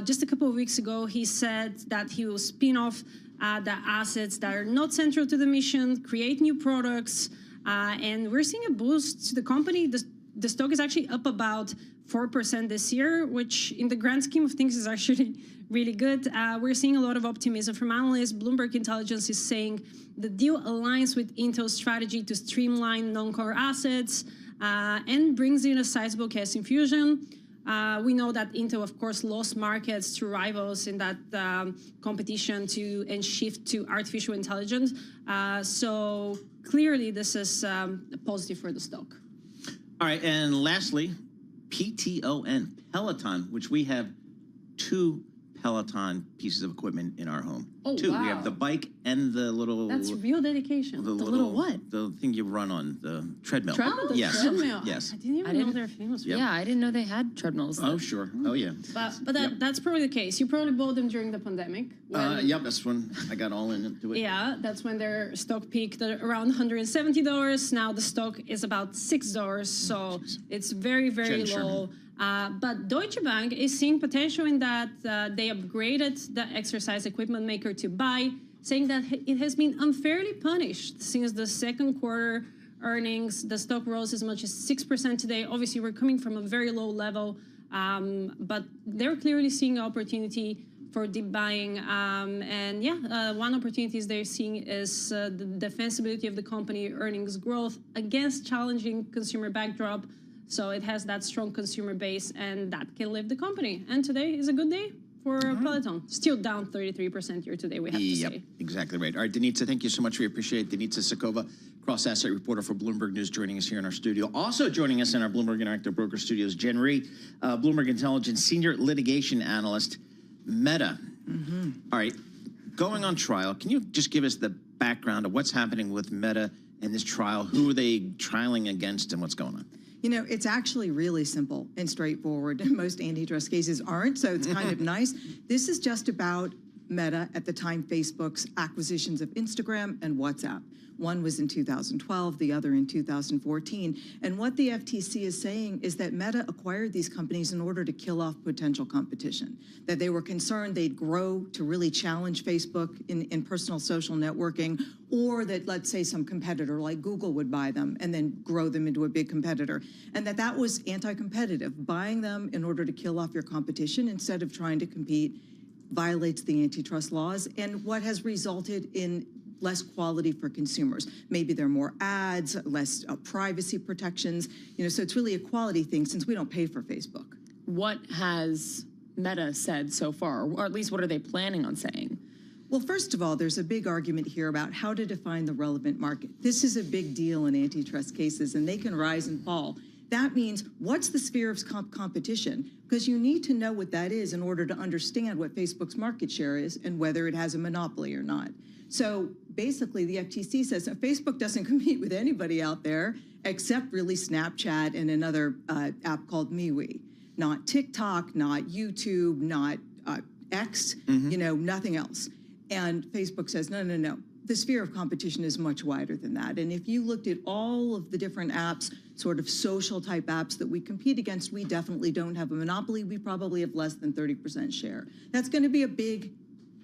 S18: Just a couple of weeks ago, he said that he will spin off the assets that are not central to the mission, create new products, and we're seeing a boost to the company. The stock is actually up about 4% this year, which in the grand scheme of things is actually really good. We're seeing a lot of optimism from analysts. Bloomberg Intelligence is saying the deal aligns with Intel's strategy to streamline non-core assets and brings in a sizable cash infusion. We know that Intel, of course, lost markets to rivals in that competition and shift to artificial intelligence. So clearly, this is positive for the stock.
S7: All right, and lastly, PTON, Peloton, which we have 2 Peloton pieces of equipment in our home.
S18: Oh,
S7: 2.
S18: wow.
S7: We have the bike and the little...
S18: That's real dedication.
S7: The little what? The thing you run on, the treadmill.
S18: Treadmill? The
S7: Yes.
S18: treadmill.
S7: Yes.
S18: I didn't even know they're famous for
S7: Yep.
S8: Yeah, I didn't know they had treadmills.
S7: Oh, sure. Oh, yeah.
S18: But that's probably the case. You probably bought them during the pandemic.
S7: Yep, that's when I got all into it.
S18: Yeah, that's when their stock peaked at around $170. Now the stock is about $6, so it's very, very low. But Deutsche Bank is seeing potential in that they upgraded the exercise equipment maker to buy, saying that it has been unfairly punished since the second quarter earnings. The stock rose as much as 6% today. Obviously, we're coming from a very low level, but they're clearly seeing opportunity for deep buying. One opportunity they're seeing is the defensibility of the company earnings growth against challenging consumer backdrop. So it has that strong consumer base, and that can lift the company. And today is a good day for Peloton. Still down 33% year today, we have to say.
S7: Exactly right. All right, Denitsa, thank you so much. We appreciate it. Denitsa Sakova, cross-asset reporter for Bloomberg News, joining us here in our studio. Also joining us in our Bloomberg Interactive Broker Studios, Jen Rhee, Bloomberg Intelligence Senior Litigation Analyst, Meta. All right, going on trial, can you just give us the background of what's happening with Meta in this trial? Who are they trialing against and what's going on?
S19: You know, it's actually really simple and straightforward. Most antitrust cases aren't, so it's kind of nice. This is just about Meta, at the time Facebook's acquisitions of Instagram and WhatsApp. One was in 2012, the other in 2014. And what the FTC is saying is that Meta acquired these companies in order to kill off potential competition, that they were concerned they'd grow to really challenge Facebook in personal social networking, or that, let's say, some competitor like Google would buy them and then grow them into a big competitor, and that was anti-competitive. Buying them in order to kill off your competition instead of trying to compete violates the antitrust laws, and what has resulted in less quality for consumers. Maybe there are more ads, less privacy protections. So it's really a quality thing since we don't pay for Facebook.
S8: What has Meta said so far, or at least what are they planning on saying?
S19: Well, first of all, there's a big argument here about how to define the relevant market. This is a big deal in antitrust cases, and they can rise and fall. That means what's the sphere of competition? Because you need to know what that is in order to understand what Facebook's market share is and whether it has a monopoly or not. So basically, the FTC says that Facebook doesn't compete with anybody out there except really Snapchat and another app called MeWe. Not TikTok, not YouTube, not X, nothing else. And Facebook says, no. The sphere of competition is much wider than that. And if you looked at all of the different apps, sort of social type apps that we compete against, we definitely don't have a monopoly. We probably have less than 30% share. That's going to be a big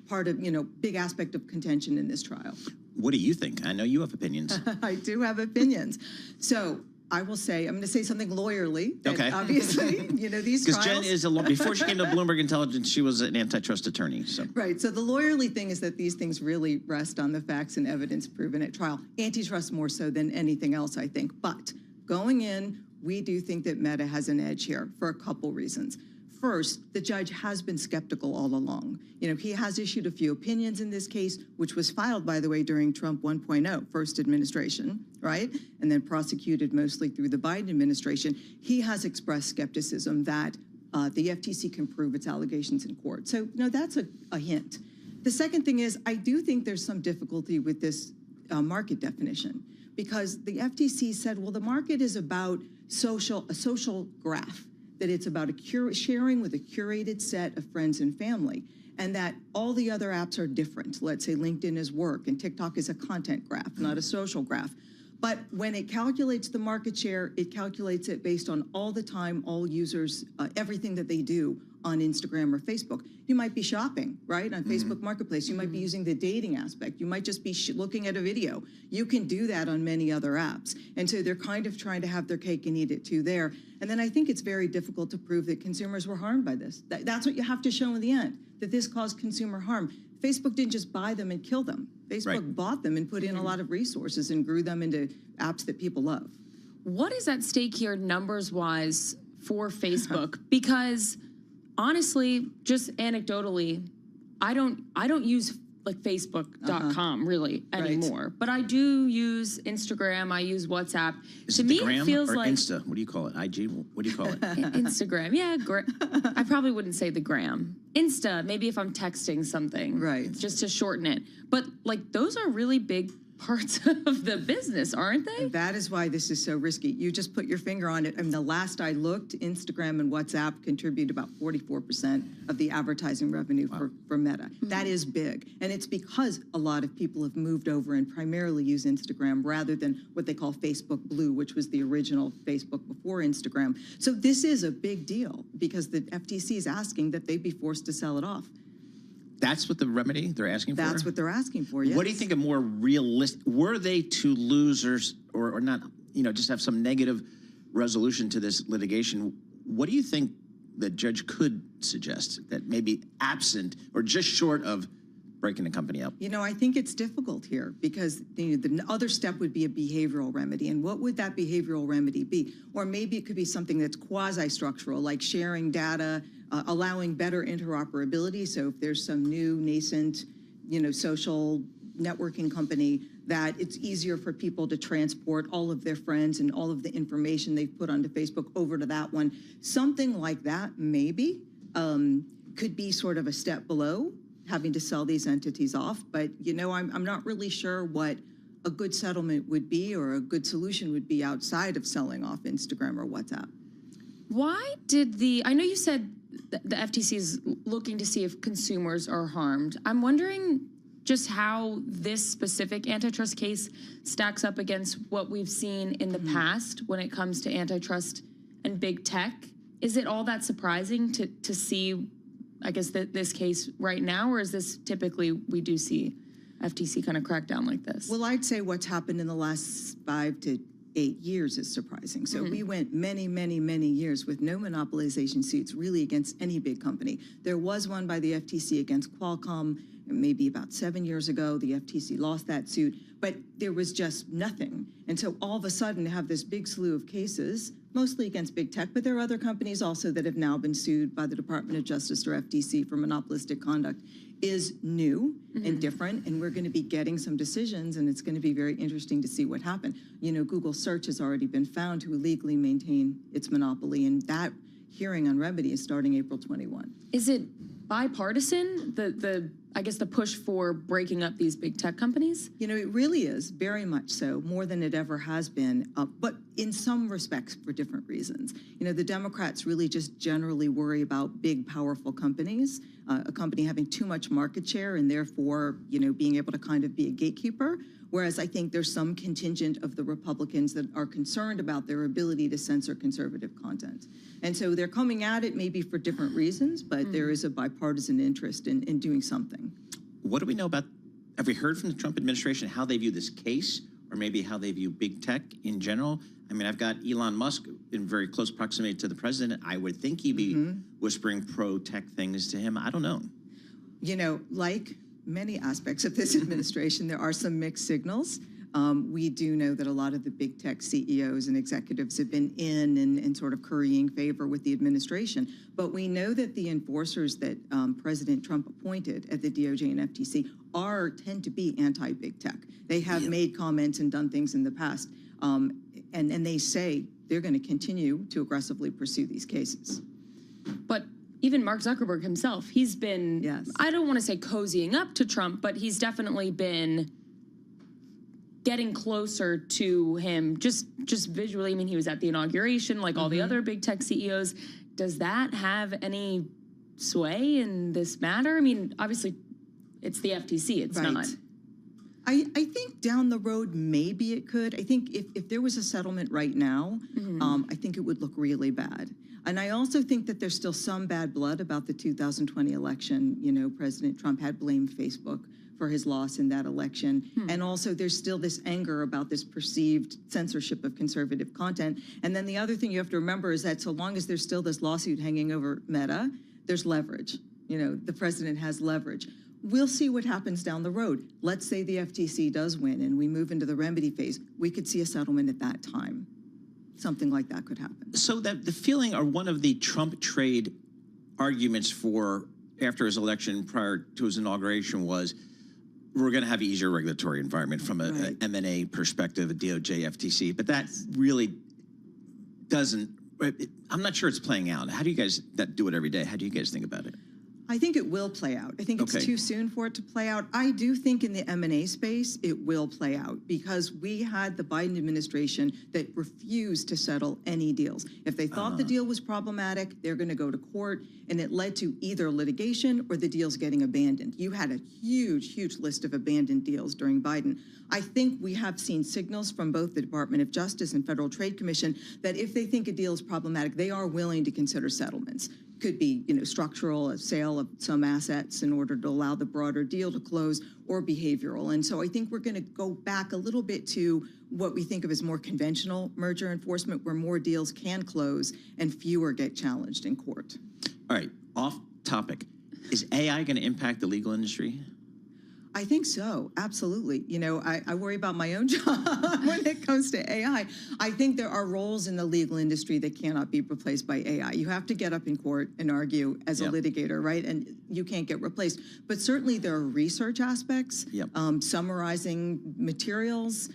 S19: part of, big aspect of contention in this trial.
S7: What do you think? I know you have opinions.
S19: I do have opinions. So I will say, I'm going to say something lawyerly.
S7: Okay.
S19: Obviously, these trials.
S7: Because Jen is before she came to Bloomberg Intelligence, she was an antitrust attorney. So.
S19: Right. So the lawyerly thing is that these things really rest on the facts and evidence proven at trial. Antitrust more so than anything else, I think. But going in, we do think that Meta has an edge here for a couple reasons. First, the judge has been skeptical all along. He has issued a few opinions in this case, which was filed, by the way, during Trump 1.0, first administration, right? And then prosecuted mostly through the Biden administration. He has expressed skepticism that the FTC can prove its allegations in court. So, that's a hint. The second thing is, I do think there's some difficulty with this market definition because the FTC said, well, the market is about a social graph. That it's about sharing with a curated set of friends and family, and that all the other apps are different. Let's say LinkedIn is work, and TikTok is a content graph, not a social graph. But when it calculates the market share, it calculates it based on all the time, all users, everything that they do on Instagram or Facebook. You might be shopping, right, on Facebook Marketplace. You might be using the dating aspect. You might just be looking at a video. You can do that on many other apps. And so they're kind of trying to have their cake and eat it too there. And then I think it's very difficult to prove that consumers were harmed by this. That's what you have to show in the end, that this caused consumer harm. Facebook didn't just buy them and kill them. Facebook bought them and put in a lot of resources and grew them into apps that people love.
S8: What is at stake here numbers-wise for Facebook? Because honestly, just anecdotally, I don't use like Facebook.com really anymore. But I do use Instagram. I use WhatsApp.
S7: To me, it feels like Insta. What do you call it? IG? What do you call it?
S8: Instagram. Yeah, I probably wouldn't say the gram. Insta, maybe if I'm texting something.
S19: Right.
S8: Just to shorten it. But like those are really big parts of the business, aren't they?
S19: And that is why this is so risky. You just put your finger on it. I mean, the last I looked, Instagram and WhatsApp contribute about 44% of the advertising revenue for Meta. That is big. And it's because a lot of people have moved over and primarily use Instagram rather than what they call Facebook Blue, which was the original Facebook before Instagram. So this is a big deal because the FTC is asking that they be forced to sell it off.
S7: That's what the remedy they're asking for?
S19: That's what they're asking for, yes.
S7: What do you think a more realistic, were they to lose or not, just have some negative resolution to this litigation, what do you think the judge could suggest that maybe absent or just short of breaking the company up?
S19: I think it's difficult here because the other step would be a behavioral remedy. And what would that behavioral remedy be? Or maybe it could be something that's quasi-structural, like sharing data, allowing better interoperability. So if there's some new nascent, social networking company, that it's easier for people to transport all of their friends and all of the information they've put onto Facebook over to that one. Something like that maybe could be sort of a step below having to sell these entities off. But, I'm not really sure what a good settlement would be or a good solution would be outside of selling off Instagram or WhatsApp.
S8: Why did I know you said the FTC is looking to see if consumers are harmed. I'm wondering just how this specific antitrust case stacks up against what we've seen in the past when it comes to antitrust and big tech. Is it all that surprising to see, I guess, this case right now, or is this typically we do see FTC kind of crack down like this?
S19: Well, I'd say what's happened in the last 5 to 8 years is surprising. So we went many, many, many years with no monopolization suits really against any big company. There was one by the FTC against Qualcomm, maybe about 7 years ago. The FTC lost that suit, but there was just nothing. And so all of a sudden to have this big slew of cases, mostly against big tech, but there are other companies also that have now been sued by the Department of Justice or FTC for monopolistic conduct, is new and different, and we're going to be getting some decisions, and it's going to be very interesting to see what happened. You know, Google Search has already been found to illegally maintain its monopoly, and that hearing on remedy is starting April 21.
S8: Is it bipartisan, I guess the push for breaking up these big tech companies?
S19: You know, it really is, very much so, more than it ever has been, but in some respects for different reasons. You know, the Democrats really just generally worry about big, powerful companies, a company having too much market share and therefore, you know, being able to kind of be a gatekeeper. Whereas I think there's some contingent of the Republicans that are concerned about their ability to censor conservative content. And so they're coming at it maybe for different reasons, but there is a bipartisan interest in doing something.
S7: What do we know about, have we heard from the Trump administration how they view this case, or maybe how they view big tech in general? I mean, I've got Elon Musk in very close proximity to the president. I would think he'd be whispering pro-tech things to him. I don't know.
S19: You know, like many aspects of this administration, there are some mixed signals. We do know that a lot of the big tech CEOs and executives have been in and sort of currying favor with the administration. But we know that the enforcers that President Trump appointed at the DOJ and FTC tend to be anti-big tech. They have made comments and done things in the past. And they say they're going to continue to aggressively pursue these cases.
S8: But even Mark Zuckerberg himself, he's been, I don't want to say cozying up to Trump, but he's definitely been getting closer to him just visually. I mean, he was at the inauguration like all the other big tech CEOs. Does that have any sway in this matter? I mean, obviously, it's the FTC. It's not.
S19: I think down the road, maybe it could. I think if there was a settlement right now, I think it would look really bad. And I also think that there's still some bad blood about the 2020 election. You know, President Trump had blamed Facebook for his loss in that election. And also there's still this anger about this perceived censorship of conservative content. And then the other thing you have to remember is that so long as there's still this lawsuit hanging over Meta, there's leverage. You know, the president has leverage. We'll see what happens down the road. Let's say the FTC does win and we move into the remedy phase. We could see a settlement at that time. Something like that could happen.
S7: So that the feeling, or one of the Trump trade arguments for after his election prior to his inauguration was, we're going to have an easier regulatory environment from a M&A perspective, a DOJ, FTC, but that really doesn't, I'm not sure it's playing out. How do you guys that do it every day? How do you guys think about it?
S19: I think it will play out. I think it's too soon for it to play out. I do think in the M&A space, it will play out because we had the Biden administration that refused to settle any deals. If they thought the deal was problematic, they're going to go to court, and it led to either litigation or the deals getting abandoned. You had a huge, huge list of abandoned deals during Biden. I think we have seen signals from both the Department of Justice and Federal Trade Commission that if they think a deal is problematic, they are willing to consider settlements. Could be, you know, structural, a sale of some assets in order to allow the broader deal to close, or behavioral. And so I think we're going to go back a little bit to what we think of as more conventional merger enforcement, where more deals can close and fewer get challenged in court.
S7: All right, off topic. Is AI going to impact the legal industry?
S19: I think so, absolutely. You know, I worry about my own job when it comes to AI. I think there are roles in the legal industry that cannot be replaced by AI. You have to get up in court and argue as a litigator, right? And you can't get replaced. But certainly there are research aspects, summarizing materials,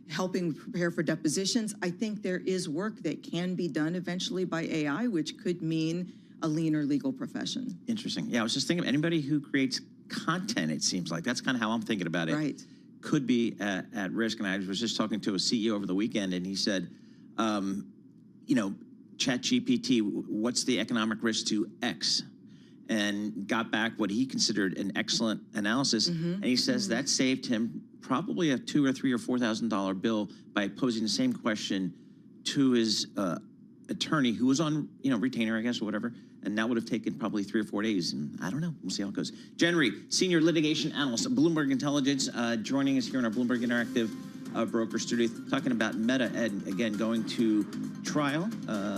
S19: helping prepare for depositions. I think there is work that can be done eventually by AI, which could mean a leaner legal profession.
S7: Interesting. Yeah, I was just thinking of anybody who creates content, it seems like. That's kind of how I'm thinking about it.
S19: Right.
S7: Could be at risk. And I was just talking to a CEO over the weekend, and he said, you know, ChatGPT, what's the economic risk to X? And got back what he considered an excellent analysis. And he says that saved him probably a $2,000 or $3,000 or $4,000 bill by posing the same question to his attorney, who was on, you know, retainer, I guess, or whatever. And that would have taken probably 3 or 4 days. And I don't know. We'll see how it goes. Jen Reed, Senior Litigation Analyst at Bloomberg Intelligence, joining us here on our Bloomberg Interactive Broker Studio, talking about Meta, and again, going to trial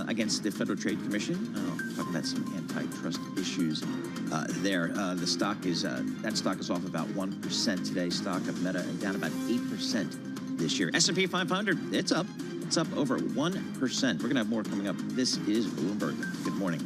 S7: against the Federal Trade Commission. Talking about some antitrust issues there. The stock is that stock is off about 1% today. Stock of Meta and down about 8% this year. S&P 500, it's up. It's up over 1%. We're going to have more coming up. This is Bloomberg. Good morning.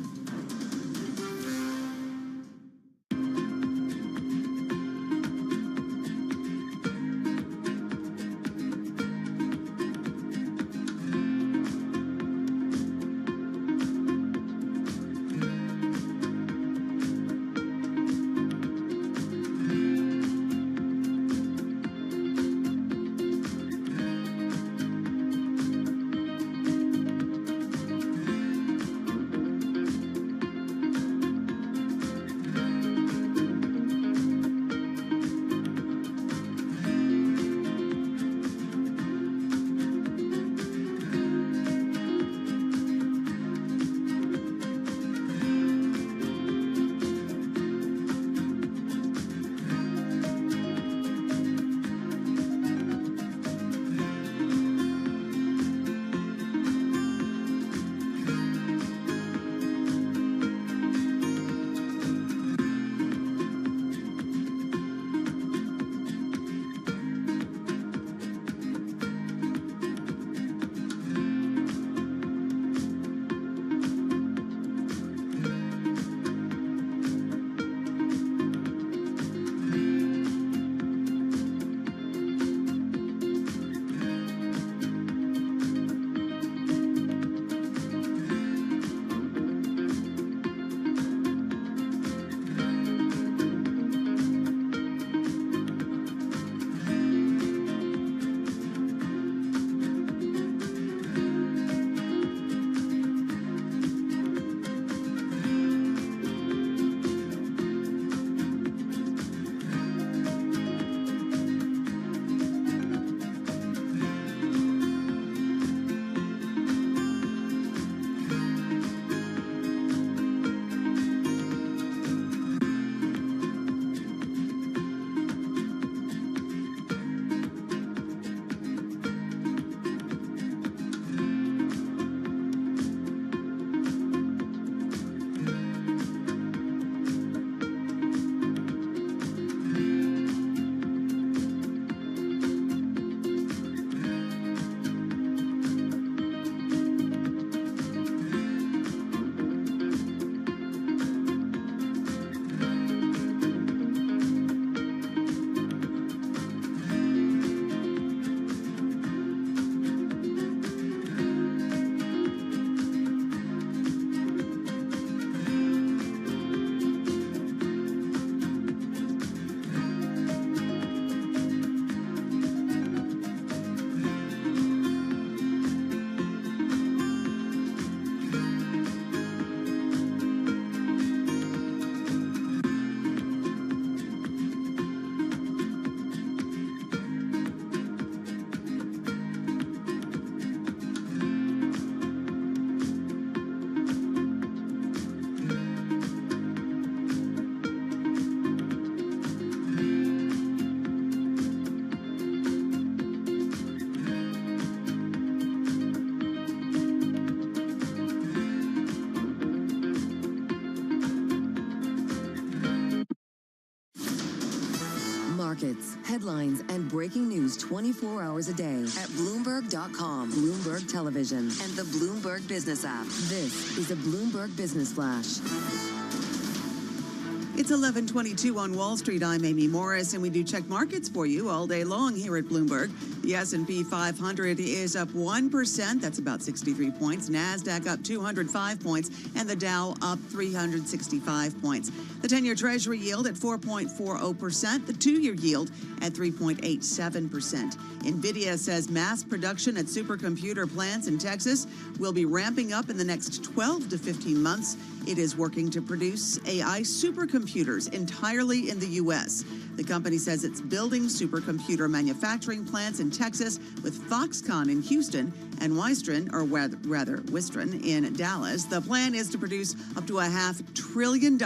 S10: Markets, headlines, and breaking news 24 hours a day at Bloomberg.com, Bloomberg Television, and the Bloomberg Business app. This is a Bloomberg Business Flash.
S17: It's 11:22 on Wall Street. I'm Amy Morris, and we do check markets for you all day long here at Bloomberg. The S&P 500 is up 1%. That's about 63 points. NASDAQ up 205 points, and the Dow up 365 points. The 10-year Treasury yield at 4.40%. The 2-year yield at 3.87%. NVIDIA says mass production at supercomputer plants in Texas will be ramping up in the next 12 to 15 months. It is working to produce AI supercomputers entirely in the U.S. The company says it's building supercomputer manufacturing plants in Texas with Foxconn in Houston and Wistron in Dallas. The plan is to produce up to $500 billion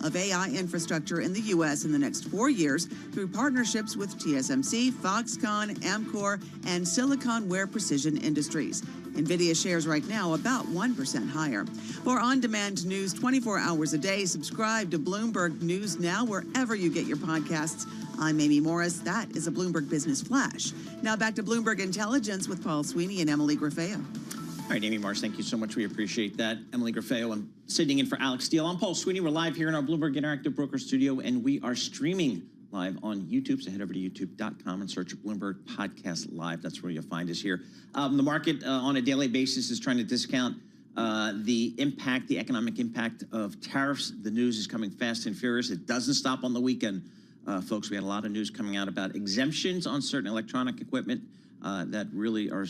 S17: of AI infrastructure in the U.S. in the next 4 years through partnerships with TSMC, Foxconn, Amkor, and Siliconware Precision Industries. NVIDIA shares right now about 1% higher. For on-demand news 24 hours a day, subscribe to Bloomberg News Now wherever you get your podcasts. I'm Amy Morris. That is a Bloomberg Business Flash. Now back to Bloomberg Intelligence with Paul Sweeney and Emily Griffeo.
S7: All right, Amy Morris, thank you so much. We appreciate that. Emily Griffeo, I'm sitting in for Alex Steele. I'm Paul Sweeney. We're live here in our Bloomberg Interactive Broker Studio, and we are streaming live on YouTube. So head over to youtube.com and search Bloomberg Podcast Live. That's where you'll find us here. The market on a daily basis is trying to discount the impact, the economic impact of tariffs. The news is coming fast and furious. It doesn't stop on the weekend. Folks, we had a lot of news coming out about exemptions on certain electronic equipment that really are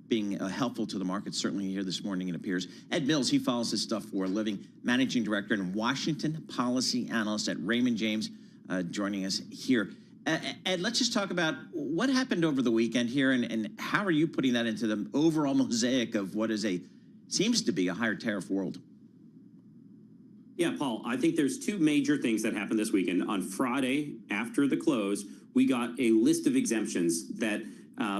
S7: being helpful to the market. Certainly here this morning, it appears. Ed Mills, he follows this stuff for a living, managing director and Washington policy analyst at Raymond James, joining us here. Ed, let's just talk about what happened over the weekend here and how are you putting that into the overall mosaic of what seems to be a higher tariff world?
S20: Yeah, Paul, I think there's two major things that happened this weekend. On Friday, after the close, we got a list of exemptions that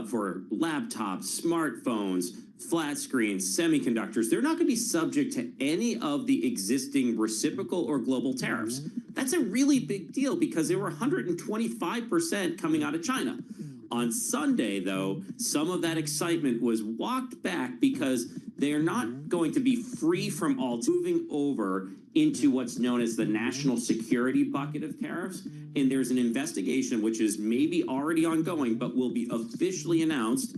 S20: for laptops, smartphones, flat screens, semiconductors, they're not going to be subject to any of the existing reciprocal or global tariffs. That's a really big deal because they were 125% coming out of China. On Sunday, though, some of that excitement was walked back because they're not going to be free from all moving over into what's known as the national security bucket of tariffs. And there's an investigation which is maybe already ongoing, but will be officially announced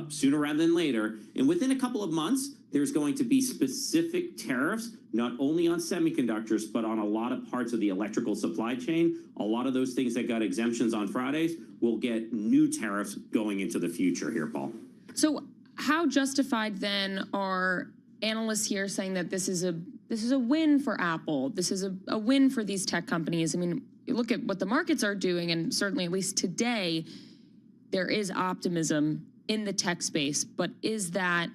S20: sooner rather than later. And within a couple of months, there's going to be specific tariffs, not only on semiconductors, but on a lot of parts of the electrical supply chain. A lot of those things that got exemptions on Fridays will get new tariffs going into the future here, Paul.
S8: So how justified then are analysts here saying that this is a win for Apple? This is a win for these tech companies. I mean, you look at what the markets are doing, and certainly at least today, there is optimism in the tech space. But is that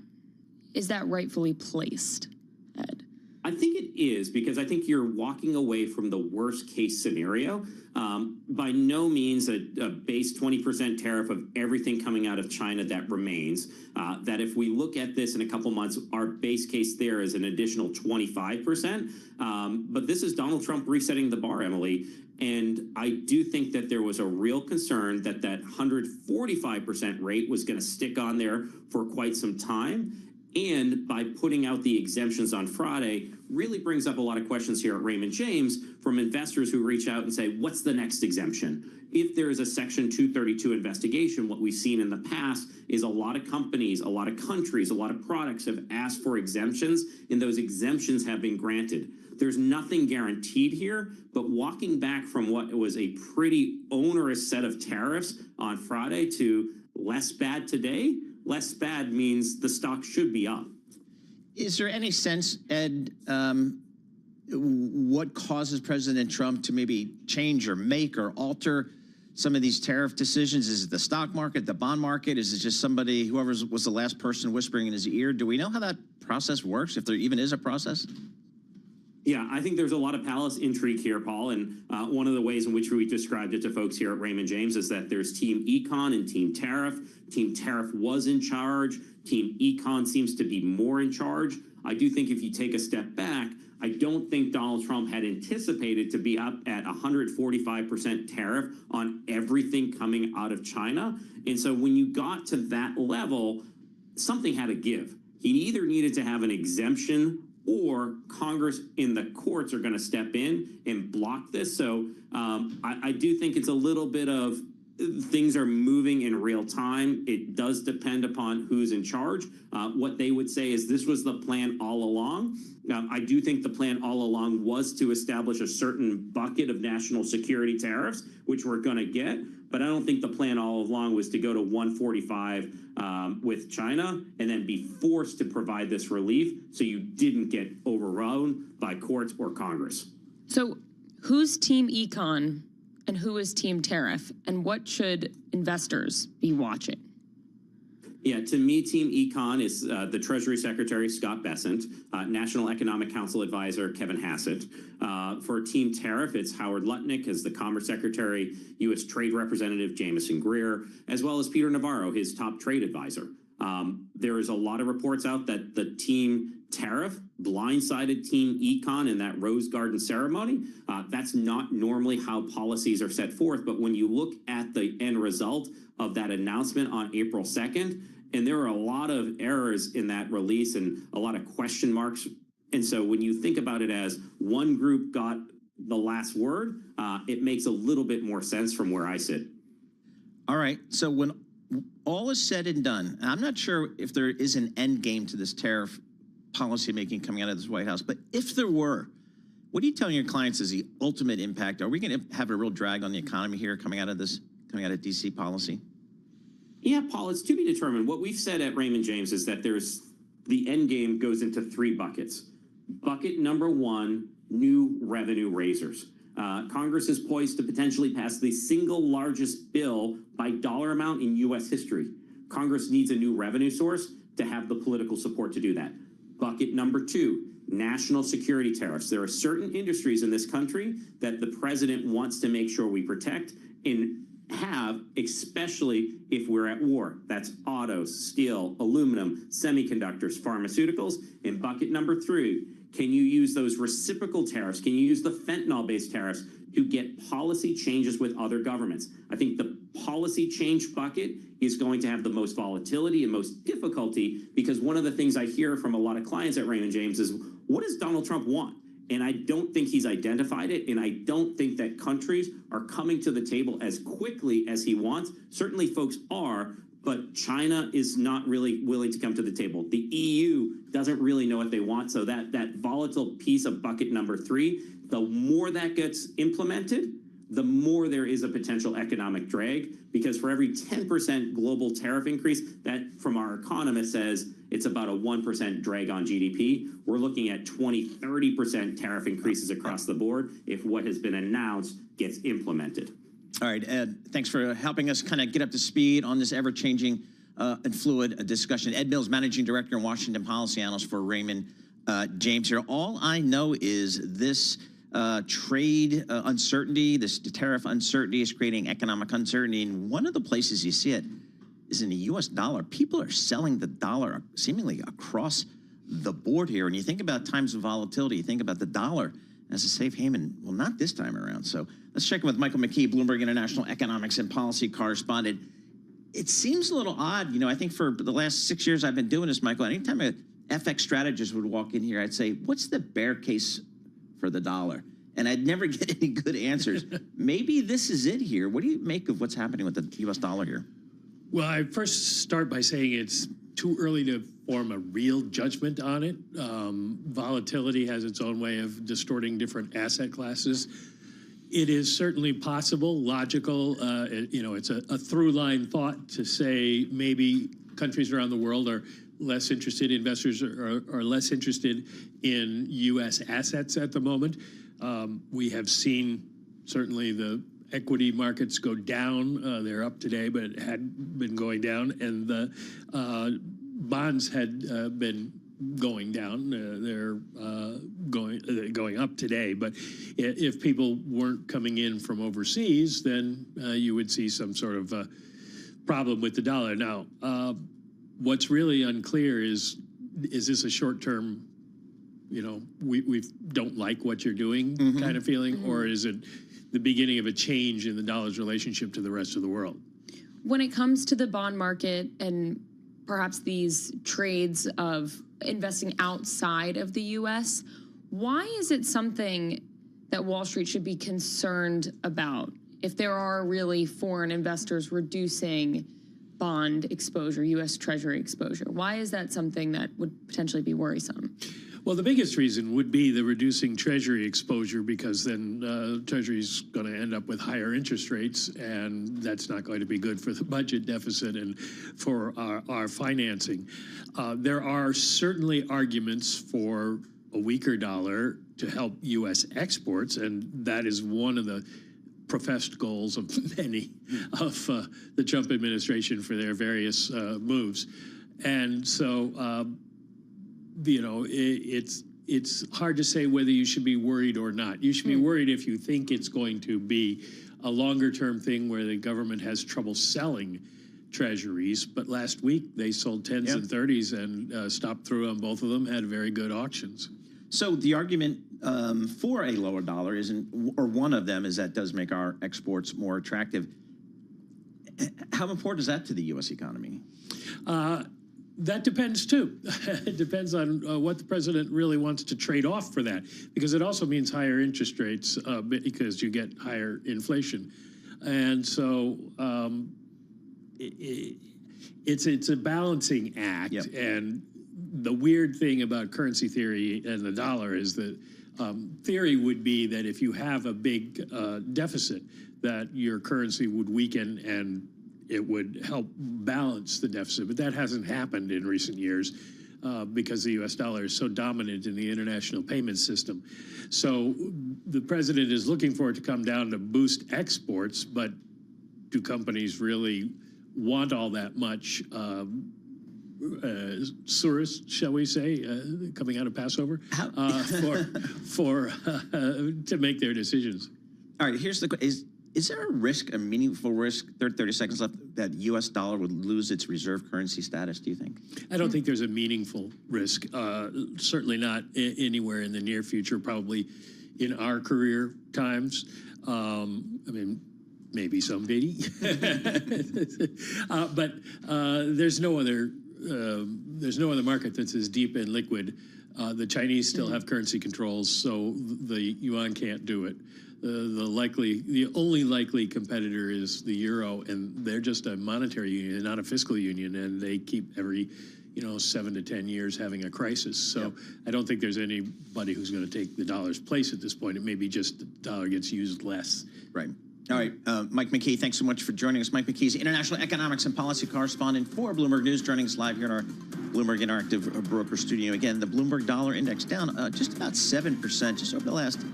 S8: rightfully placed, Ed?
S20: I think it is, because I think you're walking away from the worst case scenario. By no means a base 20% tariff of everything coming out of China that remains. That if we look at this in a couple months, our base case there is an additional 25%. But this is Donald Trump resetting the bar, Emily. And I do think that there was a real concern that 145% rate was going to stick on there for quite some time. And by putting out the exemptions on Friday really brings up a lot of questions here at Raymond James from investors who reach out and say, what's the next exemption? If there is a Section 232 investigation, what we've seen in the past is a lot of companies, a lot of countries, a lot of products have asked for exemptions, and those exemptions have been granted. There's nothing guaranteed here, but walking back from what was a pretty onerous set of tariffs on Friday to less bad today, less bad means the stock should be up.
S7: Is there any sense, Ed, what causes President Trump to maybe change or make or alter some of these tariff decisions? Is it the stock market, the bond market? Is it just somebody, whoever was the last person whispering in his ear? Do we know how that process works, if there even is a process?
S20: Yeah, I think there's a lot of palace intrigue here, Paul. And one of the ways in which we described it to folks here at Raymond James is that there's Team Econ and Team Tariff. Team Tariff was in charge. Team Econ seems to be more in charge. I do think if you take a step back, I don't think Donald Trump had anticipated to be up at 145% tariff on everything coming out of China. And so when you got to that level, something had to give. He either needed to have an exemption or Congress and the courts are going to step in and block this. So I do think it's a little bit of things are moving in real time. It does depend upon who's in charge. What they would say is this was the plan all along. I do think the plan all along was to establish a certain bucket of national security tariffs, which we're going to get. But I don't think the plan all along was to go to 145 with China and then be forced to provide this relief so you didn't get overrun by courts or Congress.
S8: So who's Team Econ and who is Team Tariff? And what should investors be watching?
S20: Yeah, to me, Team Econ is the Treasury Secretary, Scott Bessent, National Economic Council Advisor, Kevin Hassett. For Team Tariff, it's Howard Lutnick as the Commerce Secretary, U.S. Trade Representative Jamison Greer, as well as Peter Navarro, his top trade advisor. There is a lot of reports out that the Team Tariff blindsided Team Econ in that Rose Garden ceremony. That's not normally how policies are set forth, but when you look at the end result of that announcement on April 2nd, and there are a lot of errors in that release and a lot of question marks. And so when you think about it as one group got the last word, it makes a little bit more sense from where I sit.
S7: All right. So when all is said and done, and I'm not sure if there is an end game to this tariff policymaking coming out of this White House, but if there were, what are you telling your clients is the ultimate impact? Are we going to have a real drag on the economy here coming out of DC policy?
S20: Yeah, Paul, it's to be determined. What we've said at Raymond James is that the end game goes into 3 buckets. Bucket number 1, new revenue raisers. Congress is poised to potentially pass the single largest bill by dollar amount in U.S. history. Congress needs a new revenue source to have the political support to do that. Bucket number 2, national security tariffs. There are certain industries in this country that the president wants to make sure we protect and have, especially if we're at war. That's autos, steel, aluminum, semiconductors, pharmaceuticals. And bucket number 3, can you use those reciprocal tariffs? Can you use the fentanyl-based tariffs to get policy changes with other governments? I think the policy change bucket is going to have the most volatility and most difficulty, because one of the things I hear from a lot of clients at Raymond James is, what does Donald Trump want? And I don't think he's identified it, and I don't think that countries are coming to the table as quickly as he wants. Certainly folks are, but China is not really willing to come to the table. The EU doesn't really know what they want, so that volatile piece of bucket number 3, the more that gets implemented, the more there is a potential economic drag, because for every 10% global tariff increase, that from our economist says it's about a 1% drag on GDP. We're looking at 20-30% tariff increases across the board if what has been announced gets implemented.
S7: All right, Ed, thanks for helping us kind of get up to speed on this ever-changing and fluid discussion. Ed Mills, Managing Director and Washington Policy Analyst for Raymond James here. All I know is this trade uncertainty, this tariff uncertainty is creating economic uncertainty. And one of the places you see it is in the U.S. dollar. People are selling the dollar seemingly across the board here. And you think about times of volatility, you think about the dollar as a safe haven. Well, not this time around. So let's check in with Michael McKee, Bloomberg International Economics and Policy Correspondent. It seems a little odd. You know, I think for the last 6 years I've been doing this, Michael, anytime a FX strategist would walk in here, I'd say, what's the bear case for the dollar? And I'd never get any good answers. Maybe this is it here. What do you make of what's happening with the U.S. dollar here?
S1: Well, I first start by saying it's too early to form a real judgment on it. Volatility has its own way of distorting different asset classes. It is certainly possible, logical. It's a through-line thought to say maybe countries around the world are less interested, investors are less interested in U.S. assets at the moment. We have seen certainly the equity markets go down. They're up today, but it had been going down, and the bonds had been going down. They're going up today. But if people weren't coming in from overseas, then you would see some sort of problem with the dollar. Now, what's really unclear is this a short-term, we don't like what you're doing kind of feeling, or is it the beginning of a change in the dollar's relationship to the rest of the world?
S8: When it comes to the bond market and perhaps these trades of investing outside of the U.S., why is it something that Wall Street should be concerned about if there are really foreign investors reducing bond exposure, U.S. Treasury exposure? Why is that something that would potentially be worrisome?
S1: Well, the biggest reason would be the reducing Treasury exposure, because then Treasury's going to end up with higher interest rates, and that's not going to be good for the budget deficit and for our financing. There are certainly arguments for a weaker dollar to help U.S. exports, and that is one of the professed goals of many of the Trump administration for their various moves. And so, you know, it's hard to say whether you should be worried or not. You should be worried if you think it's going to be a longer term thing where the government has trouble selling treasuries. But last week they sold 10s and 30s and stopped through on both of them, had very good auctions.
S7: So the argument for a lower dollar isn't, or one of them is that does make our exports more attractive. How important is that to the U.S. economy?
S1: That depends too. It depends on what the president really wants to trade off for that, because it also means higher interest rates because you get higher inflation, and so it's a balancing act. And the weird thing about currency theory and the dollar is that theory would be that if you have a big deficit, that your currency would weaken and it would help balance the deficit. But that hasn't happened in recent years because the U.S. dollar is so dominant in the international payment system. So the president is looking for it to come down to boost exports, but do companies really want all that much surus, shall we say, coming out of Passover, to make their decisions?
S7: All right, here's the question. Is there a risk, a meaningful risk, 30 seconds left, that U.S. dollar would lose its reserve currency status, do you think?
S1: I don't think there's a meaningful risk, certainly not anywhere in the near future, probably in our career times. I mean, maybe someday. But there's no other market that's as deep and liquid. The Chinese still have currency controls, so the yuan can't do it. The only likely competitor is the euro, and they're just a monetary union, not a fiscal union, and they keep every 7 to 10 years having a crisis. So I don't think there's anybody who's going to take the dollar's place at this point. It may be just the dollar gets used less.
S7: Right. All right, Mike McKee, thanks so much for joining us. Mike McKee is international economics and policy correspondent for Bloomberg News, joining us live here in our Bloomberg Interactive Broker Studio. Again, the Bloomberg Dollar Index down just about 7%, just over the last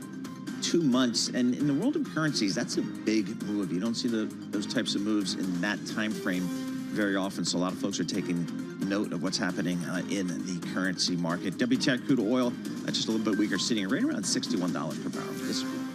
S7: 2 months. And in the world of currencies, that's a big move. You don't see those types of moves in that time frame very often. So a lot of folks are taking note of what's happening in the currency market. WTI crude oil, just a little bit weaker, sitting right around $61 per barrel.